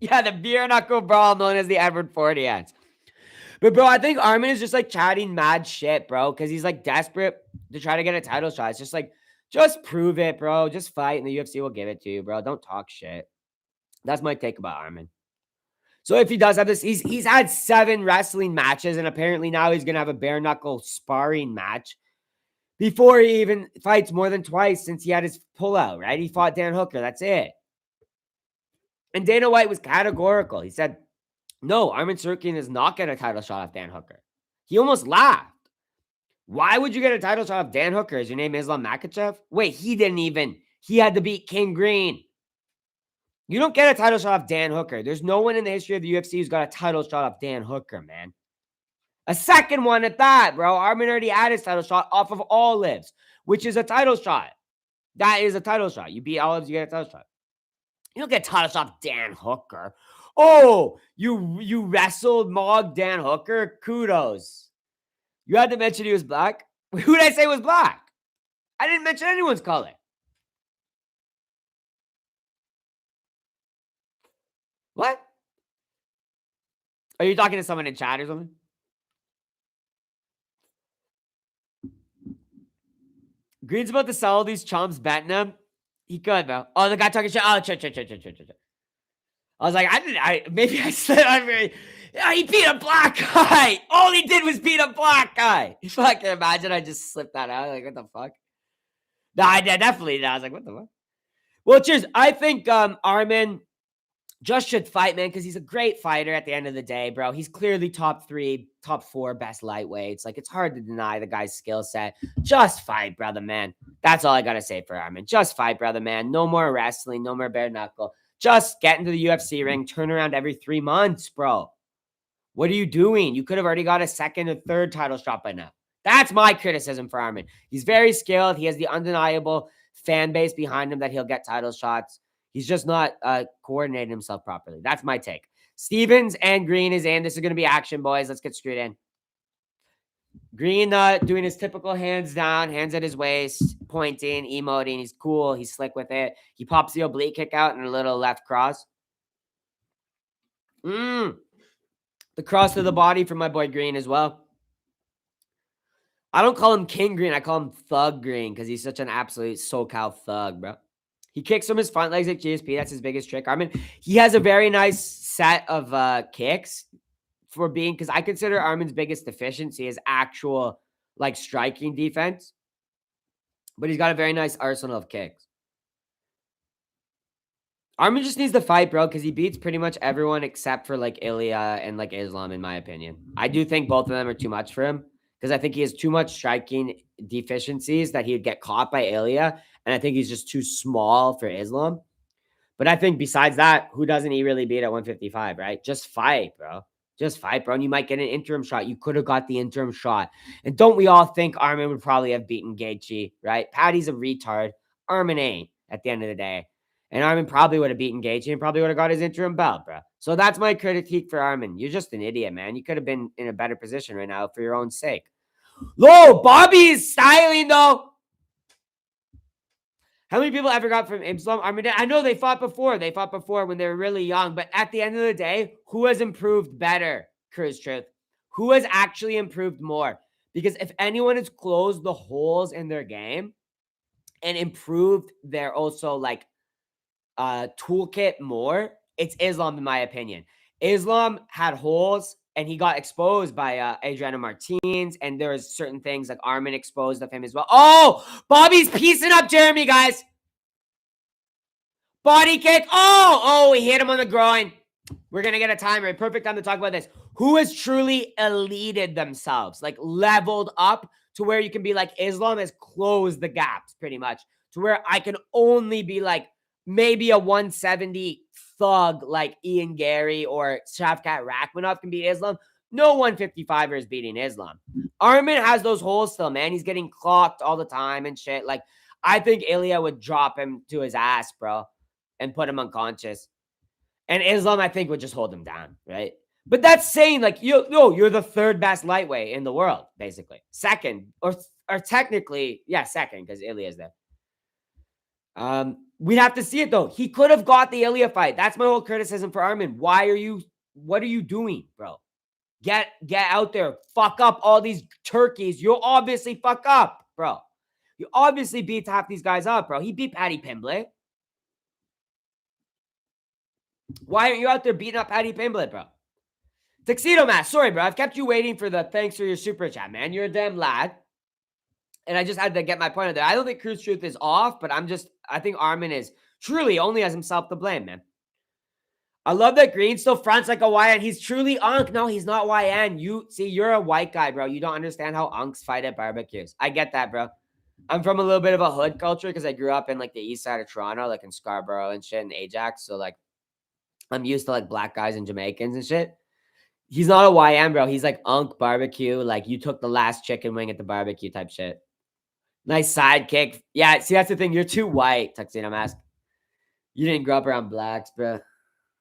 A: Yeah, the beer knuckle brawl known as the Edward Forty ants. But, bro, I think Armin is just like chatting mad shit, bro, because he's like desperate to try to get a title shot. It's just like, just prove it, bro. Just fight, and the UFC will give it to you, bro. Don't talk shit. That's my take about Armin. So if he does have this, he's had 7 wrestling matches, and apparently now he's going to have a bare knuckle sparring match before he even fights more than twice since he had his pullout, right? He fought Dan Hooker. That's it. And Dana White was categorical. He said, no, Armin Tsarukyan is not getting a title shot off Dan Hooker. He almost laughed. Why would you get a title shot off Dan Hooker? Is your name Islam Makhachev? Wait, he had to beat King Green. You don't get a title shot off Dan Hooker. There's no one in the history of the UFC who's got a title shot off Dan Hooker, man. A second one at that, bro. Armin already had his title shot off of Olives, which is a title shot. That is a title shot. You beat Olives, you get a title shot. You don't get a title shot off Dan Hooker. Oh, you wrestled Mog Dan Hooker? Kudos. You had to mention he was black? Who did I say was black? I didn't mention anyone's color. What? Are you talking to someone in chat or something? Green's about to sell these chumps betting him. He could, though. Oh, the guy talking shit. Oh, check. I was like, maybe I said, yeah, he beat a black guy. All he did was beat a black guy. If I can imagine, I just slipped that out. Like, what the fuck? No, I definitely did. I was like, what the fuck? Well, cheers. I think Armin just should fight, man, because he's a great fighter at the end of the day, bro. He's clearly top 3, top 4 best lightweights. Like, it's hard to deny the guy's skill set. Just fight, brother, man. That's all I got to say for Armin. Just fight, brother, man. No more wrestling. No more bare knuckle. Just get into the UFC ring. Turn around every 3 months, bro. What are you doing? You could have already got a 2nd or 3rd title shot by now. That's my criticism for Armin. He's very skilled. He has the undeniable fan base behind him that he'll get title shots. He's just not coordinating himself properly. That's my take. Stevens and Green is in. This is going to be action, boys. Let's get screwed in. Green doing his typical hands down, hands at his waist, pointing, emoting. He's cool. He's slick with it. He pops the oblique kick out and a little left cross. The cross to the body from my boy Green as well. I don't call him King Green. I call him Thug Green because he's such an absolute SoCal thug, bro. He kicks from his front legs like GSP. That's his biggest trick. Armin, he has a very nice set of kicks for being, because I consider Armin's biggest deficiency is actual like striking defense. But he's got a very nice arsenal of kicks. Armin just needs to fight, bro, because he beats pretty much everyone except for like Ilya and like Islam, in my opinion. I do think both of them are too much for him because I think he has too much striking deficiencies that he'd get caught by Ilya. And I think he's just too small for Islam. But I think besides that, who doesn't he really beat at 155, right? Just fight, bro. Just fight, bro. And you might get an interim shot. You could have got the interim shot. And don't we all think Armin would probably have beaten Gaethje, right? Patty's a retard. Armin ain't at the end of the day. And Armin probably would have beaten Gaethje and probably would have got his interim belt, bro. So that's my critique for Armin. You're just an idiot, man. You could have been in a better position right now for your own sake. Low, Bobby is styling, though. How many people ever got from Islam? I know they fought before. They fought before when they were really young. But at the end of the day, who has improved better, Cruz Truth? Who has actually improved more? Because if anyone has closed the holes in their game and improved their also like toolkit more, it's Islam, in my opinion. Islam had holes and he got exposed by Adriano Martins, and there was certain things like Armin exposed of him as well. Oh, Bobby's piecing up Jeremy, guys. Body kick. Oh, he hit him on the groin. We're going to get a timer. Perfect time to talk about this. Who has truly eluded themselves, like leveled up to where you can be like, Islam has closed the gaps pretty much to where I can only be like maybe a 170 thug like Ian Gary or Shavkat Rakhmonov can beat Islam. No 155er is beating Islam. Armin has those holes still, man. He's getting clocked all the time and shit. Like, I think Ilya would drop him to his ass, bro, and put him unconscious. And Islam, I think, would just hold him down, right? But that's saying, like, you're the third best lightweight in the world, basically. Second, or technically, yeah, second, because Ilya's there. We'd have to see it, though. He could have got the Ilya fight. That's my whole criticism for Armin. What are you doing, bro? Get out there. Fuck up all these turkeys. You'll obviously fuck up, bro. You obviously beat half these guys up, bro. He beat Paddy Pimblett. Why aren't you out there beating up Paddy Pimblett, bro? Tuxedo Mask, sorry, bro. I've kept you waiting for the thanks for your super chat, man. You're a damn lad. And I just had to get my point out there. I don't think Cruz Truth is off, but I think Armin is truly only has himself to blame, man. I love that Green still fronts like a YN. He's truly Unk. No, he's not YN. You're a white guy, bro. You don't understand how Unks fight at barbecues. I get that, bro. I'm from a little bit of a hood culture because I grew up in like the east side of Toronto, like in Scarborough and shit, and Ajax. So like, I'm used to like black guys and Jamaicans and shit. He's not a YN, bro. He's like Unk barbecue. Like you took the last chicken wing at the barbecue type shit. Nice sidekick. Yeah, see, that's the thing. You're too white, Tuxedo Mask. You didn't grow up around blacks, bro.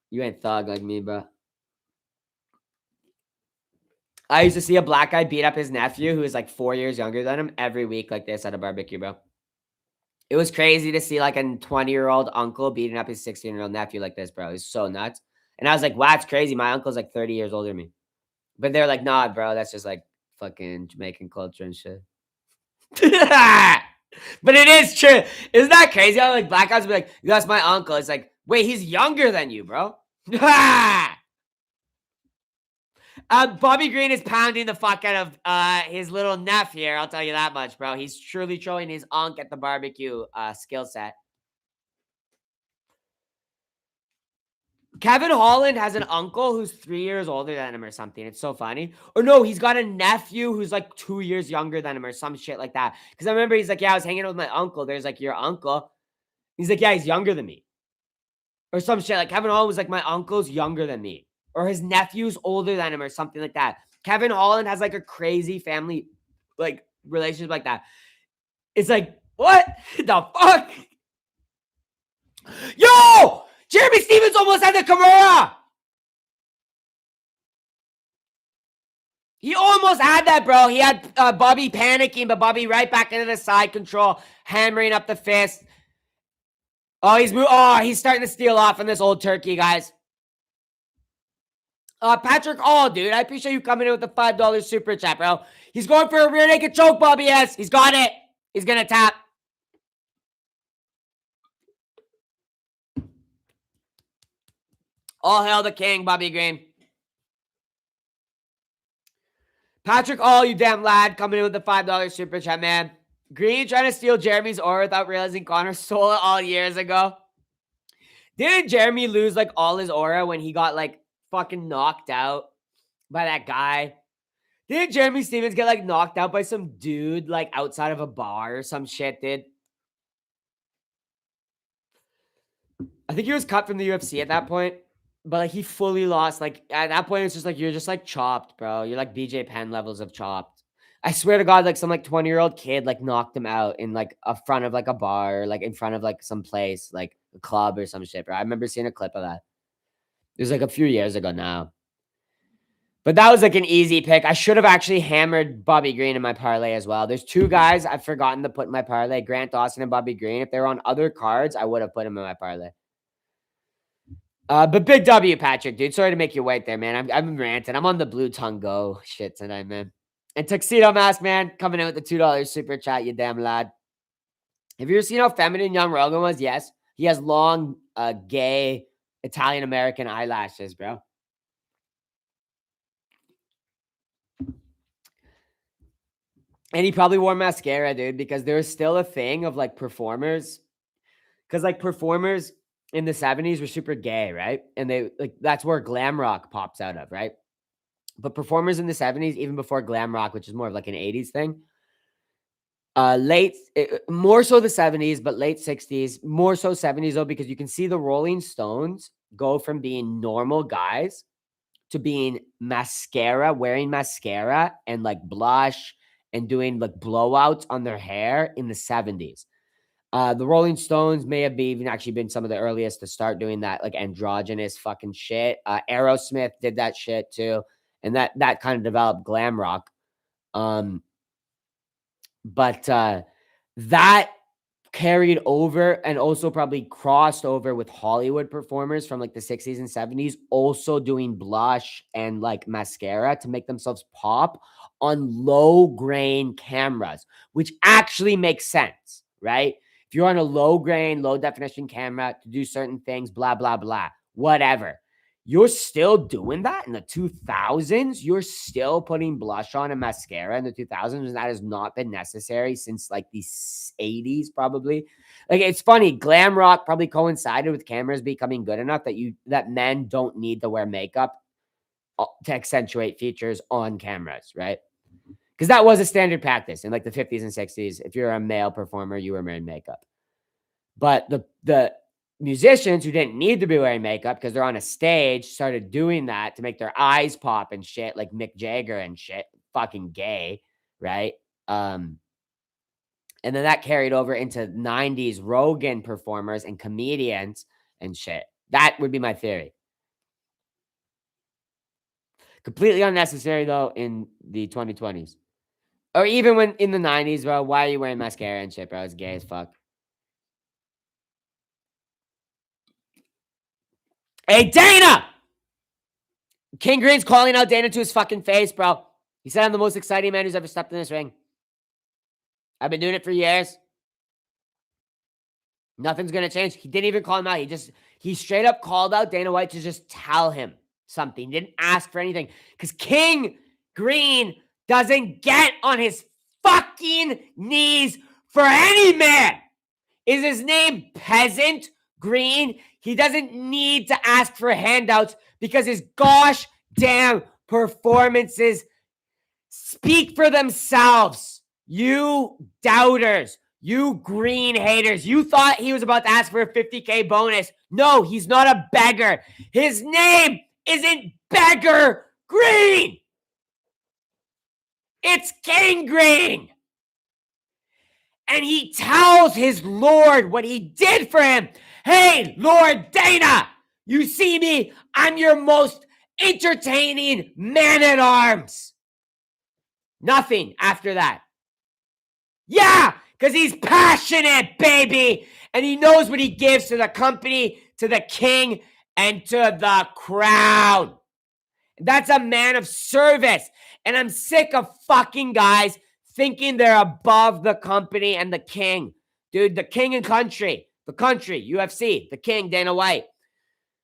A: You ain't thug like me, bro. I used to see a black guy beat up his nephew who is like 4 years younger than him every week like this at a barbecue, bro. It was crazy to see like a 20-year-old uncle beating up his 16-year-old nephew like this, bro. It was so nuts. And I was like, wow, it's crazy. My uncle's like 30 years older than me. But they're like, nah, bro, that's just like fucking Jamaican culture and shit. But it is true. Isn't that crazy? How like black guys will be like, that's my uncle. It's like, wait, he's younger than you, bro. Bobby Green is pounding the fuck out of his little nephew here. I'll tell you that much, bro. He's truly showing his unk at the barbecue skill set. Kevin Holland has an uncle who's 3 years older than him or something. It's so funny. Or no, he's got a nephew who's like 2 years younger than him or some shit like that. Because I remember he's like, yeah, I was hanging out with my uncle. There's like, your uncle. He's like, yeah, he's younger than me. Or some shit. Like Kevin Holland was like, my uncle's younger than me. Or his nephew's older than him or something like that. Kevin Holland has like a crazy family like relationship like that. It's like, what the fuck? Yo! Jeremy Stevens almost had the Kimura. He almost had that, bro. He had Bobby panicking, but Bobby right back into the side control, hammering up the fist. Oh, he's starting to steal off on this old turkey, guys. Patrick All, dude. I appreciate you coming in with the $5 super chat, bro. He's going for a rear naked choke, Bobby S. He's got it. He's gonna tap. All hail the king, Bobby Green. Patrick All, you damn lad, coming in with the $5 super chat, man. Green trying to steal Jeremy's aura without realizing Connor stole it all years ago. Didn't Jeremy lose like all his aura when he got like fucking knocked out by that guy? Didn't Jeremy Stevens get like knocked out by some dude like outside of a bar or some shit, dude? I think he was cut from the UFC at that point, but like he fully lost. Like at that point, it's just like you're just like chopped, bro. You're like BJ Penn levels of chopped. I swear to God, like some like 20-year-old kid like knocked him out in like a front of like a bar, like in front of like some place, like a club or some shit, bro. I remember seeing a clip of that. It was like a few years ago now. But that was like an easy pick. I should have actually hammered Bobby Green in my parlay as well. There's two guys I've forgotten to put in my parlay, Grant Dawson and Bobby Green. If they were on other cards, I would have put them in my parlay. But big W, Patrick, dude. Sorry to make you wait there, man. I'm ranting. I'm on the blue tongue go shit tonight, man. And Tuxedo Mask, man, coming in with the $2 super chat, you damn lad. Have you ever seen how feminine young Rogan was? Yes. He has long, gay, Italian-American eyelashes, bro. And he probably wore mascara, dude, because there's still a thing of like performers. Because like performers in the 70s were super gay, right? And they like that's where glam rock pops out of, right? But performers in the 70s, even before glam rock, which is more of like an 80s thing, more so the 70s, but late 60s, more so 70s though, because you can see the Rolling Stones go from being normal guys to being wearing mascara and like blush and doing like blowouts on their hair in the 70s. The Rolling Stones may have even actually been some of the earliest to start doing that, like androgynous fucking shit. Aerosmith did that shit too, and that kind of developed glam rock. But that carried over and also probably crossed over with Hollywood performers from like the 60s and 70s, also doing blush and like mascara to make themselves pop on low grain cameras, which actually makes sense, right? If you're on a low grain, low definition camera to do certain things, blah, blah, blah, whatever. You're still doing that in the 2000s. You're still putting blush on and mascara in the 2000s. And that has not been necessary since like the 80s, probably. Like it's funny. Glam rock probably coincided with cameras becoming good enough that men don't need to wear makeup to accentuate features on cameras, right? Because that was a standard practice in like the 50s and 60s. If you're a male performer, you were wearing makeup. But the musicians who didn't need to be wearing makeup because they're on a stage started doing that to make their eyes pop and shit, like Mick Jagger and shit. Fucking gay, right? And then that carried over into 90s Rogan performers and comedians and shit. That would be my theory. Completely unnecessary, though, in the 2020s. Or even when in the 90s, bro. Why are you wearing mascara and shit, bro? It's gay as fuck. Hey, Dana! King Green's calling out Dana to his fucking face, bro. He said I'm the most exciting man who's ever stepped in this ring. I've been doing it for years. Nothing's going to change. He didn't even call him out. He straight up called out Dana White to just tell him something. He didn't ask for anything. Because King Green doesn't get on his fucking knees for any man. Is his name Peasant Green? He doesn't need to ask for handouts because his gosh damn performances speak for themselves. You doubters, you Green haters, you thought he was about to ask for a 50K bonus. No, he's not a beggar. His name isn't Beggar Green. It's King Green. And he tells his Lord what he did for him. Hey, Lord Dana, you see me? I'm your most entertaining man-at-arms. Nothing after that. Yeah, because he's passionate, baby. And he knows what he gives to the company, to the king, and to the crown. That's a man of service. And I'm sick of fucking guys thinking they're above the company and the king. Dude, the king and country, the country, UFC, the king, Dana White.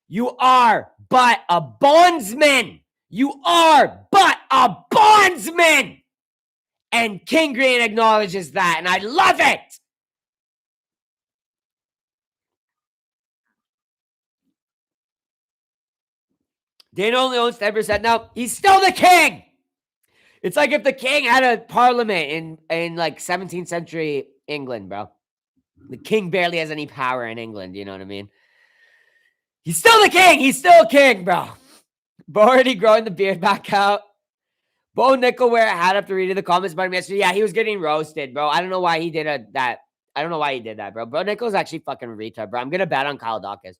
A: You are but a bondsman. You are but a bondsman. And King Green acknowledges that, and I love it. Dana only owns 10% now. He's still the king. It's like if the king had a parliament in like 17th century England, bro. The king barely has any power in England, you know what I mean? He's still the king. He's still king, bro. Bo already growing the beard back out. Bo Nickel wear a hat after reading the comments about him yesterday. Yeah, he was getting roasted, bro. I don't know why he did that. I don't know why he did that, bro. Bo Nickel's actually fucking retard, bro. I'm going to bet on Kyle Dawkins.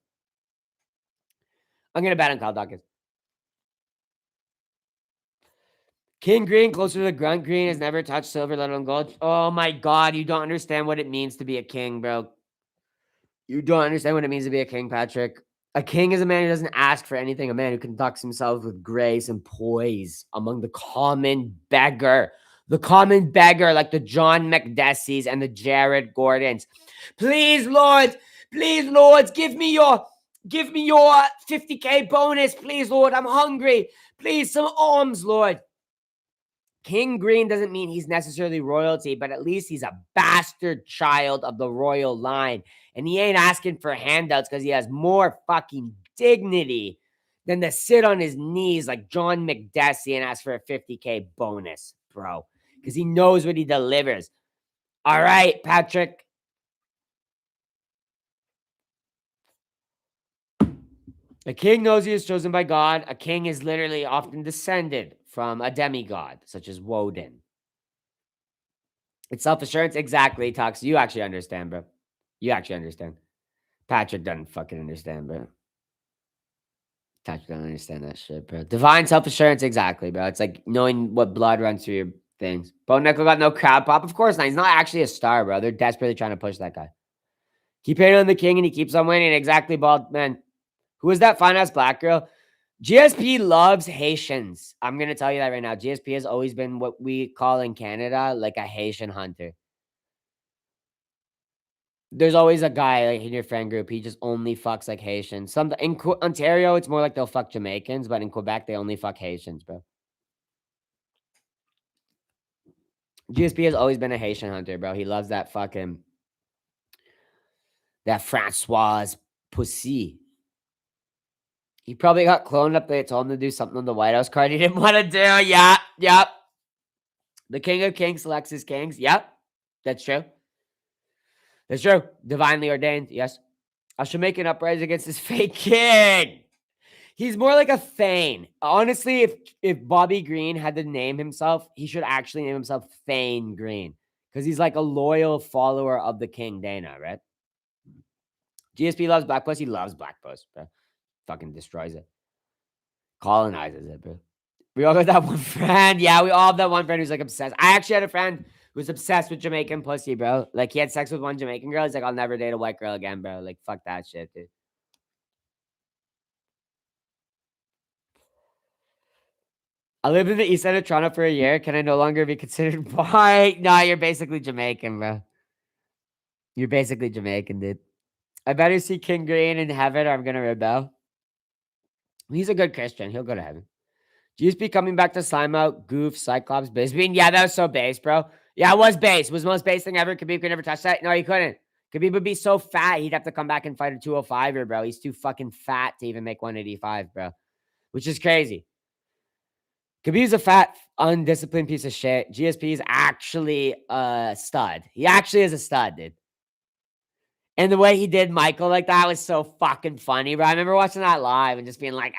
A: King Green, closer to the grunt green, has never touched silver, let alone gold. Oh my God, you don't understand what it means to be a king, bro. You don't understand what it means to be a king, Patrick. A king is a man who doesn't ask for anything, a man who conducts himself with grace and poise among the common beggar. The common beggar, like the John McDessies and the Jared Gordons. Please, Lord, give me your 50K bonus. Please, Lord, I'm hungry. Please, some alms, Lord. King Green doesn't mean he's necessarily royalty, but at least he's a bastard child of the royal line. And he ain't asking for handouts because he has more fucking dignity than to sit on his knees like John McDessie and ask for a 50K bonus, bro. Because he knows what he delivers. All right, Patrick. A king knows he is chosen by God. A king is literally often descended from a demigod, such as Woden. It's self-assurance. Exactly, Tux. You actually understand, bro. You actually understand. Patrick doesn't fucking understand, bro. Patrick doesn't understand that shit, bro. Divine self-assurance. Exactly, bro. It's like knowing what blood runs through your things. Bo Nickel got no crowd pop. Of course not. He's not actually a star, bro. They're desperately trying to push that guy. Keep hating on the king and he keeps on winning. Exactly, bald man. Who is that fine-ass black girl? GSP loves Haitians. I'm going to tell you that right now. GSP has always been what we call in Canada like a Haitian hunter. There's always a guy like in your friend group. He just only fucks like Haitians. In Ontario, it's more like they'll fuck Jamaicans, but in Quebec, they only fuck Haitians, bro. GSP has always been a Haitian hunter, bro. He loves that Francois pussy. He probably got cloned up. They told him to do something on the White House card he didn't want to do. Yep. The king of kings selects his kings. Yep. That's true. Divinely ordained. Yes. I should make an uprising against this fake king. He's more like a Thane. Honestly, if Bobby Green had to name himself, he should actually name himself Thane Green. Because he's like a loyal follower of the King Dana, right? GSP loves Black Puss. He loves Black Puss, bro. Fucking destroys it. Colonizes it, bro. We all got that one friend. Yeah, we all have that one friend who's like obsessed. I actually had a friend who was obsessed with Jamaican pussy, bro. Like he had sex with one Jamaican girl. He's like, I'll never date a white girl again, bro. Like, fuck that shit, dude. I lived in the east side of Toronto for a year. Can I no longer be considered white? No, you're basically Jamaican, bro. You're basically Jamaican, dude. I better see King Green in heaven or I'm going to rebel. He's a good Christian. He'll go to heaven. GSP coming back to slime out, goof, Cyclops, base bean. Yeah, that was so base, bro. Yeah, it was base. It was the most base thing ever. Khabib could never touch that. No, he couldn't. Khabib would be so fat, he'd have to come back and fight a 205er, bro. He's too fucking fat to even make 185, bro. Which is crazy. Khabib's a fat, undisciplined piece of shit. GSP is actually a stud. He actually is a stud, dude. And the way he did Michael like that was so fucking funny, bro. I remember watching that live and just being like,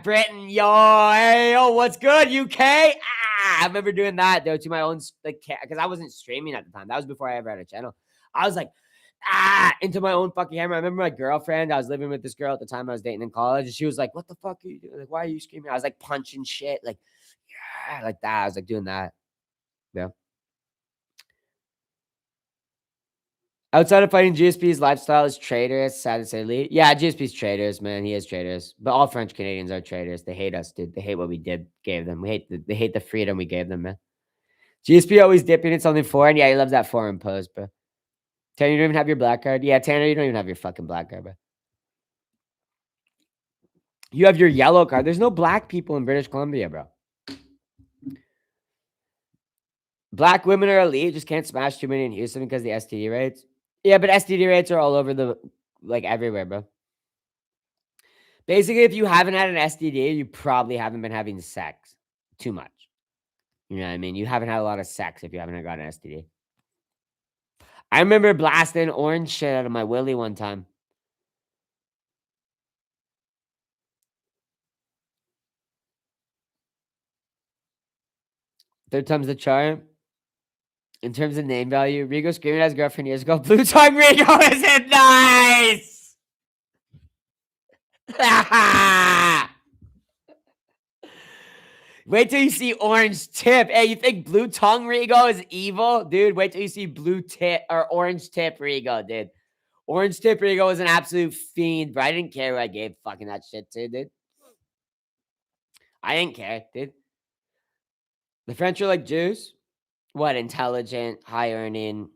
A: Britain, yo, hey, yo, what's good, UK? I remember doing that, though, to my own, like, because I wasn't streaming at the time. That was before I ever had a channel. I was like, into my own fucking camera. I remember my girlfriend, I was living with this girl at the time I was dating in college, and she was like, what the fuck are you doing? Like, why are you screaming? I was like punching shit, like, yeah, like that. I was like doing that. Yeah. Outside of fighting, GSP's lifestyle is traitorous. Sad to say, least. Yeah, GSP's traitors, man. He is traitors. But all French Canadians are traitors. They hate us, dude. They hate what we gave them. They hate the freedom we gave them, man. GSP always dipping in something foreign. Yeah, he loves that foreign pose, bro. Tanner, you don't even have your black card. Yeah, Tanner, you don't even have your fucking black card, bro. You have your yellow card. There's no black people in British Columbia, bro. Black women are elite. Just can't smash too many in Houston because the STD rates. Yeah, but STD rates are all over everywhere, bro. Basically, if you haven't had an STD, you probably haven't been having sex too much. You know what I mean? You haven't had a lot of sex if you haven't got an STD. I remember blasting orange shit out of my willy one time. Third time's the charm. In terms of name value, Rigo screaming at his girlfriend years ago. Blue tongue Rigo isn't nice. Wait till you see orange tip. Hey, you think blue tongue Rigo is evil, dude? Wait till you see blue tip or orange tip Rigo, dude. Orange tip Rigo was an absolute fiend, bro. I didn't care who I gave fucking that shit to, dude. I didn't care, dude. The French are like Jews. What? Intelligent, high earning,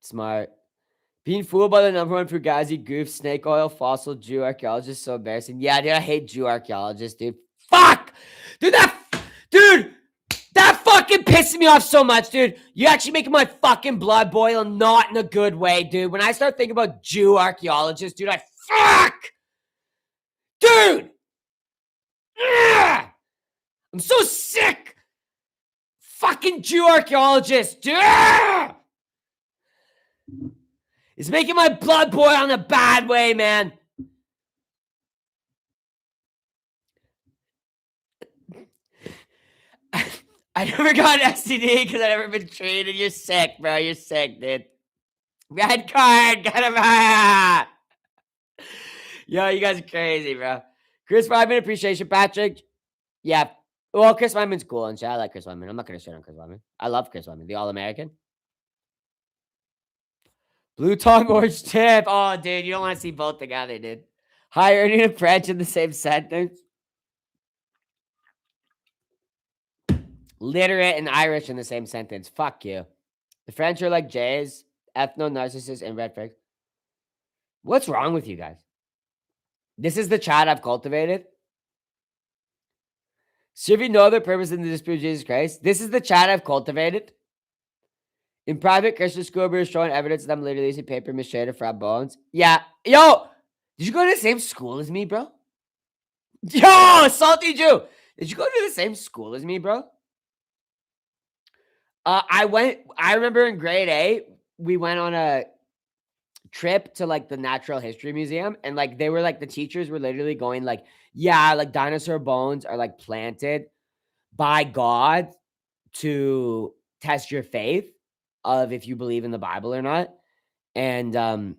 A: smart. Being fooled by the number one Fugazi goof, snake oil, fossil Jew archaeologist, so embarrassing. Yeah, dude, I hate Jew archaeologists, dude. Fuck! Dude, that fucking pisses me off so much, dude. You actually making my fucking blood boil, not in a good way, dude. When I start thinking about Jew archaeologists, dude, fuck! Dude! Ugh! I'm so sick! Fucking Jew archaeologists, dude! It's making my blood boil in a bad way, man. I never got an STD because I've never been treated. You're sick, bro. You're sick, dude. Red card. Get him. Yo, you guys are crazy, bro. Chris Wyman appreciation, Patrick. Yeah. Well, Chris Wyman's cool and shit. I like Chris Wyman. I'm not going to shit on Chris Wyman. I love Chris Wyman, the All-American. Blue tongue, orange tip. Oh, dude, you don't want to see both together, dude. High earning and French in the same sentence. Literate and Irish in the same sentence. Fuck you. The French are like Jays, ethno-narcissists, and red flags. What's wrong with you guys? This is the chat I've cultivated. Serving no other purpose than the dispute of Jesus Christ. This is the chat I've cultivated. In private Christian school, we were showing evidence of them literally using paper mache to frat bones. Yeah. Yo, did you go to the same school as me, bro? Yo, salty Jew. Did you go to the same school as me, bro? I remember in grade 8, we went on a trip to like the Natural History Museum, and like they were like the teachers were literally going like, yeah, like dinosaur bones are like planted by God to test your faith of if you believe in the Bible or not. And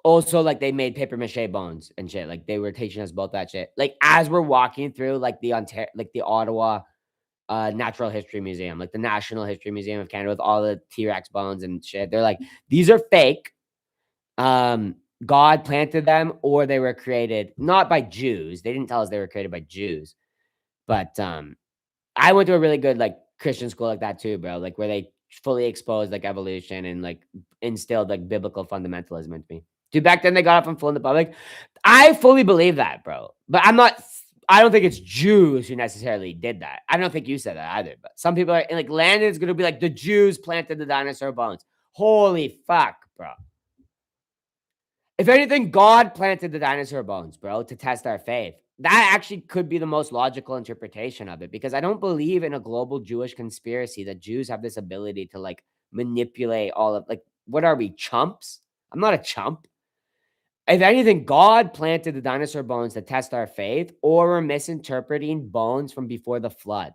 A: also like they made paper mache bones and shit. Like they were teaching us both that shit. Like as we're walking through like the Ottawa Natural History Museum, like the National History Museum of Canada with all the T-Rex bones and shit. They're like, these are fake. God planted them, or they were created not by Jews. They didn't tell us they were created by Jews. But I went to a really good like Christian school like that too, bro. Like where they fully exposed like evolution and like instilled like biblical fundamentalism into me. Dude, back then they got up and full in the public. I fully believe that, bro. But I don't think it's Jews who necessarily did that. I don't think you said that either. But some people are like, Landon's gonna be like, the Jews planted the dinosaur bones. Holy fuck, bro. If anything, God planted the dinosaur bones, bro, to test our faith. That actually could be the most logical interpretation of it, because I don't believe in a global Jewish conspiracy that Jews have this ability to like manipulate all of like, what are we, chumps? I'm not a chump. If anything, God planted the dinosaur bones to test our faith, or we're misinterpreting bones from before the flood.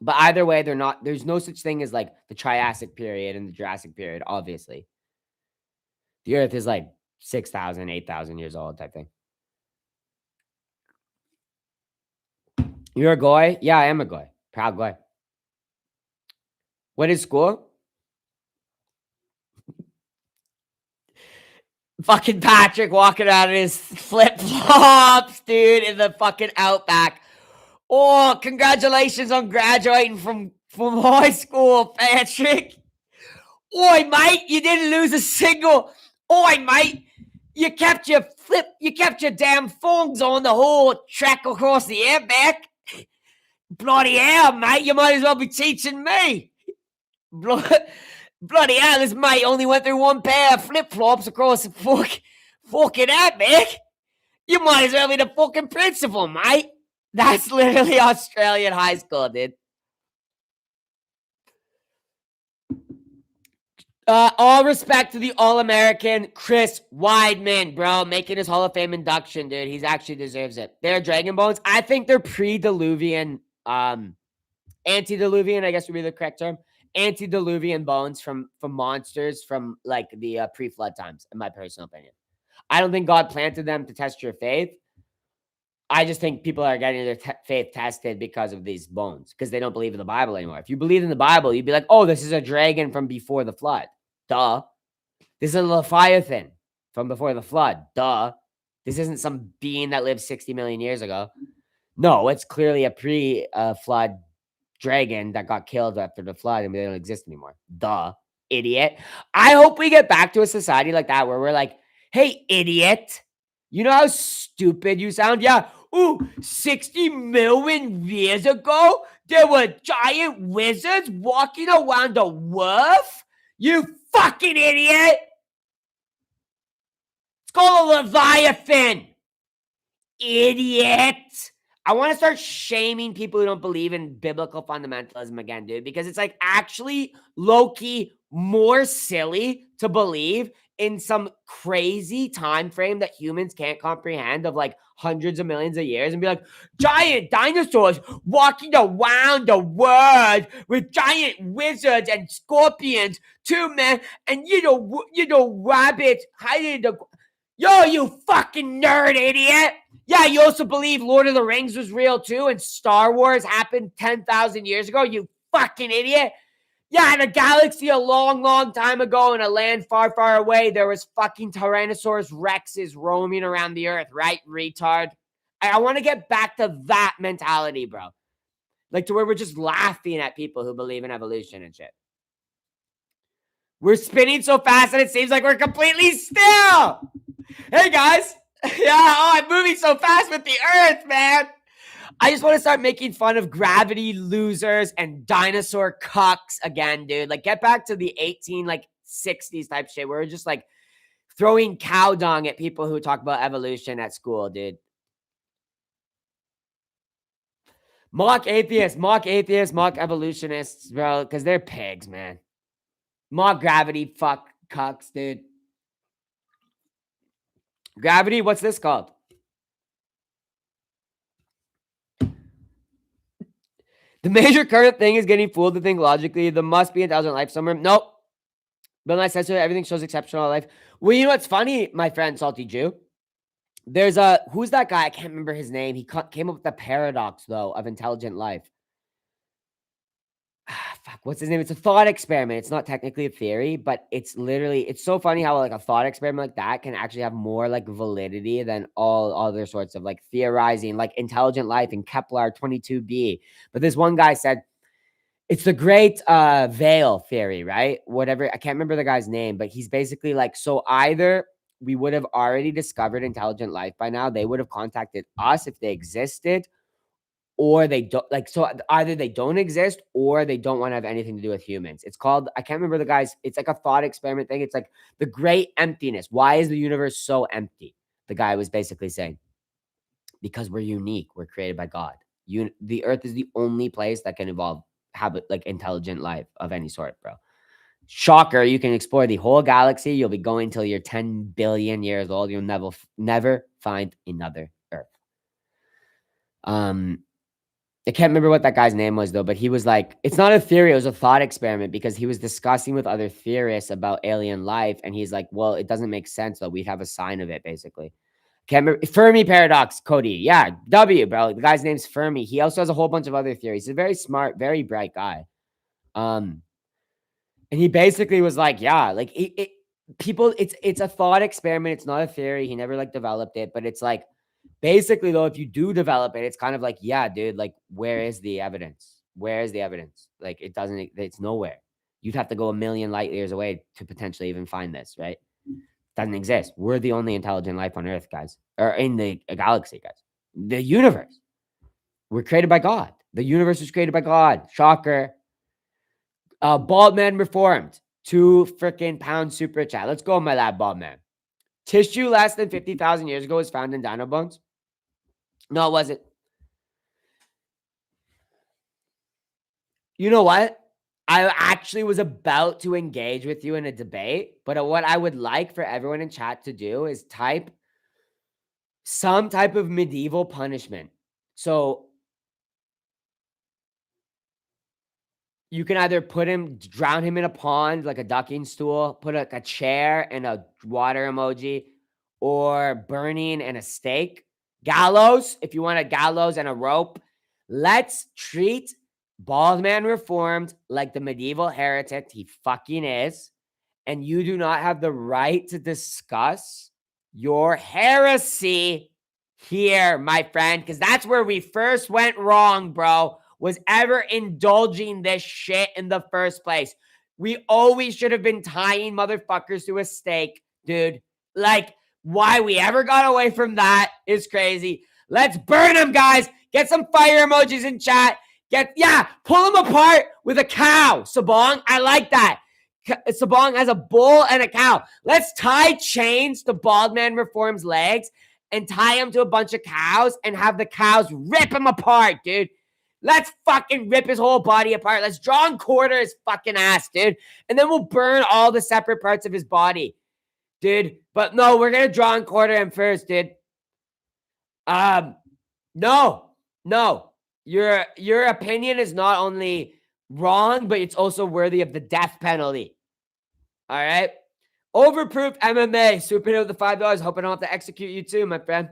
A: But either way, there's no such thing as like the Triassic period and the Jurassic period, obviously. The earth is like 6,000, 8,000 years old type thing. You're a goy? Yeah, I am a goy. Proud goy. What is school? Fucking Patrick walking out in his flip-flops, dude, in the fucking outback. Oh, congratulations on graduating from high school, Patrick. Oi, mate, you didn't lose a single. Oi, mate, you kept your damn thongs on the whole track across the airback. Bloody hell, mate, you might as well be teaching me. Bloody hell, this mate only went through one pair of flip-flops across the fucking airback. You might as well be the fucking principal, mate. That's literally Australian high school, dude. All respect to the All-American Chris Weidman, bro, making his Hall of Fame induction, dude. He's actually deserves it. They're Dragon Bones. I think they're pre-Diluvian, antediluvian, I guess would be the correct term. Antediluvian bones from monsters from like the pre-flood times, in my personal opinion. I don't think God planted them to test your faith. I just think people are getting their faith tested because of these bones, because they don't believe in the Bible anymore. If you believe in the Bible, you'd be like, oh, this is a dragon from before the flood. Duh. This is a Leviathan from before the flood. Duh. This isn't some being that lived 60 million years ago. No, it's clearly a pre-flood dragon that got killed after the flood and they don't exist anymore. Duh. Idiot. I hope we get back to a society like that where we're like, hey, idiot. You know how stupid you sound? Yeah. Ooh, 60 million years ago, there were giant wizards walking around the wharf? You fucking idiot! It's called a Leviathan! Idiot! I want to start shaming people who don't believe in biblical fundamentalism again, dude, because it's like actually low-key more silly to believe in some crazy time frame that humans can't comprehend of like hundreds of millions of years and be like, giant dinosaurs walking around the world with giant wizards and scorpions too, man, and you know rabbits hiding the... Yo, you fucking nerd idiot! Yeah, you also believe Lord of the Rings was real too and Star Wars happened 10,000 years ago, you fucking idiot! Yeah, in a galaxy a long, long time ago in a land far, far away, there was fucking Tyrannosaurus Rexes roaming around the earth, right, retard? I want to get back to that mentality, bro. Like to where we're just laughing at people who believe in evolution and shit. We're spinning so fast that it seems like we're completely still. Hey, guys. Yeah, I'm moving so fast with the earth, man. I just want to start making fun of gravity losers and dinosaur cucks again, dude. Like, get back to the 60s type shit where we're just, like, throwing cow dung at people who talk about evolution at school, dude. Mock atheists, mock evolutionists, bro, because they're pigs, man. Mock gravity fuck cucks, dude. Gravity, what's this called? The major current thing is getting fooled to think logically there must be intelligent life somewhere. Nope. But unless that's everything shows exceptional life. Well, you know what's funny, my friend Salty Jew? There's who's that guy? I can't remember his name. He came up with the paradox, though, of intelligent life. Fuck, what's his name? It's a thought experiment. It's not technically a theory, but it's literally, it's so funny how like a thought experiment like that can actually have more like validity than all other sorts of like theorizing, like intelligent life and Kepler 22b. But this one guy said, it's the great veil theory, right? Whatever. I can't remember the guy's name, but he's basically like, so either we would have already discovered intelligent life by now, they would have contacted us if they existed, or they don't, like, so either they don't exist or they don't want to have anything to do with humans. It's called, I can't remember the guy's, it's like a thought experiment thing. It's like the great emptiness. Why is the universe so empty? The guy was basically saying, because we're unique. We're created by God. The earth is the only place that can have like intelligent life of any sort, bro. Shocker, you can explore the whole galaxy. You'll be going till you're 10 billion years old. You'll never find another Earth. I can't remember what that guy's name was, though, but he was like, it's not a theory, it was a thought experiment, because he was discussing with other theorists about alien life, and he's like, well, it doesn't make sense, though. We'd have a sign of it, basically. Can't remember. Fermi paradox, Cody. Yeah, W, bro. The guy's name's Fermi. He also has a whole bunch of other theories. He's a very smart, very bright guy. And he basically was like, yeah, like people, it's a thought experiment. It's not a theory. He never like developed it, but it's like basically though, if you do develop it, it's kind of like, yeah, dude, like where is the evidence? Where is the evidence? Like it's nowhere. You'd have to go a million light years away to potentially even find this, right? Doesn't exist. We're the only intelligent life on Earth, guys, or in the galaxy, guys. The universe. We're created by God. The universe was created by God. Shocker. Bald man reformed. 2 freaking pound super chat. Let's go, my lad, bald man. Tissue less than 50,000 years ago was found in dino bones. No, it wasn't. You know what? I actually was about to engage with you in a debate, but what I would like for everyone in chat to do is type some type of medieval punishment. So you can either drown him in a pond, like a ducking stool, put a chair and a water emoji, or burning and a stake. Gallows, if you want a gallows and a rope. Let's treat Bald Man Reformed like the medieval heretic he fucking is. And you do not have the right to discuss your heresy here, my friend, because that's where we first went wrong, bro. Was ever indulging this shit in the first place. We always should have been tying motherfuckers to a stake, dude. Like, why we ever got away from that is crazy. Let's burn them, guys. Get some fire emojis in chat. Pull them apart with a cow. Sabong, I like that. Sabong has a bull and a cow. Let's tie chains to Bald Man Reform's legs and tie him to a bunch of cows and have the cows rip him apart, dude. Let's fucking rip his whole body apart. Let's draw and quarter his fucking ass, dude. And then we'll burn all the separate parts of his body, dude. But no, we're going to draw and quarter him first, dude. No. Your opinion is not only wrong, but it's also worthy of the death penalty. All right? Overproof MMA. Swooping out the $5. Hoping I don't have to execute you too, my friend.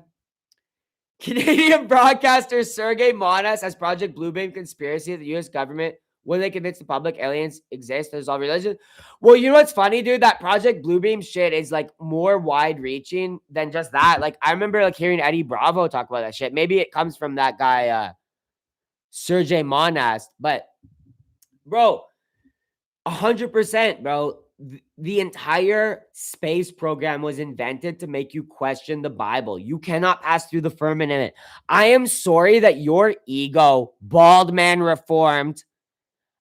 A: Canadian broadcaster Sergey Monas has Project Bluebeam conspiracy of the U.S. government. Will they convince the public aliens exist? There's all religion. Well, you know what's funny, dude? That Project Bluebeam shit is like more wide-reaching than just that. Like, I remember like hearing Eddie Bravo talk about that shit. Maybe it comes from that guy, Sergey Monas. But, bro, 100%, bro. The entire space program was invented to make you question the Bible. You cannot pass through the firmament. I am sorry that your ego, Bald Man Reformed.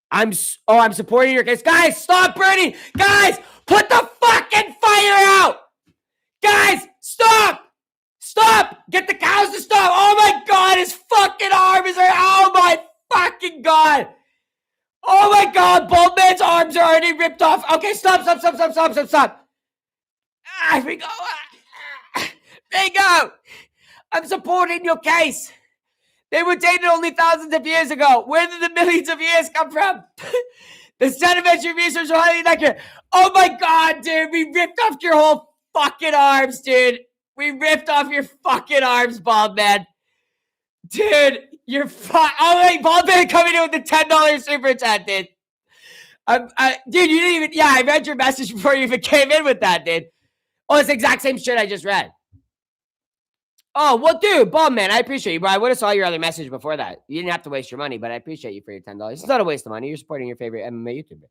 A: I'm supporting your case. Guys, stop burning. Guys, put the fucking fire out. Guys, stop. Get the cows to stop. Oh my God, his fucking arm is there. Oh my fucking God. Oh my God, Bald Man's arms are already ripped off. Okay, stop. Rigo. Rigo, I'm supporting your case. They were dated only thousands of years ago. Where did the millions of years come from? The sedimentary research are highly inaccurate. Oh my God, dude, we ripped off your whole fucking arms, dude. We ripped off your fucking arms, Bald Man. Dude, you're oh wait, Bald Man coming in with the $10 super chat, dude. Dude, you didn't even. Yeah, I read your message before you even came in with that, dude. Oh, it's the exact same shit I just read. Oh, well, dude, Bald Man, I appreciate you, bro. I would have saw your other message before that. You didn't have to waste your money, but I appreciate you for your $10. It's not a waste of money. You're supporting your favorite MMA YouTuber.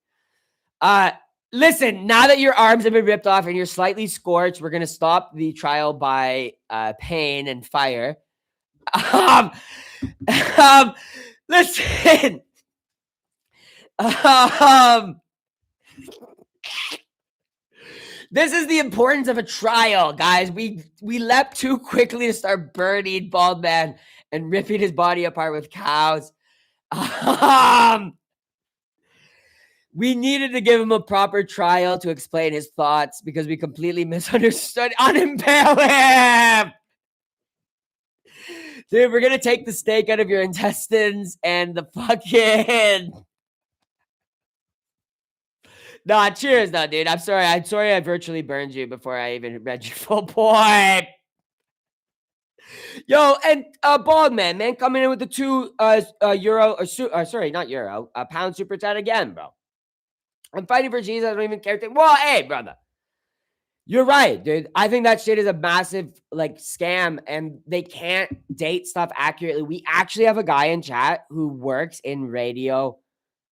A: Listen, now that your arms have been ripped off and you're slightly scorched, we're gonna stop the trial by pain and fire. Listen. This is the importance of a trial, guys. We leapt too quickly to start burning Bald Man and ripping his body apart with cows. We needed to give him a proper trial to explain his thoughts because we completely misunderstood. Unimpale him! Dude, we're gonna take the steak out of your intestines and the fucking. Nah, cheers, no, dude. I'm sorry I virtually burned you before I even read your full point. Yo, and Bald Man coming in with the £2 pound super chat again, bro. I'm fighting for Jesus. I don't even care. Well, hey, brother. You're right, dude. I think that shit is a massive like scam and they can't date stuff accurately. We actually have a guy in chat who works in radio,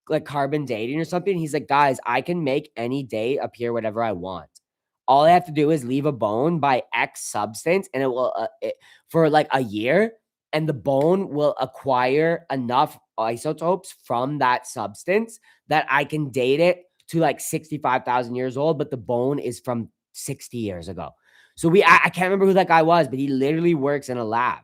A: like carbon dating or something. He's like, guys, I can make any date appear whatever I want. All I have to do is leave a bone by X substance and it will, for like a year, and the bone will acquire enough isotopes from that substance that I can date it to like 65,000 years old, but the bone is from 60 years ago. So I can't remember who that guy was, but he literally works in a lab.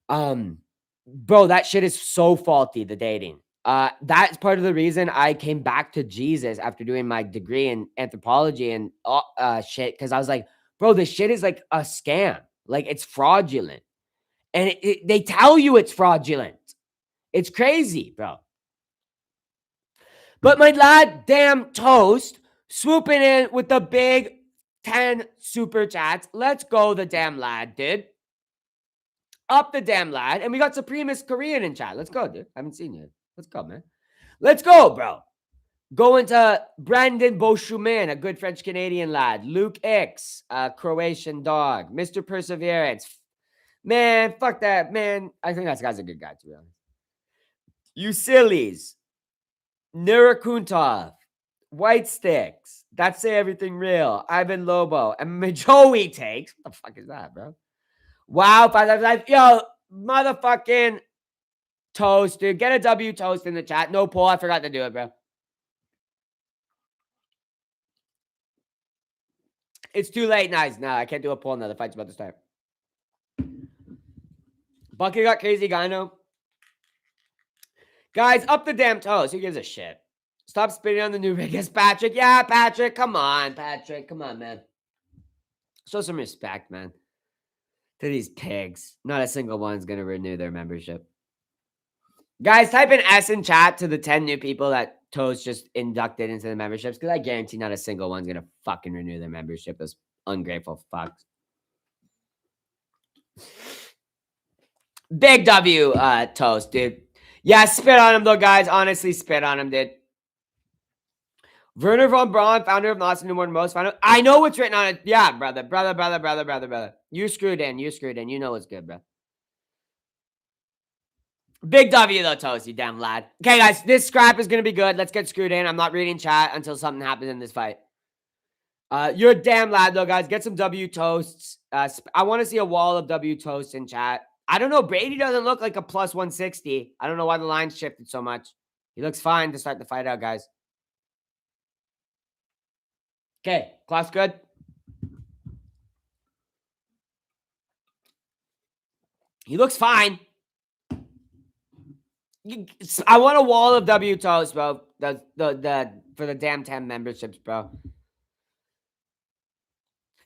A: Bro, that shit is so faulty, the dating. That's part of the reason I came back to Jesus after doing my degree in anthropology and shit. Cause I was like, bro, this shit is like a scam. Like it's fraudulent. And they tell you it's fraudulent. It's crazy, bro. But my lad, damn toast, swooping in with the big 10 super chats. Let's go, the damn lad, dude. Up the damn lad. And we got Supremist Korean in chat. Let's go, dude. I haven't seen you. Let's go, man. Let's go, bro. Going to Brandon Beauchemin, a good French Canadian lad. Luke X, a Croatian dog. Mr. Perseverance. Man, fuck that, man. I think that guy's a good guy, to be honest. You sillies. Nurakuntov. White Sticks. That's Say Everything Real. Ivan Lobo. And Majoey Takes. What the fuck is that, bro? Wow, 555. Yo, motherfucking toast, dude. Get a W toast in the chat. No poll. I forgot to do it, bro. It's too late, nice. Nah, I can't do a poll now. The fight's about to start. Bucky got crazy, Gyno. Guys, up the damn toast. Who gives a shit? Stop spitting on the new biggest Patrick. Yeah, Patrick. Come on, Patrick. Come on, man. Show some respect, man. To these pigs. Not a single one's going to renew their membership. Guys, type in S in chat to the 10 new people that Toast just inducted into the memberships, because I guarantee not a single one's going to fucking renew their membership. Those ungrateful fucks. Big W, Toast, dude. Yeah, spit on him, though, guys. Honestly, spit on him, dude. Werner von Braun, founder of Lost and New More Than Most. I know what's written on it. Yeah, brother. You screwed in. You know what's good, bro. Big W, though, Toast, you damn lad. Okay, guys, this scrap is going to be good. Let's get screwed in. I'm not reading chat until something happens in this fight. You're a damn lad, though, guys. Get some W toasts. I want to see a wall of W toasts in chat. I don't know. Brady doesn't look like a plus 160. I don't know why the line shifted so much. He looks fine to start the fight out, guys. Okay, clock's good. He looks fine. I want a wall of W toasts, bro. For the damn 10 memberships, bro.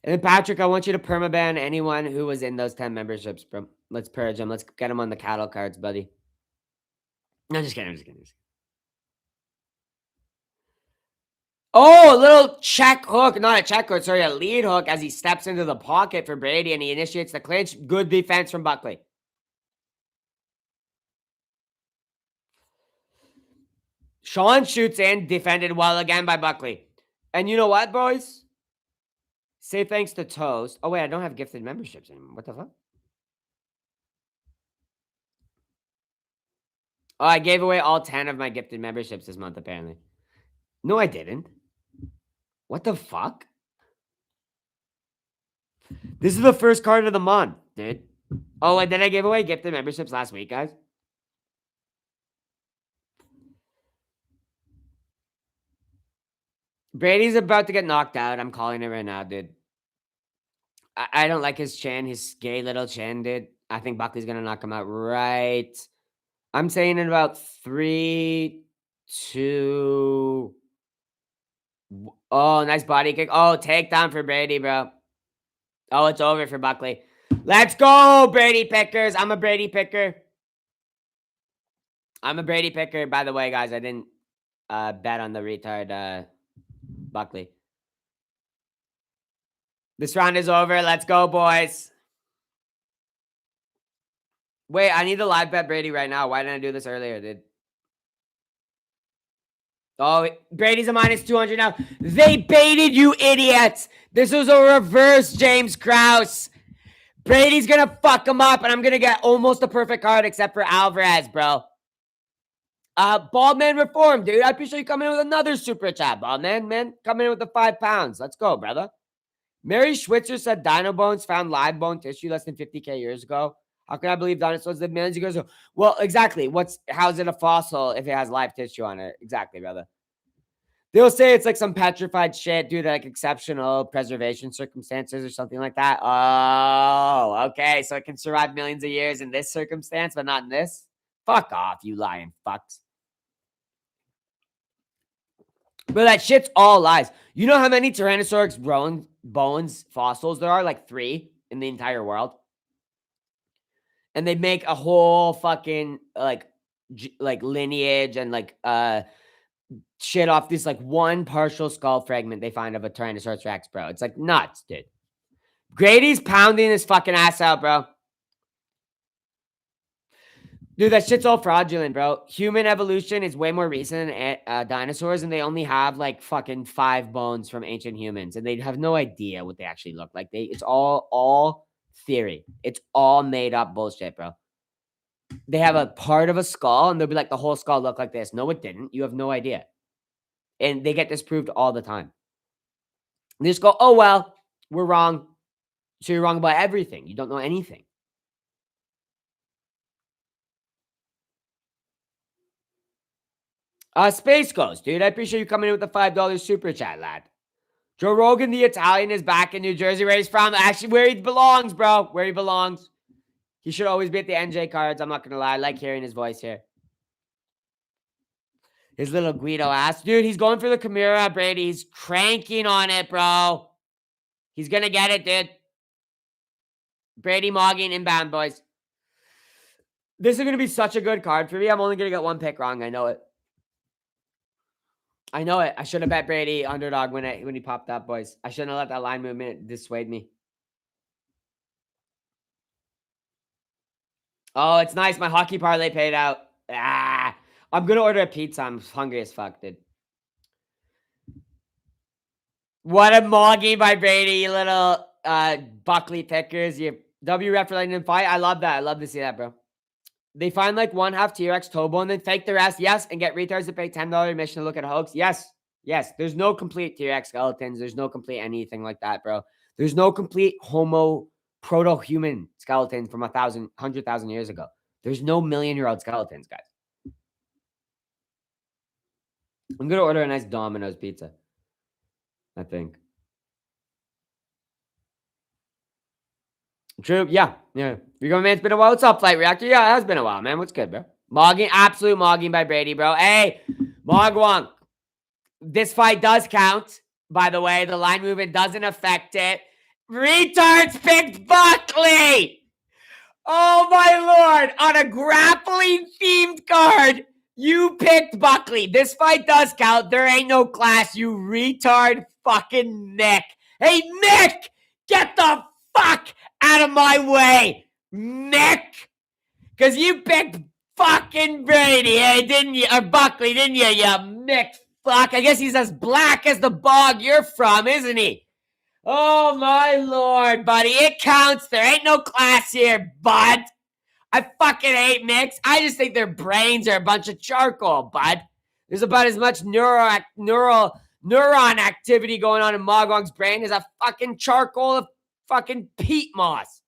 A: And then Patrick, I want you to permaban anyone who was in those 10 memberships, bro. Let's purge them. Let's get them on the cattle cards, buddy. No, just kidding. Oh, a little check hook. Not a check hook, sorry, a lead hook as he steps into the pocket for Brady and he initiates the clinch. Good defense from Buckley. Sean shoots in, defended well again by Buckley. And you know what, boys? Say thanks to Toast. Oh, wait, I don't have gifted memberships anymore. What the fuck? Oh, I gave away all 10 of my gifted memberships this month, apparently. No, I didn't. What the fuck? This is the first card of the month, dude. Oh, and then I gave away gifted memberships last week, guys. Brady's about to get knocked out. I'm calling it right now, dude. I don't like his chin, his gay little chin, dude. I think Buckley's going to knock him out right. I'm saying in about 3, 2... Oh, nice body kick. Oh, takedown for Brady, bro. Oh, it's over for Buckley. Let's go, Brady pickers. I'm a Brady picker. By the way, guys. I didn't bet on the retard Buckley. This round is over. Let's go, boys. Wait, I need to live bet Brady right now. Why didn't I do this earlier, dude? Oh, Brady's a minus 200 now. They baited you, idiots. This was a reverse James Krause. Brady's going to fuck him up, and I'm going to get almost a perfect card except for Alvarez, bro. Baldman Reform, dude. I appreciate you coming in with another super chat, Baldman. Man, coming in with the 5 pounds. Let's go, brother. Mary Schwitzer said dino bones found live bone tissue less than 50K years ago. How can I believe dinosaurs lived millions of years ago? Well, exactly. How's it a fossil if it has live tissue on it? Exactly, brother. They'll say it's like some petrified shit due to like exceptional preservation circumstances or something like that. Oh, okay. So it can survive millions of years in this circumstance, but not in this? Fuck off, you lying fucks. But that shit's all lies. You know how many Tyrannosaurus bones fossils there are? Like 3 in the entire world. And they make a whole fucking like lineage and like shit off this like one partial skull fragment they find of a Tyrannosaurus Rex, bro. It's like nuts, dude. Grady's pounding his fucking ass out, bro. Dude, that shit's all fraudulent, bro. Human evolution is way more recent than dinosaurs, and they only have like fucking 5 bones from ancient humans, and they have no idea what they actually look like. It's all theory. It's all made up bullshit, bro. They have a part of a skull, and they'll be like, the whole skull looked like this. No, it didn't. You have no idea. And they get disproved all the time. They just go, oh, well, we're wrong. So you're wrong about everything. You don't know anything. Space Ghost, dude. I appreciate you coming in with the $5 super chat, lad. Joe Rogan, the Italian, is back in New Jersey, where he's from. Actually, where he belongs, bro. Where he belongs. He should always be at the NJ cards. I'm not going to lie. I like hearing his voice here. His little Guido ass. Dude, he's going for the Chimera, Brady. He's cranking on it, bro. He's going to get it, dude. Brady Mogging inbound, boys. This is going to be such a good card for me. I'm only going to get 1 pick wrong. I know it. I know it. I should have bet Brady underdog when he popped up, boys. I shouldn't have let that line movement dissuade me. Oh, it's nice. My hockey parlay paid out. I'm going to order a pizza. I'm hungry as fuck, dude. What a mogging by Brady, you little Buckley pickers. You W ref for letting them fight. I love that. I love to see that, bro. They find like 1/2 T-Rex toe bone, then fake the rest. Yes, and get retards to pay $10 admission to look at hoax. Yes. Yes. There's no complete T-Rex skeletons. There's no complete anything like that, bro. There's no complete Homo proto-human skeleton from 100,000 years ago. There's no million-year-old skeletons, guys. I'm going to order a nice Domino's pizza, I think. True. Yeah. Rigo, man, it's been a while. What's up, Flight Reactor? Yeah, it has been a while, man. What's good, bro? Mogging. Absolute mogging by Brady, bro. Hey, Mogwong. This fight does count, by the way. The line movement doesn't affect it. Retards picked Buckley. Oh, my Lord. On a grappling-themed card, you picked Buckley. This fight does count. There ain't no class, you retard fucking Nick. Hey, Nick, get the fuck out of my way, Nick. Because you picked fucking Brady, hey, didn't you? Or Buckley, didn't you, you Nick fuck? I guess he's as black as the bog you're from, isn't he? Oh, my Lord, buddy. It counts. There ain't no class here, bud. I fucking hate Mix. I just think their brains are a bunch of charcoal, bud. There's about as much neuron activity going on in Mogwong's brain as a fucking charcoal of fucking peat moss.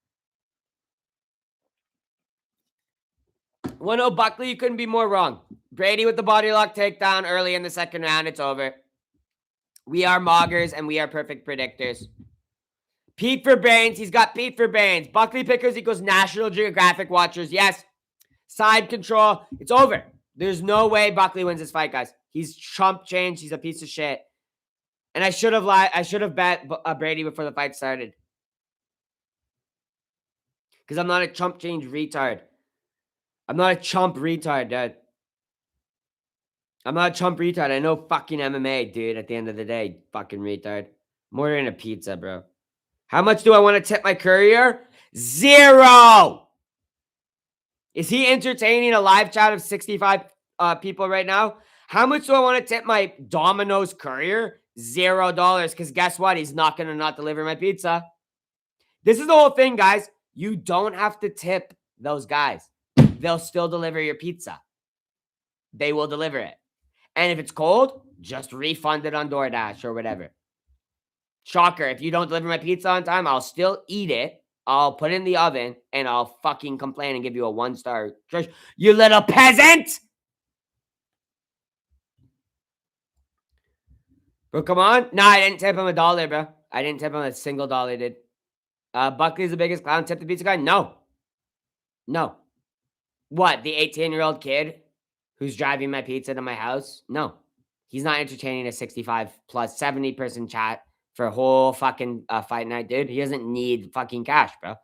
A: 1-0 Buckley, you couldn't be more wrong. Brady with the body lock takedown early in the second round. It's over. We are moggers and we are perfect predictors. Pete for brains. He's got Pete for brains. Buckley pickers equals National Geographic watchers. Yes. Side control. It's over. There's no way Buckley wins this fight, guys. He's chump change. He's a piece of shit. And I should have lied. I should have bet Brady before the fight started. Because I'm not a chump change retard. I'm not a chump retard, dude. I'm not a chump retard. I know fucking MMA, dude, at the end of the day. Fucking retard. I'm ordering a pizza, bro. How much do I want to tip my courier? 0! Is he entertaining a live chat of 65 people right now? How much do I want to tip my Domino's courier? $0. Because guess what? He's not going to not deliver my pizza. This is the whole thing, guys. You don't have to tip those guys. They'll still deliver your pizza. They will deliver it. And if it's cold, just refund it on DoorDash or whatever. Shocker. If you don't deliver my pizza on time, I'll still eat it. I'll put it in the oven and I'll fucking complain and give you a 1-star. You little peasant! Bro, come on. No, I didn't tip him $1, bro. I didn't tip him a single dollar, dude. Buckley's the biggest clown. Tip the pizza guy? No. No. What? The 18-year-old kid who's driving my pizza to my house? No. He's not entertaining a 65 plus 70 person chat for a whole fucking fight night, dude. He doesn't need fucking cash, bro.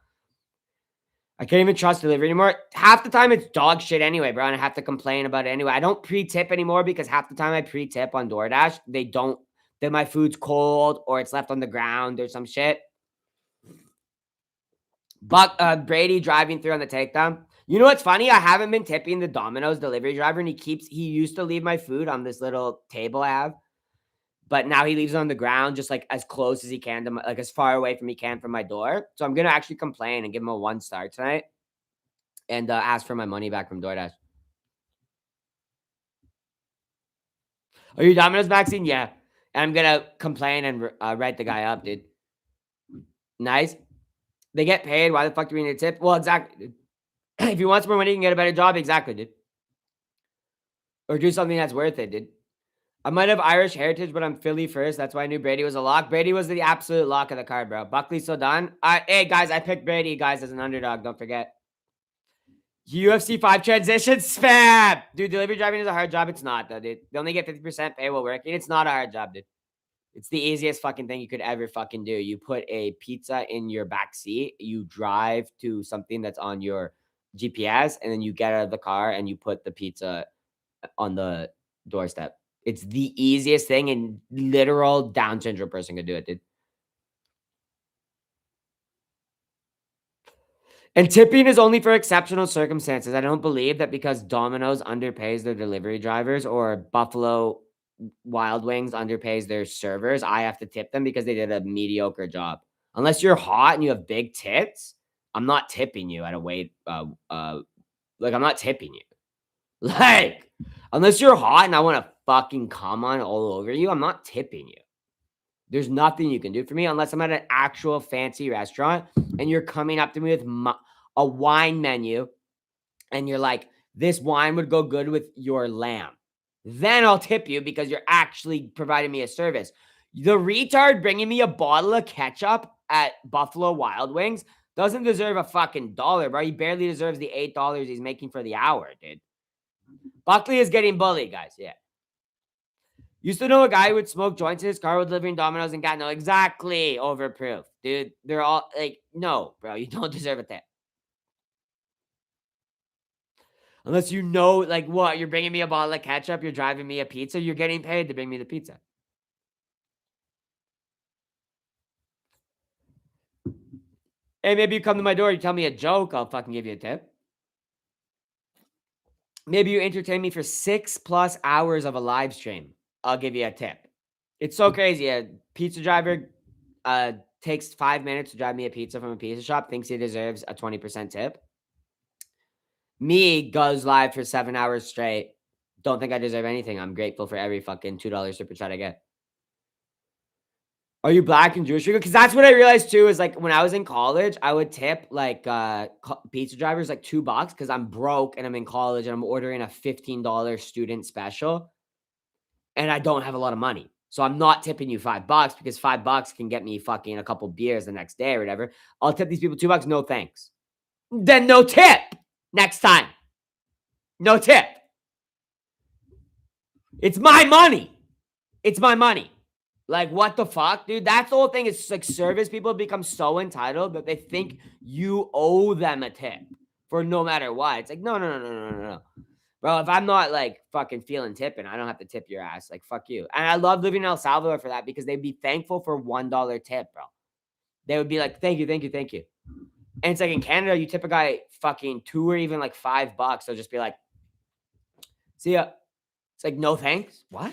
A: I can't even trust delivery anymore. Half the time it's dog shit anyway, bro, and I have to complain about it anyway. I don't pre-tip anymore because half the time I pre-tip on DoorDash, then my food's cold or it's left on the ground or some shit. But Brady driving through on the takedown. You know what's funny? I haven't been tipping the Domino's delivery driver, and he used to leave my food on this little table I have. But now he leaves it on the ground, just like as close as he can to like as far away from he can from my door. So I'm gonna actually complain and give him a 1-star tonight, and ask for my money back from DoorDash. Are you Domino's vaccine? Yeah. And I'm gonna complain and write the guy up, dude. Nice. They get paid. Why the fuck do we need a tip? Well, exactly, dude. If you want some more money, you can get a better job. Exactly, dude. Or do something that's worth it, dude. I might have Irish heritage, but I'm Philly first. That's why I knew Brady was a lock. Brady was the absolute lock of the card, bro. Buckley's so done. Hey, guys, I picked Brady, guys, as an underdog. Don't forget. UFC 5 transition spam. Dude, delivery driving is a hard job. It's not, though, dude. They only get 50% pay while working. It's not a hard job, dude. It's the easiest fucking thing you could ever fucking do. You put a pizza in your back seat. You drive to something that's on your GPS, and then you get out of the car and you put the pizza on the doorstep. It's the easiest thing, and literal Down syndrome person could do it, dude. And tipping is only for exceptional circumstances. I don't believe that because Domino's underpays their delivery drivers or Buffalo Wild Wings underpays their servers, I have to tip them because they did a mediocre job. Unless you're hot and you have big tits, I'm not tipping you at a weight. I'm not tipping you. Like, unless you're hot and I want to fucking come on all over you, I'm not tipping you. There's nothing you can do for me unless I'm at an actual fancy restaurant and you're coming up to me with a wine menu and you're like, this wine would go good with your lamb. Then I'll tip you because you're actually providing me a service. The retard bringing me a bottle of ketchup at Buffalo Wild Wings doesn't deserve a fucking dollar, bro. He barely deserves the $8 he's making for the hour, dude. Buckley is getting bullied, guys. Yeah. Used to know a guy who would smoke joints in his car with delivering Domino's and got no. Exactly. Overproof. Dude, they're all like, no, bro. You don't deserve a tip. Unless you know, like, what? You're bringing me a bottle of ketchup. You're driving me a pizza. You're getting paid to bring me the pizza. Hey, maybe you come to my door. You tell me a joke. I'll fucking give you a tip. Maybe you entertain me for 6+ hours of a live stream. I'll give you a tip. It's so crazy. A pizza driver takes 5 minutes to drive me a pizza from a pizza shop, thinks he deserves a 20% tip. Me goes live for 7 hours straight. Don't think I deserve anything. I'm grateful for every fucking $2 super chat I get. Are you black and Jewish? Because that's what I realized too, is like when I was in college, I would tip like pizza drivers like $2 because I'm broke and I'm in college and I'm ordering a $15 student special and I don't have a lot of money. So I'm not tipping you $5 because $5 can get me fucking a couple beers the next day or whatever. I'll tip these people $2. No thanks. Then no tip next time. No tip. It's my money. It's my money. Like, what the fuck, dude? That's the whole thing. Is like service people become so entitled that they think you owe them a tip for no matter what. It's like, no. Bro, if I'm not like fucking feeling tipping, I don't have to tip your ass. Like, fuck you. And I love living in El Salvador for that because they'd be thankful for $1 tip, bro. They would be like, thank you. And it's like in Canada, you tip a guy fucking $2 or even like $5. They'll just be like, see ya. It's like, no thanks. What?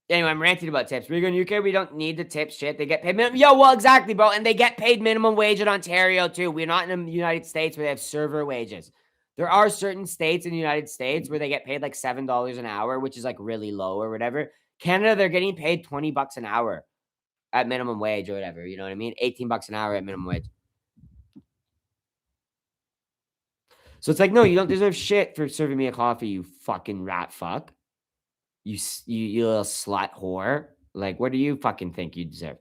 A: Anyway, I'm ranting about tips. Rigo in UK, we don't need the tip shit. They get paid minimum. Yo, well, exactly, bro. And they get paid minimum wage in Ontario, too. We're not in the United States where they have server wages. There are certain states in the United States where they get paid like $7 an hour, which is like really low or whatever. Canada, they're getting paid $20 an hour at minimum wage or whatever. You know what I mean? $18 an hour at minimum wage. So it's like, no, you don't deserve shit for serving me a coffee, you fucking rat fuck. You little slut whore. Like, what do you fucking think you deserve?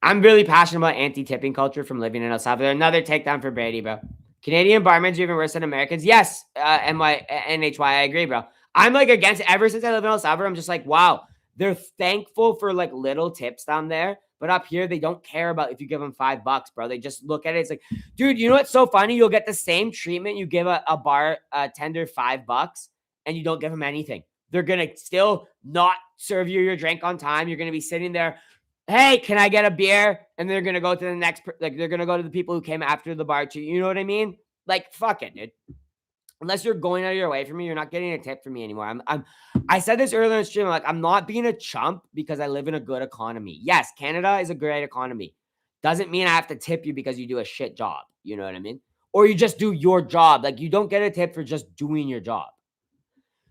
A: I'm really passionate about anti-tipping culture from living in El Salvador. Another takedown for Brady, bro. Canadian barmaids are even worse than Americans. Yes, NHY, I agree, bro. I'm like against it. Ever since I live in El Salvador, I'm just like, wow, they're thankful for like little tips down there. But up here, they don't care about if you give them $5, bro. They just look at it. It's like, dude, you know what's so funny? You'll get the same treatment. You give a bar tender $5 and you don't give them anything. They're going to still not serve you your drink on time. You're going to be sitting there. Hey, can I get a beer? And they're going to go to the next, like they're going to go to the people who came after the bar too. You know what I mean? Like, fuck it, dude. Unless you're going out of your way for me, you're not getting a tip from me anymore. I said this earlier in the stream, like, I'm not being a chump because I live in a good economy. Yes, Canada is a great economy. Doesn't mean I have to tip you because you do a shit job. You know what I mean? Or you just do your job. Like, you don't get a tip for just doing your job.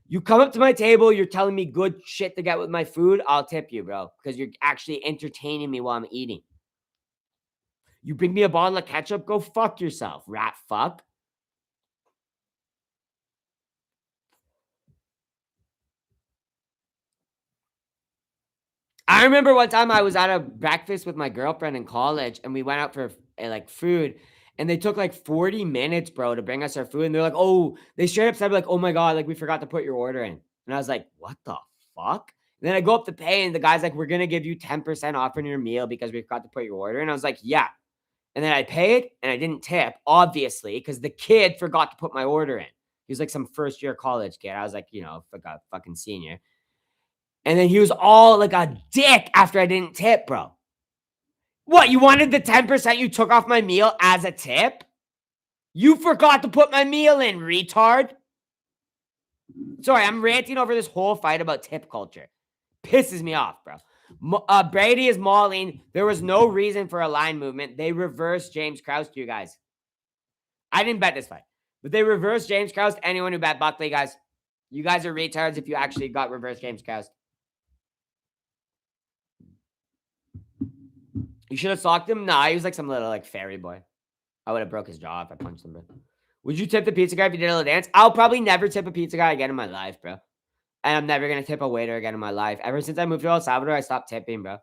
A: You come up to my table, you're telling me good shit to get with my food, I'll tip you, bro, because you're actually entertaining me while I'm eating. You bring me a bottle of ketchup, go fuck yourself, rat fuck. I remember one time I was at a breakfast with my girlfriend in college, and we went out for like food, and they took like 40 minutes, bro, to bring us our food. And they're like, oh, they straight up said like, oh my God, like we forgot to put your order in. And I was like, what the fuck? And then I go up to pay, and the guy's like, we're going to give you 10% off on your meal because we forgot to put your order in. And I was like, yeah. And then I paid, and I didn't tip, obviously, because the kid forgot to put my order in. He was like some first year college kid. I was like, you know, like a fucking senior. And then he was all like a dick after I didn't tip, bro. What, you wanted the 10% you took off my meal as a tip? You forgot to put my meal in, retard. Sorry, I'm ranting over this whole fight about tip culture. Pisses me off, bro. Brady is mauling. There was no reason for a line movement. They reversed James Krause to you guys. I didn't bet this fight, but they reversed James Krause to anyone who bet Buckley, guys. You guys are retards if you actually got reversed James Krause. You should have socked him. Nah, he was like some little like fairy boy. I would have broke his jaw if I punched him, bro. Would you tip the pizza guy if you did a little dance? I'll probably never tip a pizza guy again in my life, bro. And I'm never going to tip a waiter again in my life. Ever since I moved to El Salvador, I stopped tipping, bro.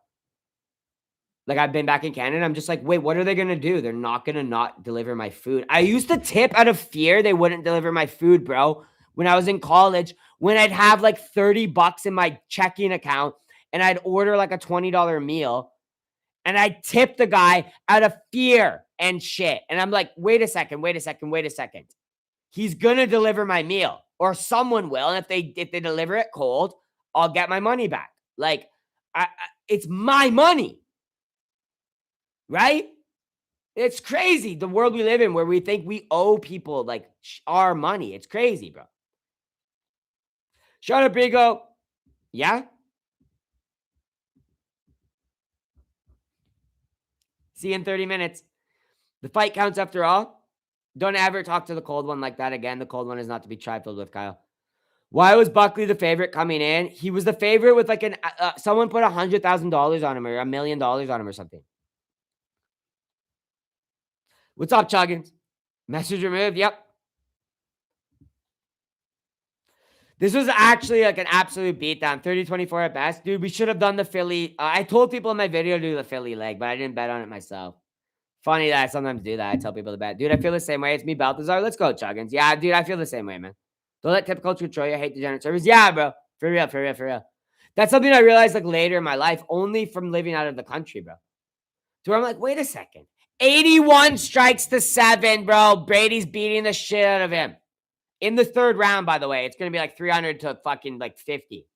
A: Like, I've been back in Canada. I'm just like, wait, what are they going to do? They're not going to not deliver my food. I used to tip out of fear they wouldn't deliver my food, bro. When I was in college, when I'd have like $30 in my checking account and I'd order like a $20 meal and I'd tip the guy out of fear and shit. And I'm like, wait a second. He's going to deliver my meal, or someone will. And if they deliver it cold, I'll get my money back. Like, it's my money, right? It's crazy, the world we live in, where we think we owe people like our money. It's crazy, bro. Shut up, Rigo. Yeah? See you in 30 minutes. The fight counts after all. Don't ever talk to the cold one like that again. The cold one is not to be trifled with, Kyle. Why was Buckley the favorite coming in? He was the favorite with like someone put $100,000 on him or $1 million on him or something. What's up, Chuggins? Message removed. Yep. This was actually like an absolute beatdown. 30-24 at best. Dude, we should have done the Philly. I told people in my video to do the Philly leg, but I didn't bet on it myself. Funny that I sometimes do that. I tell people to bet. Dude, I feel the same way. It's me, Balthazar. Let's go, Chuggins. Yeah, dude, I feel the same way, man. Don't let tip culture control you. I hate degenerate service. Yeah, bro. For real. That's something I realized like later in my life, only from living out of the country, bro. To where I'm like, wait a second. 81 strikes to 7, bro. Brady's beating the shit out of him. In the third round, by the way. It's going to be like 300 to fucking like 50.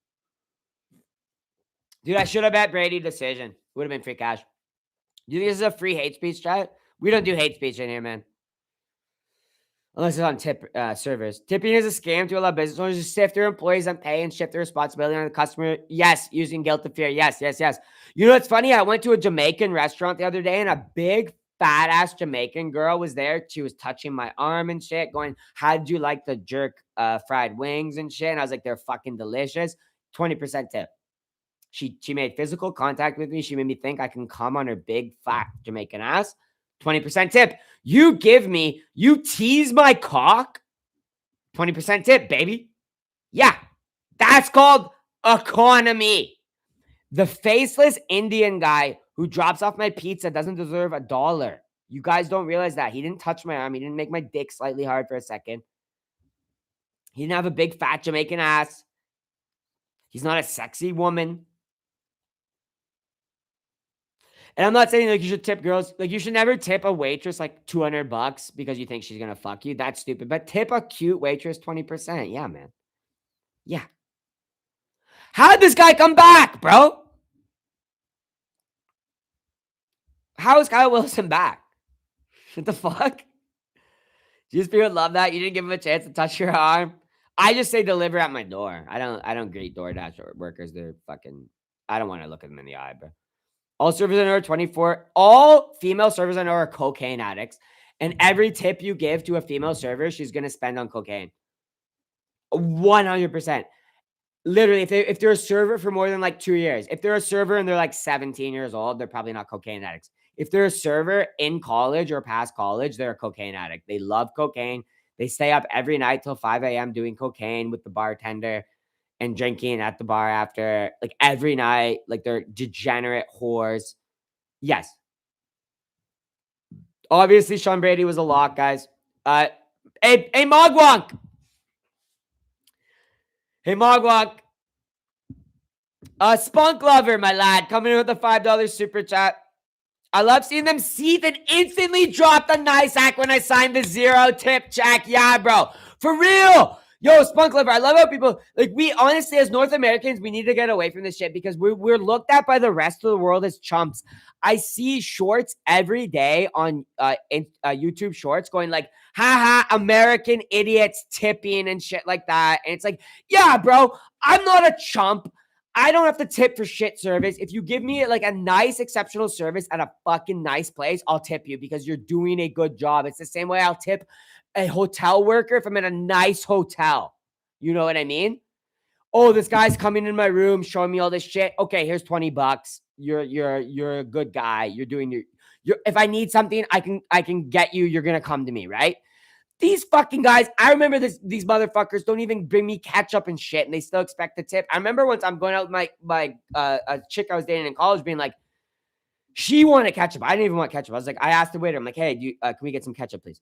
A: Dude, I should have bet Brady decision. Would have been free cash. Do you think this is a free hate speech chat? We don't do hate speech in here, man. Unless it's on tip servers. Tipping is a scam to allow business owners to sift their employees on pay and shift their responsibility on the customer. Yes, using guilt to fear. Yes. You know what's funny? I went to a Jamaican restaurant the other day and a big fat ass Jamaican girl was there. She was touching my arm and shit, going, "How'd you like the jerk fried wings and shit?" And I was like, "They're fucking delicious." 20% tip. She made physical contact with me. She made me think I can come on her big fat Jamaican ass. 20% tip. You tease my cock. 20% tip, baby. Yeah, that's called economy. The faceless Indian guy who drops off my pizza doesn't deserve $1. You guys don't realize that. He didn't touch my arm. He didn't make my dick slightly hard for a second. He didn't have a big fat Jamaican ass. He's not a sexy woman. And I'm not saying like you should tip girls. Like you should never tip a waitress like $200 because you think she's gonna fuck you. That's stupid. But tip a cute waitress 20%. Yeah, man. Yeah. How'd this guy come back, bro? How is Kyle Wilson back? What the fuck? Just people love that. You didn't give him a chance to touch your arm. I just say deliver at my door. I don't greet DoorDash workers. They're fucking. I don't want to look at them in the eye, bro. All servers I know are 24. All female servers I know are cocaine addicts. And every tip you give to a female server, she's going to spend on cocaine. 100%. Literally, if they're a server for more than like 2 years, if they're a server and they're like 17 years old, they're probably not cocaine addicts. If they're a server in college or past college, they're a cocaine addict. They love cocaine. They stay up every night till 5 a.m. doing cocaine with the bartender and drinking at the bar after, like every night, like they're degenerate whores. Yes. Obviously, Sean Brady was a lock, guys. Hey, Mogwonk. Hey, Mogwonk. Spunk Lover, my lad, coming in with a $5 super chat. I love seeing them seethe and instantly drop the nice act when I signed the 0 tip check. Yeah, bro. For real. Yo, Spunk Lover, I love how people, like, we honestly, as North Americans, we need to get away from this shit because we're looked at by the rest of the world as chumps. I see shorts every day on YouTube shorts going like, haha, American idiots tipping and shit like that. And it's like, yeah, bro, I'm not a chump. I don't have to tip for shit service. If you give me like a nice, exceptional service at a fucking nice place, I'll tip you because you're doing a good job. It's the same way I'll tip a hotel worker if I'm in a nice hotel. You know what I mean? Oh, this guy's coming in my room, showing me all this shit. Okay, here's $20. You're a good guy. You're doing your if I need something, I can get you. You're gonna come to me, right? These fucking guys, I remember these motherfuckers don't even bring me ketchup and shit, and they still expect the tip. I remember once I'm going out with a chick I was dating in college being like, she wanted ketchup. I didn't even want ketchup. I was like, I asked the waiter, I'm like, hey, can we get some ketchup, please?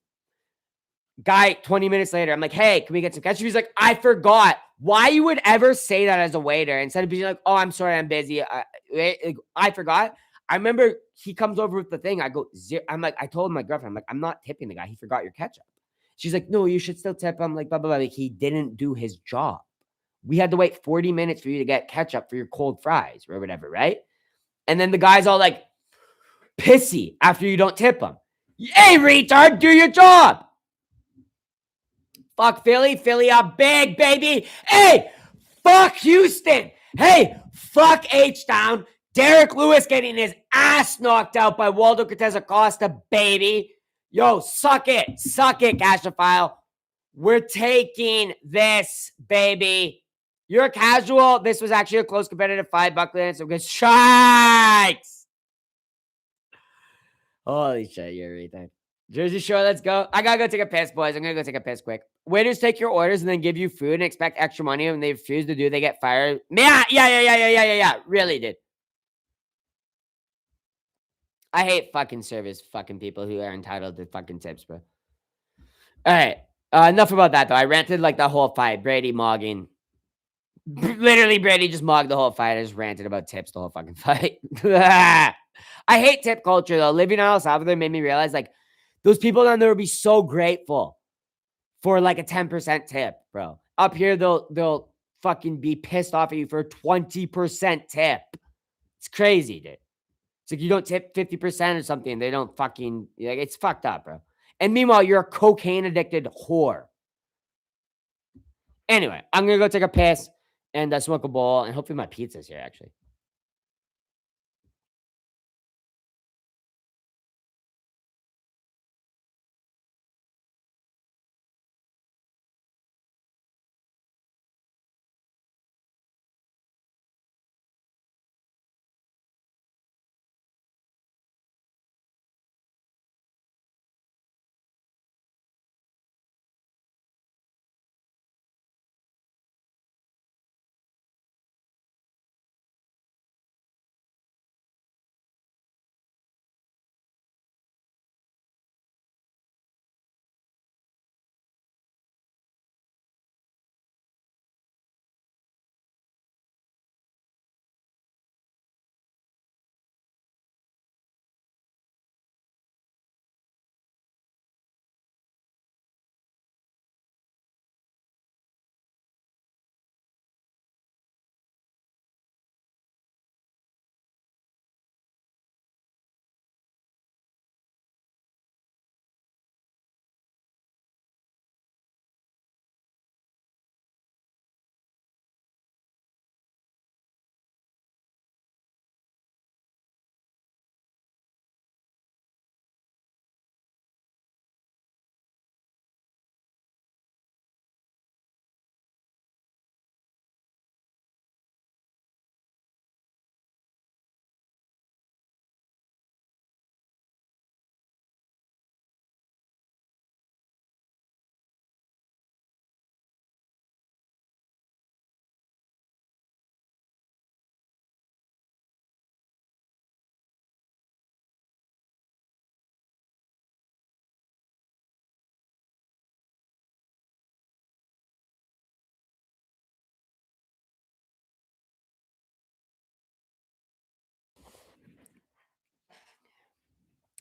A: Guy, 20 minutes later, I'm like, hey, can we get some ketchup? He's like, I forgot. Why you would ever say that as a waiter instead of being like, oh, I'm sorry, I'm busy. I forgot. I remember he comes over with the thing. I go, I'm like, I told my girlfriend, I'm like, I'm not tipping the guy. He forgot your ketchup. She's like, no, you should still tip him. Like, blah, blah, blah. Like, he didn't do his job. We had to wait 40 minutes for you to get ketchup for your cold fries or whatever, right? And then the guy's all like pissy after you don't tip him. Hey, retard, do your job. Fuck Philly. Philly up big, baby. Hey, fuck Houston. Hey, fuck H-Town. Derek Lewis getting his ass knocked out by Waldo Cortez Acosta, baby. Yo, suck it, Cashophile. We're taking this, baby. You're a casual. This was actually a close competitive fight. Buckley and some good strikes. Holy shit, you're a retard. Jersey Shore, let's go. I gotta go take a piss, boys. I'm gonna go take a piss quick. Waiters take your orders and then give you food and expect extra money. When they refuse to do, they get fired. Yeah. Really, dude. I hate fucking service fucking people who are entitled to fucking tips, bro. All right. Enough about that, though. I ranted like the whole fight. Brady mogging. Literally, Brady just mogged the whole fight. I just ranted about tips the whole fucking fight. I hate tip culture, though. Living in El Salvador made me realize, like, those people down there would be so grateful for, like, a 10% tip, bro. Up here, they'll fucking be pissed off at you for a 20% tip. It's crazy, dude. It's like you don't tip 50% or something. They don't fucking, like, it's fucked up, bro. And meanwhile, you're a cocaine addicted whore. Anyway, I'm gonna go take a piss and smoke a bowl, and hopefully my pizza's here actually.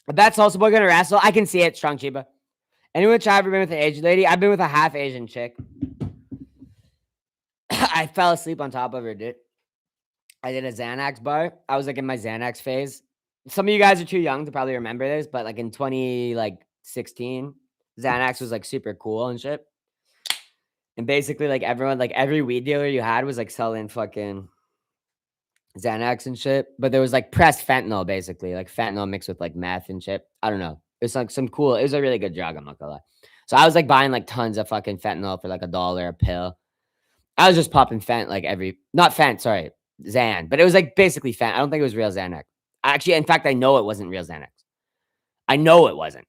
A: That's also boy gonna wrestle. I can see it, strong Chiba. Anyone try ever been with an Asian lady? I've been with a half Asian chick. I fell asleep on top of her, dude. I did a Xanax bar. I was like in my Xanax phase. Some of you guys are too young to probably remember this, but like in 2016, Xanax was like super cool and shit. And basically, like everyone, like every weed dealer you had was like selling fucking Xanax and shit. But there was like pressed fentanyl, basically, like fentanyl mixed with like meth and shit. I don't know. It was like some cool. It was a really good drug. I'm not gonna lie. So I was like buying like tons of fucking fentanyl for like $1 a pill. I was just popping Fent like not Fent, sorry, Xan, but it was like basically Fent. I don't think it was real Xanax. Actually, in fact, I know it wasn't real Xanax. I know it wasn't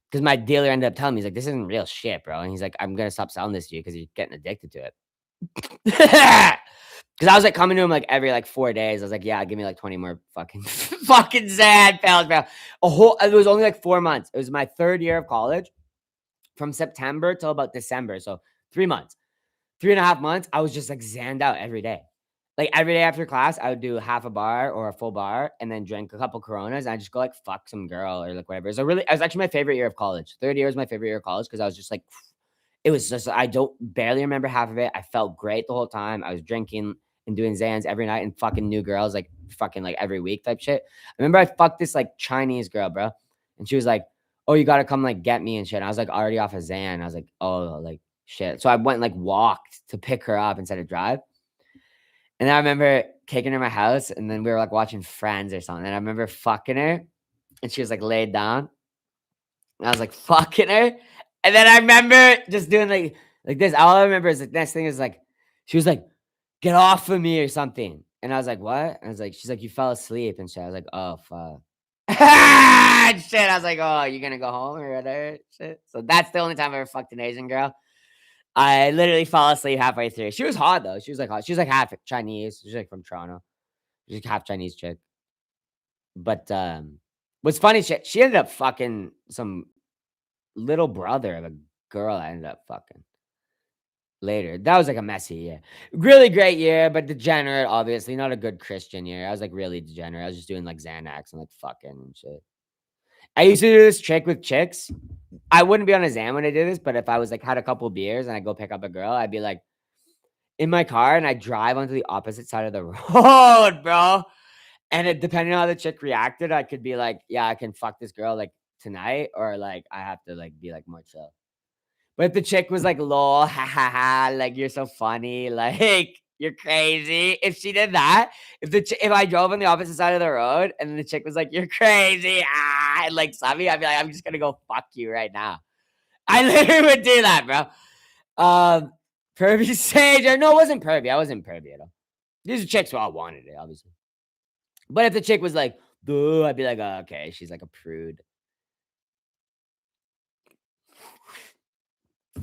A: because my dealer ended up telling me, he's like, this isn't real shit, bro. And he's like, I'm going to stop selling this to you because you're getting addicted to it. Because I was like coming to him like every like 4 days. I was like, yeah, give me like 20 more fucking fucking Xan pills, bro. It was only like 4 months. It was my third year of college from September till about December. So 3 months. 3.5 months, I was just like zanned out every day. Like every day after class, I would do half a bar or a full bar and then drink a couple Coronas. And I just go like fuck some girl or like whatever. It was actually my favorite year of college. Third year was my favorite year of college because I was just like, it was just, I don't barely remember half of it. I felt great the whole time. I was drinking and doing Xans every night and fucking new girls like fucking like every week type shit. I remember I fucked this like Chinese girl, bro. And she was like, oh, you got to come like get me and shit. And I was like already off a Xan. I was like, oh, like shit. So I went like walked to pick her up instead of drive. And then I remember taking her to my house and then we were like watching Friends or something. And I remember fucking her and she was like laid down. And I was like fucking her. And then I remember just doing like this. All I remember is the next thing is like, she was like, get off of me or something. And I was like, what? And I was like, she's like, you fell asleep and shit. I was like, oh, fuck. Shit. I was like, oh, you're gonna go home or whatever. Shit. So that's the only time I ever fucked an Asian girl. I literally fell asleep halfway through. She was hot though. She was like hot. She was like half Chinese. She's like from Toronto. She's like half Chinese chick. But what's funny, she ended up fucking some little brother of a girl I ended up fucking later. That was like a messy year. Really great year, but degenerate, obviously. Not a good Christian year. I was like really degenerate. I was just doing like Xanax and like fucking and shit. I used to do this trick with chicks. I wouldn't be on a Xan when I did this, but if I was like had a couple beers and I go pick up a girl, I'd be like in my car and I drive onto the opposite side of the road, bro. And depending on how the chick reacted, I could be like, yeah, I can fuck this girl like tonight, or like I have to like be like more chill. But if the chick was like, lol, ha ha ha, like you're so funny, like you're crazy. If she did that, if I drove on the opposite side of the road and the chick was like, you're crazy, and like slapped me, I'd be like, I'm just gonna go fuck you right now. I literally would do that, bro. Pervy Sage, or no, it wasn't pervy. I wasn't pervy at all. These are chicks who all wanted it, obviously. But if the chick was like, boo, I'd be like, oh, okay, she's like a prude.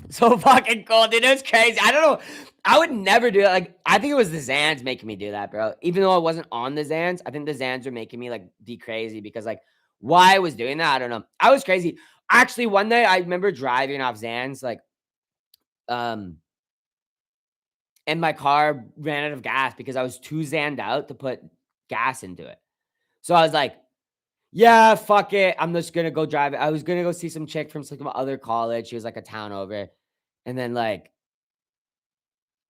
A: So fucking cool, dude. It was crazy. I don't know. I would never do it. Like, I think it was the Zans making me do that, bro. Even though I wasn't on the Zans, I think the Zans were making me like be crazy because like why I was doing that, I don't know. I was crazy. Actually, one day I remember driving off Zans, like, and my car ran out of gas because I was too Zanned out to put gas into it. So I was like, yeah, fuck it. I'm just gonna go drive it. I was gonna go see some chick from some other college. She was like a town over. And then like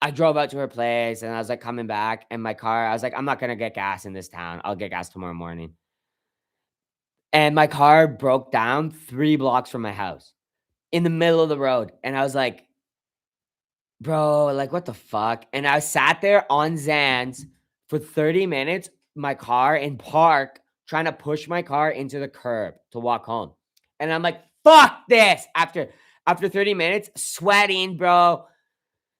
A: I drove out to her place and I was like coming back and my car, I was like, I'm not gonna get gas in this town. I'll get gas tomorrow morning. And my car broke down 3 blocks from my house in the middle of the road. And I was like, bro, like what the fuck? And I sat there on Zans for 30 minutes, my car in park, trying to push my car into the curb to walk home. And I'm like, fuck this. After 30 minutes, sweating, bro.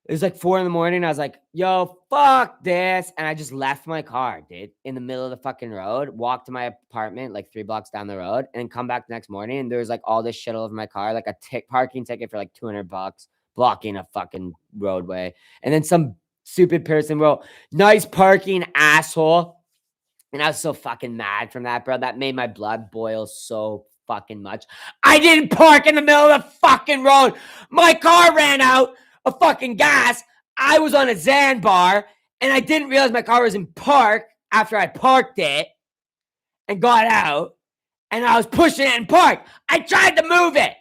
A: It was like 4 in the morning. I was like, yo, fuck this. And I just left my car, dude, in the middle of the fucking road, walked to my apartment like 3 blocks down the road, and come back the next morning. And there was like all this shit all over my car, like a parking ticket for like $200, blocking a fucking roadway. And then some stupid person wrote, nice parking, asshole. And I was so fucking mad from that, bro. That made my blood boil so fucking much. I didn't park in the middle of the fucking road. My car ran out of fucking gas. I was on a Zan bar and I didn't realize my car was in park after I parked it and got out, and I was pushing it in park. I tried to move it.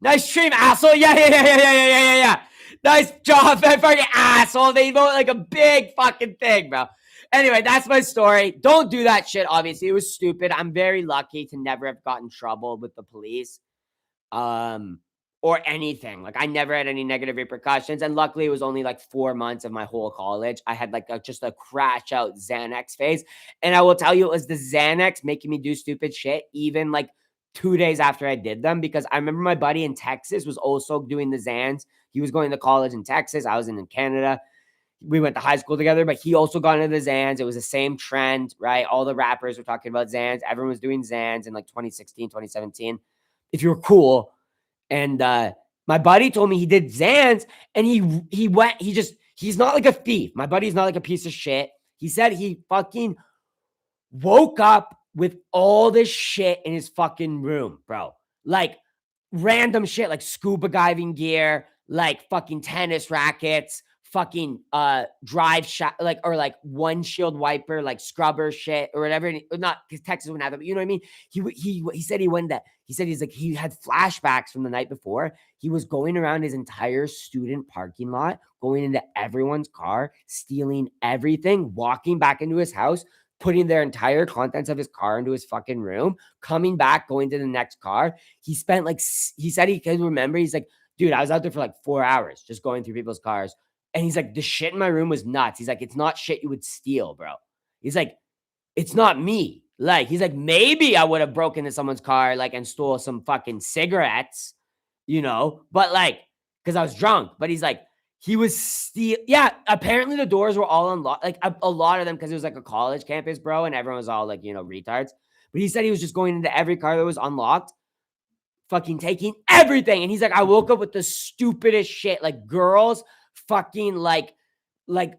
A: Nice stream, asshole. Yeah. Nice job, that fucking asshole. They vote like a big fucking thing, bro. Anyway, that's my story. Don't do that shit, obviously. It was stupid. I'm very lucky to never have gotten in trouble with the police. Or anything. Like I never had any negative repercussions. And luckily it was only like 4 months of my whole college. I had like just a crash out Xanax phase. And I will tell you, it was the Xanax making me do stupid shit, even like 2 days after I did them, because I remember my buddy in Texas was also doing the Xans. He was going to college in Texas. I was in Canada. We went to high school together, but he also got into the Xans. It was the same trend, right? All the rappers were talking about Xans. Everyone was doing Xans in like 2016, 2017. If you were cool. And my buddy told me he did Xans, and he's not like a thief. My buddy's not like a piece of shit. He said he fucking woke up with all this shit in his fucking room, bro. Like random shit, like scuba diving gear, like fucking tennis rackets, fucking drive shot, like, or like windshield wiper, like scrubber shit or whatever. Not because Texas wouldn't have it, but you know what I mean? He said he went that. He said he had flashbacks from the night before. He was going around his entire student parking lot, going into everyone's car, stealing everything, walking back into his house, putting their entire contents of his car into his fucking room, coming back, going to the next car. He spent like, he said he could remember. He's like, dude, I was out there for like 4 hours just going through people's cars. And he's like, the shit in my room was nuts. He's like, it's not shit you would steal, bro. He's like, it's not me. Like, he's like, maybe I would have broken into someone's car, like, and stole some fucking cigarettes, you know, but like, because I was drunk. But he's like, he was yeah, apparently the doors were all unlocked, like a lot of them, because it was like a college campus, bro, and everyone was all like, you know, retards. But he said he was just going into every car that was unlocked, fucking taking everything. And he's like, I woke up with the stupidest shit, like girls fucking like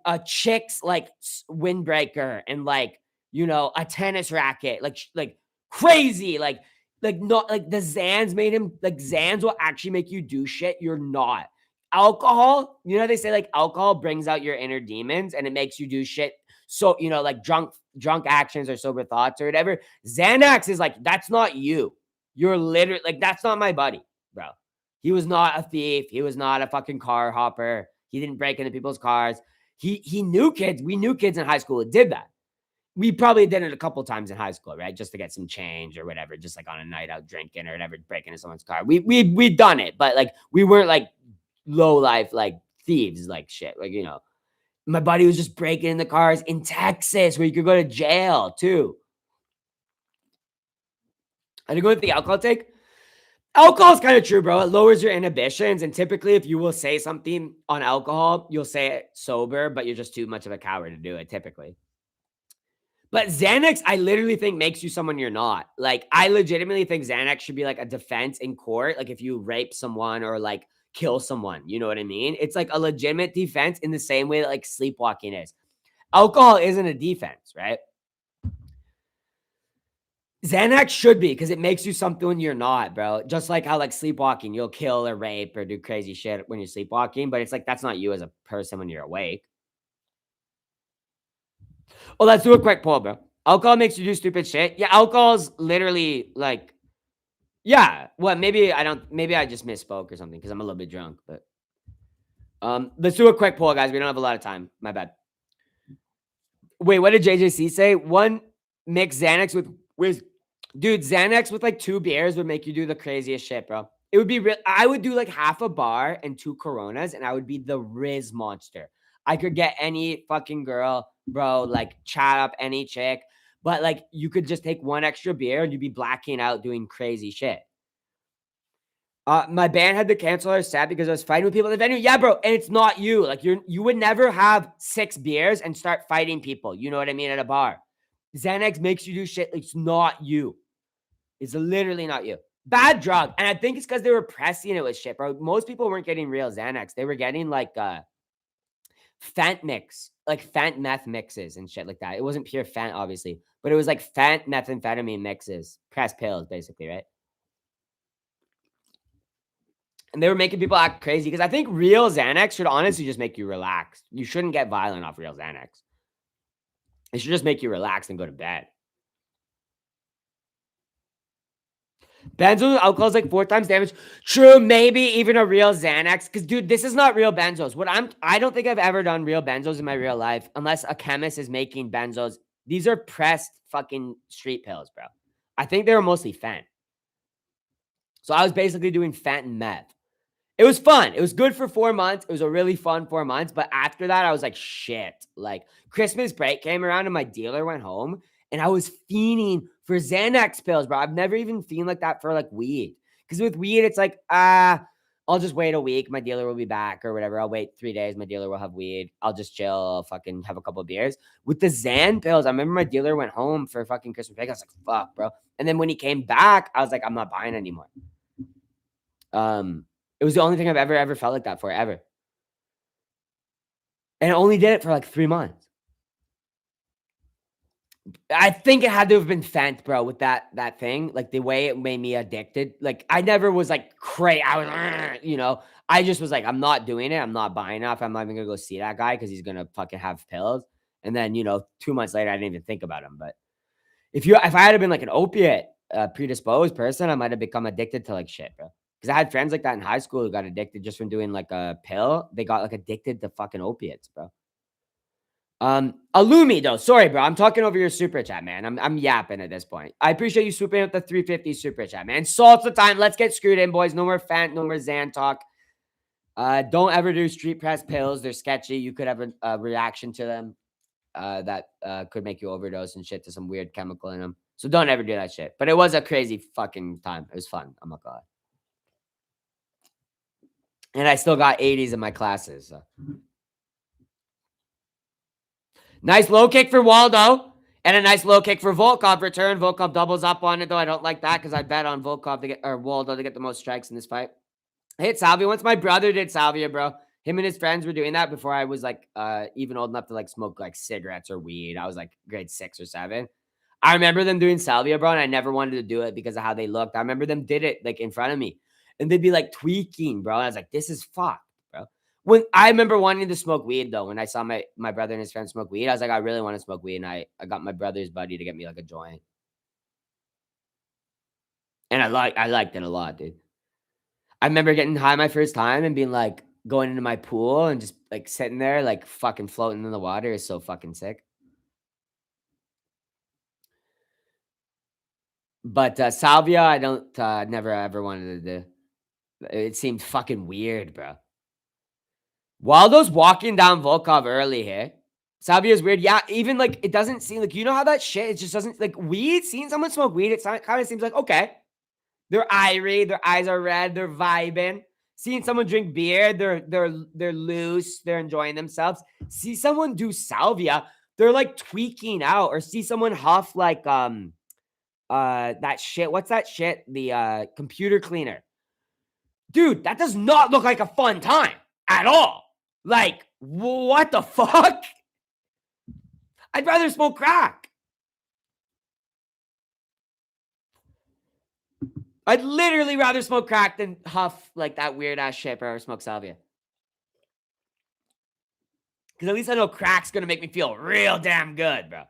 A: a chick's like windbreaker and like, you know, a tennis racket, like crazy, like not like the Xans made him, like Xans will actually make you do shit you're not. Alcohol, you know, they say like alcohol brings out your inner demons and it makes you do shit. So, you know, like drunk actions or sober thoughts or whatever. Xanax is like, that's not you. You're literally like, that's not my buddy, bro. He was not a thief. He was not a fucking car hopper. He didn't break into people's cars. He knew kids. We knew kids in high school that did that. we probably did it a couple times in high school, right? Just to get some change or whatever, just like on a night out drinking or whatever, breaking into someone's car. We'd done it, but like we weren't like low life, like thieves, like shit. Like, you know, my buddy was just breaking into cars in Texas where you could go to jail too. And to go with the alcohol take, alcohol is kind of true, bro. It lowers your inhibitions. And typically, if you will say something on alcohol, you'll say it sober, but you're just too much of a coward to do it typically. But Xanax, I literally think makes you someone you're not. Like, I legitimately think Xanax should be like a defense in court. Like, if you rape someone or like kill someone, you know what I mean? It's like a legitimate defense in the same way that like sleepwalking is. Alcohol isn't a defense, right? Xanax should be because it makes you something you're not, bro. Just like how like sleepwalking, you'll kill or rape or do crazy shit when you're sleepwalking, but it's like that's not you as a person when you're awake. Well, let's do a quick poll, bro. Alcohol makes you do stupid shit. Yeah, alcohol's literally like, yeah. Well, maybe I just misspoke or something because I'm a little bit drunk. But let's do a quick poll, guys. We don't have a lot of time. My bad. Wait, what did JJC say? One, mix Xanax with dude, Xanax with like 2 beers would make you do the craziest shit, bro. It would be real. I would do like half a bar and 2 Coronas, and I would be the Riz monster. I could get any fucking girl, bro, like chat up any chick, but like you could just take 1 extra beer and you'd be blacking out doing crazy shit. My band had to cancel our set because I was fighting with people at the venue. Yeah, bro, and it's not you. Like you would never have 6 beers and start fighting people. You know what I mean? At a bar, Xanax makes you do shit. It's not you. It's literally not you. Bad drug, and I think it's because they were pressing it with shit, bro. Most people weren't getting real Xanax. They were getting like Fent mix, like Fent meth mixes and shit like that. It wasn't pure Fent, obviously, but it was like Fent methamphetamine mixes, pressed pills, basically, right? And they were making people act crazy because I think real Xanax should honestly just make you relax. You shouldn't get violent off real Xanax. It should just make you relax and go to bed. Benzos, alcohol is like 4 times damage. True, maybe even a real Xanax. Because, dude, this is not real benzos. I don't think I've ever done real benzos in my real life unless a chemist is making benzos. These are pressed fucking street pills, bro. I think they were mostly Fent. So I was basically doing Fent and meth. It was fun. It was good for 4 months. It was a really fun 4 months. But after that, I was like, shit. Like, Christmas break came around and my dealer went home. And I was fiending for Xanax pills, bro. I've never even fiended like that for like weed. Because with weed, it's like, I'll just wait a week. My dealer will be back or whatever. I'll wait 3 days. My dealer will have weed. I'll just chill. I'll fucking have a couple of beers. With the Xan pills, I remember my dealer went home for fucking Christmas break. I was like, fuck, bro. And then when he came back, I was like, I'm not buying anymore. It was the only thing I've ever felt like that for, ever. And I only did it for like 3 months. I think it had to have been Fent, bro, with that thing. Like the way it made me addicted. Like I never was like crazy. I was, you know, I just was like, I'm not doing it. I'm not buying enough. I'm not even gonna go see that guy because he's gonna fucking have pills. And then, you know, 2 months later, I didn't even think about him. But if I had been like an opiate predisposed person, I might have become addicted to like shit, bro. Because I had friends like that in high school who got addicted just from doing like a pill. They got like addicted to fucking opiates, bro. Alumi though. Sorry, bro. I'm talking over your super chat, man. I'm yapping at this point. I appreciate you swooping up the 350 super chat, man. Salt's the time. Let's get screwed in, boys. No more Fent, no more Xan talk. Don't ever do street press pills. They're sketchy. You could have a reaction to them that could make you overdose and shit to some weird chemical in them. So don't ever do that shit. But it was a crazy fucking time. It was fun. I'm not gonna lie. And I still got 80s in my classes. So. Nice low kick for Waldo. And a nice low kick for Volkov return. Volkov doubles up on it, though. I don't like that because I bet on Volkov to get, or Waldo to get the most strikes in this fight. I hit Salvia once. My brother did Salvia, bro. Him and his friends were doing that before I was like even old enough to like smoke like cigarettes or weed. I was like grade 6 or 7. I remember them doing Salvia, bro, and I never wanted to do it because of how they looked. I remember them did it like in front of me. And they'd be like tweaking, bro. And I was like, this is fucked, bro. When I remember wanting to smoke weed, though, when I saw my brother and his friends smoke weed, I was like, I really want to smoke weed. And I got my brother's buddy to get me like a joint. And I liked it a lot, dude. I remember getting high my first time and being like going into my pool and just like sitting there, like fucking floating in the water is so fucking sick. But salvia, I don't never ever wanted to do. It seemed fucking weird, bro. Waldo's walking down Volkov early here. Salvia's weird. Yeah, even like it doesn't seem like, you know how that shit, it just doesn't like weed. Seeing someone smoke weed, it kind of seems like, okay, they're irie, their eyes are red, they're vibing. Seeing someone drink beer, they're loose, they're enjoying themselves. See someone do salvia, they're like tweaking out. Or see someone huff like that shit. What's that shit? The computer cleaner. Dude, that does not look like a fun time at all. Like, what the fuck? I'd rather smoke crack. I'd literally rather smoke crack than huff like that weird ass shit or smoke salvia. Because at least I know crack's gonna make me feel real damn good, bro.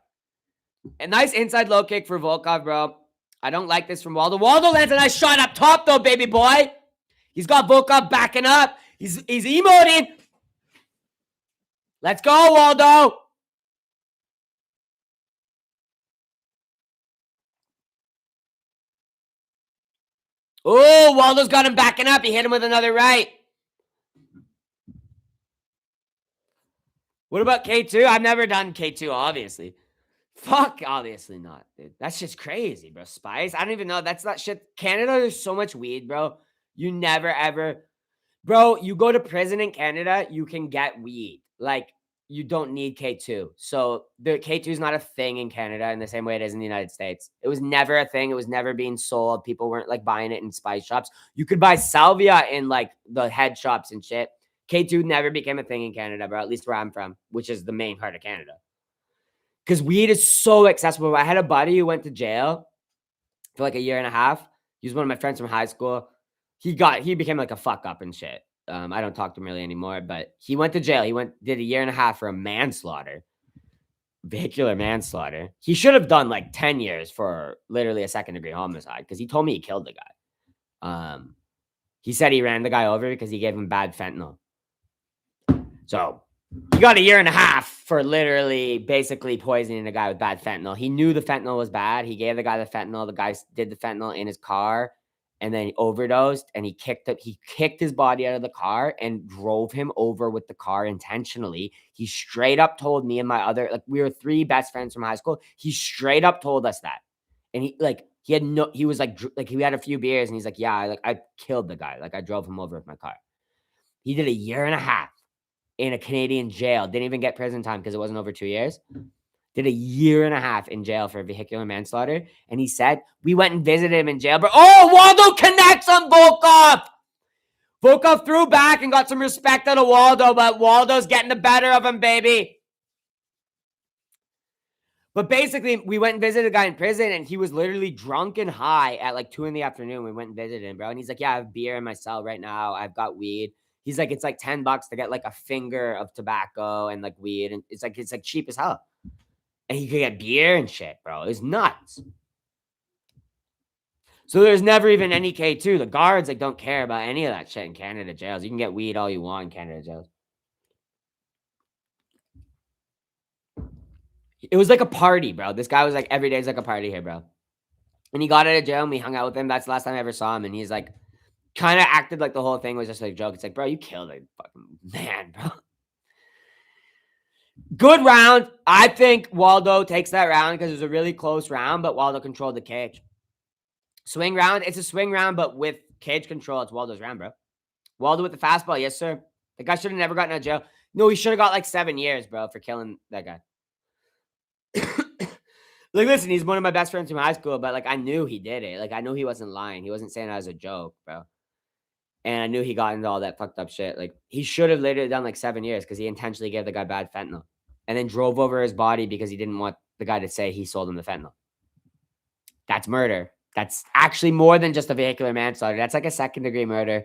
A: A nice inside low kick for Volkov, bro. I don't like this from Waldo. Waldo lands a nice shot up top, though, baby boy. He's got Volkov backing up. He's emoting. Let's go, Waldo. Oh, Waldo's got him backing up. He hit him with another right. What about K2? I've never done K2, obviously. Fuck, obviously not, dude. That's just crazy, bro. Spice? I don't even know. That's not shit. Canada, there's so much weed, bro. You never, ever... Bro, you go to prison in Canada, you can get weed. Like, you don't need K2. So, the K2 is not a thing in Canada in the same way it is in the United States. It was never a thing. It was never being sold. People weren't, like, buying it in spice shops. You could buy salvia in, like, the head shops and shit. K2 never became a thing in Canada, bro, at least where I'm from, which is the main part of Canada. Because weed is so accessible. I had a buddy who went to jail for like a year and a half. He was one of my friends from high school. He became like a fuck up and shit. I don't talk to him really anymore, but he went to jail. Did a year and a half for a manslaughter, vehicular manslaughter. He should have done like 10 years for literally a second-degree homicide because he told me he killed the guy. He said he ran the guy over because he gave him bad fentanyl. So he got a year and a half for literally basically poisoning a guy with bad fentanyl. He knew the fentanyl was bad. He gave the guy the fentanyl. The guy did the fentanyl in his car and then he overdosed and he kicked his body out of the car and drove him over with the car intentionally. He straight up told me and my other, like we were 3 best friends from high school. He straight up told us that. And he was like he had a few beers and he's like, yeah, I killed the guy. Like I drove him over with my car. He did a year and a half in a Canadian jail. Didn't even get prison time because it wasn't over 2 years. Did a year and a half in jail for vehicular manslaughter. And he said, we went and visited him in jail. But Waldo connects on Volkov. Volkov threw back and got some respect out of Waldo, but Waldo's getting the better of him, baby. But basically, we went and visited a guy in prison, and he was literally drunk and high at like 2 p.m. We went and visited him, bro. And he's like, yeah, I have beer in my cell right now. I've got weed. He's like, it's like $10 to get like a finger of tobacco and like weed. And it's like cheap as hell. And he could get beer and shit, bro. It's nuts. So there's never even any K2. The guards like don't care about any of that shit in Canada jails. You can get weed all you want in Canada jails. It was like a party, bro. This guy was like, every day is like a party here, bro. And he got out of jail and we hung out with him. That's the last time I ever saw him. And he's like, kind of acted like the whole thing was just like a joke. It's like, bro, you killed a fucking man, bro. Good round. I think Waldo takes that round because it was a really close round, but Waldo controlled the cage. Swing round. It's a swing round, but with cage control, it's Waldo's round, bro. Waldo with the fastball. Yes, sir. The guy should have never gotten out of jail. No, he should have got like 7 years, bro, for killing that guy. Like, listen, he's one of my best friends from high school, but like, I knew he did it. Like, I knew he wasn't lying. He wasn't saying it as a joke, bro. And I knew he got into all that fucked up shit. Like, he should have later done like 7 years because he intentionally gave the guy bad fentanyl and then drove over his body because he didn't want the guy to say he sold him the fentanyl. That's murder. That's actually more than just a vehicular manslaughter. That's like a second-degree murder.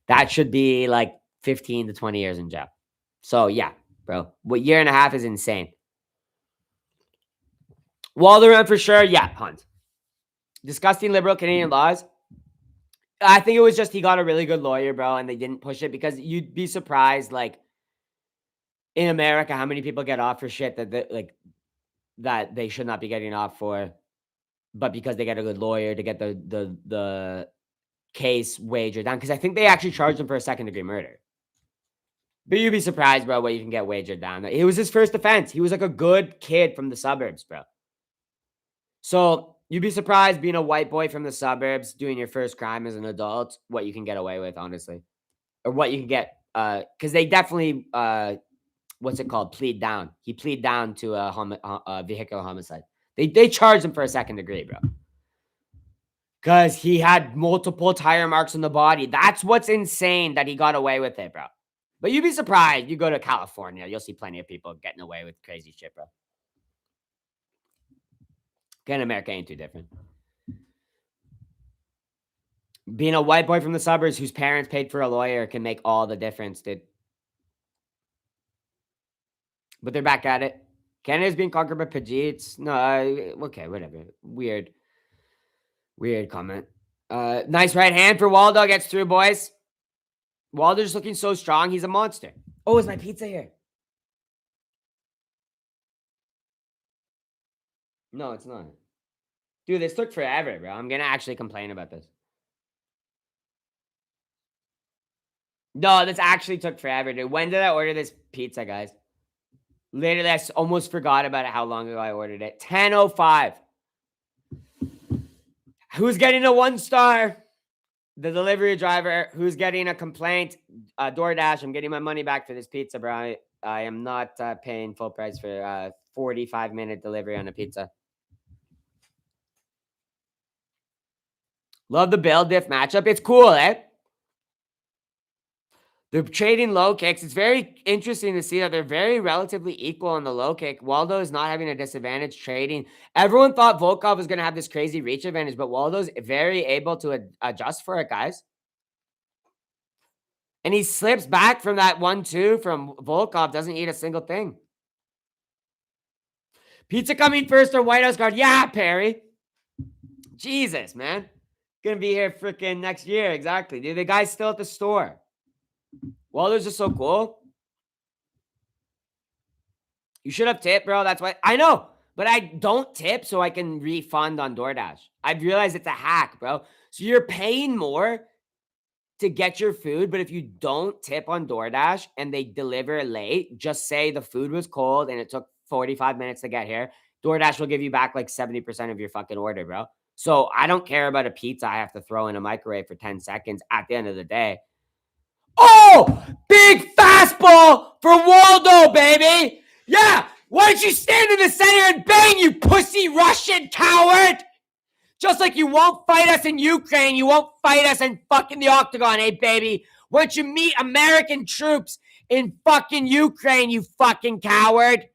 A: That should be like 15 to 20 years in jail. So, yeah, bro. What year and a half is insane. Waldo run for sure. Yeah, Hunt. Disgusting liberal Canadian laws. I think it was just he got a really good lawyer, bro, and they didn't push it because you'd be surprised, like, in America, how many people get off for shit that they should not be getting off for. but because they get a good lawyer to get the case wagered down, because I think they actually charged him for a second-degree murder. But you'd be surprised, bro, what you can get wagered down. It was his first offense. He was like a good kid from the suburbs, bro. So you'd be surprised being a white boy from the suburbs doing your first crime as an adult, what you can get away with, honestly. Or what you can get, because they definitely, what's it called? Plead down. He plead down to a vehicular homicide. They charged him for a second degree, bro. Because he had multiple tire marks on the body. That's what's insane that he got away with it, bro. But you'd be surprised. You go to California, you'll see plenty of people getting away with crazy shit, bro. Again, America ain't too different. Being a white boy from the suburbs whose parents paid for a lawyer can make all the difference, dude. But they're back at it. Canada's being conquered by Pajeets. No, okay, whatever. Weird comment. Nice right hand for Waldo. Gets through, boys. Waldo's looking so strong. He's a monster. Oh, is my pizza here? No, it's not. Dude, this took forever, bro. I'm going to actually complain about this. No, this actually took forever, dude. When did I order this pizza, guys? Literally, I almost forgot about it, how long ago I ordered it. 10:05. Who's getting a 1 star? The delivery driver. Who's getting a complaint? DoorDash, I'm getting my money back for this pizza, bro. I am not paying full price for 45-minute delivery on a pizza. Love the Bill Diff matchup. It's cool, eh? They're trading low kicks. It's very interesting to see that they're very relatively equal on the low kick. Waldo is not having a disadvantage trading. Everyone thought Volkov was going to have this crazy reach advantage, but Waldo's very able to adjust for it, guys. And he slips back from that 1-2 from Volkov. Doesn't eat a single thing. Pizza coming first or White House guard? Yeah, Perry. Jesus, man. Gonna be here freaking next year. Exactly, dude. The guy's still at the store. Waldo's just so cool. You should have tipped, bro. That's why. I know. But I don't tip so I can refund on DoorDash. I've realized it's a hack, bro. So you're paying more to get your food, but if you don't tip on DoorDash and they deliver late, just say the food was cold and it took 45 minutes to get here, DoorDash will give you back like 70% of your fucking order, bro. So I don't care about a pizza I have to throw in a microwave for 10 seconds at the end of the day. Oh, big fastball for Waldo, baby. Yeah, why don't you stand in the center and bang, you pussy Russian coward? Just like you won't fight us in Ukraine, you won't fight us in fucking the octagon, eh, baby? Why don't you meet American troops in fucking Ukraine, you fucking coward?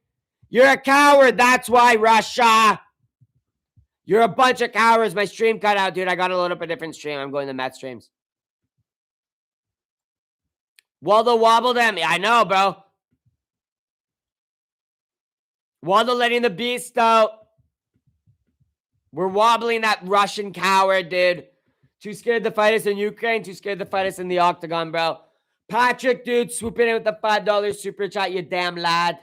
A: You're a coward, that's why, Russia. You're a bunch of cowards. My stream cut out, dude. I got to load up a different stream. I'm going to Met streams. Waldo wobbled at me. I know, bro. Waldo letting the beast out. We're wobbling that Russian coward, dude. Too scared to fight us in Ukraine. Too scared to fight us in the octagon, bro. Patrick, dude, swooping in with the $5 super chat, you damn lad.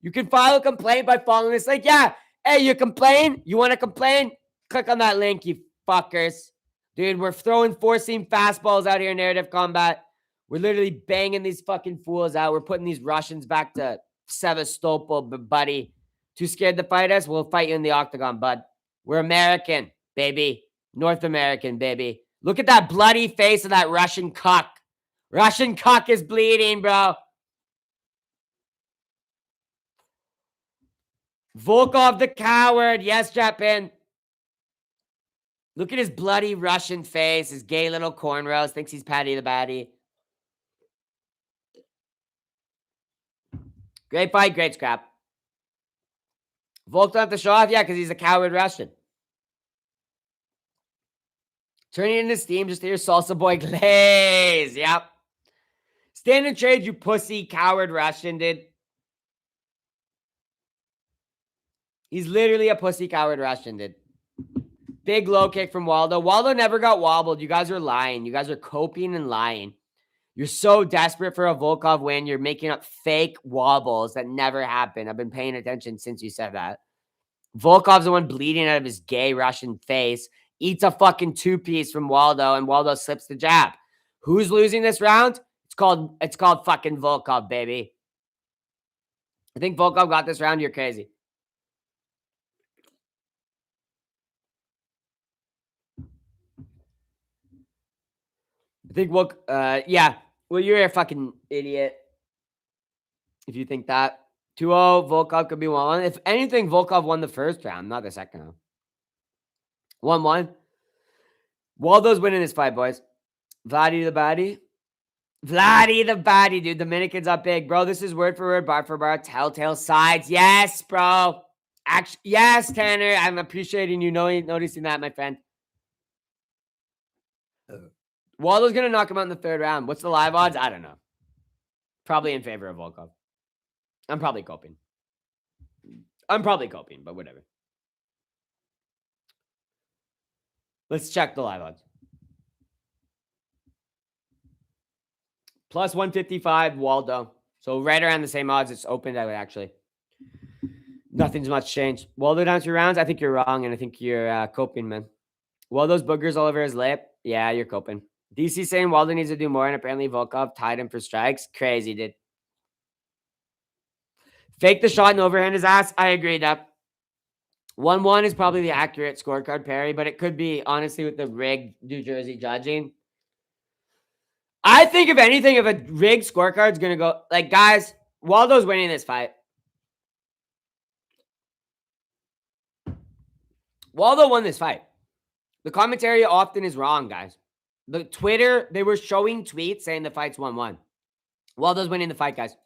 A: You can file a complaint by following this link. Yeah. Hey, you complain? You want to complain? Click on that link, you fuckers. Dude, we're throwing four-seam fastballs out here in narrative combat. We're literally banging these fucking fools out. We're putting these Russians back to Sevastopol, buddy. Too scared to fight us? We'll fight you in the octagon, bud. We're American, baby. North American, baby. Look at that bloody face of that Russian cuck. Russian cuck is bleeding, bro. Volkov the coward. Yes, Japan. Look at his bloody Russian face. His gay little cornrows. Thinks he's Patty the Batty. Great fight, great scrap. Volk don't have to show off? Yeah, because he's a coward Russian. Turning into steam just to hear Salsa Boy glaze. Yep. Stand and trade, you pussy coward Russian, dude. He's literally a pussy coward Russian, dude. Big low kick from Waldo. Waldo never got wobbled. You guys are lying. You guys are coping and lying. You're so desperate for a Volkov win. You're making up fake wobbles that never happened. I've been paying attention since you said that. Volkov's the one bleeding out of his gay Russian face. Eats a fucking two-piece from Waldo, and Waldo slips the jab. Who's losing this round? It's called fucking Volkov, baby. I think Volkov got this round. You're crazy. I think yeah. Well, you're a fucking idiot if you think that. 2-0, Volkov could be 1-1. If anything, Volkov won the first round, not the second round. 1-1. Waldo's winning this fight, boys. Vladdy the baddie. Vladdy the baddie, dude. Dominican's up big. Bro, this is word for word, bar for bar, telltale sides. Yes, bro. Actually, yes, Tanner. I'm appreciating you noticing that, my friend. Waldo's going to knock him out in the third round. What's the live odds? I don't know. Probably in favor of Volkov. I'm probably coping, but whatever. Let's check the live odds. Plus 155, Waldo. So right around the same odds it's opened, I would actually. Nothing's much changed. Waldo down 2 rounds? I think you're wrong, and I think you're coping, man. Waldo's boogers all over his lip? Yeah, you're coping. DC saying Waldo needs to do more, and apparently Volkov tied him for strikes. Crazy, dude. Fake the shot and overhand his ass. I agree, that 1-1 is probably the accurate scorecard, Perry, but it could be, honestly, with the rigged New Jersey judging. I think, if anything, if a rigged scorecard's going to go... Like, guys, Waldo's winning this fight. Waldo won this fight. The commentary often is wrong, guys. The Twitter, they were showing tweets saying the fight's 1-1. Waldo's winning the fight, guys.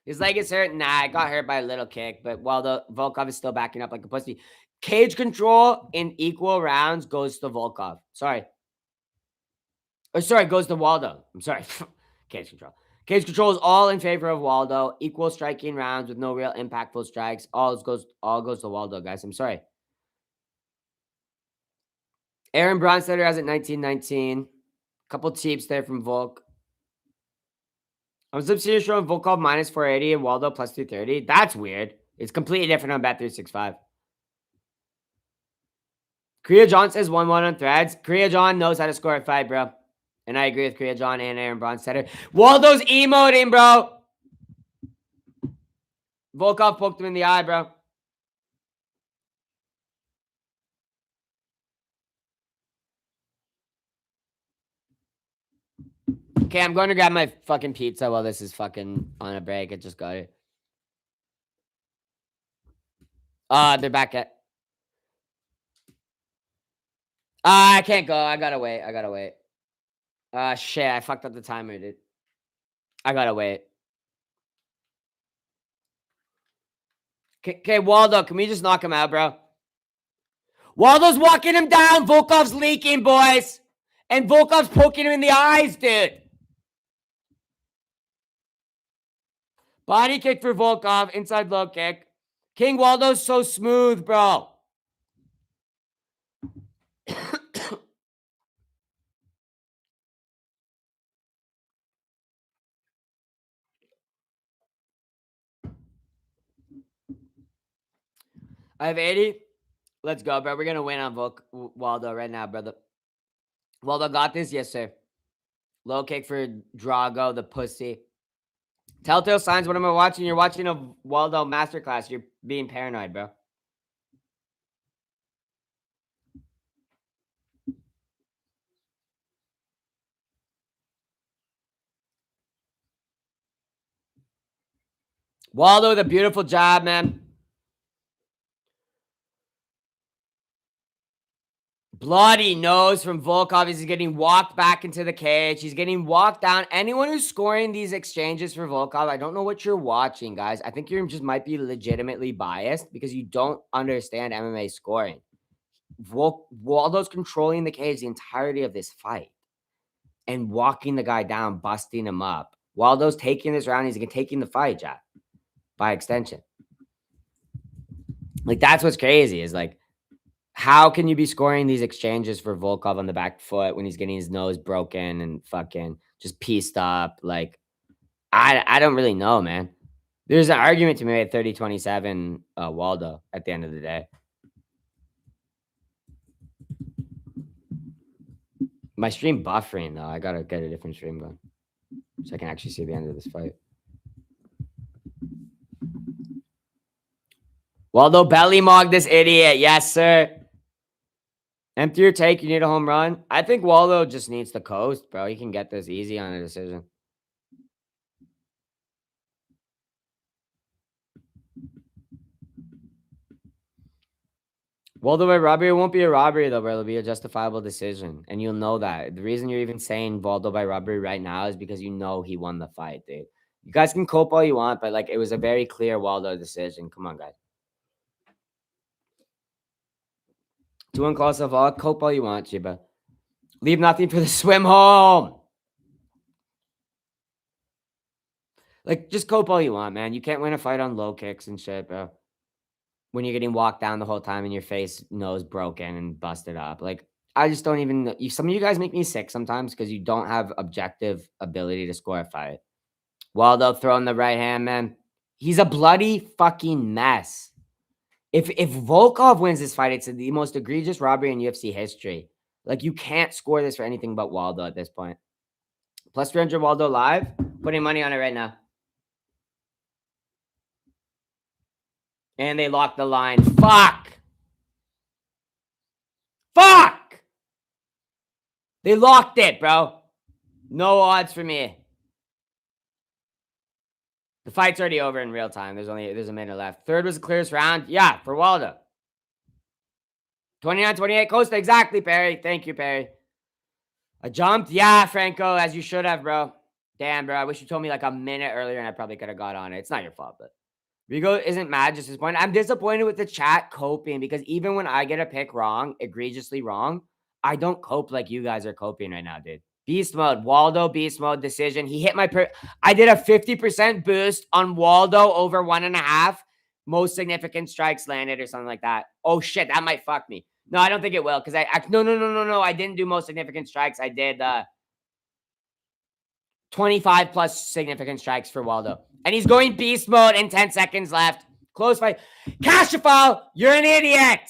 A: His leg is hurt. Nah, I got hurt by a little kick, but Volkov is still backing up like a pussy. Cage control in equal rounds goes to Volkov. Sorry, goes to Waldo. I'm sorry. Cage control. Cage control is all in favor of Waldo. Equal striking rounds with no real impactful strikes. All goes to Waldo, guys. I'm sorry. Aaron Bronstetter has it 19-19. Couple cheaps there from Volk. I'm here showing Volkov minus 480 and Waldo plus 230. That's weird. It's completely different on Bet365. Korea John says 1-1 on threads. Korea John knows how to score a fight, bro. And I agree with Korea John and Aaron Bronstetter. Waldo's emoting, bro. Volkov poked him in the eye, bro. Okay, I'm going to grab my fucking pizza while this is fucking on a break. I just got it. They're back at... I can't go. I gotta wait. Shit, I fucked up the timer, dude. I gotta wait. Okay, Waldo, can we just knock him out, bro? Waldo's walking him down. Volkov's leaking, boys. And Volkov's poking him in the eyes, dude. Body kick for Volkov. Inside low kick. King Waldo's so smooth, bro. I have 80. Let's go, bro. We're going to win on Waldo right now, brother. Waldo got this? Yes, sir. Low kick for Drago, the pussy. Telltale signs. What am I watching? You're watching a Waldo masterclass. You're being paranoid, bro. Waldo with a beautiful job, man. Bloody nose from Volkov. He's getting walked back into the cage. He's getting walked down. Anyone who's scoring these exchanges for Volkov, I don't know what you're watching, guys. I think you just might be legitimately biased because you don't understand MMA scoring. Waldo's controlling the cage the entirety of this fight and walking the guy down, busting him up. Waldo's taking this round. He's taking the fight, Jack, by extension. Like, that's what's crazy is, like, how can you be scoring these exchanges for Volkov on the back foot when he's getting his nose broken and fucking just pieced up? Like, I don't really know, man. There's an argument to be made 30-27 Waldo at the end of the day. My stream buffering though. I gotta get a different stream going so I can actually see the end of this fight. Waldo belly mogged this idiot. Yes, sir. Empty your take. You need a home run. I think Waldo just needs to coast, bro. He can get this easy on a decision. Waldo by robbery, it won't be a robbery though, bro. It'll be a justifiable decision. And you'll know that. The reason you're even saying Waldo by robbery right now is because you know he won the fight, dude. You guys can cope all you want, but like it was a very clear Waldo decision. Come on, guys. 2-1 close of all. Cope all you want, Chiba. Leave nothing for the swim home. Like, just cope all you want, man. You can't win a fight on low kicks and shit, bro. When you're getting walked down the whole time and your face, nose broken and busted up. Like, I just don't even... Some of you guys make me sick sometimes because you don't have objective ability to score a fight. Waldo throwing the right hand, man. He's a bloody fucking mess. If Volkov wins this fight, it's the most egregious robbery in UFC history. Like, you can't score this for anything but Waldo at this point. Plus 300 Waldo live. Putting money on it right now. And they locked the line. Fuck! Fuck! They locked it, bro. No odds for me. The fight's already over in real time. There's a minute left. Third was the clearest round. Yeah, for Waldo. 29-28. Costa, exactly, Perry. Thank you, Perry. I jumped. Yeah, Franco, as you should have, bro. Damn, bro. I wish you told me like a minute earlier and I probably could have got on it. It's not your fault, but Rigo isn't mad, just disappointed. I'm disappointed with the chat coping because even when I get a pick wrong, egregiously wrong, I don't cope like you guys are coping right now, dude. Beast mode, Waldo, beast mode decision. He hit my I did a 50% boost on Waldo over 1.5. Most significant strikes landed or something like that. Oh shit, that might fuck me. No, I don't think it will because no. I didn't do most significant strikes. I did 25 plus significant strikes for Waldo. And he's going beast mode in 10 seconds left. Close fight. Cashafal, you're an idiot.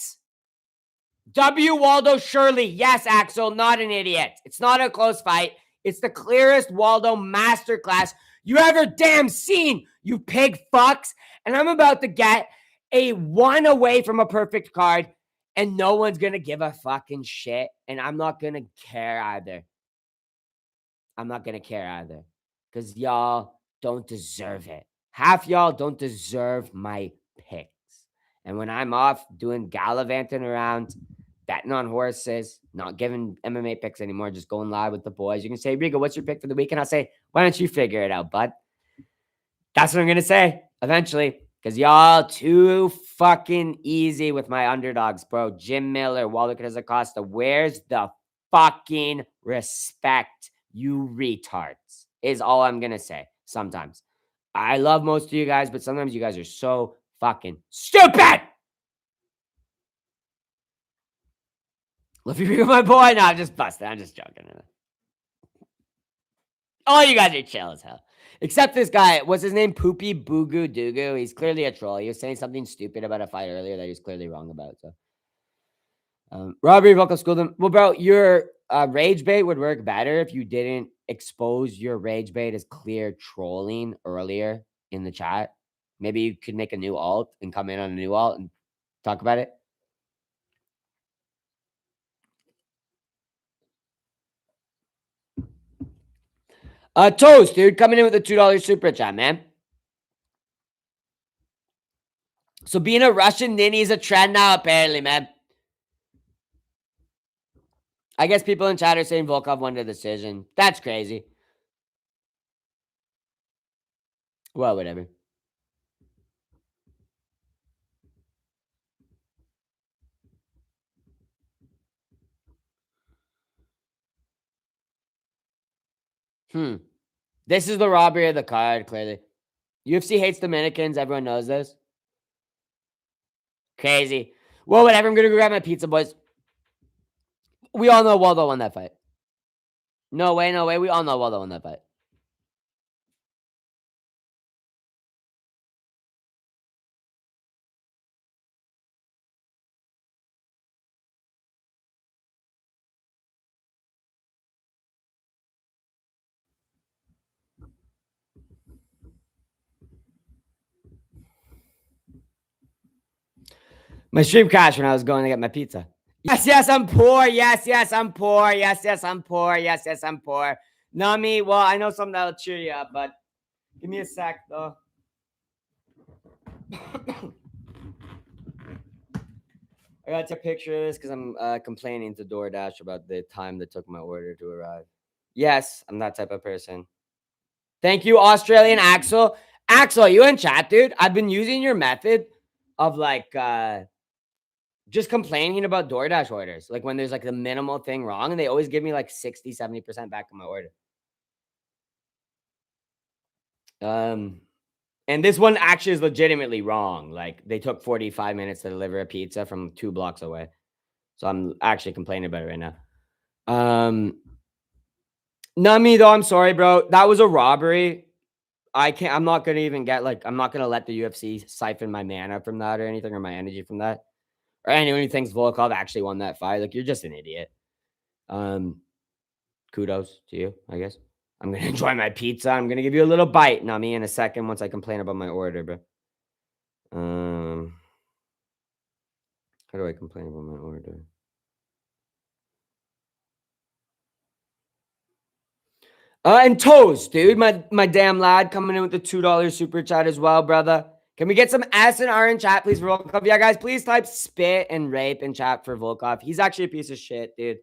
A: W. Waldo Shirley. Yes, Axel, not an idiot. It's not a close fight. It's the clearest Waldo masterclass you ever damn seen, you pig fucks. And I'm about to get a 1 away from a perfect card, and no one's going to give a fucking shit. And I'm not going to care either. I'm not going to care either because y'all don't deserve it. Half y'all don't deserve my picks. And when I'm off doing gallivanting around, betting on horses, not giving MMA picks anymore, just going live with the boys, you can say, Rigo, what's your pick for the week? And I'll say, why don't you figure it out, bud? That's what I'm going to say eventually because y'all too fucking easy with my underdogs, bro. Jim Miller, Waldo Acosta. Where's the fucking respect? You retards is all I'm going to say sometimes. I love most of you guys, but sometimes you guys are so fucking stupid. Love you, my boy. No, I'm just busting. I'm just joking. All you guys are chill as hell. Except this guy. What's his name? Poopy Boogu Doogu. He's clearly a troll. He was saying something stupid about a fight earlier that he's clearly wrong about. So, Robbery, Volkov schooled him. Well, bro, your rage bait would work better if you didn't expose your rage bait as clear trolling earlier in the chat. Maybe you could make a new alt and come in on a new alt and talk about it. Toast, dude, coming in with a $2 super chat, man. So being a Russian ninny is a trend now, apparently, man. I guess people in chat are saying Volkov won the decision. That's crazy. Well, whatever. This is the robbery of the card, clearly. UFC hates Dominicans. Everyone knows this. Crazy. Well, whatever. I'm going to go grab my pizza, boys. We all know Waldo won that fight. No way, no way. We all know Waldo won that fight. My stream crashed when I was going to get my pizza. Yes, I'm poor. Yes, I'm poor. Yes, I'm poor. Yes, I'm poor. Nami, well, I know something that'll cheer you up, but give me a sec, though. I gotta take a picture of this because I'm complaining to DoorDash about the time that took my order to arrive. Yes, I'm that type of person. Thank you, Australian Axel. Axel, you in chat, dude? I've been using your method of like just complaining about DoorDash orders. Like when there's like the minimal thing wrong, and they always give me like 60, 70% back on my order. And this one actually is legitimately wrong. Like they took 45 minutes to deliver a pizza from 2 blocks away. So I'm actually complaining about it right now. Nami, though, I'm sorry, bro. That was a robbery. I'm not gonna even get like I'm not gonna let the UFC siphon my mana from that or anything or my energy from that. Or anyone who thinks Volkov actually won that fight. Like you're just an idiot. Kudos to you, I guess. I'm gonna enjoy my pizza. I'm gonna give you a little bite, Nami, in a second once I complain about my order, bro. How do I complain about my order? And Toes, dude, my damn lad coming in with the $2 super chat as well, brother. Can we get some S and R in chat, please, for Volkov? Yeah, guys, please type spit and rape in chat for Volkov. He's actually a piece of shit, dude.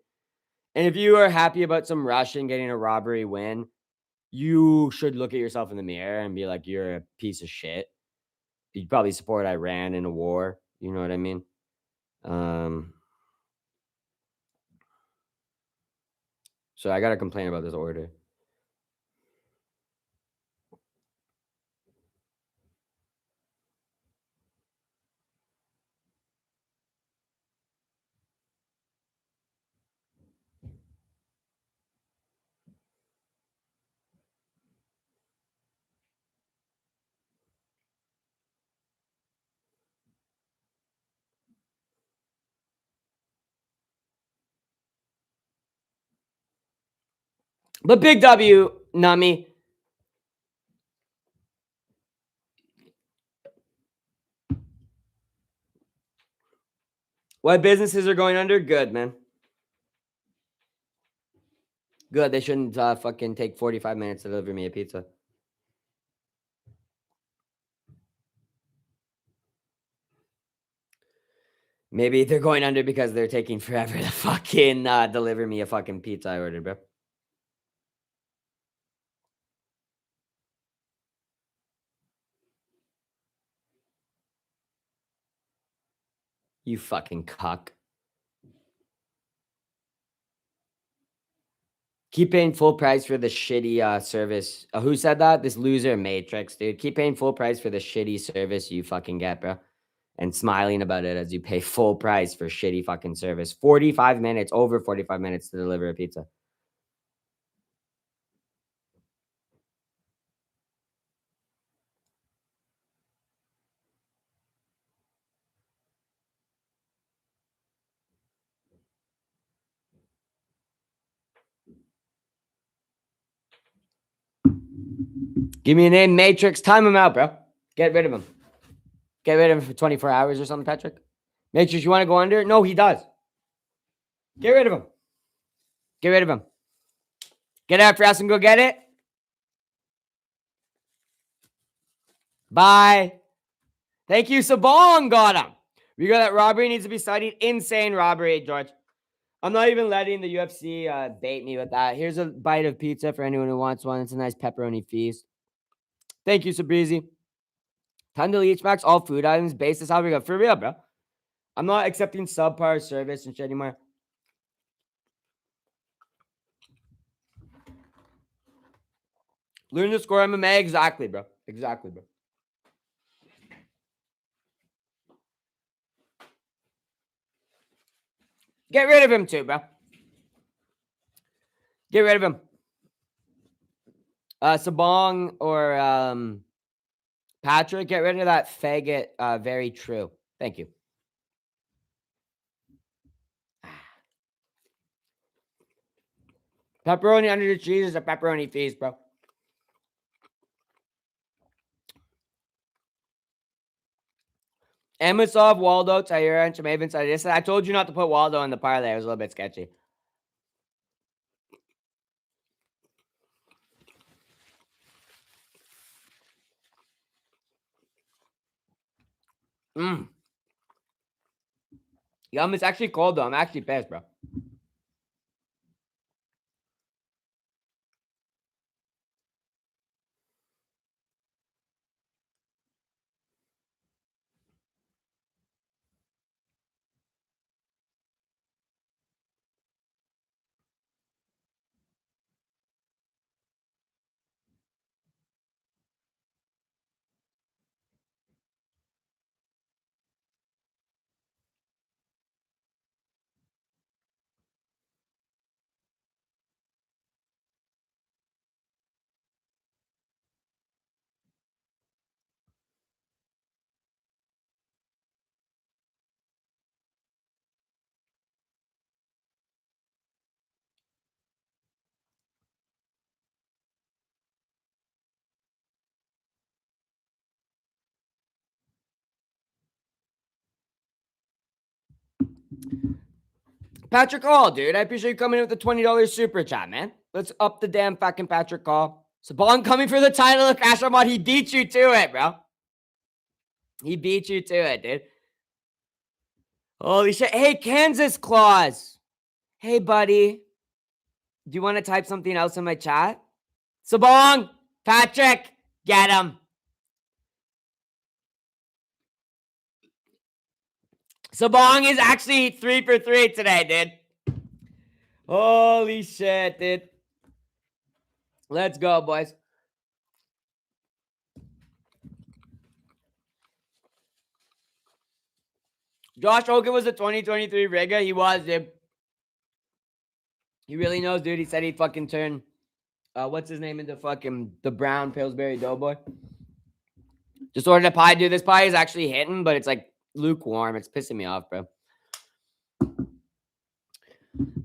A: And if you are happy about some Russian getting a robbery win, you should look at yourself in the mirror and be like, you're a piece of shit. You'd probably support Iran in a war. You know what I mean? So I got to complain about this order. But big W, Nami. What businesses are going under? Good, man. Good. They shouldn't fucking take 45 minutes to deliver me a pizza. Maybe they're going under because they're taking forever to fucking deliver me a fucking pizza I ordered, bro. You fucking cuck. Keep paying full price for the shitty service. Who said that? This loser Matrix, dude. Keep paying full price for the shitty service you fucking get, bro. And smiling about it as you pay full price for shitty fucking service. 45 minutes, over 45 minutes to deliver a pizza. Give me a name, Matrix. Time him out, bro. Get rid of him. Get rid of him for 24 hours or something, Patrick. Matrix, you want to go under? No, he does. Get rid of him. Get rid of him. Get after us and go get it. Bye. Thank you, Sabong. Got him. We got that robbery needs to be studied. Insane robbery, George. I'm not even letting the UFC bait me with that. Here's a bite of pizza for anyone who wants one. It's a nice pepperoni feast. Thank you, Sabrizi. Time to leech max all food items based on how we go. For real, bro. I'm not accepting subpar service and shit anymore. Learn to score MMA. Exactly, bro. Exactly, bro. Get rid of him too, bro. Get rid of him. Sabong or Patrick, get rid of that faggot. Very true. Thank you. Pepperoni under the cheese is a pepperoni feast, bro. Amosov, Waldo, Taira, and Chimaev inside this. I told you not to put Waldo in the parlay. It was a little bit sketchy. Yum, it's actually cold though. I'm actually pissed, bro. Patrick Hall, dude. I appreciate you coming in with the $20 super chat, man. Let's up the damn fucking Patrick Hall. Saban coming for the title of Crash Armad. He beat you to it, bro. He beat you to it, dude. Holy shit. Hey, Kansas Claus. Hey, buddy. Do you want to type something else in my chat? Sabong, Patrick, get him. Sabong is actually 3 for 3 today, dude. Holy shit, dude. Let's go, boys. Josh Hogan was a 2023 Riga. He was, dude. He really knows, dude. He said he'd fucking turn, what's his name, into fucking the brown Pillsbury Doughboy. Just ordered a pie, dude. This pie is actually hitting, but it's like lukewarm. It's pissing me off, bro.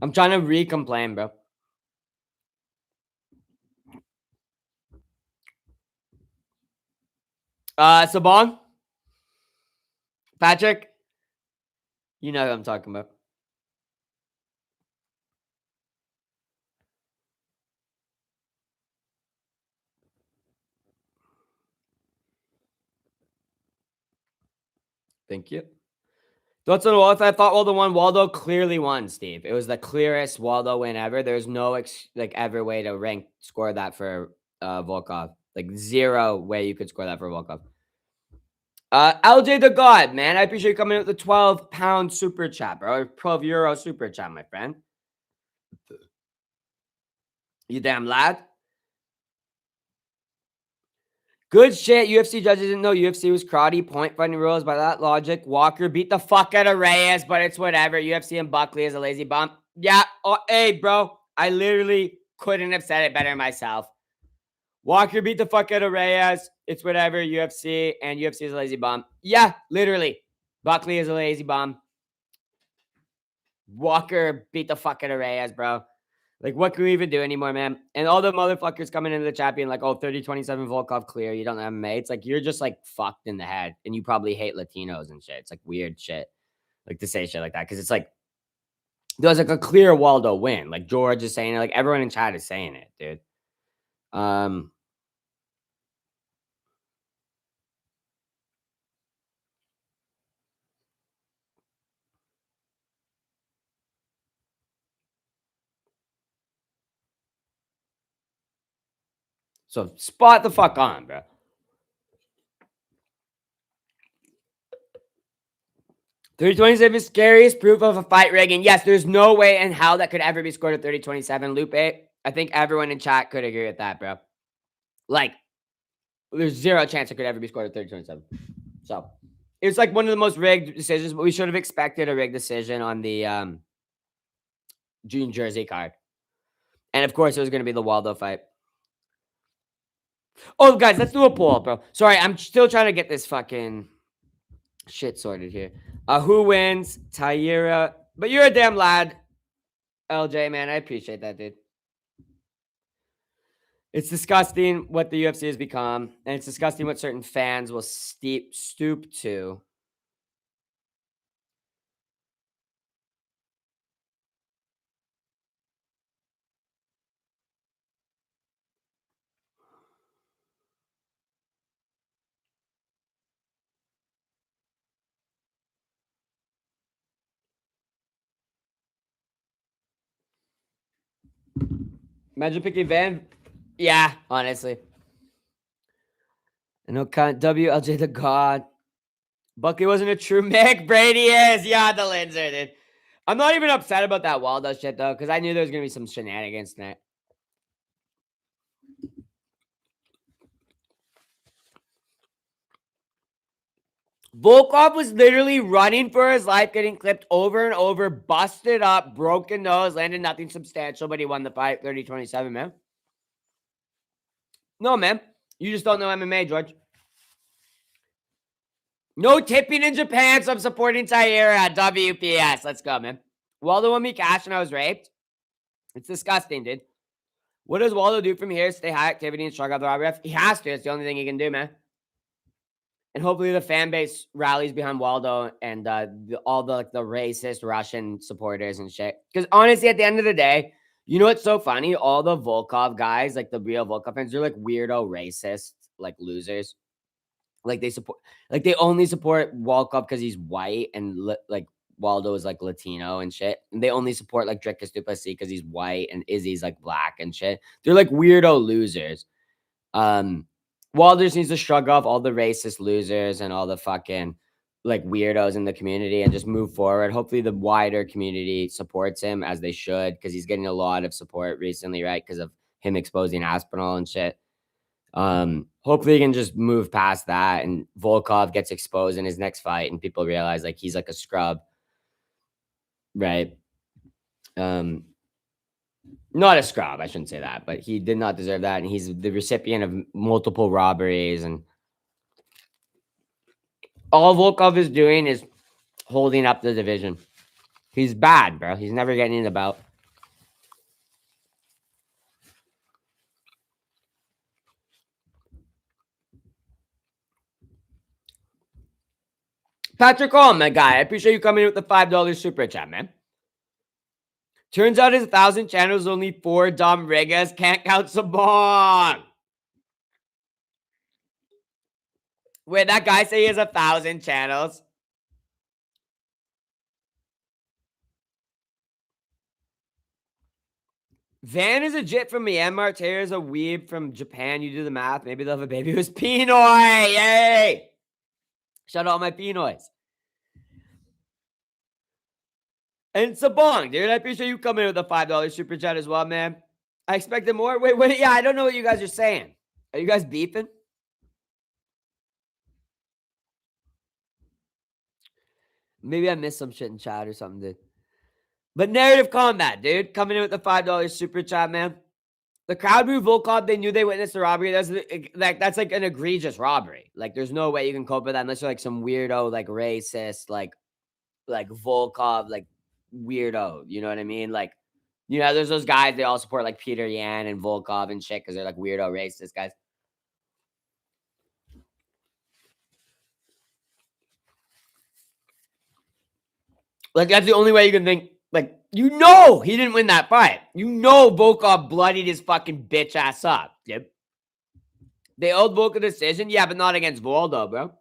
A: I'm trying to re-complain, bro. Sabong? Patrick? You know who I'm talking about. Thank you. Thoughts on Waldo? I thought Waldo won. Waldo clearly won, Steve. It was the clearest Waldo win ever. There's no ever way to score that for Volkov. Like zero way you could score that for Volkov. LJ the God, man. I appreciate you coming in with the 12-pound super chat, bro. Or 12 euro super chat, my friend. You damn lad. Good shit. UFC judges didn't know UFC was karate. Point fighting rules. By that logic, Walker beat the fuck out of Reyes, but it's whatever. UFC and Buckley is a lazy bum. Yeah. Oh, hey, bro. I literally couldn't have said it better myself. Walker beat the fuck out of Reyes. It's whatever. UFC and UFC is a lazy bum. Yeah, literally. Buckley is a lazy bum. Walker beat the fuck out of Reyes, bro. Like, what can we even do anymore, man? And all the motherfuckers coming into the chat being like, oh, 30-27 Volkov clear. You don't have MMA. It's like, you're just like fucked in the head. And you probably hate Latinos and shit. It's like weird shit. Like to say shit like that. Cause it's like, there's like a clear Waldo win. Like George is saying it. Like everyone in chat is saying it, dude. So spot the fuck on, bro. 30-27 is scariest proof of a fight rigging. Yes, there's no way in hell that could ever be scored at 30-27. Lupe, I think everyone in chat could agree with that, bro. Like, there's zero chance it could ever be scored at 30-27. So, it's like one of the most rigged decisions, but we should have expected a rigged decision on the June Jersey card. And of course, it was going to be the Waldo fight. Oh, guys, let's do a poll, bro. Sorry, I'm still trying to get this fucking shit sorted here. Who wins? Taira. But you're a damn lad, LJ, man. I appreciate that, dude. It's disgusting what the UFC has become, and it's disgusting what certain fans will stoop to. Imagine picking Van. Yeah, honestly. I know WLJ the God. Buckley wasn't a true Mick. Brady is. Yeah, the Linzer, dude. I'm not even upset about that Waldo shit, though, because I knew there was going to be some shenanigans tonight. Volkov was literally running for his life, getting clipped over and over, busted up, broken nose, landed nothing substantial, but he won the fight 30-27, man. No, man. You just don't know MMA, George. No tipping in Japan, so I'm supporting Taira at WPS. Let's go, man. Waldo won me cash and I was raped. It's disgusting, dude. What does Waldo do from here? Stay high activity and shrug out the robbery. He has to. It's the only thing he can do, man. And hopefully the fan base rallies behind Waldo and all the racist Russian supporters and shit. Because honestly, at the end of the day, you know what's so funny? All the Volkov guys, like the real Volkov fans, they're like weirdo racist, like losers. Like they only support Volkov because he's white and like Waldo is like Latino and shit. And they only support like Dricus Duplessis because he's white and Izzy's like black and shit. They're like weirdo losers. Waldo just needs to shrug off all the racist losers and all the fucking like weirdos in the community and just move forward. Hopefully the wider community supports him as they should, because he's getting a lot of support recently, right? Because of him exposing Aspinall and shit. Hopefully he can just move past that and Volkov gets exposed in his next fight and people realize like he's like a scrub. Right. Not a scrub, I shouldn't say that, but he did not deserve that. And he's the recipient of multiple robberies. And all Volkov is doing is holding up the division. He's bad, bro. He's never getting in the bout. Patrick Hall, my guy. I appreciate you coming in with the $5 super chat, man. Turns out his 1,000 channels, only 4 dumb riggers. Can't count Sabong. Wait, that guy say he has 1,000 channels? Van is a jit from Myanmar. Taylor is a weeb from Japan. You do the math. Maybe they'll have a baby who's Pinoy. Yay! Shout out all my Pinoys. And Sabong, dude. I appreciate you coming in with a $5 super chat as well, man. I expected more. Wait. Yeah, I don't know what you guys are saying. Are you guys beefing? Maybe I missed some shit in chat or something, dude. But narrative combat, dude. Coming in with the $5 super chat, man. The crowd booed Volkov. They knew they witnessed the robbery. That's like an egregious robbery. Like, there's no way you can cope with that unless you're like some weirdo, like racist, like Volkov, like weirdo. You know what I mean? Like, you know, there's those guys. They all support like Peter Yan and Volkov and shit because they're like weirdo racist guys. Like, that's the only way you can think. Like, you know he didn't win that fight. You know Volkov bloodied his fucking bitch ass up, dude. They owed Volk a decision? Yeah, but not against Waldo, bro.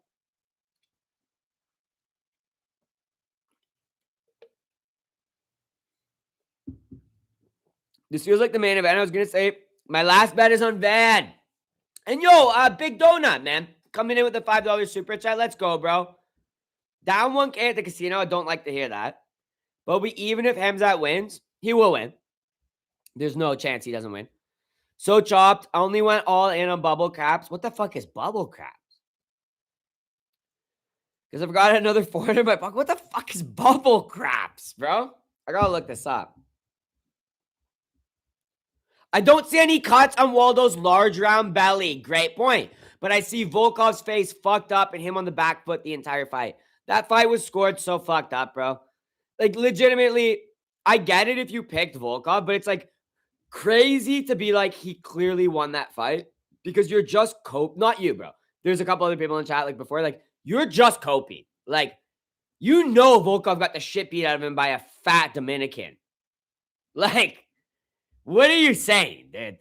A: This feels like the main event. I was going to say, my last bet is on Van. And yo, Big Donut, man. Coming in with the $5 super chat. Let's go, bro. Down 1K at the casino. I don't like to hear that. But even if Hamzat wins, he will win. There's no chance he doesn't win. So chopped. I only went all in on bubble caps. What the fuck is bubble caps? Because I've got another 400 in my pocket. What the fuck is bubble craps, bro? I gotta look this up. I don't see any cuts on Waldo's large round belly. Great point. But I see Volkov's face fucked up and him on the back foot the entire fight. That fight was scored so fucked up, bro. Like, legitimately, I get it if you picked Volkov, but it's like crazy to be like, he clearly won that fight because you're just not you, bro. There's a couple other people in chat like before, like, you're just coping. Like, you know Volkov got the shit beat out of him by a fat Dominican. Like, what are you saying, dude?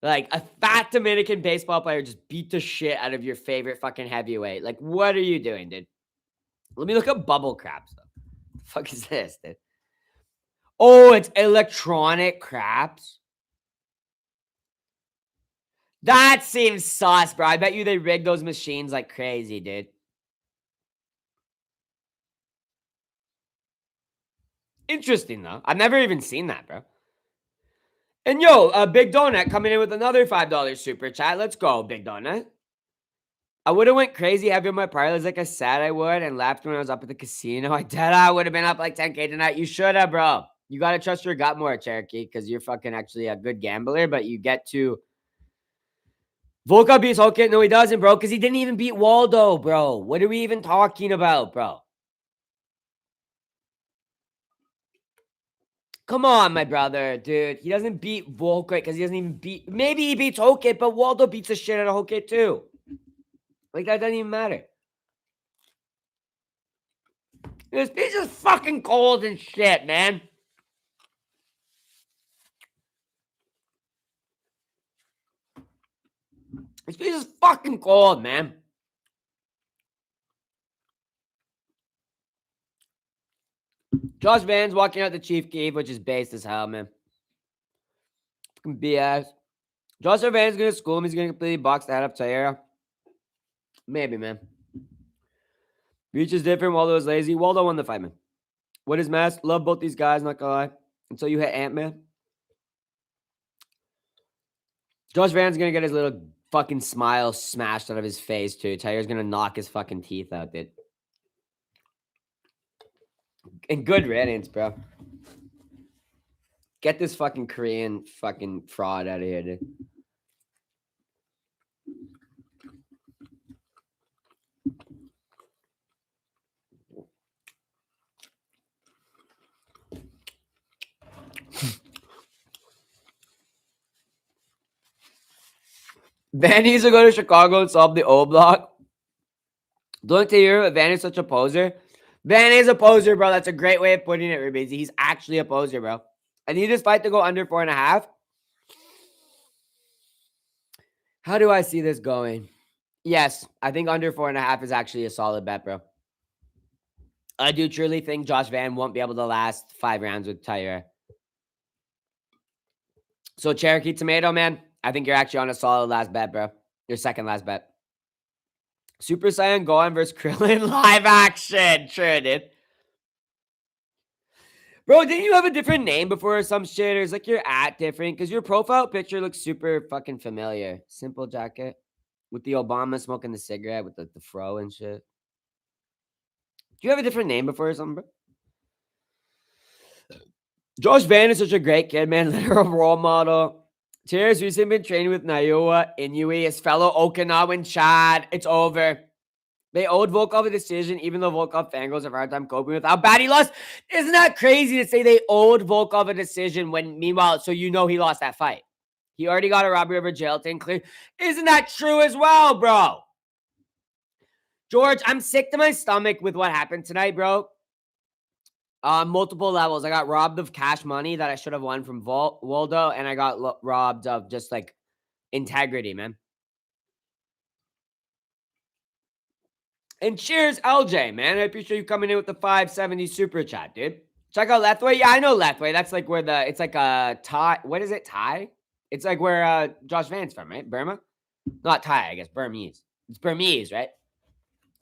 A: Like, a fat Dominican baseball player just beat the shit out of your favorite fucking heavyweight. Like, what are you doing, dude? Let me look up bubble craps, though. The fuck is this, dude? Oh, it's electronic craps. That seems sus, bro. I bet you they rigged those machines like crazy, dude. Interesting, though. I've never even seen that, bro. And yo, Big Donut coming in with another $5 super chat. Let's go, Big Donut. I would have went crazy heavy on my parlays like I said I would and laughed when I was up at the casino. I would have been up like 10K tonight. You should have, bro. You got to trust your gut more, Cherokee, because you're fucking actually a good gambler, but you get to... Volkov beats Hulk. No, he doesn't, bro, because he didn't even beat Waldo, bro. What are we even talking about, bro? Come on, my brother, dude. He doesn't beat Volkov because he doesn't even beat... Maybe he beats Hulk, but Waldo beats the shit out of Hulk too. Like, that doesn't even matter. This piece is fucking cold and shit, man. This piece is fucking cold, man. Josh Van's walking out the Chief Keef, which is based as hell, man. Fucking BS. Josh Van's gonna school him. He's gonna completely box that up Taira. Maybe, man. Reach is different. Waldo is lazy. Waldo won the fight, man. What is Mass? Love both these guys, not gonna lie. Until you hit Ant-Man. Josh Van's gonna get his little fucking smile smashed out of his face, too. Taira's gonna knock his fucking teeth out, dude. And good riddance, bro. Get this fucking Korean fucking fraud out of here, dude. Van needs to go to Chicago and solve the O block. Don't you hear Van is such a poser? Van is a poser, bro. That's a great way of putting it, Rubizi. He's actually a poser, bro. I need this fight to go under 4.5. How do I see this going? Yes, I think under 4.5 is actually a solid bet, bro. I do truly think Josh Van won't be able to last 5 rounds with Taira. So Cherokee Tomato, man, I think you're actually on a solid last bet, bro. Your second last bet. Super Saiyan Gohan versus Krillin live action. Sure, dude. Bro, didn't you have a different name before or some shit? Or is like your at different? Because your profile picture looks super fucking familiar. Simple jacket. With the Obama smoking the cigarette with the fro and shit. Do you have a different name before or something, bro? Josh Van is such a great kid, man. Literal role model. Tira's recently been training with Naoya Inoue, his fellow Okinawan Chad. It's over. They owed Volkov a decision, even though Volkov fangirls have a hard time coping with how bad he lost. Isn't that crazy to say they owed Volkov a decision when, meanwhile, so you know he lost that fight? He already got a robbery over jail thing clear. Isn't that true as well, bro? George, I'm sick to my stomach with what happened tonight, bro. On multiple levels. I got robbed of cash money that I should have won from Waldo, and I got robbed of just, like, integrity, man. And cheers, LJ, man. I appreciate you coming in with the 570 super chat, dude. Check out Lethway. Yeah, I know Lethway. That's like where it's like a Thai. What is it? Thai? It's like where Josh Van's from, right? Burma? Not Thai, I guess. Burmese. It's Burmese, right?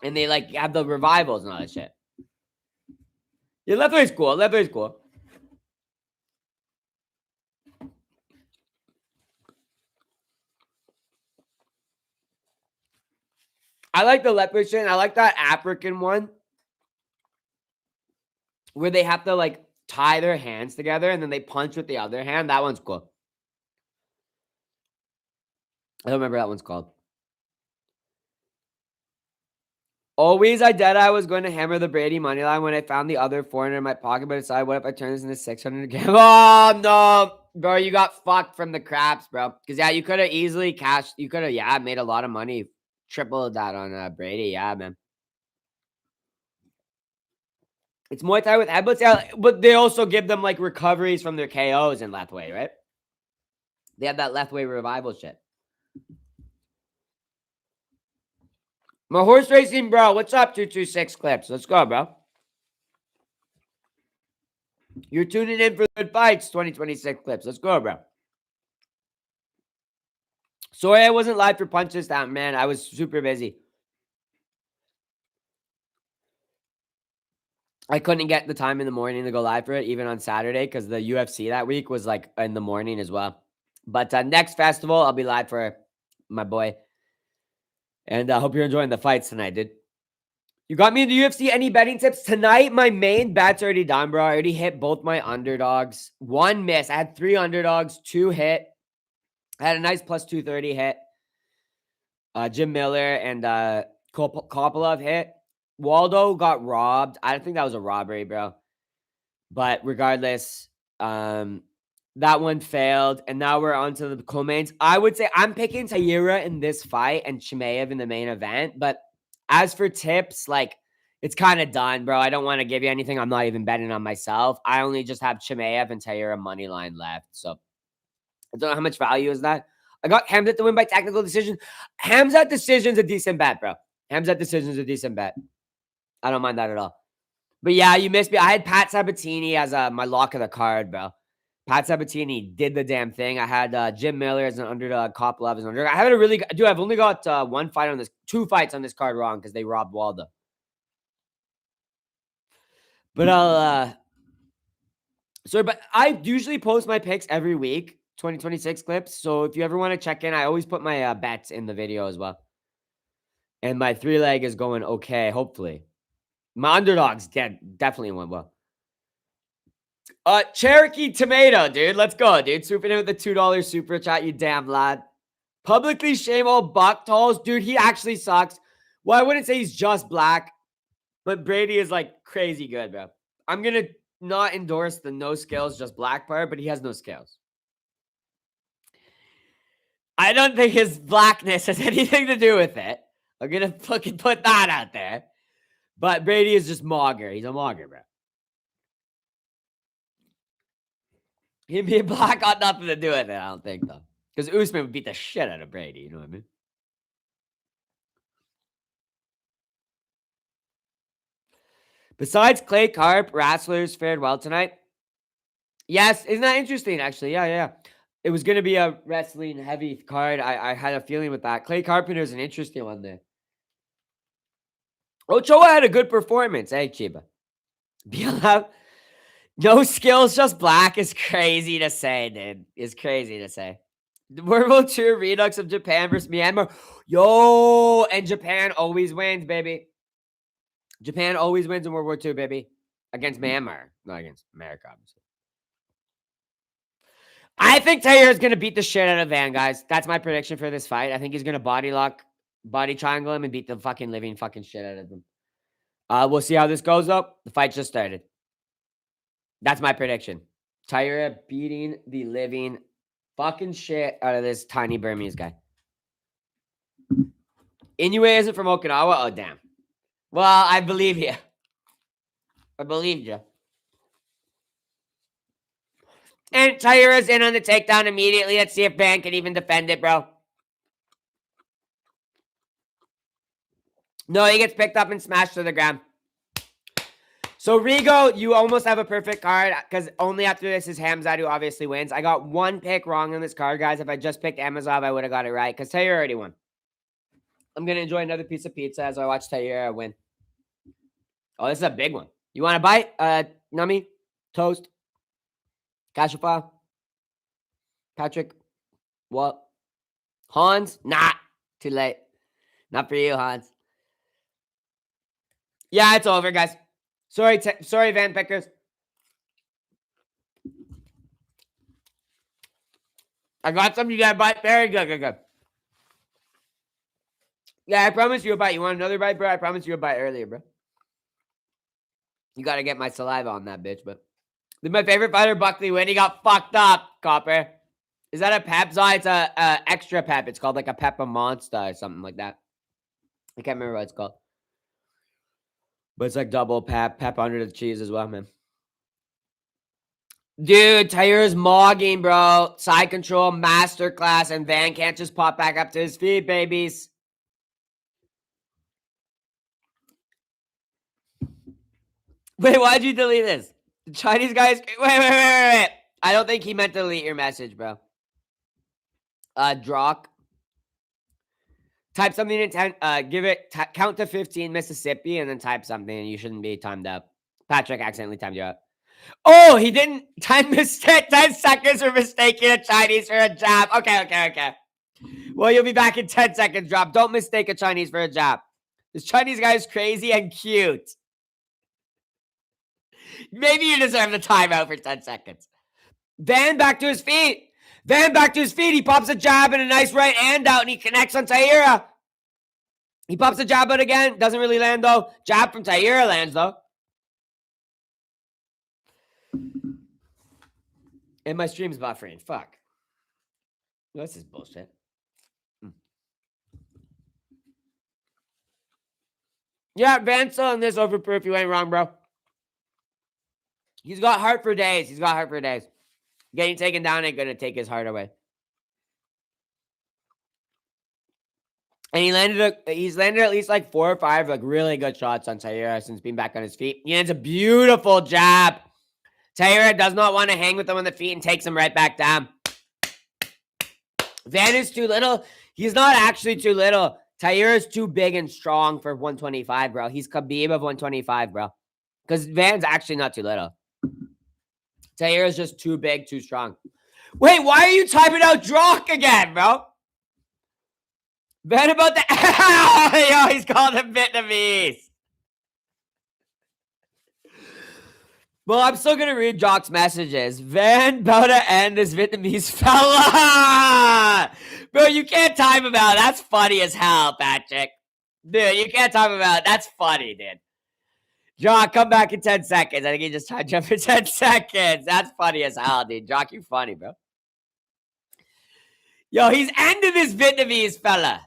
A: And they like have the revivals and all that shit. Yeah, Lethway's cool. Lethway's cool. I like the Lethway shit. I like that African one where they have to like tie their hands together and then they punch with the other hand. That one's cool. I don't remember what that one's called. Always, I was going to hammer the Brady money line when I found the other 400 in my pocket, but decided, what if I turn this into 600 again? Oh, no. Bro, you got fucked from the craps, bro. Because, yeah, you could have easily cashed. You could have, yeah, made a lot of money. Tripled that on Brady. Yeah, man. It's Muay Thai with headbutts. Yeah, but they also give them, like, recoveries from their KOs in Lethway, right? They have that Lethway revival shit. My horse racing, bro. What's up, 226 clips? Let's go, bro. You're tuning in for Good Fights 2026 clips. Let's go, bro. Sorry I wasn't live for Punch this time, man. I was super busy. I couldn't get the time in the morning to go live for it, even on Saturday, because the UFC that week was like in the morning as well. But next festival, I'll be live for my boy. And I hope you're enjoying the fights tonight, dude. You got me in the UFC. Any betting tips? Tonight, my main bet's already done, bro. I already hit both my underdogs. One miss. I had 3 underdogs, 2 hit. I had a nice plus 230 hit. Jim Miller and Kopolov hit. Waldo got robbed. I don't think that was a robbery, bro. But regardless, that one failed. And now we're on to the co-mains. I would say I'm picking Taira in this fight and Chimaev in the main event. But as for tips, like, it's kind of done, bro. I don't want to give you anything. I'm not even betting on myself. I only just have Chimaev and Taira money line left. So I don't know how much value is that. I got Hamzat to win by technical decision. Hamzat decision's a decent bet, bro. Hamzat decision's a decent bet. I don't mind that at all. But yeah, you missed me. I had Pat Sabatini as my lock of the card, bro. Pat Sabatini did the damn thing. I had Jim Miller as an underdog, Kopolov as an underdog. I haven't really, dude, I've only got 2 fights on this card wrong because they robbed Waldo. But but I usually post my picks every week, 2026 clips. So if you ever want to check in, I always put my bets in the video as well. And my 3-leg is going okay, hopefully. My underdogs definitely went well. Cherokee Tomato, dude. Let's go, dude. Swooping in with the $2 super chat, you damn lad. Publicly shame old Buck Tolls. Dude, he actually sucks. Well, I wouldn't say he's just black, but Brady is like crazy good, bro. I'm going to not endorse the no skills, just black part, but he has no skills. I don't think his blackness has anything to do with it. I'm going to fucking put that out there. But Brady is just mager. He's a mager, bro. Him being black got nothing to do with it, I don't think, though. Because Usman would beat the shit out of Brady, you know what I mean? Besides Clay Carp, Wrestlers fared well tonight. Yes, isn't that interesting, actually? Yeah. It was going to be a wrestling heavy card. I had a feeling with that. Clay Carpenter's an interesting one there. Ochoa had a good performance, eh, Chiba? BLF, no skills, just black is crazy to say, dude. It's crazy to say. The World War II redux of Japan versus Myanmar. Yo, and Japan always wins, baby. Japan always wins in World War II, baby. Against Myanmar. Not against America, obviously. I think Taylor is going to beat the shit out of Van, guys. That's my prediction for this fight. I think he's going to body triangle him and beat the fucking living fucking shit out of him. We'll see how this goes, though. The fight just started. That's my prediction. Taira beating the living fucking shit out of this tiny Burmese guy. Inoue isn't from Okinawa? Oh, damn. Well, I believe you. I believed you. And Taira's in on the takedown immediately. Let's see if Van can even defend it, bro. No, he gets picked up and smashed to the ground. So, Rigo, you almost have a perfect card because only after this is Hamzat who obviously wins. I got one pick wrong on this card, guys. If I just picked Amazov, I would have got it right because Taira already won. I'm going to enjoy another piece of pizza as I watch Taira win. Oh, this is a big one. You want a bite? Nami? Toast? Kashafa? Patrick? What? Hans? Nah. Too late. Not for you, Hans. Yeah, it's over, guys. Sorry, Van Pickers. I got some. You got a bite there? Good. Yeah, I promised you a bite. You want another bite, bro? I promised you a bite earlier, bro. You got to get my saliva on that bitch, but... Did my favorite fighter, Buckley, win? He got fucked up, Copper. Is that a pep? It's a extra pep. It's called like a Peppa Monster or something like that. I can't remember what it's called. But it's like double pep under the cheese as well, man. Dude, Taira's mogging, bro. Side control, masterclass, and Van can't just pop back up to his feet, babies. Wait, why'd you delete this? The Chinese guys. Wait. I don't think he meant to delete your message, bro. Drock. Type something in 10, give it, count to 15 Mississippi, and then type something, and you shouldn't be timed up. Patrick accidentally timed you out. Oh, he didn't. 10 seconds for mistaking a Chinese for a jab. Okay. Well, you'll be back in 10 seconds, drop. Don't mistake a Chinese for a jab. This Chinese guy is crazy and cute. Maybe you deserve the timeout for 10 seconds. Van back to his feet. He pops a jab and a nice right hand out, and he connects on Taira. He pops a jab out again. Doesn't really land, though. Jab from Taira lands, though. And my stream's buffering. Fuck. This is bullshit. Yeah, Van's selling this overproof. You ain't wrong, bro. He's got heart for days. Getting taken down ain't gonna take his heart away. And he's landed at least like 4 or 5 like really good shots on Taira since being back on his feet. He lands a beautiful jab. Taira does not want to hang with him on the feet and takes him right back down. Van is too little. He's not actually too little. Taira is too big and strong for 125, bro. He's Khabib of 125, bro. Because Van's actually not too little. Taira is just too big, too strong. Wait, why are you typing out Drock again, bro? Van about the... Yo, he's called him Vietnamese. Well, I'm still going to read Jock's messages. Van about to end this Vietnamese fella. Bro, you can't time him out. That's funny as hell, Patrick. Dude, you can't time him out. That's funny, dude. Jock, come back in 10 seconds. I think he just tried to jump for 10 seconds. That's funny as hell, dude. Jock, you funny, bro. Yo, he's ended this Vietnamese fella.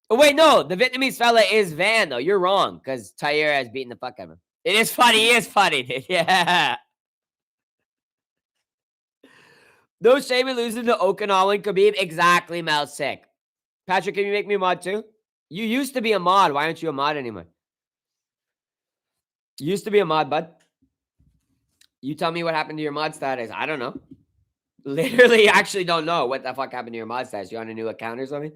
A: Oh, wait, no. The Vietnamese fella is Van, though. You're wrong, because Taira has beaten the fuck out of him. It is funny. He is funny, dude. Yeah. No shame in losing to Okinawa and Khabib. Exactly, Mel Sick. Patrick, can you make me a mod, too? You used to be a mod. Why aren't you a mod anymore? You used to be a mod, bud. You tell me what happened to your mod status. I don't know. Literally, actually don't know what the fuck happened to your mod status. You on a new account or something?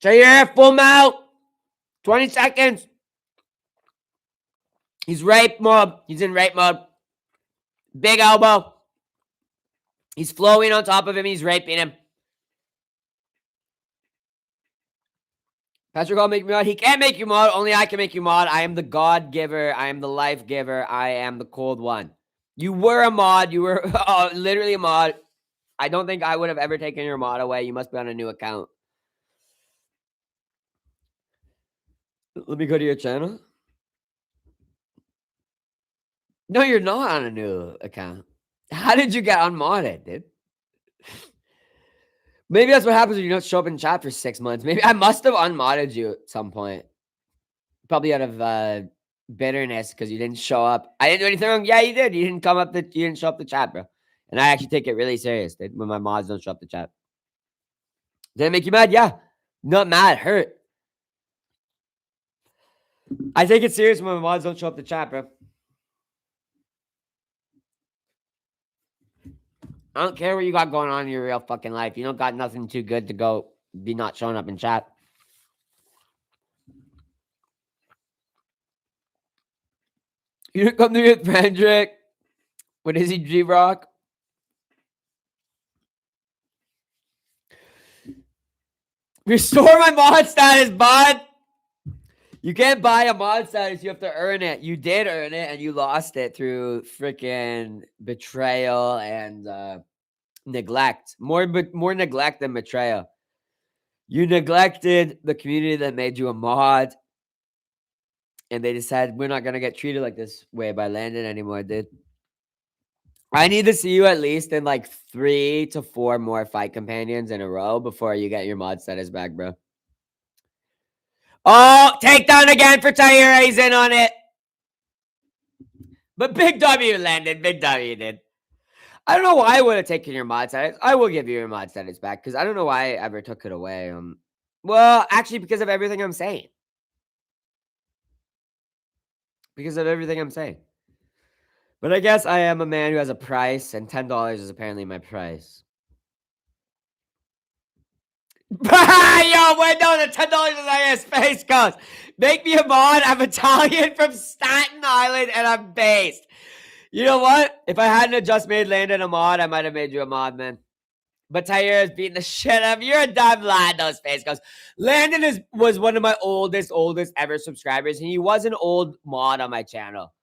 A: Taira, full mount. 20 seconds. He's rape mode. He's in rape mode. Big elbow. He's flowing on top of him. He's raping him. Patrick will make me mod. He can't make you mod. Only I can make you mod. I am the God giver. I am the life giver. I am the cold one. You were a mod. You were literally a mod. I don't think I would have ever taken your mod away. You must be on a new account. Let me go to your channel. No, you're not on a new account. How did you get unmodded, dude? Maybe that's what happens when you don't show up in chat for 6 months. Maybe I must have unmodded you at some point. Probably out of bitterness because you didn't show up. I didn't do anything wrong. Yeah, you did. You didn't you didn't show up to chat, bro. And I actually take it really serious, dude, when my mods don't show up to chat. Did it make you mad? Yeah. Not mad, hurt. I take it serious when my mods don't show up to chat, bro. I don't care what you got going on in your real fucking life. You don't got nothing too good to go be not showing up in chat. You didn't come to me with Frederick. What is he, G-Rock? Restore my mod status, bud. You can't buy a mod status. You have to earn it. You did earn it, and you lost it through freaking betrayal and neglect. More neglect than betrayal. You neglected the community that made you a mod, and they decided we're not going to get treated like this way by Landon anymore, dude. I need to see you at least in like 3 to 4 more fight companions in a row before you get your mod status back, bro. Oh, takedown again for Taira. He's in on it. But big W, Landon. Big W, dude. I don't know why I would have taken your mod status. I will give you your mod status back because I don't know why I ever took it away. Well, actually, because of everything I'm saying. because of everything I'm saying. But I guess I am a man who has a price, and $10 is apparently my price. Yo, wait, no, the $10 is not a Space Coast. Make me a mod. I'm Italian from Staten Island, and I'm based. You know what? If I hadn't just made Landon a mod, I might have made you a mod, man. But Tyre is beating the shit out of you. You're a dumb lad, though, Space Coast. Landon was one of my oldest ever subscribers, and he was an old mod on my channel.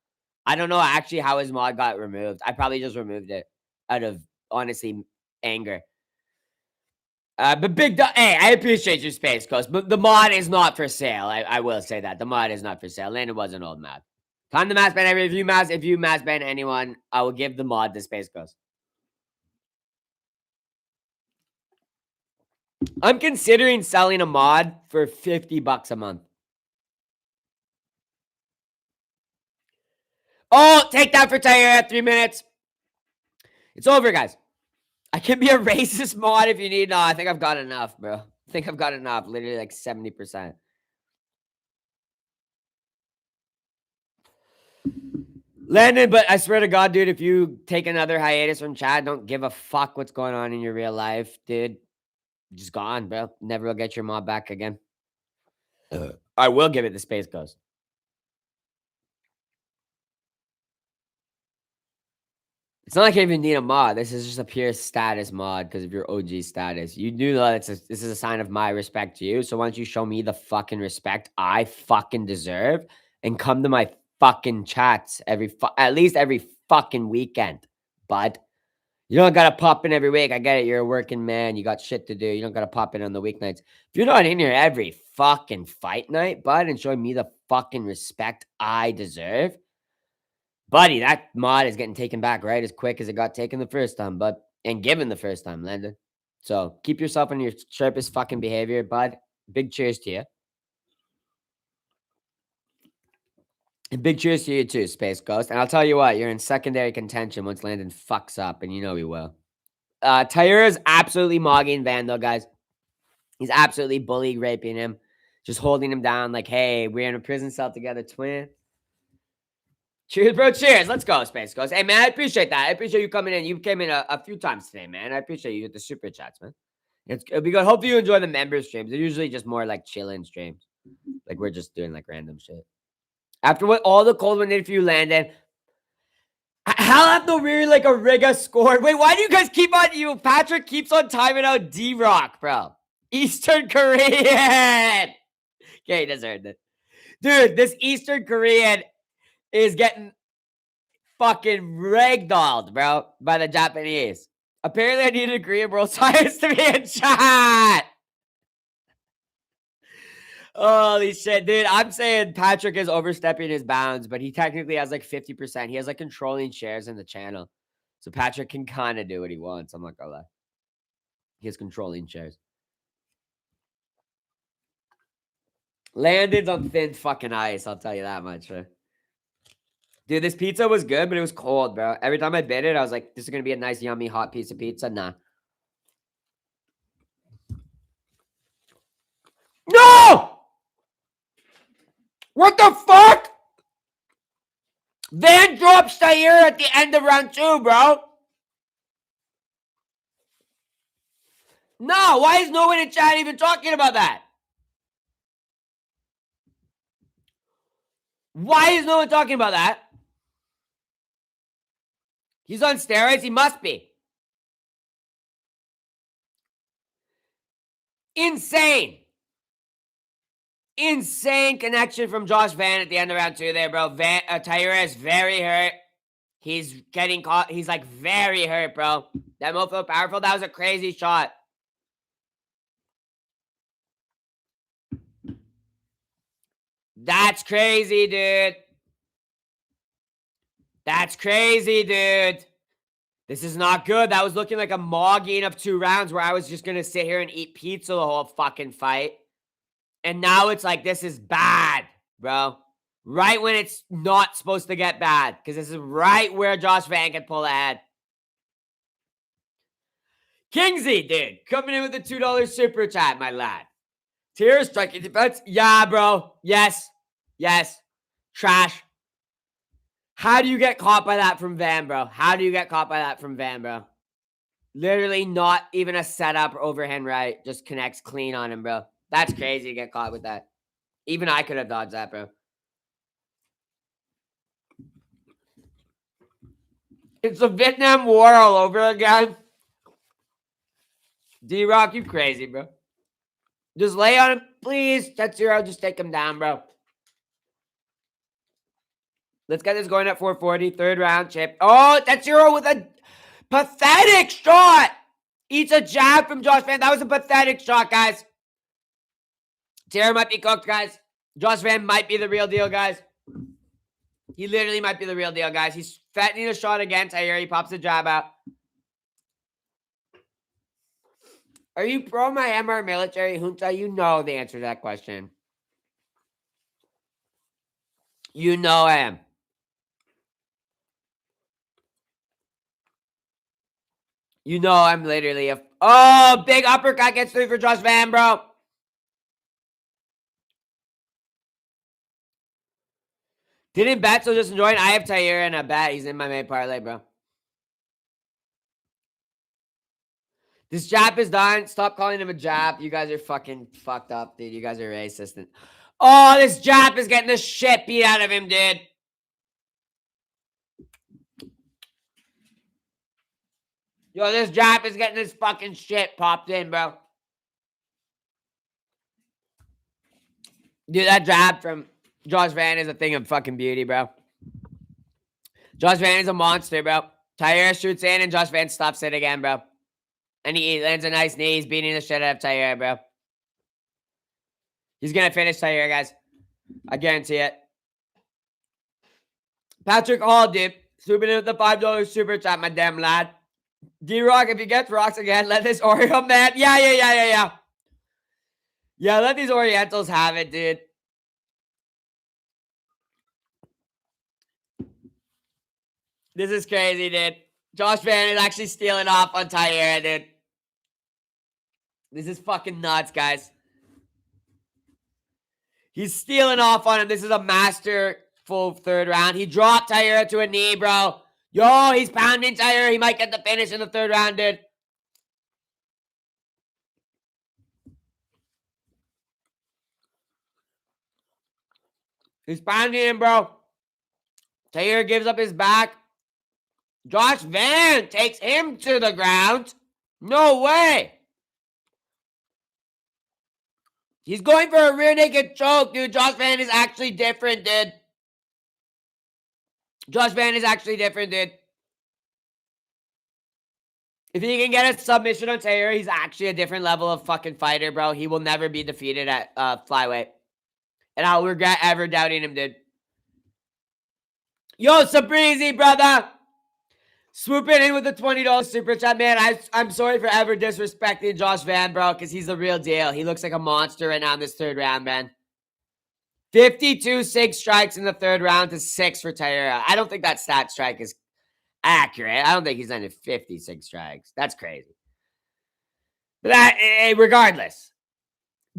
A: I don't know actually how his mod got removed. I probably just removed it out of, honestly, anger. But hey, I appreciate your Space Coast, but the mod is not for sale. I will say that. The mod is not for sale. Landon was an old mod. Time to mass ban every if you mass ban anyone, I will give the mod to Space Coast. I'm considering selling a mod for $50 a month. Oh, take that for Tyre at 3 minutes. It's over, guys. I can be a racist mod if you need. No, I think I've got enough, bro. I think I've got enough. Literally like 70%. Landon, but I swear to God, dude, if you take another hiatus from chat, don't give a fuck what's going on in your real life, dude. Just gone, bro. Never will get your mod back again. I will give it the Space Coast. It's not like I even need a mod. This is just a pure status mod because of your OG status. You do know this is a sign of my respect to you. So why don't you show me the fucking respect I fucking deserve and come to my fucking chats at least every fucking weekend, bud. You don't gotta pop in every week. I get it. You're a working man. You got shit to do. You don't gotta pop in on the weeknights. If you're not in here every fucking fight night, bud, and showing me the fucking respect I deserve, buddy, that mod is getting taken back right as quick as it got taken the first time, bud. And given the first time, Landon. So keep yourself on your sharpest fucking behavior, bud. Big cheers to you. And big cheers to you too, Space Ghost. And I'll tell you what, you're in secondary contention once Landon fucks up, and you know he will. Tyre is absolutely mogging Vandal, guys. He's absolutely bully raping him. Just holding him down like, hey, we're in a prison cell together, twin. Cheers, bro. Cheers. Let's go, Space Ghost. Hey, man, I appreciate that. I appreciate you coming in. You came in a few times today, man. I appreciate you with the super chats, man. It'll be good. Hopefully you enjoy the member streams. They're usually just more like chilling streams. Like we're just doing like random shit. After what all the cold one did for you, Landon, how have no really like a Rigo scored? Wait, why do you guys keep on you? Patrick keeps on timing out D-Rock, bro. Eastern Korean. Okay, he deserved it. Dude, this Eastern Korean is getting fucking ragdolled, bro, by the Japanese. Apparently, I need to agree on both sides to be in chat. Holy shit, dude. I'm saying Patrick is overstepping his bounds, but he technically has like 50%. He has like controlling shares in the channel. So Patrick can kind of do what he wants. I'm not gonna lie. He has controlling shares. Landon's on thin fucking ice, I'll tell you that much, bro. Dude, this pizza was good, but it was cold, bro. Every time I bit it, I was like, this is going to be a nice, yummy, hot piece of pizza. Nah. No! What the fuck? Van drops Tyre at the end of round 2, bro. No, why is no one in chat even talking about that? Why is no one talking about that? He's on steroids? He must be. Insane. Insane connection from Josh Van at the end of round 2 there, bro. Tyre is very hurt. He's getting caught. He's like very hurt, bro. That mofo powerful. That was a crazy shot. That's crazy, dude. That's crazy, dude. This is not good. That was looking like a mogging of 2 rounds where I was just going to sit here and eat pizza the whole fucking fight. And now it's like, this is bad, bro. Right when it's not supposed to get bad. Because this is right where Josh Van can pull ahead. Kingsy, dude. Coming in with a $2 super chat, my lad. Tears, striking defense. Yeah, bro. Yes. Yes. Trash. How do you get caught by that from Van, bro? How do you get caught by that from Van, bro? Literally not even a setup or overhand right. Just connects clean on him, bro. That's crazy to get caught with that. Even I could have dodged that, bro. It's the Vietnam War all over again. D-Rock, you crazy, bro. Just lay on him, please. Tetsuro, just take him down, bro. Let's get this going at 440. Third round, chip. Oh, Tetsuro with a pathetic shot. Eats a jab from Josh Van. That was a pathetic shot, guys. Taylor might be cooked, guys. Josh Van might be the real deal, guys. He literally might be the real deal, guys. He's fattening a shot again. Taylor, he pops a jab out. Are you pro Myanmar military junta? You know the answer to that question. You know I am. You know I'm literally a... Oh, big uppercut gets through for Josh Van, bro. Didn't bet, so just enjoying. I have Taira and a bet. He's in my main parlay, bro. This jab is done. Stop calling him a jab. You guys are fucking fucked up, dude. You guys are racist. Oh, this jab is getting the shit beat out of him, dude. Yo, this jab is getting this fucking shit popped in, bro. Dude, that jab from Josh Van is a thing of fucking beauty, bro. Josh Van is a monster, bro. Taira shoots in and Josh Van stops it again, bro. And he lands a nice knee. He's beating the shit out of Taira, bro. He's going to finish Taira, guys. I guarantee it. Patrick Hall, dude. Swooping in with the $5 super chat, my damn lad. D-Rock, if he gets rocks again, let this Oreo man. Yeah. Yeah, let these Orientals have it, dude. This is crazy, dude. Josh Van is actually stealing off on Taira, dude. This is fucking nuts, guys. He's stealing off on him. This is a masterful third round. He dropped Taira to a knee, bro. Yo, he's pounding Taira. He might get the finish in the third round, dude. He's pounding him, bro. Taira gives up his back. Josh Van takes him to the ground. No way. He's going for a rear naked choke, dude. Josh Van is actually different, dude. Josh Van is actually different, dude. If he can get a submission on Taylor, he's actually a different level of fucking fighter, bro. He will never be defeated at flyweight. And I'll regret ever doubting him, dude. Yo, Sabrizi, brother. Swooping in with the $20 super chat, man. I'm sorry for ever disrespecting Josh Van, bro, because he's the real deal. He looks like a monster right now in this third round, man. 52 6 strikes in the third round to 6 for Taira. I don't think that stat strike is accurate. I don't think he's under 56 strikes. That's crazy. But regardless.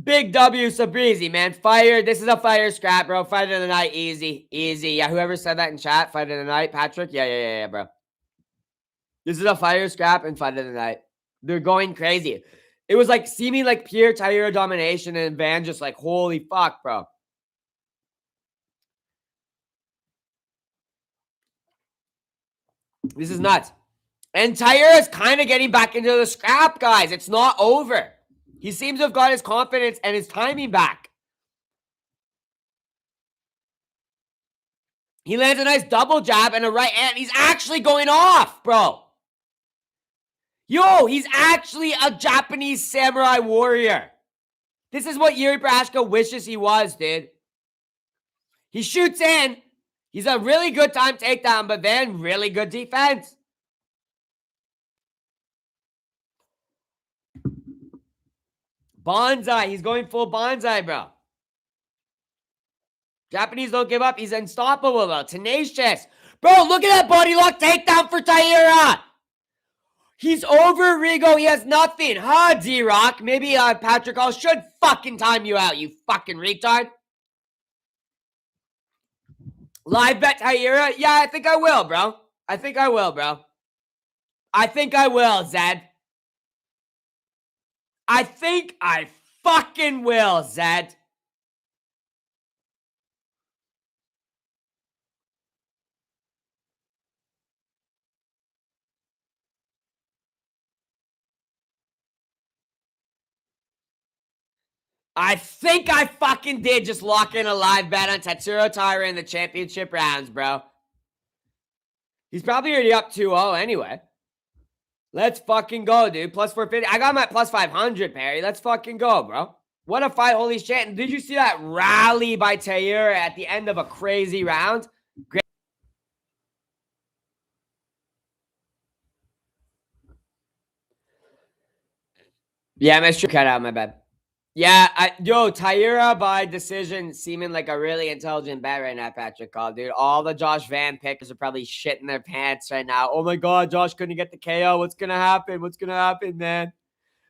A: Big W Sabrizi, man. Fire. This is a fire scrap, bro. Fight of the night. Easy. Yeah, whoever said that in chat. Fight of the night. Patrick? Yeah, bro. This is a fire scrap and fight of the night. They're going crazy. It was like seeming like pure Taira domination and Van just like, holy fuck, bro. This is nuts. And Taira is kind of getting back into the scrap, guys. It's not over. He seems to have got his confidence and his timing back. He lands a nice double jab and a right hand. He's actually going off, bro. Yo, he's actually a Japanese samurai warrior. This is what Yuri Prochazka wishes he was, dude. He shoots in. He's a really good time takedown, but then really good defense. Bonsai. He's going full bonsai, bro. Japanese don't give up. He's unstoppable, though. Tenacious. Bro, look at that body lock takedown for Taira. He's over Rigo. He has nothing. Huh, D-Rock? Maybe Patrick Hall should fucking time you out, you fucking retard. Live bet Taira? Yeah, I think I will, bro. I think I will, bro. I think I will, Zed. I think I fucking will, Zed. I think I fucking did just lock in a live bet on Tatsuro Taira in the championship rounds, bro. He's probably already up 2-0 anyway. Let's fucking go, dude. Plus 450. I got him at plus 500, Perry. Let's fucking go, bro. What a fight. Holy shit. And did you see that rally by Taira at the end of a crazy round? Great. Yeah, I should cut out my bad. Yeah, Taira by decision seeming like a really intelligent bet right now, Patrick Call, dude. All the Josh Van pickers are probably shitting their pants right now. Oh my God, Josh couldn't get the KO. What's going to happen? What's going to happen, man?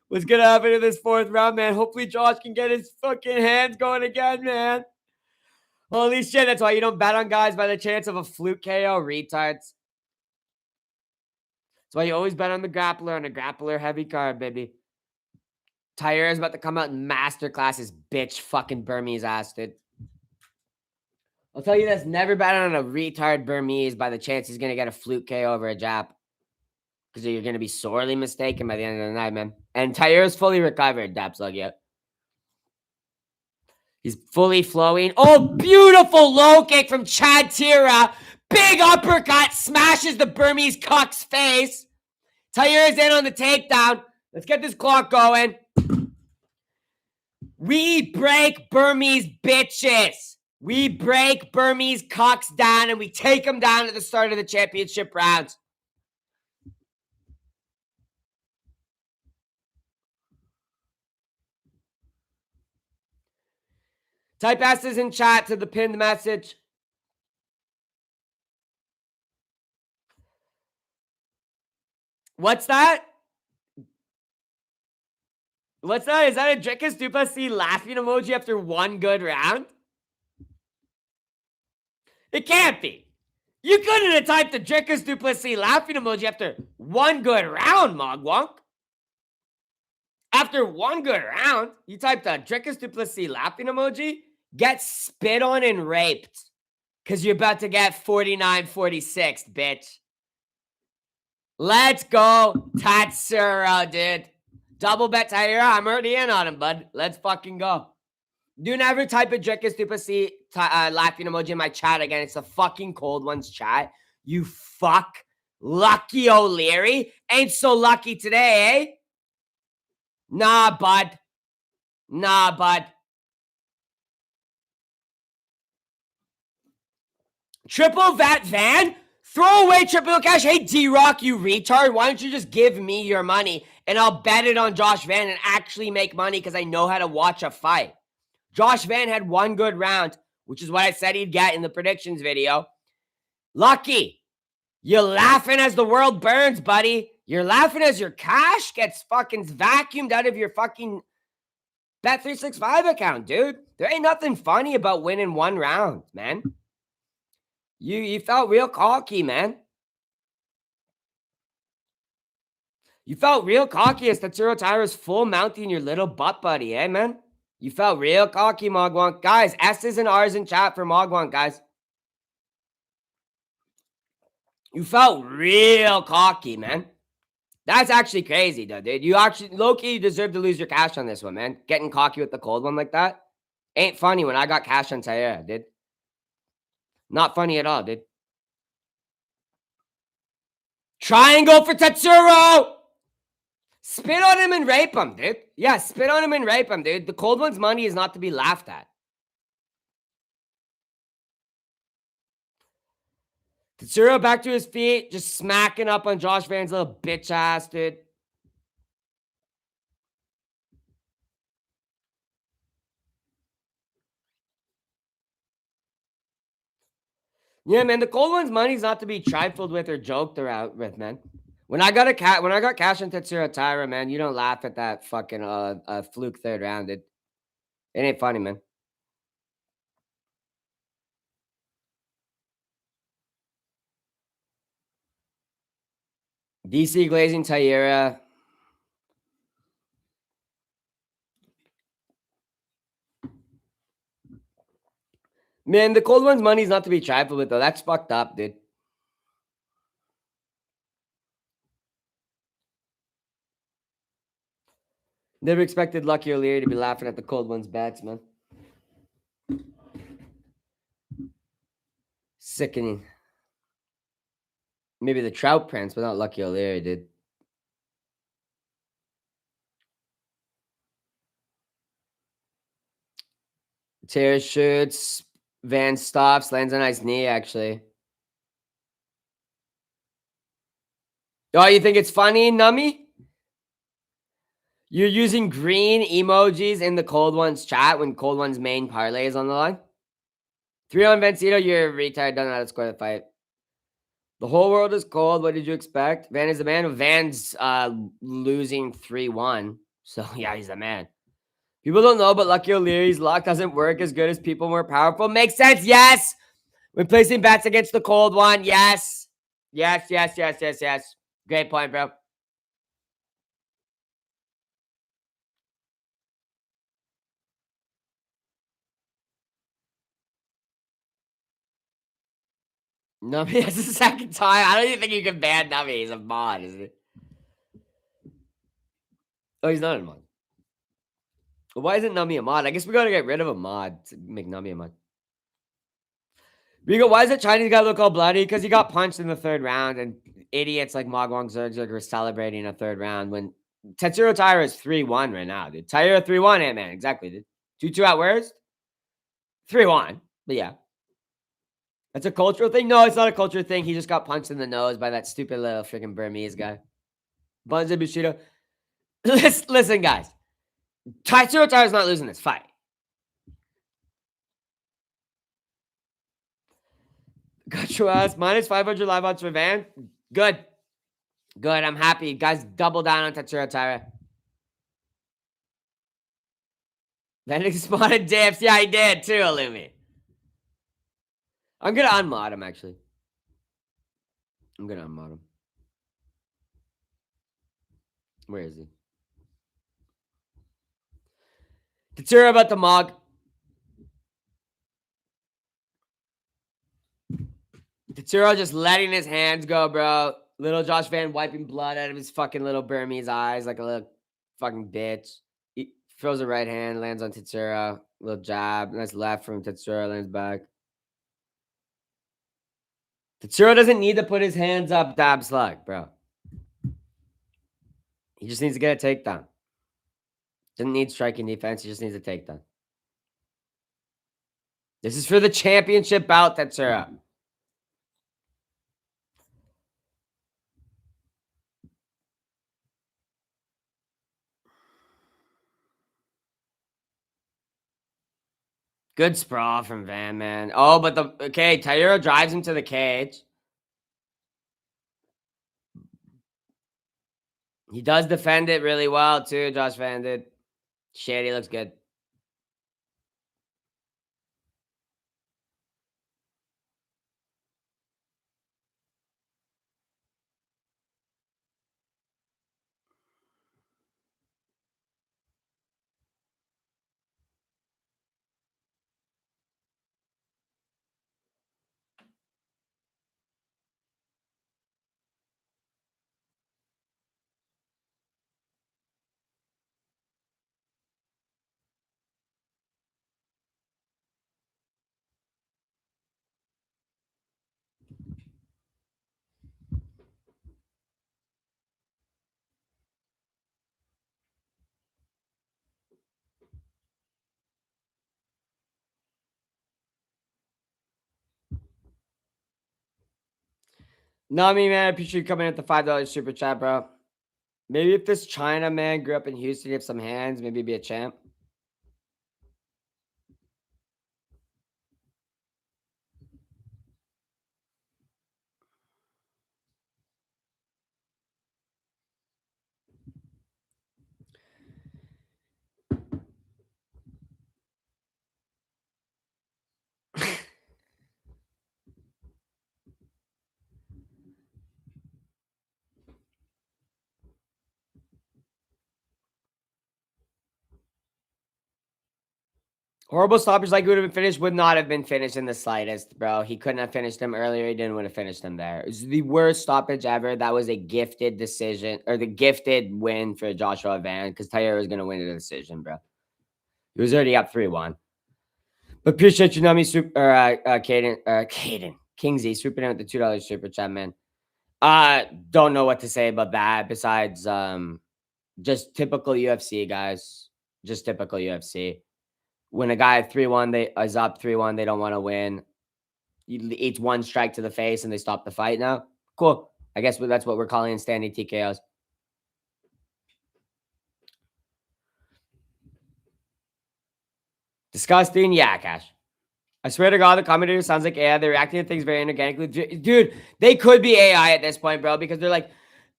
A: What's going to happen in this fourth round, man? Hopefully Josh can get his fucking hands going again, man. Holy shit, that's why you don't bet on guys by the chance of a fluke KO, retards. That's why you always bet on the grappler, on a grappler heavy card, baby. Taira is about to come out and masterclass his bitch fucking Burmese ass, dude. I'll tell you this, never bet on a retard Burmese by the chance he's going to get a fluke KO over a Jap. Because you're going to be sorely mistaken by the end of the night, man. And Taira's fully recovered, Dapslug, He's fully flowing. Oh, beautiful low kick from Chad Tira. Big uppercut, smashes the Burmese cuck's face. Taira's in on the takedown. Let's get this clock going. We break Burmese bitches. We break Burmese cocks down and we take them down at the start of the championship rounds. Type S's in chat to the pinned message. What's that? What's that? Is that a Drickus Duplessis laughing emoji after one good round? It can't be. You couldn't have typed the Drickus Duplessis laughing emoji after one good round, Mogwonk. After one good round, you typed a Drickus Duplessis laughing emoji, get spit on and raped. Because you're about to get 49-46, bitch. Let's go, Tatsuro, dude. Double bet Taira. I'm already in on him, bud. Let's fucking go. Do never type a Drickus Duplessis laughing emoji in my chat again. It's the fucking cold ones chat. You fuck. Lucky O'Leary. Ain't so lucky today, eh? Nah, bud. Nah, bud. Triple Vat Van? Throw away triple cash. Hey, D-Rock, you retard. Why don't you just give me your money and I'll bet it on Josh Van and actually make money because I know how to watch a fight. Josh Van had one good round, which is what I said he'd get in the predictions video. Lucky. You're laughing as the world burns, buddy. You're laughing as your cash gets fucking vacuumed out of your fucking Bet365 account, dude. There ain't nothing funny about winning one round, man. You felt real cocky, man. You felt real cocky as Tatsuro Taira's full mounting your little butt buddy, eh, man? You felt real cocky, Mogwonk. Guys, S's and R's in chat for Mogwonk, guys. You felt real cocky, man. That's actually crazy, though, dude. You actually, low-key, you deserve to lose your cash on this one, man. Getting cocky with the cold one like that ain't funny when I got cash on Taira, dude. Not funny at all, dude. Triangle for Tatsuro! Spit on him and rape him, dude. Yeah, spit on him and rape him, dude. The cold one's money is not to be laughed at. Tatsuro back to his feet, just smacking up on Josh Van's little bitch ass, dude. Yeah, man, the cold one's money's not to be trifled with or joked around with, man. When I got cash on Tatsuro Taira, man, you don't laugh at that fucking fluke third round, dude. It ain't funny, man. DC glazing Taira. Man, the cold one's money's not to be trifled with, though. That's fucked up, dude. Never expected Lucky O'Leary to be laughing at the cold one's bets, man. Sickening. Maybe the Trout Prince, but not Lucky O'Leary, dude. Tear shoots. Van stops. Lands on his knee, actually. Oh, you think it's funny, Nummy? You're using green emojis in the cold one's chat when cold one's main parlay is on the line? 3-on Vancito, you're a retard. Don't know how to score the fight. The whole world is cold. What did you expect? Van is the man. Van's losing 3-1. So, yeah, he's the man. People don't know, but Lucky O'Leary's luck doesn't work as good as people more powerful. Makes sense, yes. When placing bets against the cold one, yes. Yes. Great point, bro. Nummy, that's the second time. I don't even think you can ban Nummy. He's a mod, isn't he? Oh, he's not a mod. Well, why isn't Nummy a mod? I guess we gotta get rid of a mod to make Nummy a mod. Rigo, why is the Chinese guy look all bloody? Because he got punched in the third round, and idiots like Magwang Zergzerg were celebrating a third round when Tetsuro Taira is 3-1 right now, dude. Taira 3-1, Ant-Man. Exactly, dude. 2-2 at worst? 3-1. But yeah. That's a cultural thing? No, it's not a cultural thing. He just got punched in the nose by that stupid little freaking Burmese guy. Bunza Bushido. Listen, guys. Tetsuro Taira's not losing this fight. Got your ass. Minus 500 live odds for Van. Good. Good. I'm happy. Guys, double down on Tetsuro Taira. Then spotted dips. Yeah, he did too, Illumi. I'm gonna unmod him, actually. I'm gonna unmod him. Where is he? Tetsuro about the mog. Tetsuro just letting his hands go, bro. Little Josh Van wiping blood out of his fucking little Burmese eyes like a little fucking bitch. He throws a right hand, lands on Tetsuro. Little jab. Nice left from Tetsuro, lands back. Tetsuro doesn't need to put his hands up dab slug, bro. He just needs to get a takedown. Doesn't need striking defense. He just needs a takedown. This is for the championship bout, Tetsuro. Good sprawl from Van, man. Oh, but okay, Taira drives him to the cage. He does defend it really well, too, Josh Van did. Shit, he looks good. Nami, man, I appreciate you coming at the $5 super chat, bro. Maybe if this China man grew up in Houston, he'd have some hands, maybe be a champ. Horrible stoppage like he would have been finished would not have been finished in the slightest, bro. He couldn't have finished him earlier. He didn't want to finish him there. It was the worst stoppage ever. That was a gifted decision or the gifted win for Joshua Van because Taylor was going to win the decision, bro. He was already up 3-1. But appreciate you, Nami, Caden, Kingsy, super in with the $2 super chat, man. Don't know what to say about that besides just typical UFC, guys. Just typical UFC. When a guy 3-1, they is up 3-1, they don't want to win. Eats one strike to the face and they stop the fight now. Cool. I guess that's what we're calling standing TKOs. Disgusting. Yeah, Cash. I swear to God, the commentator sounds like AI. They're reacting to things very inorganically. Dude, they could be AI at this point, bro, because they're like,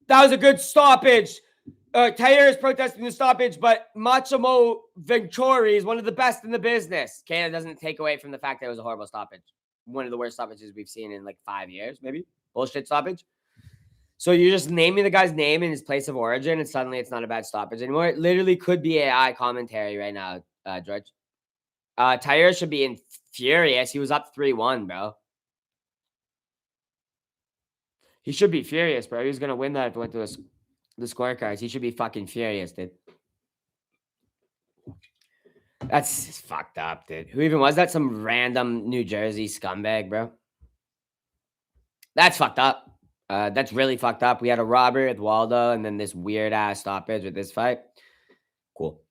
A: that was a good stoppage. Taylor is protesting the stoppage, but Machimo Ventura is one of the best in the business. Canada doesn't take away from the fact that it was a horrible stoppage. One of the worst stoppages we've seen in like 5 years, maybe. Bullshit stoppage. So you're just naming the guy's name and his place of origin, and suddenly it's not a bad stoppage anymore. It literally could be AI commentary right now, George. Tyre should be furious. He was up 3-1, bro. He should be furious, bro. He was going to win that if it went to the scorecards. He should be fucking furious, dude. That's fucked up, dude. Who even was that? Some random New Jersey scumbag, bro. That's fucked up. That's really fucked up. We had a robbery with Waldo and then this weird ass stoppage with this fight. Cool.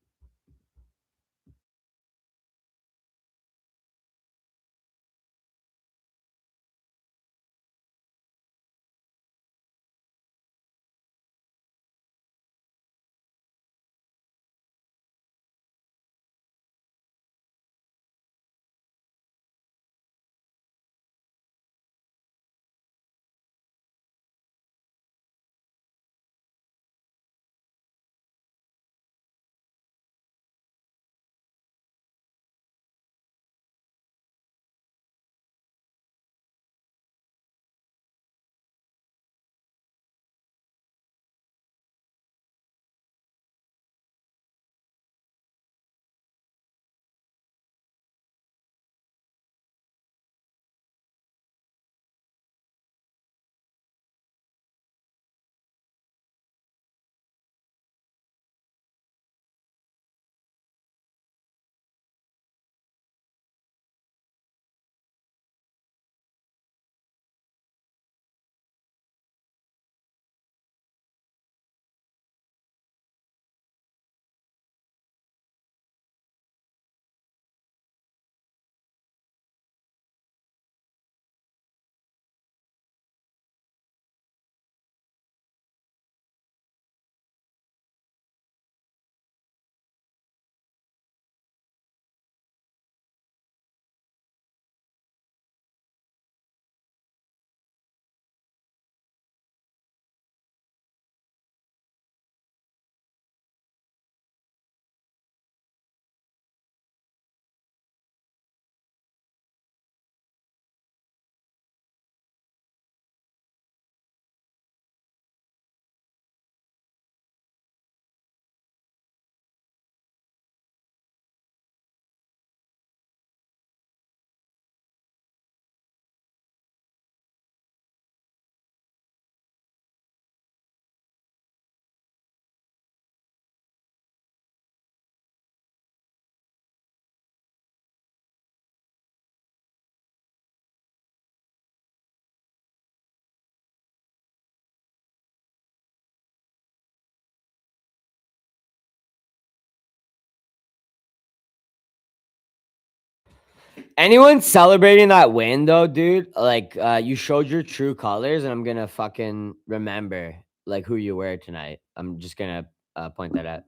A: Anyone celebrating that win though, dude? Like, you showed your true colors, and I'm gonna fucking remember like who you were tonight. I'm just gonna point that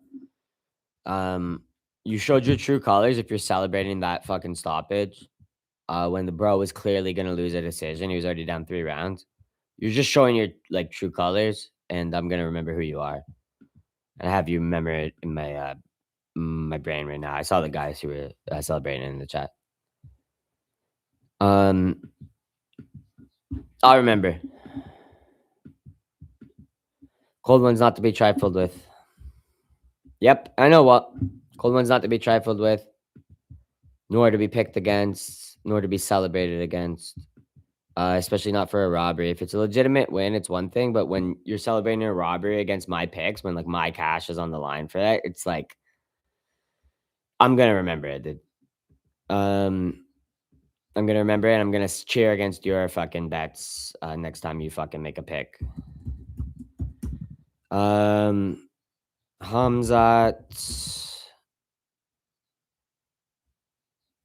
A: out. You showed your true colors if you're celebrating that fucking stoppage. When the bro was clearly gonna lose a decision, he was already down 3 rounds. You're just showing your like true colors, and I'm gonna remember who you are. I have you remember it in my brain right now. I saw the guys who were celebrating in the chat. I'll remember. Cold one's not to be trifled with. Yep, I know what. Cold one's not to be trifled with. nor to be picked against, nor to be celebrated against. Especially not for a robbery. If it's a legitimate win, it's one thing, but when you're celebrating a robbery against my picks, when like my cash is on the line for that, it's like I'm gonna remember it, dude. I'm gonna remember it. I'm gonna cheer against your fucking bets next time you fucking make a pick. Hamzat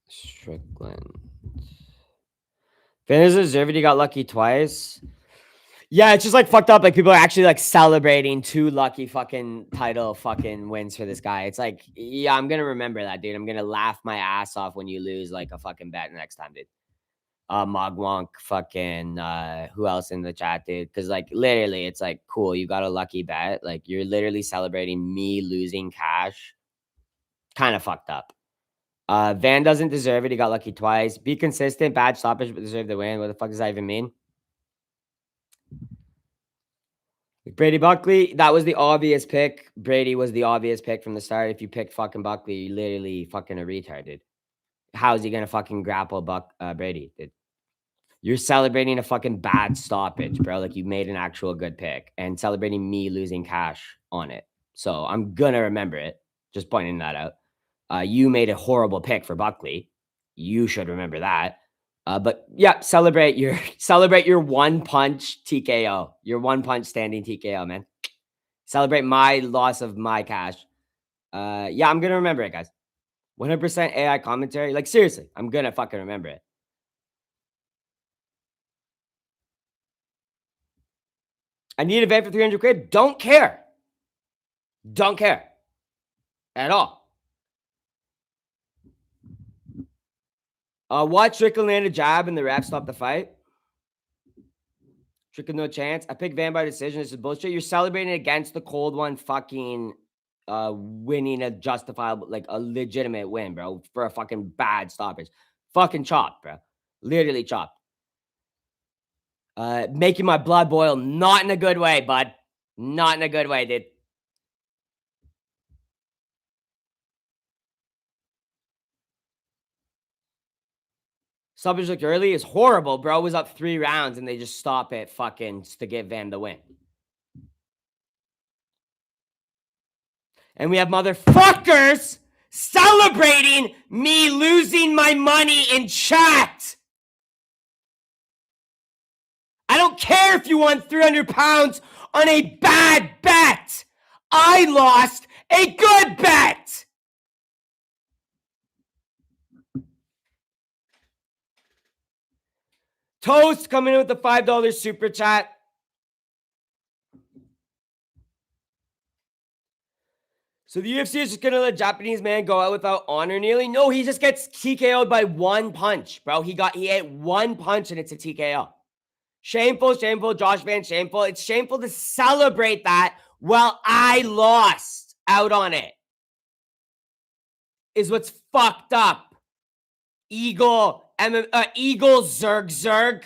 A: Strickland. Fans deserve it. He got lucky twice. Yeah, it's just like fucked up. Like people are actually like celebrating 2 lucky fucking title fucking wins for this guy. It's like, yeah, I'm gonna remember that, dude. I'm gonna laugh my ass off when you lose like a fucking bet next time, dude. Mogwonk, fucking who else in the chat, dude? Because like literally, it's like cool. You got a lucky bet. Like you're literally celebrating me losing cash. Kind of fucked up. Van doesn't deserve it. He got lucky twice. Be consistent. Bad stoppage, but deserve the win. What the fuck does that even mean? Brady Buckley, that was the obvious pick. Brady was the obvious pick from the start. If you picked fucking Buckley, you literally fucking a retard, dude. How is he gonna fucking grapple Brady, dude? You're celebrating a fucking bad stoppage, bro. Like you made an actual good pick and celebrating me losing cash on it. So I'm gonna remember it. Just pointing that out. You made a horrible pick for Buckley. You should remember that. But yeah, celebrate your 1-punch TKO. Your 1-punch standing TKO, man. Celebrate my loss of my cash. Yeah, I'm gonna remember it, guys. 100% AI commentary. Like seriously, I'm gonna fucking remember it. I need a van for 300 quid. Don't care. Don't care at all. Watch Strickland land a jab and the ref stop the fight. Strickland no chance. I picked Van by decision. This is bullshit. You're celebrating against the cold one fucking winning a justifiable, like a legitimate win, bro, for a fucking bad stoppage. Fucking chopped, bro. Literally chopped. Making my blood boil. Not in a good way, bud. Not in a good way, dude. Stoppage looked early is horrible, bro. Was up 3 rounds and they just stop it fucking to give Van the win. And we have motherfuckers celebrating me losing my money in chat. I don't care if you won 300 pounds on a bad bet. I lost a good bet. Toast coming in with the $5 super chat. So the UFC is just going to let Japanese man go out without honor kneeling? No, he just gets TKO'd by 1 punch, bro. He ate 1 punch and it's a TKO. Shameful, shameful, Josh Van, shameful. It's shameful to celebrate that while I lost out on it. Is what's fucked up. Eagle Zerg Zerg.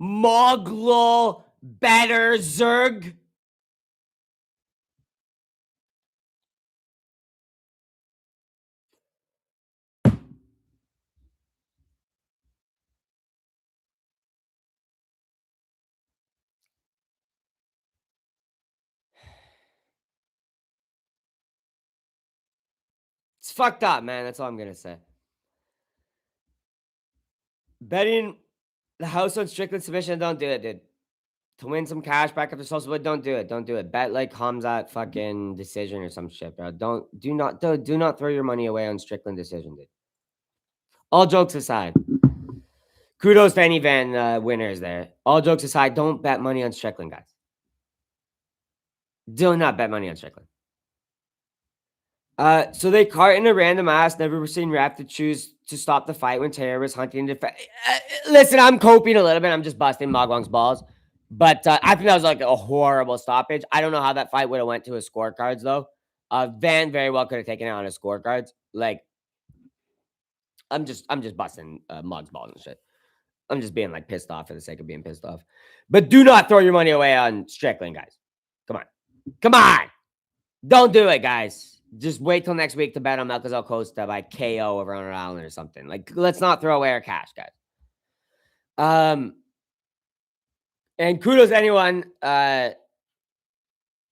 A: Moglo better Zerg. It's fucked up, man. That's all I'm gonna say. Betting the house on Strickland submission, don't do it, dude. To win some cash back after social, but don't do it. Don't do it. Bet like Hamzat fucking decision or some shit, bro. Do not throw your money away on Strickland decision, dude. All jokes aside, kudos to any Van winners there. All jokes aside, don't bet money on Strickland, guys. Do not bet money on Strickland. So they cart in a random ass, never seen ref to choose to stop the fight when Taylor was hunting to listen, I'm coping a little bit. I'm just busting Mogwong's balls. But I think that was like a horrible stoppage. I don't know how that fight would have went to his scorecards though. Van very well could have taken it on his scorecards. Like, I'm just busting Mog's balls and shit. I'm just being like pissed off for the sake of being pissed off. But do not throw your money away on Strickland, guys. Come on. Come on. Don't do it, guys. Just wait till next week to bet on Melchizedek Costa by KO over on Allen or something. Like, let's not throw away our cash, guys. And kudos to anyone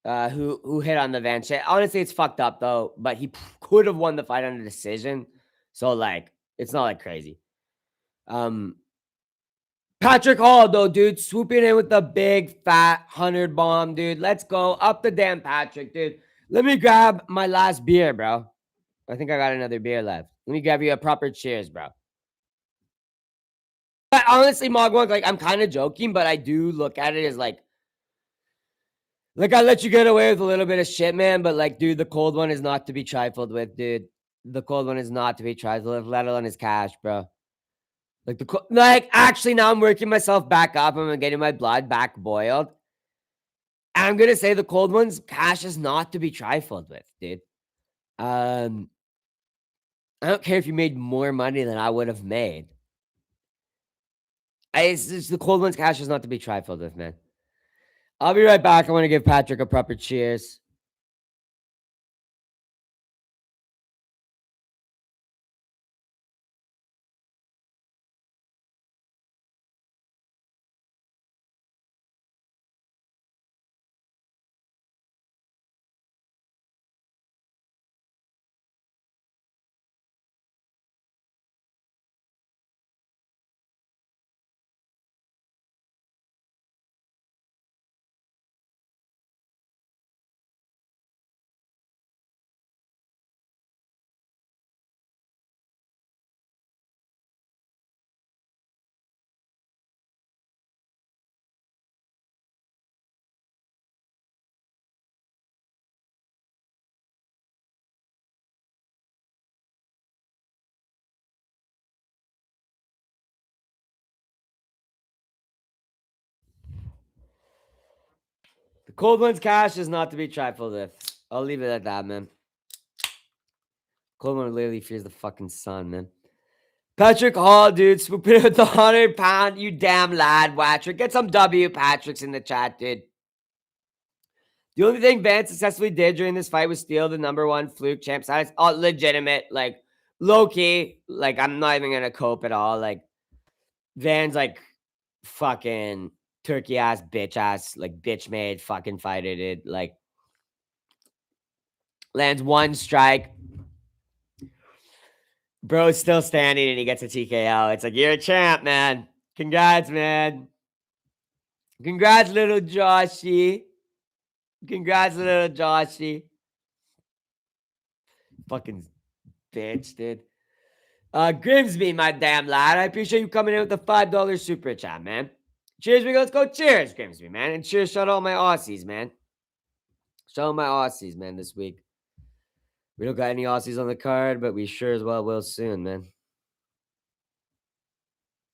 A: who hit on the Van shit. Honestly, it's fucked up though, but he could have won the fight on a decision. So like, it's not like crazy. Patrick Hall though, dude, swooping in with the big fat 100 bomb, dude. Let's go up the damn Patrick, dude. Let me grab my last beer, bro. I think I got another beer left. Let me grab you a proper cheers, bro. But honestly, Mogwunk, like I'm kind of joking, but I do look at it as like I let you get away with a little bit of shit, man. But like, dude, the cold one is not to be trifled with, dude. The cold one is not to be trifled with, let alone his cash, bro. Like actually, now I'm working myself back up. I'm getting my blood back boiled. I'm gonna say the cold one's cash is not to be trifled with, dude. I don't care if you made more money than I would have made. It's just the cold one's cash is not to be trifled with, man. I'll be right back. I want to give Patrick a proper cheers. The cold one's cash is not to be trifled with. I'll leave it at that, man. Cold one literally fears the fucking sun, man. Patrick Hall, dude, swooping with the 100-pound, you damn lad, Patrick. Get some W Patricks in the chat, dude. The only thing Van successfully did during this fight was steal the #1 fluke champ status. Oh, legitimate, like low key. Like I'm not even gonna cope at all. Like Van's like fucking turkey ass, like bitch made fucking fighter, dude. Like lands one strike. Bro's still standing and he gets a TKO. It's like, you're a champ, man. Congrats, man. Congrats, little Joshy. Congrats, little Joshy. Fucking bitch, dude. Grimsby, my damn lad. I appreciate you coming in with the $5 super chat, man. Cheers, Rigo. Let's go. Cheers, Grimsby, man. And cheers, shout out all my Aussies, man. Shout out my Aussies, man, this week. We don't got any Aussies on the card, but we sure as well will soon, man.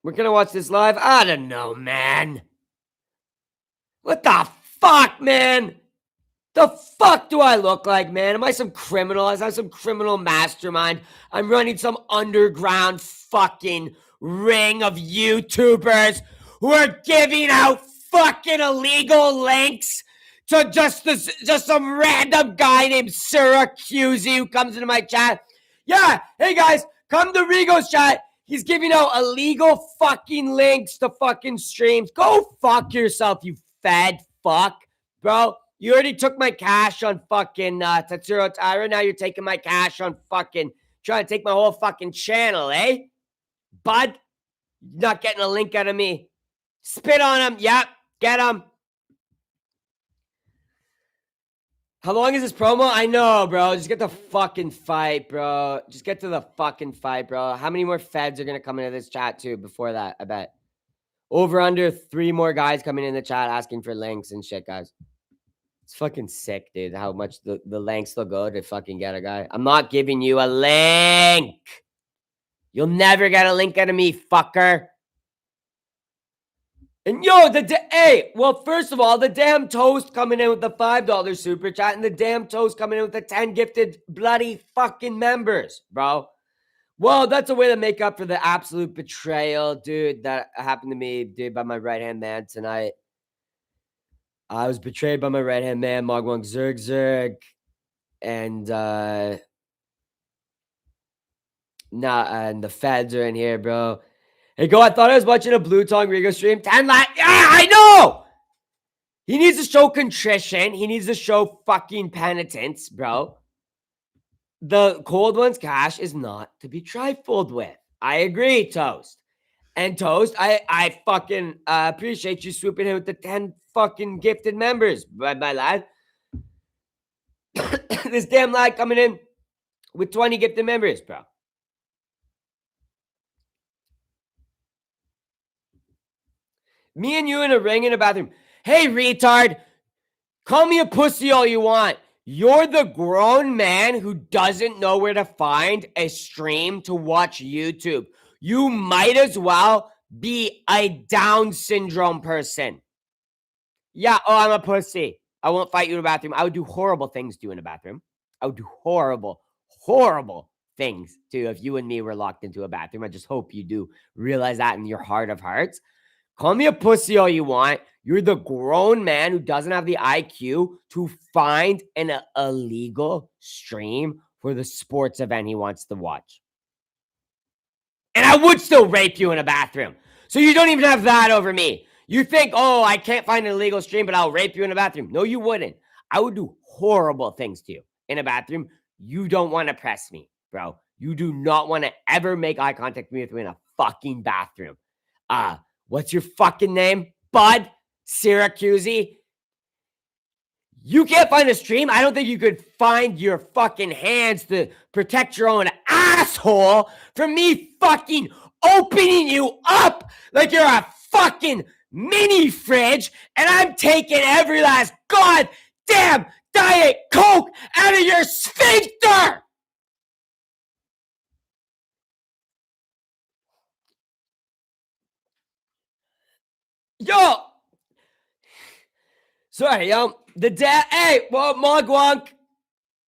A: We're gonna watch this live? I don't know, man. What the fuck, man? The fuck do I look like, man? Am I some criminal? Is I some criminal mastermind? I'm running some underground fucking ring of YouTubers who are giving out fucking illegal links to just some random guy named Syracuse who comes into my chat. Yeah, hey guys, come to Rigo's chat. He's giving out illegal fucking links to fucking streams. Go fuck yourself, you fed fuck, bro. You already took my cash on fucking Tatsuro Taira. Now you're taking my cash on fucking trying to take my whole fucking channel, eh? Bud, not getting a link out of me. Spit on him. Yep, get him. How long is this promo? I know, bro. Just get the fucking fight, bro. Just get to the fucking fight, bro. How many more feds are going to come into this chat, too, before that, I bet? Over under 3 more guys coming in the chat asking for links and shit, guys. It's fucking sick, dude, how much the lengths they'll go to fucking get a guy. I'm not giving you a link. You'll never get a link out of me, fucker. And yo, hey, well, first of all, the damn toast coming in with the $5 super chat and the damn toast coming in with the 10 gifted bloody fucking members, bro. Well, that's a way to make up for the absolute betrayal, dude, that happened to me, dude, by my right-hand man tonight. I was betrayed by my right-hand man, Mogwang Zerg. And and the feds are in here, bro. Hey, go, I thought I was watching a Blue Tongue Rigo stream. 10 likes. Yeah, I know! He needs to show contrition. He needs to show fucking penitence, bro. The cold one's cash is not to be trifled with. I agree, Toast. And Toast, I fucking appreciate you swooping in with the 10 fucking gifted members, my lad. This damn lad coming in with 20 gifted members, bro. Me and you in a ring in a bathroom. Hey, retard, call me a pussy all you want. You're the grown man who doesn't know where to find a stream to watch YouTube. You might as well be a Down syndrome person. Yeah, oh, I'm a pussy. I won't fight you in a bathroom. I would do horrible things to you in a bathroom. I would do horrible, horrible things to you if you and me were locked into a bathroom. I just hope you do realize that in your heart of hearts. Call me a pussy all you want. You're the grown man who doesn't have the IQ to find an illegal stream for the sports event he wants to watch. And I would still rape you in a bathroom. So you don't even have that over me. You think, oh, I can't find an illegal stream, but I'll rape you in a bathroom. No, you wouldn't. I would do horrible things to you in a bathroom. You don't want to press me, bro. You do not want to ever make eye contact with me in a fucking bathroom. What's your fucking name? Bud Syracuse? You can't find a stream? I don't think you could find your fucking hands to protect your own asshole from me fucking opening you up like you're a fucking mini fridge and I'm taking every last goddamn Diet Coke out of your sphincter! Yo! Sorry, the dad, hey, well, Mogwonk,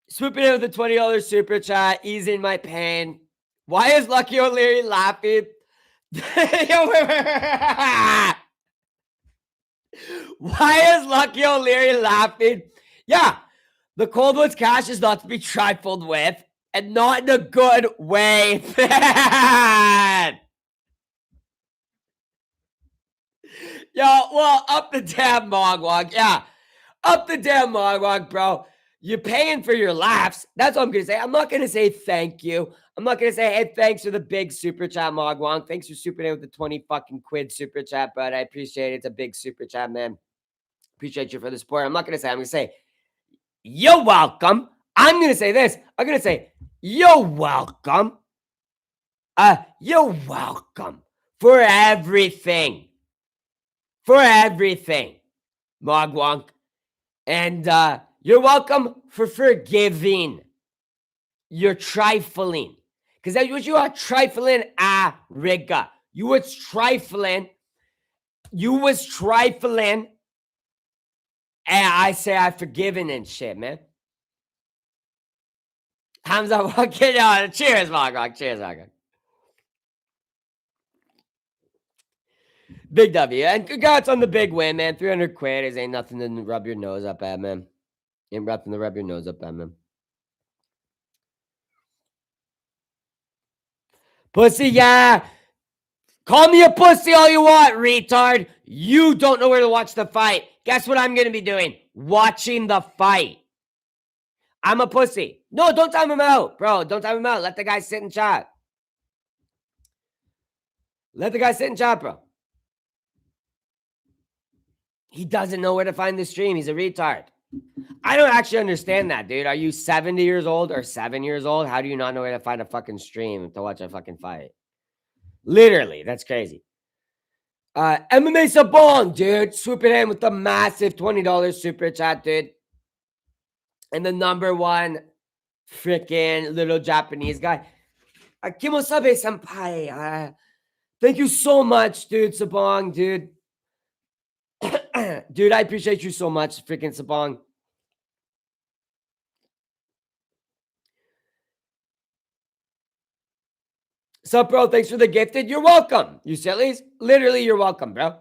A: swooping in with the $20 super chat, easing my pain. Why is Lucky O'Leary laughing? Why is Lucky O'Leary laughing? Yeah, the cold one's cash is not to be trifled with, and not in a good way. Yo, well, up the damn Mogwonk. Yeah, up the damn Mogwonk, bro. You're paying for your laughs. That's what I'm going to say. I'm not going to say thank you. I'm not going to say, hey, thanks for the big super chat, Mogwonk. Thanks for super in with the 20 fucking quid super chat, bud. I appreciate it. It's a big super chat, man. Appreciate you for the support. I'm not going to say, I'm going to say, you're welcome. I'm going to say this. I'm going to say, you're welcome. You're welcome for everything. For everything, Mogwonk. And you're welcome for forgiving. You're trifling. Because that's what you are, trifling, Riga. You was trifling. You was trifling. And I say I've forgiven and shit, man. Hands up, walking on. Cheers, Mogwonk. Cheers, Mogwonk. Big W. And congrats on the big win, man. 300 quid is ain't nothing to rub your nose up at, man. Ain't nothing to rub your nose up at, man. Pussy, yeah. Call me a pussy all you want, retard. You don't know where to watch the fight. Guess what I'm going to be doing? Watching the fight. I'm a pussy. No, don't time him out, bro. Don't time him out. Let the guy sit and chat. Let the guy sit and chat, bro. He doesn't know where to find the stream. He's a retard. I don't actually understand that, dude. Are you 70 years old or 7 years old? How do you not know where to find a fucking stream to watch a fucking fight? Literally, that's crazy. MMA Sabong, dude. Swooping in with the massive $20 super chat, dude. And the number one freaking little Japanese guy. Kimosabe senpai. Thank you so much, dude, Sabong, dude. Dude, I appreciate you so much, freaking Sabong. Sup, bro? Thanks for the gifted. You're welcome, you sillies. Literally, you're welcome, bro.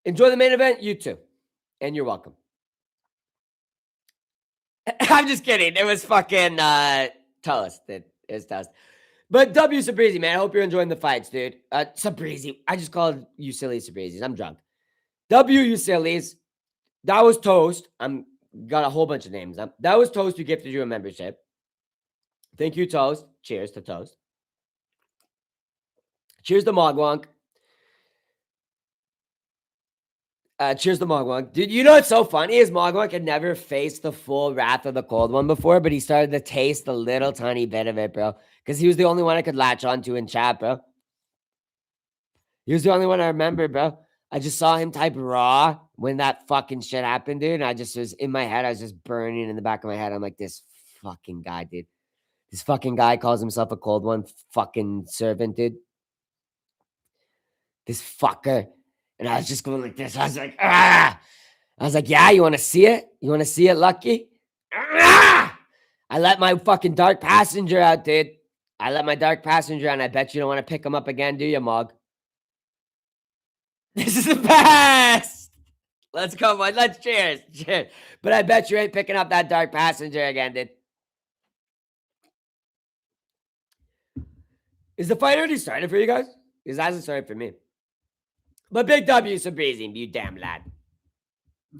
A: Enjoy the main event, you too. And you're welcome. I'm just kidding. It was fucking toast. It was toast. But W Sabrizi, man. I hope you're enjoying the fights, dude. Sabrizi. I just called you silly Sabrizis. I'm drunk. W, you sillies. That was toast. I'm got a whole bunch of names. That was toast who gifted you a membership. Thank you, Toast. Cheers to Toast. Cheers to Mogwonk. Cheers to Mogwonk. Dude, you know what's so funny is Mogwonk had never faced the full Wrath of the Cold One before, but he started to taste a little tiny bit of it, bro. Because he was the only one I could latch onto in chat, bro. He was the only one I remember, bro. I just saw him type raw when that fucking shit happened, dude. And I just was in my head, I was just burning in the back of my head. I'm like, this fucking guy, dude. This fucking guy calls himself a Cold One fucking servant, dude. This fucker. And I was just going like this. I was like, ah. I was like, yeah, you want to see it? You want to see it, Lucky? Ah! I let my fucking dark passenger out, dude. I let my dark passenger out, and I bet you don't want to pick him up again, do you, Mog? This is the best. Let's go, boys. Let's cheers. Cheers. But I bet you ain't picking up that dark passenger again, dude. Is the fight already started for you guys? Because it hasn't started for me. But big W, Sabrizi, you damn lad.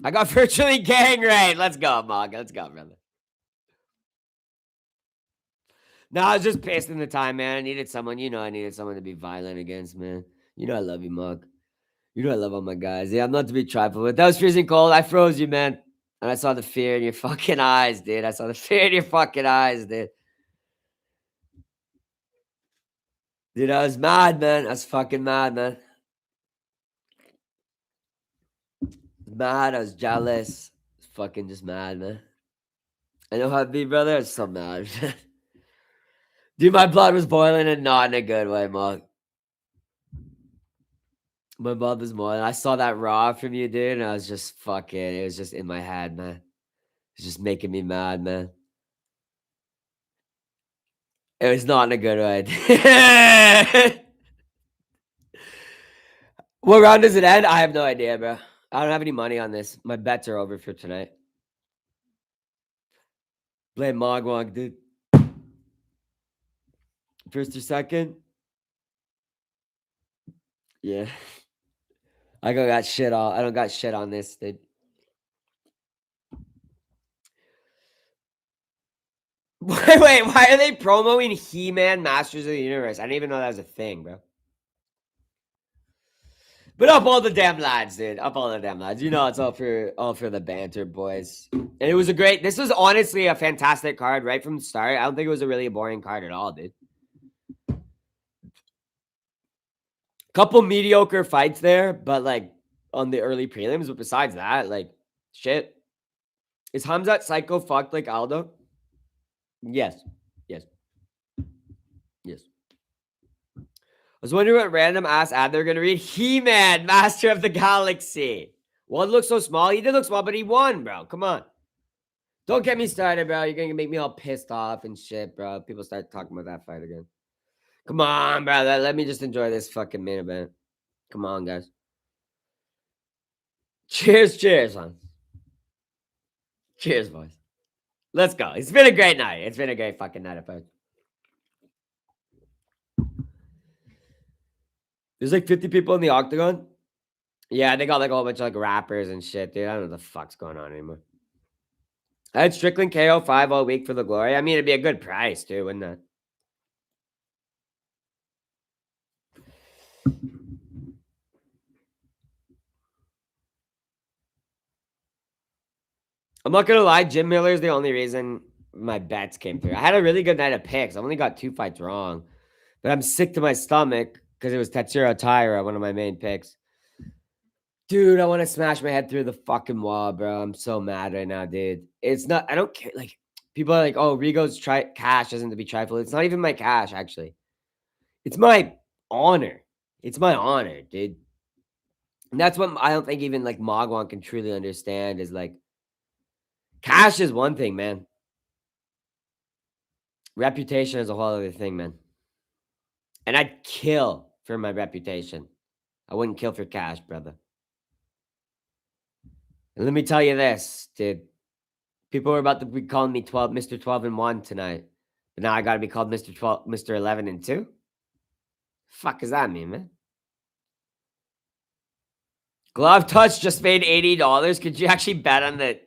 A: I got virtually gang raid. Let's go, Mog. Let's go, brother. No, I was just pissed in the time, man. I needed someone, I needed someone to be violent against, man. You know I love you, Mog. You know I love all my guys. Yeah, I'm not to be trifled with. That was freezing cold. I froze you, man. And I saw the fear in your fucking eyes, dude. I saw the fear in your fucking eyes, dude. Dude, I was mad, man. I was fucking mad, man. Mad. I was jealous. I was fucking just mad, man. I know how to be, brother. I was so mad. Dude, my blood was boiling and not in a good way, Mog. My blood was boiling. I saw that raw from you, dude, and I was just fucking, it was just in my head, man. It was just making me mad, man. It was not in a good way. What round does it end? I have no idea, bro. I don't have any money on this. My bets are over for tonight. Blame Mogwonk, dude. First or second? Yeah. I don't got shit on this, dude. Wait, why are they promoting He-Man Masters of the Universe? I didn't even know that was a thing, bro. But up all the damn lads, dude. Up all the damn lads. You know it's all for the banter, boys. And it was this was honestly a fantastic card right from the start. I don't think it was a really boring card at all, dude. Couple mediocre fights there, but like on the early prelims. But besides that, like shit. Is Hamzat Psycho fucked like Aldo? Yes. Yes. Yes. I was wondering what random ass ad they're gonna read. He-Man, Master of the Galaxy. One looks so small. He did look small, but he won, bro. Come on. Don't get me started, bro. You're gonna make me all pissed off and shit, bro. People start talking about that fight again. Come on, bro. Let me just enjoy this fucking main event. Come on, guys. Cheers, man. Cheers, boys. Let's go. It's been a great night. It's been a great fucking night, folks. There's like 50 people in the octagon. Yeah, they got like a whole bunch of like rappers and shit, dude. I don't know what the fuck's going on anymore. I had Strickland KO 5 all week for the glory. I mean, it'd be a good price, too, wouldn't it? I'm not gonna lie, Jim Miller's the only reason my bets came through. I had a really good night of picks. I only got 2 fights wrong, but I'm sick to my stomach because it was Tetsuro Taira, one of my main picks. Dude, I want to smash my head through the fucking wall, bro. I'm so mad right now, dude. It's not, I don't care. Like, people are like, oh, Rigo's cash isn't to be trifled. It's not even my cash, actually. It's my honor. It's my honor, dude. And that's what I don't think even like Mogwon can truly understand is like, cash is one thing, man. Reputation is a whole other thing, man. And I'd kill for my reputation. I wouldn't kill for cash, brother. And let me tell you this, dude. People were about to be calling me Mr. 12 and 1 tonight. But now I gotta be called Mr. 12, Mr. 11 and 2? Fuck does that mean, man? Glove touch just made $80. Could you actually bet on the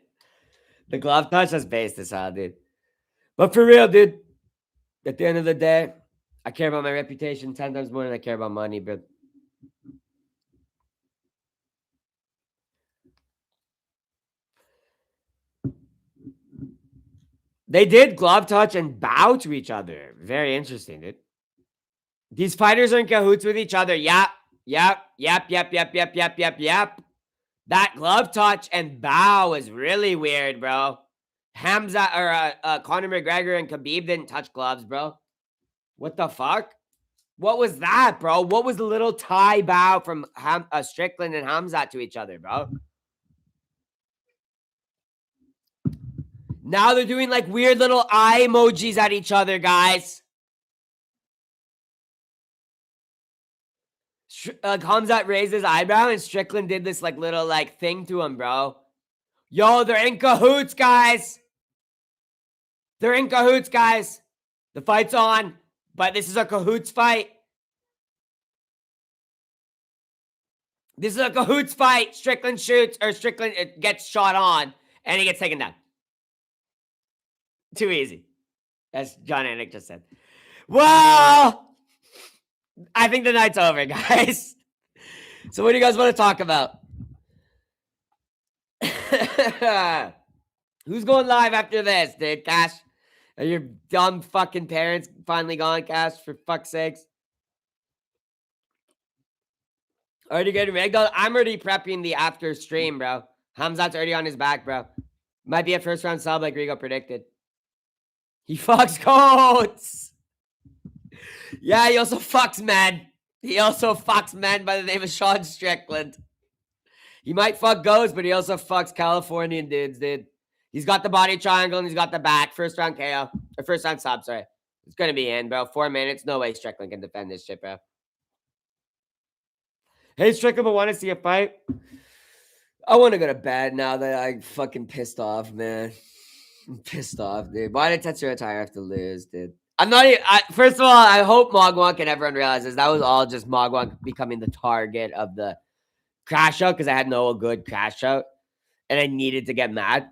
A: glove touch? That's based as hell, dude. But for real, dude, at the end of the day, I care about my reputation 10 times more than I care about money, but they did glove touch and bow to each other. Very interesting, dude. These fighters are in cahoots with each other. Yep. That glove touch and bow is really weird, bro. Hamza or Conor McGregor and Khabib didn't touch gloves, bro. What the fuck? What was that, bro? What was the little tie bow from Strickland and Hamza to each other, bro? Now they're doing like weird little eye emojis at each other, guys. Hamzat raised his eyebrow and Strickland did this like little like thing to him, bro. Yo, they're in cahoots, guys. They're in cahoots, guys. The fight's on, but this is a cahoots fight. This is a cahoots fight. Strickland shoots, or Strickland gets shot on, and he gets taken down. Too easy. As John Anik just said. Well, I think the night's over, guys. So what do you guys want to talk about? Who's going live after this, dude? Cash? Are your dumb fucking parents finally gone, Cash? For fuck's sakes. Already getting ragdolled? I'm already prepping the after stream, bro. Hamzat's already on his back, bro. Might be a first round sub like Rigo predicted. He fucks goats. Yeah, he also fucks men. He also fucks men by the name of Sean Strickland. He might fuck goats, but he also fucks Californian dudes, dude. He's got the body triangle and he's got the back. First round KO. Or first round sub, sorry. It's going to be in, bro. 4 minutes. No way Strickland can defend this shit, bro. Hey, Strickland, but want to see a fight? I want to go to bed now that I'm fucking pissed off, man. I'm pissed off, dude. Why did Tetsuya Taira have to lose, dude? I'm not even... first of all, I hope Mogwonk and everyone realizes that was all just Mogwonk becoming the target of the crash out because I had no good crash out and I needed to get mad.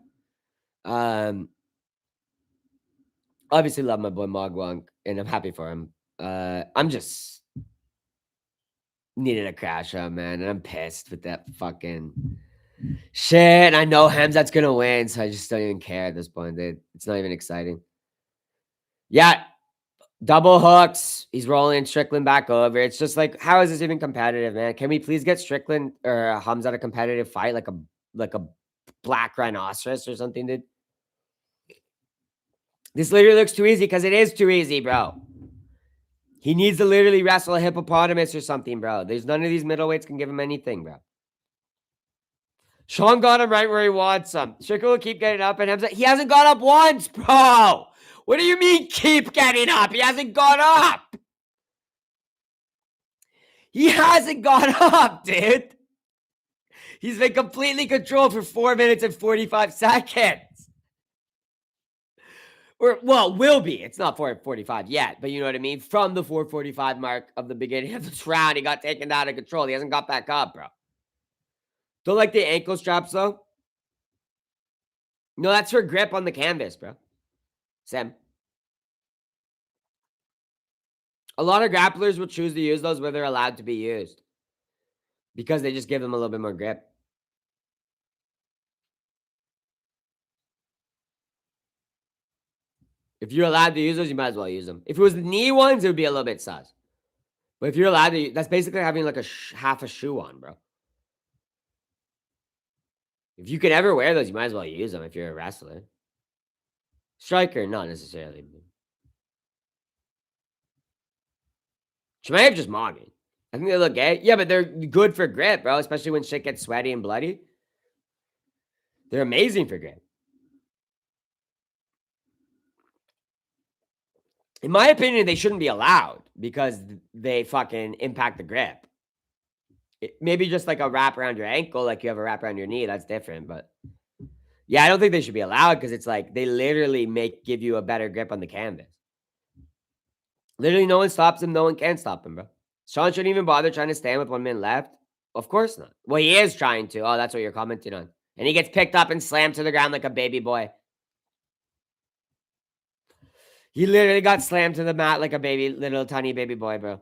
A: Obviously love my boy Mogwonk and I'm happy for him. I'm just needed a crash out, man, and I'm pissed with that fucking shit. I know Hamzat's gonna win, so I just don't even care at this point, dude. It's not even exciting. Yeah, double hooks. He's rolling Strickland back over. It's just like, how is this even competitive, man? Can we please get Strickland or Hamzat a competitive fight, like a black rhinoceros or something, dude? This literally looks too easy because it is too easy, bro. He needs to literally wrestle a hippopotamus or something, bro. There's none of these middleweights can give him anything, bro. Sean got him right where he wants him. Strickland will keep getting up, and he hasn't got up once, bro. What do you mean keep getting up? He hasn't got up. He hasn't got up, dude. He's been completely controlled for 4 minutes and 45 seconds. Or, well, will be. It's not 4:45 yet, but you know what I mean? From the 4:45 mark of the beginning of this round, he got taken out of control. He hasn't got back up, bro. Don't like the ankle straps, though? No, that's for grip on the canvas, bro. Sam. A lot of grapplers will choose to use those where they're allowed to be used. Because they just give them a little bit more grip. If you're allowed to use those, you might as well use them. If it was the knee ones, it would be a little bit sus. But if you're allowed to, that's basically having like half a shoe on, bro. If you can ever wear those, you might as well use them if you're a wrestler. Striker, not necessarily. Chimaev just mogging. I think they look gay. Yeah, but they're good for grip, bro. Especially when shit gets sweaty and bloody. They're amazing for grip. In my opinion, they shouldn't be allowed because they fucking impact the grip. Maybe just like a wrap around your ankle, like you have a wrap around your knee. That's different, but Yeah, I don't think they should be allowed because it's like they literally give you a better grip on the canvas. Literally, no one stops him. No one can stop him, bro. Sean shouldn't even bother trying to stand with 1 minute left. Of course not. Well, he is trying to. Oh, that's what you're commenting on. And he gets picked up and slammed to the ground like a baby boy. He literally got slammed to the mat like a little tiny baby boy, bro.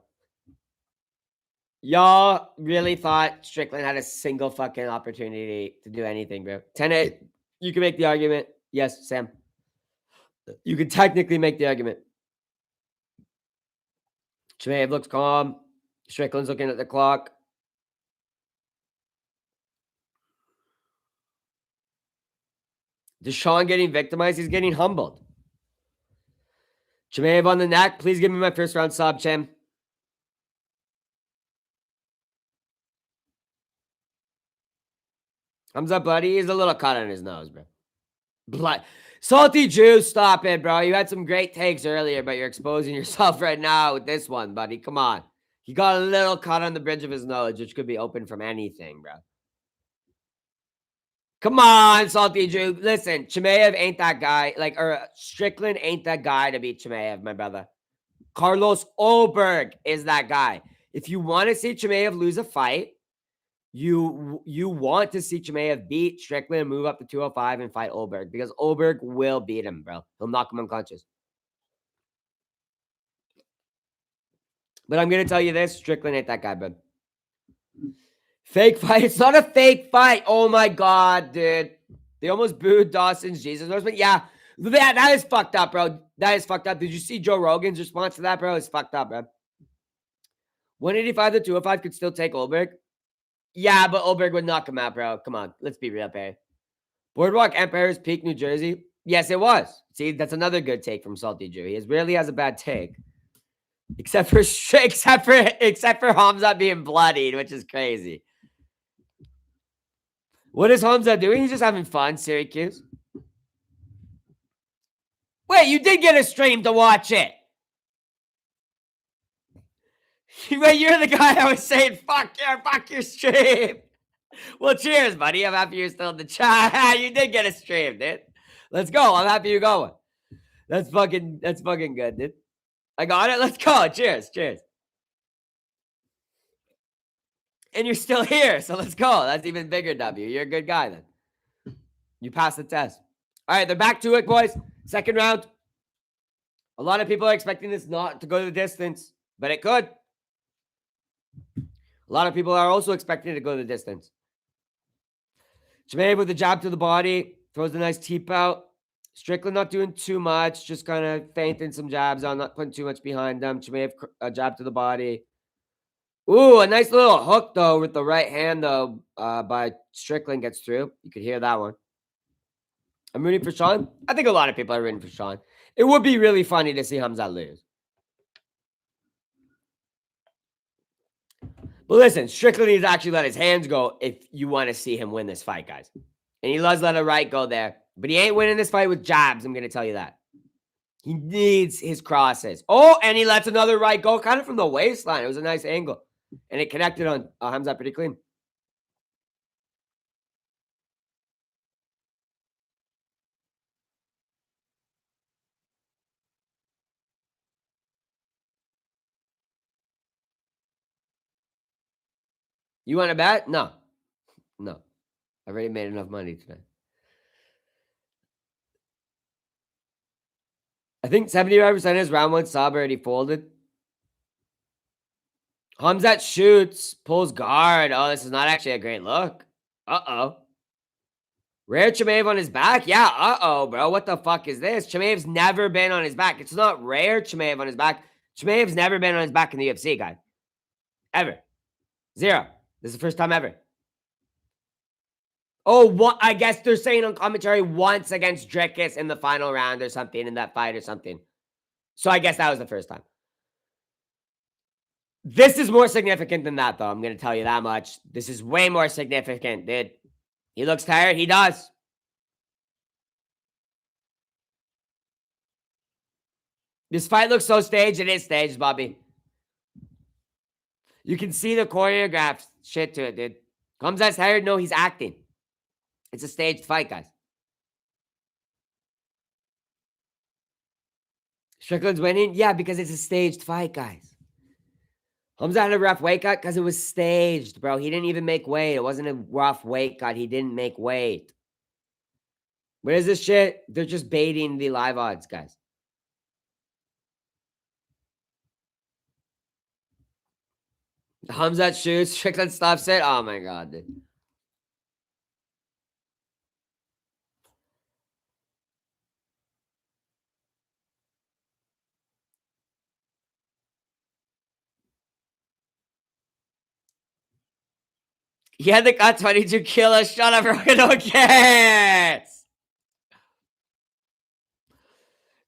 A: Y'all really thought Strickland had a single fucking opportunity to do anything, bro. 10-8. You can make the argument. Yes, Sam. You could technically make the argument. Chimaev looks calm. Strickland's looking at the clock. Deshaun getting victimized. He's getting humbled. Chimaev on the neck. Please give me my first round sub, Chim. Thumbs up, buddy. He's a little cut on his nose, bro. Blood. Salty Juice, stop it, bro. You had some great takes earlier, but you're exposing yourself right now with this one, buddy. Come on. He got a little cut on the bridge of his nose, which could be open from anything, bro. Come on, Salty Juice. Listen, Chimaev ain't that guy. Or Strickland ain't that guy to beat Chimaev, my brother. Carlos Oberg is that guy. If you want to see Chimaev lose a fight, you want to see Chimaev beat Strickland, move up to 205 and fight Oberg because Oberg will beat him, bro. He'll knock him unconscious. But I'm going to tell you this, Strickland ain't that guy, bro. Fake fight. It's not a fake fight. Oh, my God, dude. They almost booed Dawson's Jesus. But yeah, that is fucked up, bro. That is fucked up. Did you see Joe Rogan's response to that, bro? It's fucked up, bro. 185 to 205 could still take Oberg. Yeah, but Oberg would knock him out, bro. Come on. Let's be real, Perry. Boardwalk Empire's Peak, New Jersey. Yes, it was. See, that's another good take from Salty Jew. He rarely has a bad take. Except for Hamza being bloodied, which is crazy. What is Hamza doing? He's just having fun, Syracuse. Wait, you did get a stream to watch it. Wait, you're the guy I was saying, fuck your stream. Well, cheers, buddy. I'm happy you're still in the chat. You did get a stream, dude. Let's go. I'm happy you're going. That's fucking good, dude. I got it. Let's go. Cheers. And you're still here, so let's go. That's even bigger W. You're a good guy then. You passed the test. All right, they're back to it, boys. Second round. A lot of people are expecting this not to go the distance, but it could. A lot of people are also expecting it to go the distance. Chimaev with the jab to the body. Throws a nice teep out. Strickland not doing too much. Just kind of feinting some jabs on. Not putting too much behind them. Chimaev a jab to the body. Ooh, a nice little hook, though, with the right hand, though, by Strickland gets through. You could hear that one. I'm rooting for Sean. I think a lot of people are rooting for Sean. It would be really funny to see Hamza lose. But listen, Strickland needs to actually let his hands go if you want to see him win this fight, guys. And he does let a right go there. But he ain't winning this fight with jabs, I'm going to tell you that. He needs his crosses. Oh, and he lets another right go kind of from the waistline. It was a nice angle. And it connected on Hamza pretty clean. You want to bet? No. I've already made enough money today. I think 75% of his round one sub already folded. Hamzat shoots, pulls guard. Oh, this is not actually a great look. Uh-oh. Rare Chimaev on his back? Yeah, uh-oh, bro. What the fuck is this? Chimaev's never been on his back. It's not rare Chimaev on his back. Chimaev's never been on his back in the UFC, guy. Ever. Zero. This is the first time ever. Oh, what? I guess they're saying on commentary once against Drickus in the final round or something in that fight or something. So I guess that was the first time. This is more significant than that, though. I'm going to tell you that much. This is way more significant, dude. He looks tired. He does. This fight looks so staged. It is staged, Bobby. You can see the choreographed shit to it, dude. Comes as tired. No, he's acting. It's a staged fight, guys. Strickland's winning? Yeah, because it's a staged fight, guys. Hamza had a rough weight cut because it was staged, bro. He didn't even make weight. It wasn't a rough weight cut. He didn't make weight. What is this shit? They're just baiting the live odds, guys. Hamza shoots. Strickland stops it. Oh my god, dude. He had the cut 22 kilos. Shut up, bro. I don't care.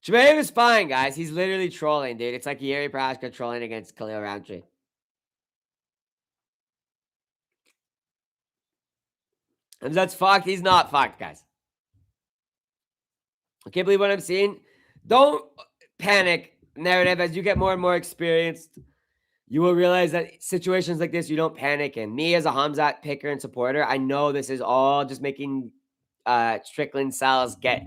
A: Chimaev is fine, guys. He's literally trolling, dude. It's like Yuri Prochazka trolling against Khalil Roundtree. And that's fucked. He's not fucked, guys. I can't believe what I'm seeing. Don't panic, narrative. As you get more and more experienced, you will realize that situations like this, you don't panic. And me as a Hamzat picker and supporter, I know this is all just making Strickland cells get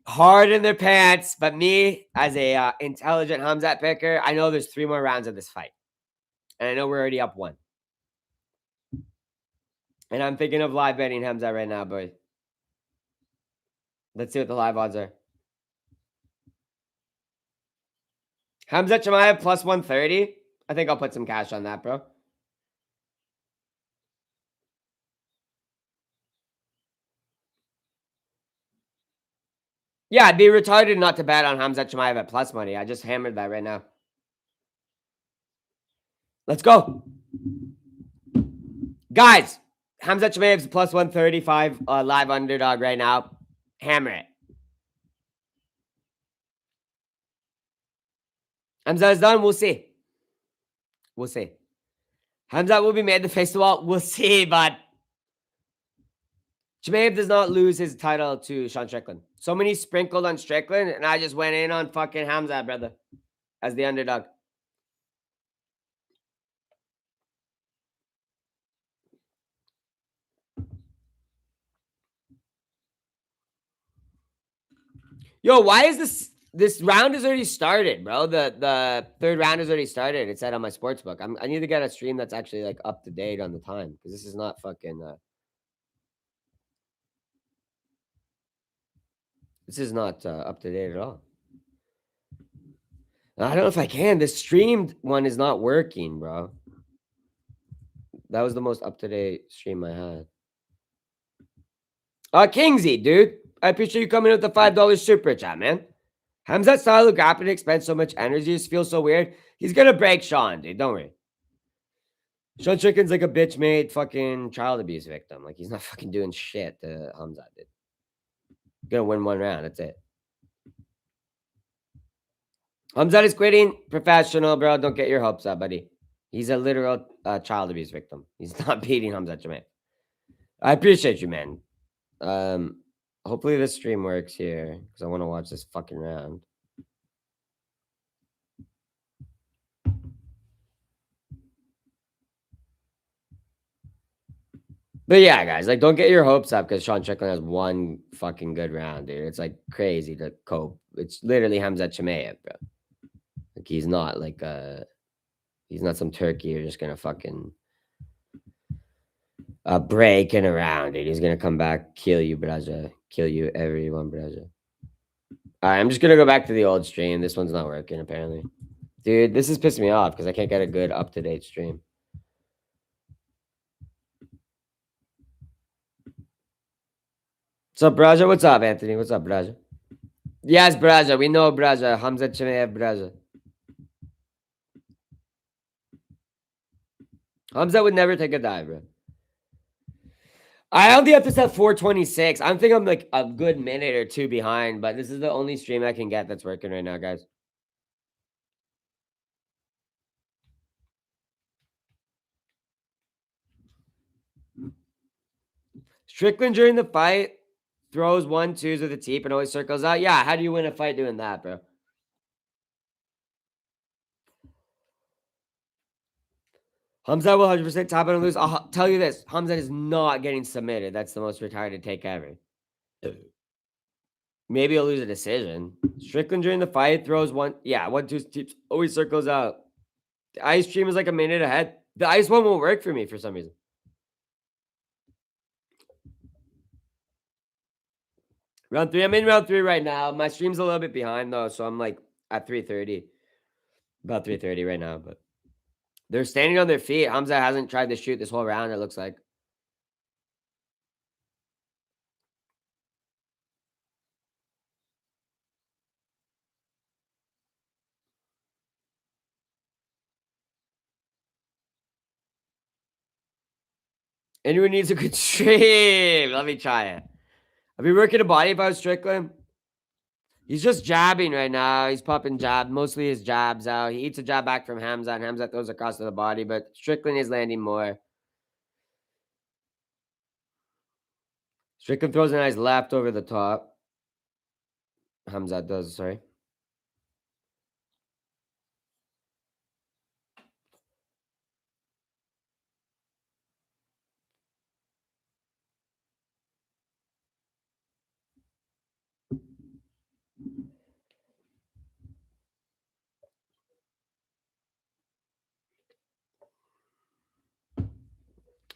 A: hard in their pants. But me as a intelligent Hamzat picker, I know there's 3 more rounds of this fight. And I know we're already up 1. And I'm thinking of live betting Hamzat right now, boys. Let's see what the live odds are. Hamzat Chimaev plus 130. I think I'll put some cash on that, bro. Yeah, I'd be retarded not to bet on Hamzat Chimaev at plus money. I just hammered that right now. Let's go. Guys, Hamzat Chimaev's plus 135 live underdog right now. Hammer it. Hamzat is done. We'll see. We'll see. Hamzat will be made to face the wall. We'll see, but Chimaev does not lose his title to Sean Strickland. So many sprinkled on Strickland, and I just went in on fucking Hamzat, brother, as the underdog. Yo, why is this round has already started, bro? The third round has already started. It said on my sports book. I need to get a stream that's actually like up to date on the time, because this is not fucking this is not up to date at all. I don't know if I can. The streamed one is not working, bro. That was the most up to date stream I had. Kingsy, dude. I appreciate you coming with the $5 super chat, man. Hamzat's style of grappling expends so much energy. It feels so weird. He's gonna break Sean, dude. Don't worry. Sean Strickland's like a bitch made fucking child abuse victim. Like, he's not fucking doing shit to Hamzat, dude. Gonna win 1 round. That's it. Hamzat is quitting. Professional, bro. Don't get your hopes up, buddy. He's a literal child abuse victim. He's not beating Hamzat Chimaev. I appreciate you, man. Hopefully this stream works here, because I want to watch this fucking round. But yeah, guys, like, don't get your hopes up because Sean Strickland has 1 fucking good round, dude. It's like crazy to cope. It's literally Hamzat Chimaev, bro. Like, he's not like he's not some turkey you're just gonna fucking breaking around, dude. He's gonna come back, kill you, Braja. Kill you, everyone, Braja. Alright, I'm just gonna go back to the old stream. This one's not working, apparently. Dude, this is pissing me off because I can't get a good up-to-date stream. What's up, Braja? What's up, Anthony? What's up, Braja? Yes, Braja. We know Braja. Hamzat Chimaev, Braja. Hamzat would never take a dive, bro. I only have to set 426. I'm thinking I'm like a good minute or 2 behind, but this is the only stream I can get that's working right now, guys. Strickland during the fight throws 1-2s with a teep and always circles out. Yeah, how do you win a fight doing that, bro? Hamzat will 100% top and lose. I'll tell you this. Hamzat is not getting submitted. That's the most retarded take ever. Maybe he'll lose a decision. Strickland during the fight throws one. Yeah, 1-2 always circles out. The ice stream is like a minute ahead. The ice one won't work for me for some reason. Round 3. I'm in round 3 right now. My stream's a little bit behind though, so I'm like at 3:30. About 3:30 right now, but they're standing on their feet. Hamza hasn't tried to shoot this whole round, it looks like. Anyone needs a good stream. Let me try it. I'd be working a body if I was Strickland. He's just jabbing right now. He's popping jab. Mostly his jabs out. He eats a jab back from Hamza, and Hamza throws across to the body, but Strickland is landing more. Strickland throws a nice left over the top. Hamza does, sorry.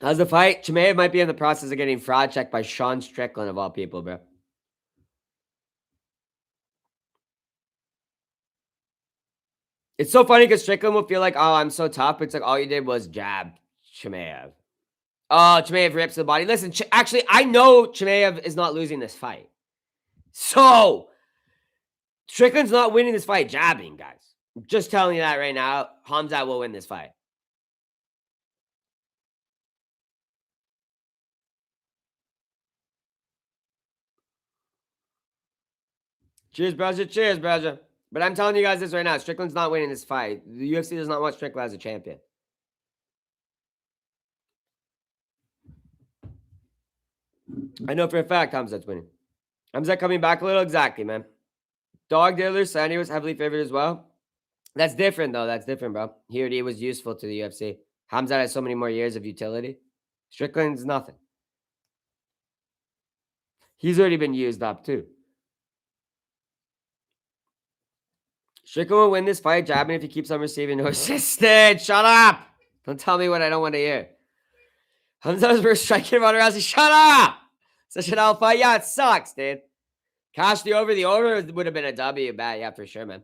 A: How's the fight? Chimaev might be in the process of getting fraud checked by Sean Strickland, of all people, bro. It's so funny because Strickland will feel like, oh, I'm so tough. It's like all you did was jab Chimaev. Oh, Chimaev rips the body. Listen, actually, I know Chimaev is not losing this fight. So, Strickland's not winning this fight jabbing, guys. I'm just telling you that right now. Hamza will win this fight. Cheers, brother. Cheers, brother. But I'm telling you guys this right now. Strickland's not winning this fight. The UFC does not want Strickland as a champion. I know for a fact Hamza's winning. Hamza coming back a little? Exactly, man. Dog dealer, Sandy was heavily favored as well. That's different, though. That's different, bro. He already was useful to the UFC. Hamza has so many more years of utility. Strickland's nothing. He's already been used up, too. Strickland will win this fight jabbing if he keeps on receiving no assistance. Shut up! Don't tell me what I don't want to hear. Hamza's first striking about Rousey. Shut up! Such an alpha. Yeah, it sucks, dude. Cash the over. The over would have been a W bet. Yeah, for sure, man.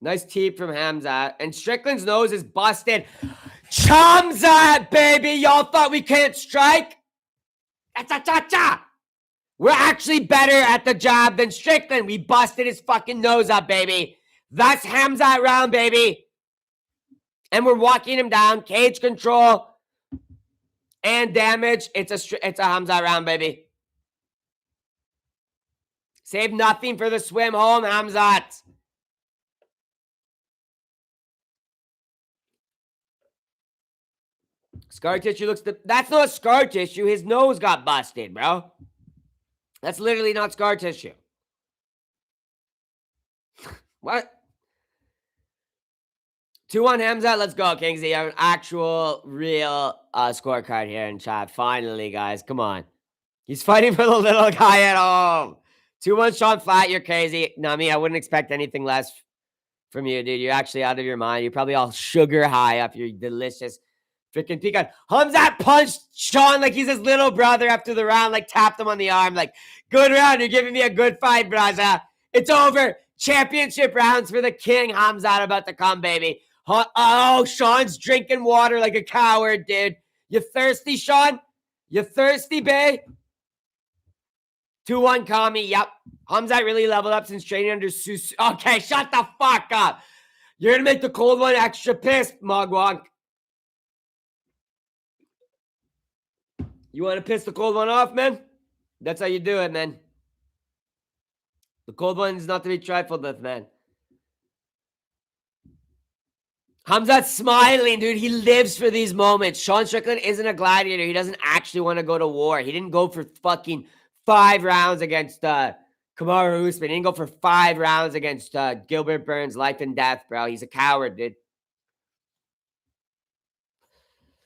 A: Nice teep from Hamza. And Strickland's nose is busted. Hamza, baby. Y'all thought we can't strike? Cha-cha-cha-cha. We're actually better at the jab than Strickland. We busted his fucking nose up, baby. That's Hamza round, baby. And we're walking him down. Cage control and damage. It's a Hamza round, baby. Save nothing for the swim home, Hamzat. Scar tissue looks... That's not scar tissue. His nose got busted, bro. That's literally not scar tissue. What? 2-1 Hamzat. Let's go, Kingsley. You have an actual, real scorecard here in chat. Finally, guys. Come on. He's fighting for the little guy at home. 2-1 Sean Flat. You're crazy. Nami, I wouldn't expect anything less from you, dude. You're actually out of your mind. You're probably all sugar high off your delicious freaking pecan. Hamzat punched Sean like he's his little brother after the round, like tapped him on the arm, like, good round. You're giving me a good fight, brother. It's over. Championship rounds for the king. Hamzat about to come, baby. Oh, Sean's drinking water like a coward, dude. You thirsty, Sean? You thirsty, babe? 2-1 Kami. Yep. Hamzat really leveled up since training under Sus. Okay, shut the fuck up. You're going to make the cold one extra pissed, Mugwonk. You want to piss the cold one off, man? That's how you do it, man. The cold one is not to be trifled with, man. Hamzat's smiling, dude. He lives for these moments. Sean Strickland isn't a gladiator. He doesn't actually want to go to war. He didn't go for fucking 5 rounds against Kamaru Usman. He didn't go for 5 rounds against Gilbert Burns, life and death, bro. He's a coward, dude.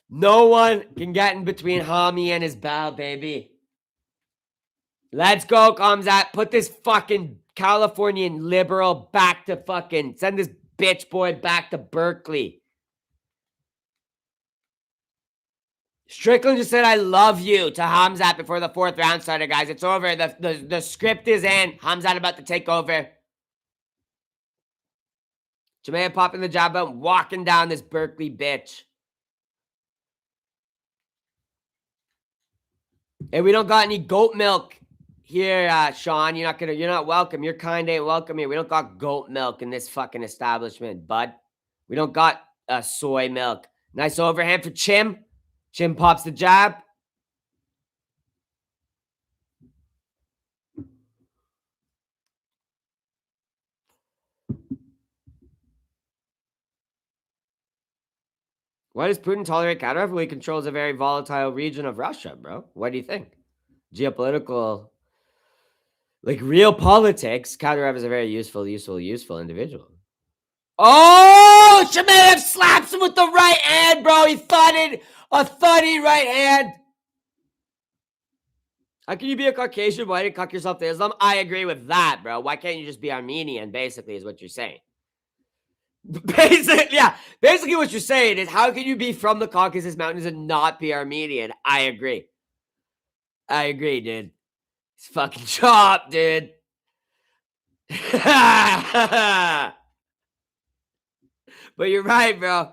A: No one can get in between Hami and his bow, baby. Let's go, Kamzat. Put this fucking Californian liberal back to fucking... Send this bitch boy back to Berkeley. Strickland just said, I love you to Hamzat before the 4th round started, guys. It's over. The script is in. Hamzat about to take over. Chimaev popping the jab button, walking down this Berkeley bitch. Hey, we don't got any goat milk here, Sean. You're not welcome. Your kind ain't welcome here. We don't got goat milk in this fucking establishment, bud. We don't got soy milk. Nice overhand for Chim. Chim pops the jab. Why does Putin tolerate Kadyrov? Well, he controls a very volatile region of Russia, bro. What do you think? Geopolitical, like real politics, Kadyrov is a very useful individual. Oh, Chimaev slaps him with the right hand, bro. He thudded a thuddy right hand. How can you be a Caucasian? Why did you cuck yourself to Islam? I agree with that, bro. Why can't you just be Armenian, basically, is what you're saying. Basically what you're saying is, how can you be from the Caucasus Mountains and not be Armenian? I agree, dude. It's fucking chopped, dude. But you're right, bro.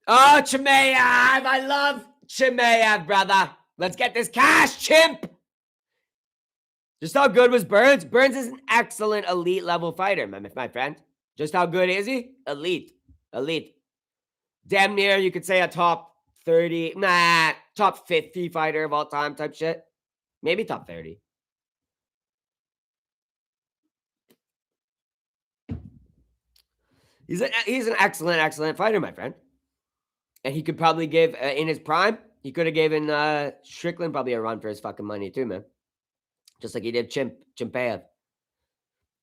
A: Oh, Chimaev. I love Chimaev, brother. Let's get this cash, chimp. Just how good was Burns? Burns is an excellent elite level fighter, my friend. Just how good is he? Elite. Damn near, you could say a top 30, top 50 fighter of all time type shit. Maybe top 30. He's an excellent fighter, my friend. And he could probably give, in his prime, he could have given Strickland probably a run for his fucking money too, man. Just like he did Chimaev.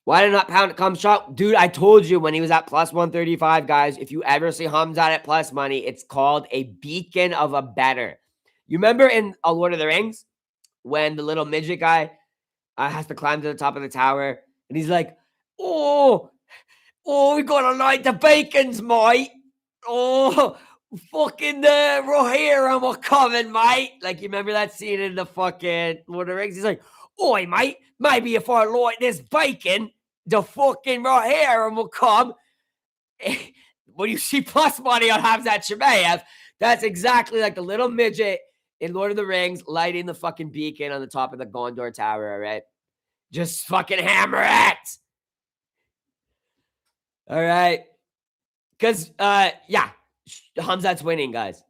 A: Why did not pound come shot? Dude, I told you when he was at plus 135, guys, if you ever see Hamzat at plus money, it's called a beacon of a better. You remember in A Lord of the Rings when the little midget guy has to climb to the top of the tower and he's like, oh, we gotta light the beacons, mate. Oh, fucking Rohirrim are coming, mate. Like, you remember that scene in the fucking Lord of the Rings? He's like, oi, mate, maybe if I light this bacon, the fucking Rohirrim will come. When you see plus money on Hamzat Chimaev, that's exactly like the little midget in Lord of the Rings lighting the fucking beacon on the top of the Gondor Tower, all right? Just fucking hammer it. All right. Because, Hamzat's winning, guys.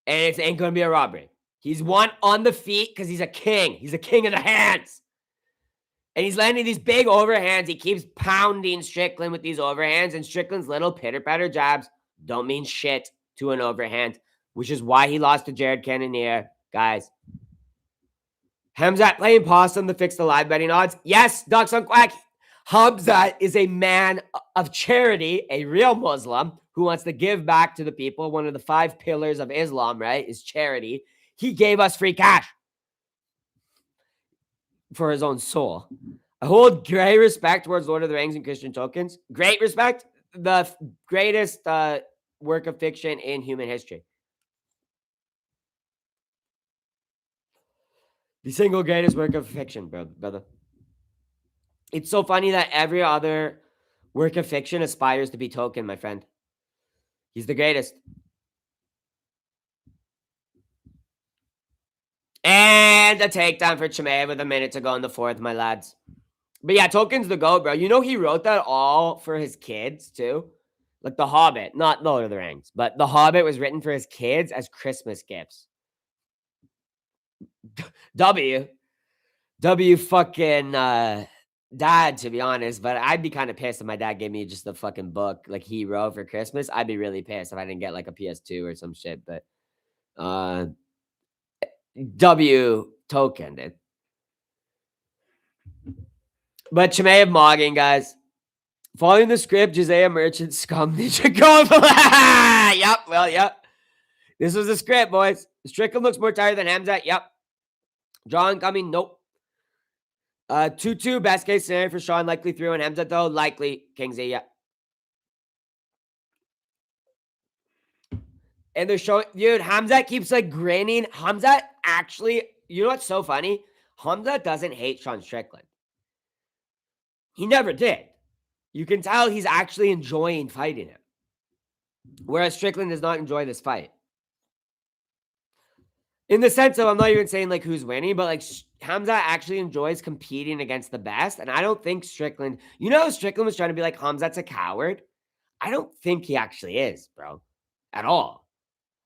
A: And it ain't going to be a robbery. He's won on the feet because he's a king. He's a king of the hands. And he's landing these big overhands. He keeps pounding Strickland with these overhands. And Strickland's little pitter-patter jabs don't mean shit to an overhand, which is why he lost to Jared Cannonier, guys. Hamzat playing possum to fix the live betting odds. Yes, Ducks on Quack. Hamzat is a man of charity, a real Muslim who wants to give back to the people. One of the 5 pillars of Islam, right, is charity. He gave us free cash for his own soul. I hold great respect towards Lord of the Rings and Christian tokens. Great respect. The greatest work of fiction in human history. The single greatest work of fiction, brother. It's so funny that every other work of fiction aspires to be Tolkien, my friend. He's the greatest. And a takedown for Chimaev with a minute to go in the 4th, my lads. But yeah, Tolkien's the GOAT, bro. You know he wrote that all for his kids, too? Like The Hobbit, not Lord of the Rings, but The Hobbit was written for his kids as Christmas gifts. W fucking dad, to be honest, but I'd be kind of pissed if my dad gave me just the fucking book like he wrote for Christmas. I'd be really pissed if I didn't get like a PS2 or some shit, but W Tolkien, dude. But Chimaev mogging, guys. Following the script, Josiah Merchant scum ninja go. Yep. This was the script, boys. Strickland looks more tired than Hamzat. Yep. John coming. Nope. 2-2, best case scenario for Sean. Likely 3-1 Hamzat, though. Likely Kingsley, yeah. And they're showing, dude, Hamzat keeps like grinning. Hamzat actually, you know what's so funny? Hamzat doesn't hate Sean Strickland. He never did. You can tell he's actually enjoying fighting him. Whereas Strickland does not enjoy this fight. In the sense of, I'm not even saying like who's winning, but like Hamzat actually enjoys competing against the best. And I don't think Strickland, Strickland was trying to be like, Hamzat's a coward. I don't think he actually is, bro, at all.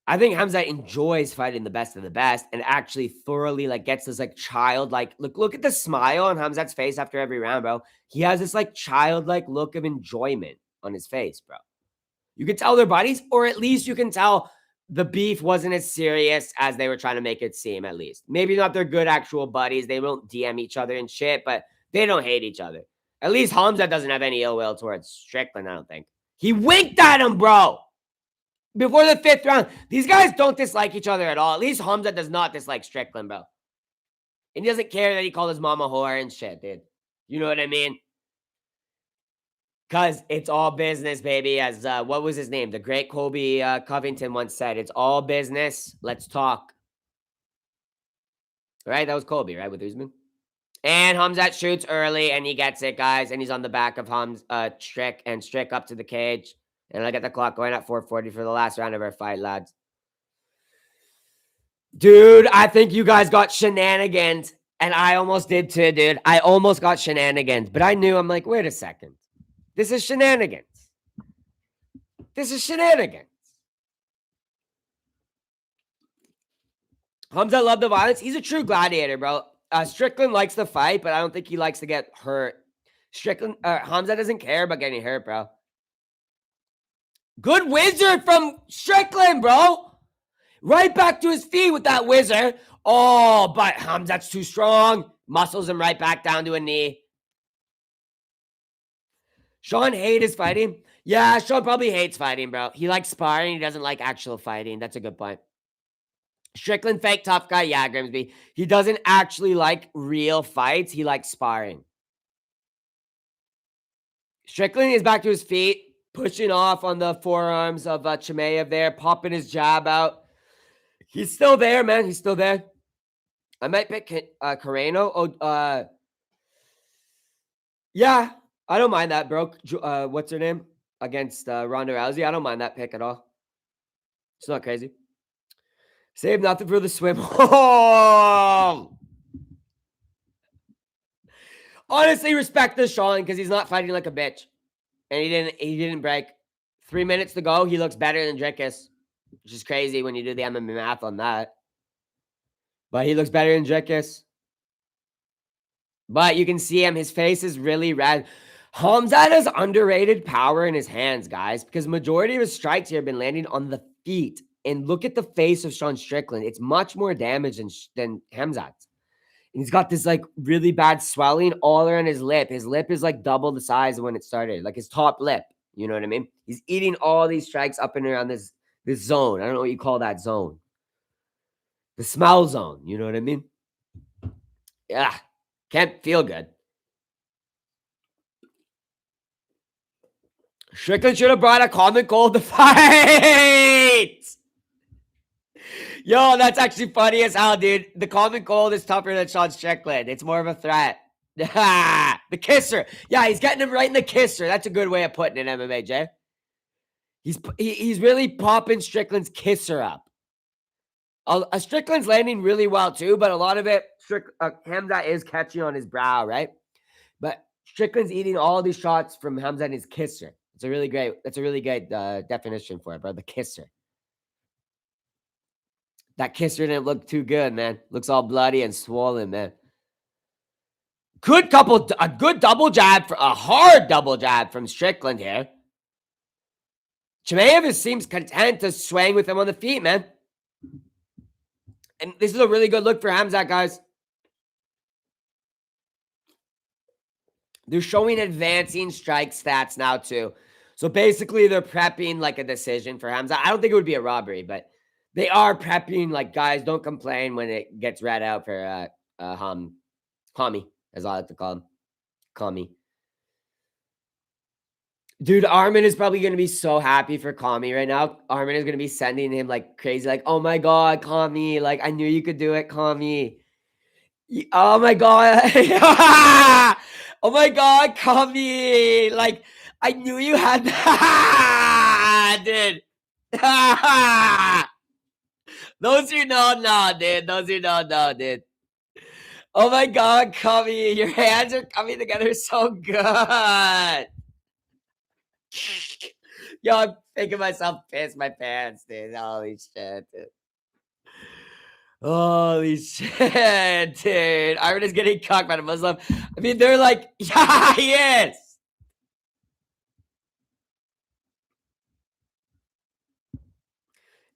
A: I think Hamzat enjoys fighting the best of the best and actually thoroughly like gets this like childlike look at the smile on Hamzat's face after every round, bro. He has this like childlike look of enjoyment on his face, bro. You can tell their buddies, or at least you can tell the beef wasn't as serious as they were trying to make it seem, at least. Maybe not they're good actual buddies. They won't DM each other and shit, but they don't hate each other. At least Hamzat doesn't have any ill will towards Strickland, I don't think. He winked at him, bro. Before the 5th round. These guys don't dislike each other at all. At least Hamzat does not dislike Strickland, bro. And he doesn't care that he called his mom a whore and shit, dude. You know what I mean? Because it's all business, baby. As what was his name? The great Colby Covington once said, it's all business. Let's talk. Right? That was Colby, right? With Usman. And Hamzat shoots early, and he gets it, guys. And he's on the back of Strick, and Strick up to the cage. And I get the clock going at 4:40 for the last round of our fight, lads. Dude, I think you guys got shenanigans. And I almost did too, dude. I almost got shenanigans. But I knew, I'm like, wait a second. This is shenanigans. This is shenanigans. Hamzat loved the violence. He's a true gladiator, bro. Strickland likes to fight, but I don't think he likes to get hurt. Hamzat doesn't care about getting hurt, bro. Good wizard from Strickland, bro. Right back to his feet with that wizard. Oh, but Hamzat's too strong. Muscles him right back down to a knee. Sean hates his fighting. Yeah, Sean probably hates fighting, bro. He likes sparring. He doesn't like actual fighting. That's a good point. Strickland, fake tough guy. Yeah, Grimsby. He doesn't actually like real fights. He likes sparring. Strickland is back to his feet. Pushing off on the forearms of Chimaev there, popping his jab out. He's still there, man. He's still there. I might pick Carreno. Yeah, I don't mind that, bro. What's her name? Against Ronda Rousey. I don't mind that pick at all. It's not crazy. Save nothing for the swim. Oh! Honestly, respect this Sean because he's not fighting like a bitch. And he didn't break. 3 minutes to go. He looks better than Drickus, which is crazy when you do the MMA math on that. But he looks better than Drickus. But you can see him. His face is really red. Hamzat has underrated power in his hands, guys, because majority of his strikes here have been landing on the feet. And look at the face of Sean Strickland. It's much more damage than Hamzat's. And he's got this like really bad swelling all around his lip. His lip is like double the size of when it started, like his top lip. You know what I mean? He's eating all these strikes up and around this zone. I don't know what you call that zone. The smell zone. You know what I mean? Yeah. Can't feel good. Strickland should have brought a common cold to fight. Yo, that's actually funny as hell, dude. The common cold is tougher than Sean Strickland. It's more of a threat. The kisser. Yeah, he's getting him right in the kisser. That's a good way of putting it, MMA, Jay. He's really popping Strickland's kisser up. Strickland's landing really well too, but a lot of it, Hamzat is catching on his brow, right? But Strickland's eating all these shots from Hamzat and his kisser. That's a really good definition for it, bro. The kisser. That kisser didn't look too good, man. Looks all bloody and swollen, man. A good double jab, a hard double jab from Strickland here. Chimaev seems content to swing with him on the feet, man. And this is a really good look for Hamzat, guys. They're showing advancing strike stats now, too. So basically, they're prepping like a decision for Hamzat. I don't think it would be a robbery, but they are prepping like, guys, don't complain when it gets read out for Hami. as I like to call him. Kami. Dude, Armin is probably going to be so happy for Kami right now. Armin is going to be sending him like crazy, like, oh my God, Kami. Like, I knew you could do it, Kami. Oh my God. Oh my God, Kami. Like, I knew you had that. Dude. Those who don't know, dude. Those who don't know, dude. Oh my God, Kami. Your hands are coming together so good. Yo, I'm making myself piss my pants, dude. Holy shit, dude. Holy shit, dude. Iron is getting cocked by the Muslim. I mean, they're like, yeah, he is.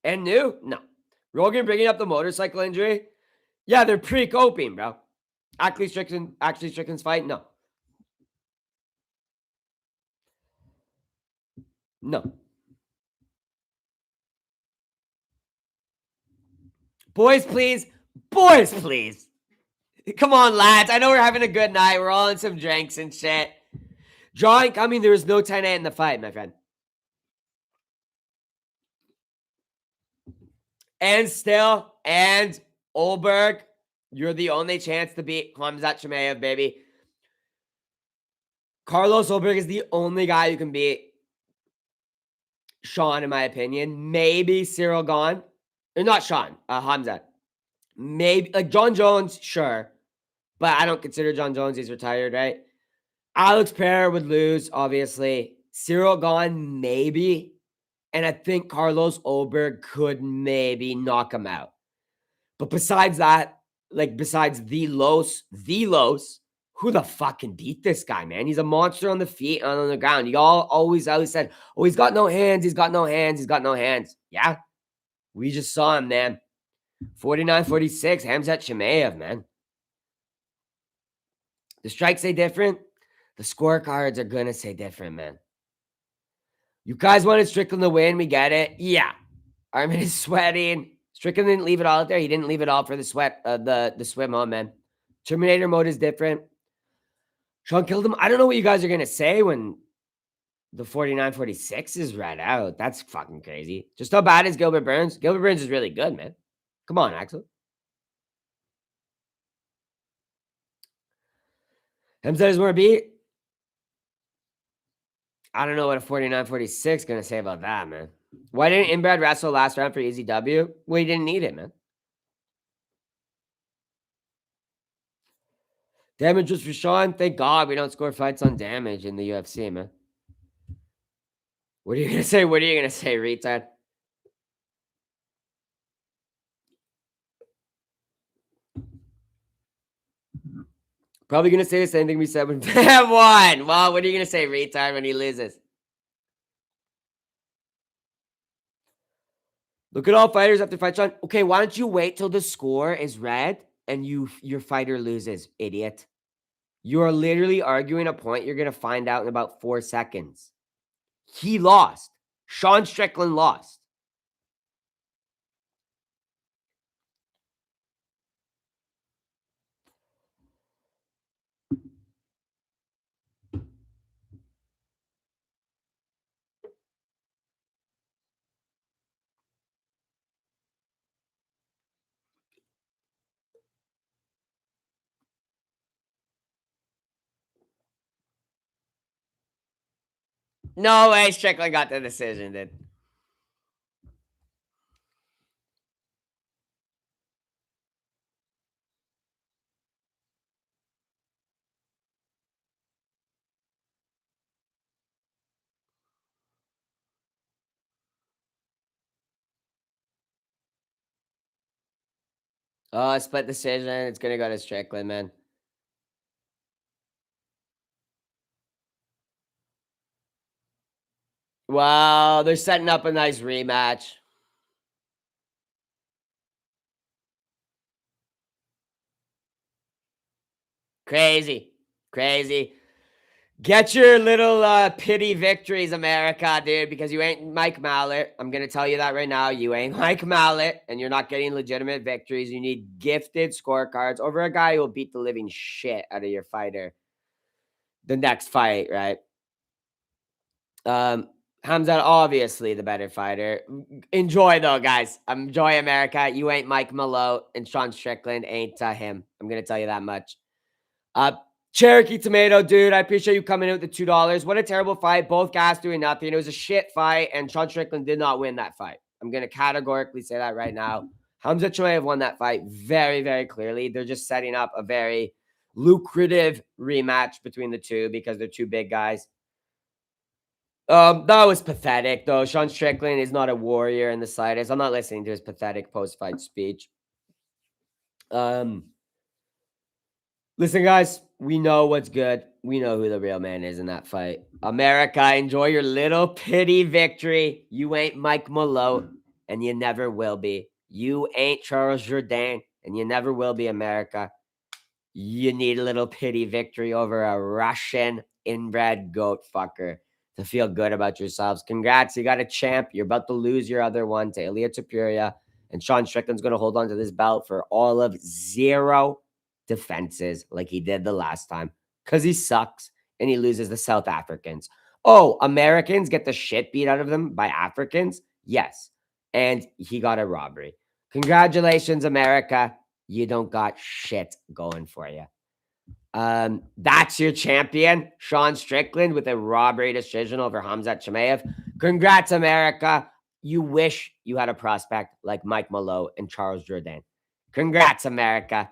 A: And new? No. Rogan bringing up the motorcycle injury? Yeah, they're pre-coping, bro. Actually, Strickland's fight? No. No. Boys, please. Boys, please. Come on, lads. I know we're having a good night. We're all in some drinks and shit. Drawing coming. There was no 10-8 in the fight, my friend. And still, and Olberg, you're the only chance to beat Khamzat Chimaev, baby. Carlos Olberg is the only guy who can beat Sean, in my opinion. Maybe Cyril Gahn. Or not Sean, Khamzat. Maybe, like John Jones, sure. But I don't consider John Jones. He's retired, right? Alex Pereira would lose, obviously. Cyril Gahn, maybe. And I think Carlos Olberg could maybe knock him out. But besides that, like besides the Los, who the fuck can beat this guy, man? He's a monster on the feet and on the ground. Y'all always said, oh, he's got no hands, he's got no hands, he's got no hands. Yeah, we just saw him, man. 49-46, Khamzat Chimaev, man. The strikes say different. The scorecards are going to say different, man. You guys wanted Strickland to win. We get it. Yeah. Armin is sweating. Strickland didn't leave it all out there. He didn't leave it all for the sweat, the swim on, man. Terminator mode is different. Sean killed him. I don't know what you guys are going to say when the 49-46 is read out. That's fucking crazy. Just how bad is Gilbert Burns? Gilbert Burns is really good, man. Come on, Axel. Khamzat is more beat. I don't know what a 49-46 is going to say about that, man. Why didn't Inbred wrestle last round for easy W? Well, he didn't need it, man. Damage was for Sean. Thank God we don't score fights on damage in the UFC, man. What are you going to say? What are you going to say, retard? Probably going to say the same thing we said when Bam won. Well, what are you going to say, retard, when he loses? Look at all fighters after fight, Sean. Okay, why don't you wait till the score is red and your fighter loses, idiot? You are literally arguing a point you're going to find out in about 4 seconds. He lost. Sean Strickland lost. No way Strickland got the decision, dude. Oh, split decision. It's going to go to Strickland, man. Wow, they're setting up a nice rematch. Crazy. Crazy. Get your little pity victories, America, dude, because you ain't Mike Mallet. I'm going to tell you that right now. You ain't Mike Mallet, and you're not getting legitimate victories. You need gifted scorecards over a guy who will beat the living shit out of your fighter the next fight, right? Hamzat, obviously the better fighter. Enjoy, though, guys. Enjoy, America. You ain't Mike Malone, and Sean Strickland ain't him. I'm going to tell you that much. Cherokee Tomato, dude, I appreciate you coming in with the $2. What a terrible fight. Both guys doing nothing. It was a shit fight, and Sean Strickland did not win that fight. I'm going to categorically say that right now. Hamza Chimaev won that fight very, very clearly. They're just setting up a very lucrative rematch between the two because they're two big guys. That was pathetic, though. Sean Strickland is not a warrior in the slightest. I'm not listening to his pathetic post-fight speech. Listen, guys, we know what's good. We know who the real man is in that fight. America, enjoy your little pity victory. You ain't Mike Malone, and you never will be. You ain't Charles Jourdain, and you never will be, America. You need a little pity victory over a Russian inbred goat fucker to feel good about yourselves. Congrats, you got a champ. You're about to lose your other one to Ilya Topuria, and Sean Strickland's going to hold on to this belt for all of 0 defenses like he did the last time because he sucks and he loses the South Africans. Oh, Americans get the shit beat out of them by Africans? Yes. And he got a robbery. Congratulations, America. You don't got shit going for you. That's your champion, Sean Strickland, with a robbery decision over Hamzat Chimaev. Congrats, America. You wish you had a prospect like Mike Malone and Charles Jourdain. Congrats, America.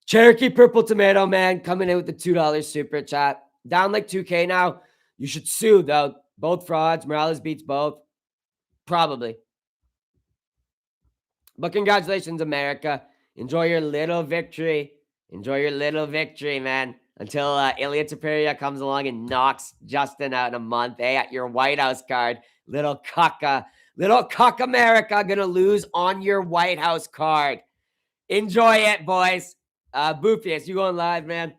A: Cherokee Purple Tomato, man, coming in with the $2 super chat. Down like 2K now. You should sue, though. Both frauds. Morales beats both. Probably. But congratulations, America. Enjoy your little victory. Enjoy your little victory, man. Until Ilya Topuria comes along and knocks Justin out in a month. Hey, at your White House card. Little cuck America gonna lose on your White House card. Enjoy it, boys. Boofius, you going live, man?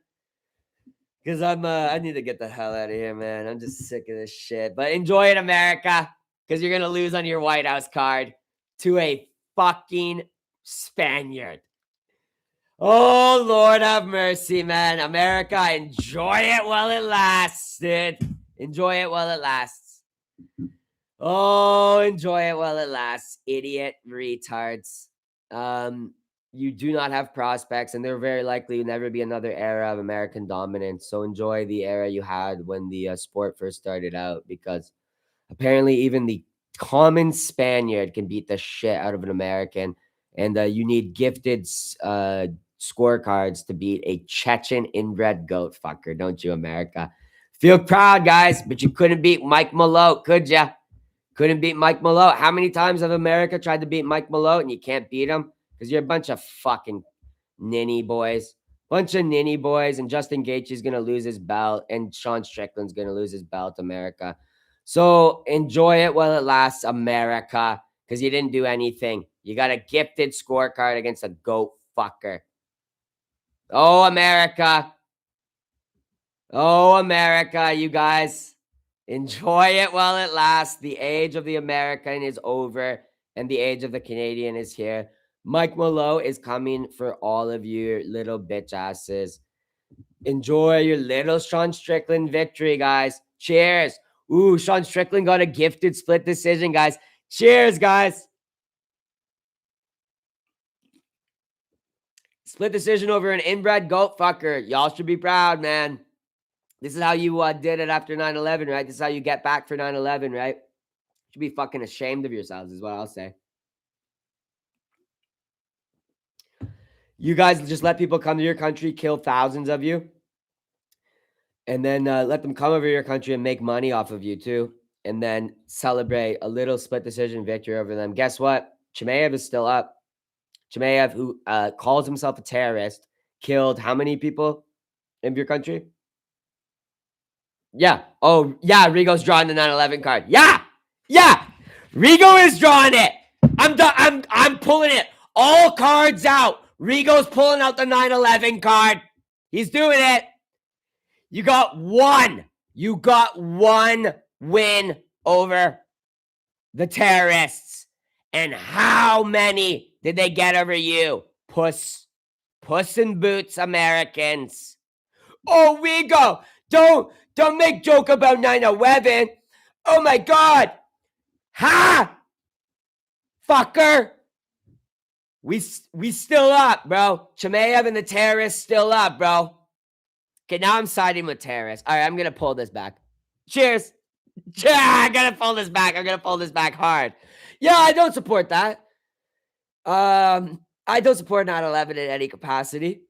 A: Because I need to get the hell out of here, man. I'm just sick of this shit. But enjoy it, America, because you're gonna lose on your White House card to a fucking Spaniard. Oh, Lord have mercy, man. America, enjoy it while it lasts, dude. Enjoy it while it lasts. Oh, enjoy it while it lasts, idiot retards. You do not have prospects, and there very likely will never be another era of American dominance. So enjoy the era you had when the sport first started out, because apparently even the common Spaniard can beat the shit out of an American, and you need gifted scorecards to beat a Chechen inbred goat fucker, don't you, America? Feel proud, guys, but you couldn't beat Mike Malone, could ya? Couldn't beat Mike Malone. How many times have America tried to beat Mike Malone and you can't beat him? Because you're a bunch of fucking ninny boys. Bunch of ninny boys. And Justin Gaethje's going to lose his belt. And Sean Strickland's going to lose his belt, America. So enjoy it while it lasts, America. Because you didn't do anything. You got a gifted scorecard against a goat fucker. Oh, America. Oh, America, you guys. Enjoy it while it lasts. The age of the American is over. And the age of the Canadian is here. Mike Malone is coming for all of you little bitch asses. Enjoy your little Sean Strickland victory, guys. Cheers. Ooh, Sean Strickland got a gifted split decision, guys. Cheers, guys. Split decision over an inbred goat fucker. Y'all should be proud, man. This is how you did it after 9/11, right? This is how you get back for 9/11, right? You should be fucking ashamed of yourselves is what I'll say. You guys just let people come to your country, kill thousands of you, and then let them come over your country and make money off of you too, and then celebrate a little split decision victory over them. Guess what? Chimaev is still up. Chimaev, who calls himself a terrorist, killed how many people in your country? Yeah. Oh, yeah, Rigo's drawing the 9/11 card. Yeah. Yeah. Rigo is drawing it. I'm pulling it. All cards out. Rigo's pulling out the 9/11 card. He's doing it. You got one. You got one win over the terrorists. And how many did they get over you? Puss in boots Americans. Oh, Rigo, don't make joke about 9/11. Oh my God. Ha! Fucker. We still up, bro. Chimaev and the terrorists still up, bro. Okay, now I'm siding with terrorists. All right, I'm going to pull this back. Cheers. Yeah, I got to pull this back. I'm going to pull this back hard. Yeah, I don't support that. I don't support 9/11 in any capacity.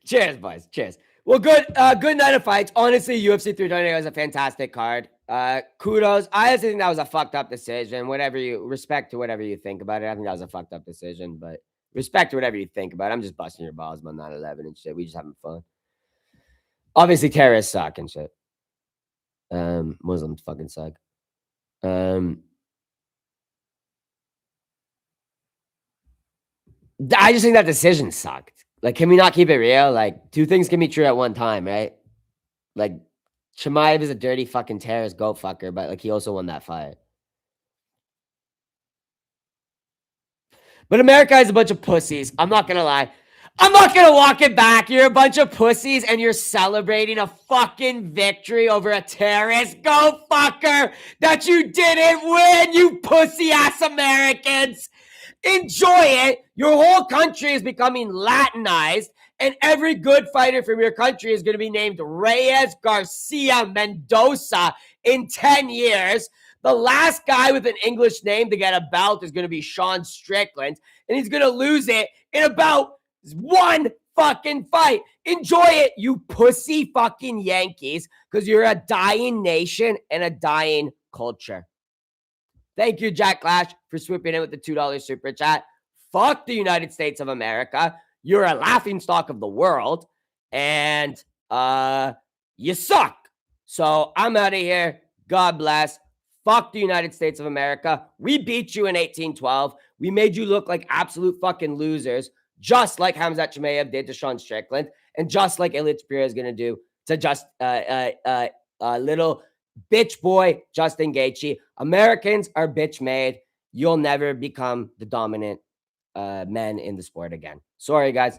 A: Cheers, boys. Cheers. Well, good night of fights. Honestly, UFC 320 was a fantastic card. Kudos. I actually think that was a fucked up decision. Respect to whatever you think about it. I think that was a fucked up decision, but respect to whatever you think about it. I'm just busting your balls about 9/11 and shit. We just having fun. Obviously, terrorists suck and shit. Muslims fucking suck. I just think that decision sucked. Like, can we not keep it real? Like, two things can be true at one time, right? Like, Chimaev is a dirty fucking terrorist goat fucker, but like he also won that fight. But America is a bunch of pussies. I'm not gonna lie. I'm not gonna walk it back. You're a bunch of pussies and you're celebrating a fucking victory over a terrorist goat fucker that you didn't win, you pussy ass Americans. Enjoy it. Your whole country is becoming Latinized, and every good fighter from your country is going to be named Reyes Garcia Mendoza in 10 years. The last guy with an English name to get a belt is going to be Sean Strickland, and he's going to lose it in about one fucking fight. Enjoy it, you pussy fucking Yankees, because you're a dying nation and a dying culture. Thank you, Jack Clash, for swooping in with the $2 super chat. Fuck the United States of America. You're a laughingstock of the world. And you suck. So I'm out of here. God bless. Fuck the United States of America. We beat you in 1812. We made you look like absolute fucking losers, just like Khamzat Chimaev did to Sean Strickland, and just like Ilya Tapira is going to do to just little bitch boy Justin Gaethje. Americans are bitch made. You'll never become the dominant men in the sport again. Sorry, guys.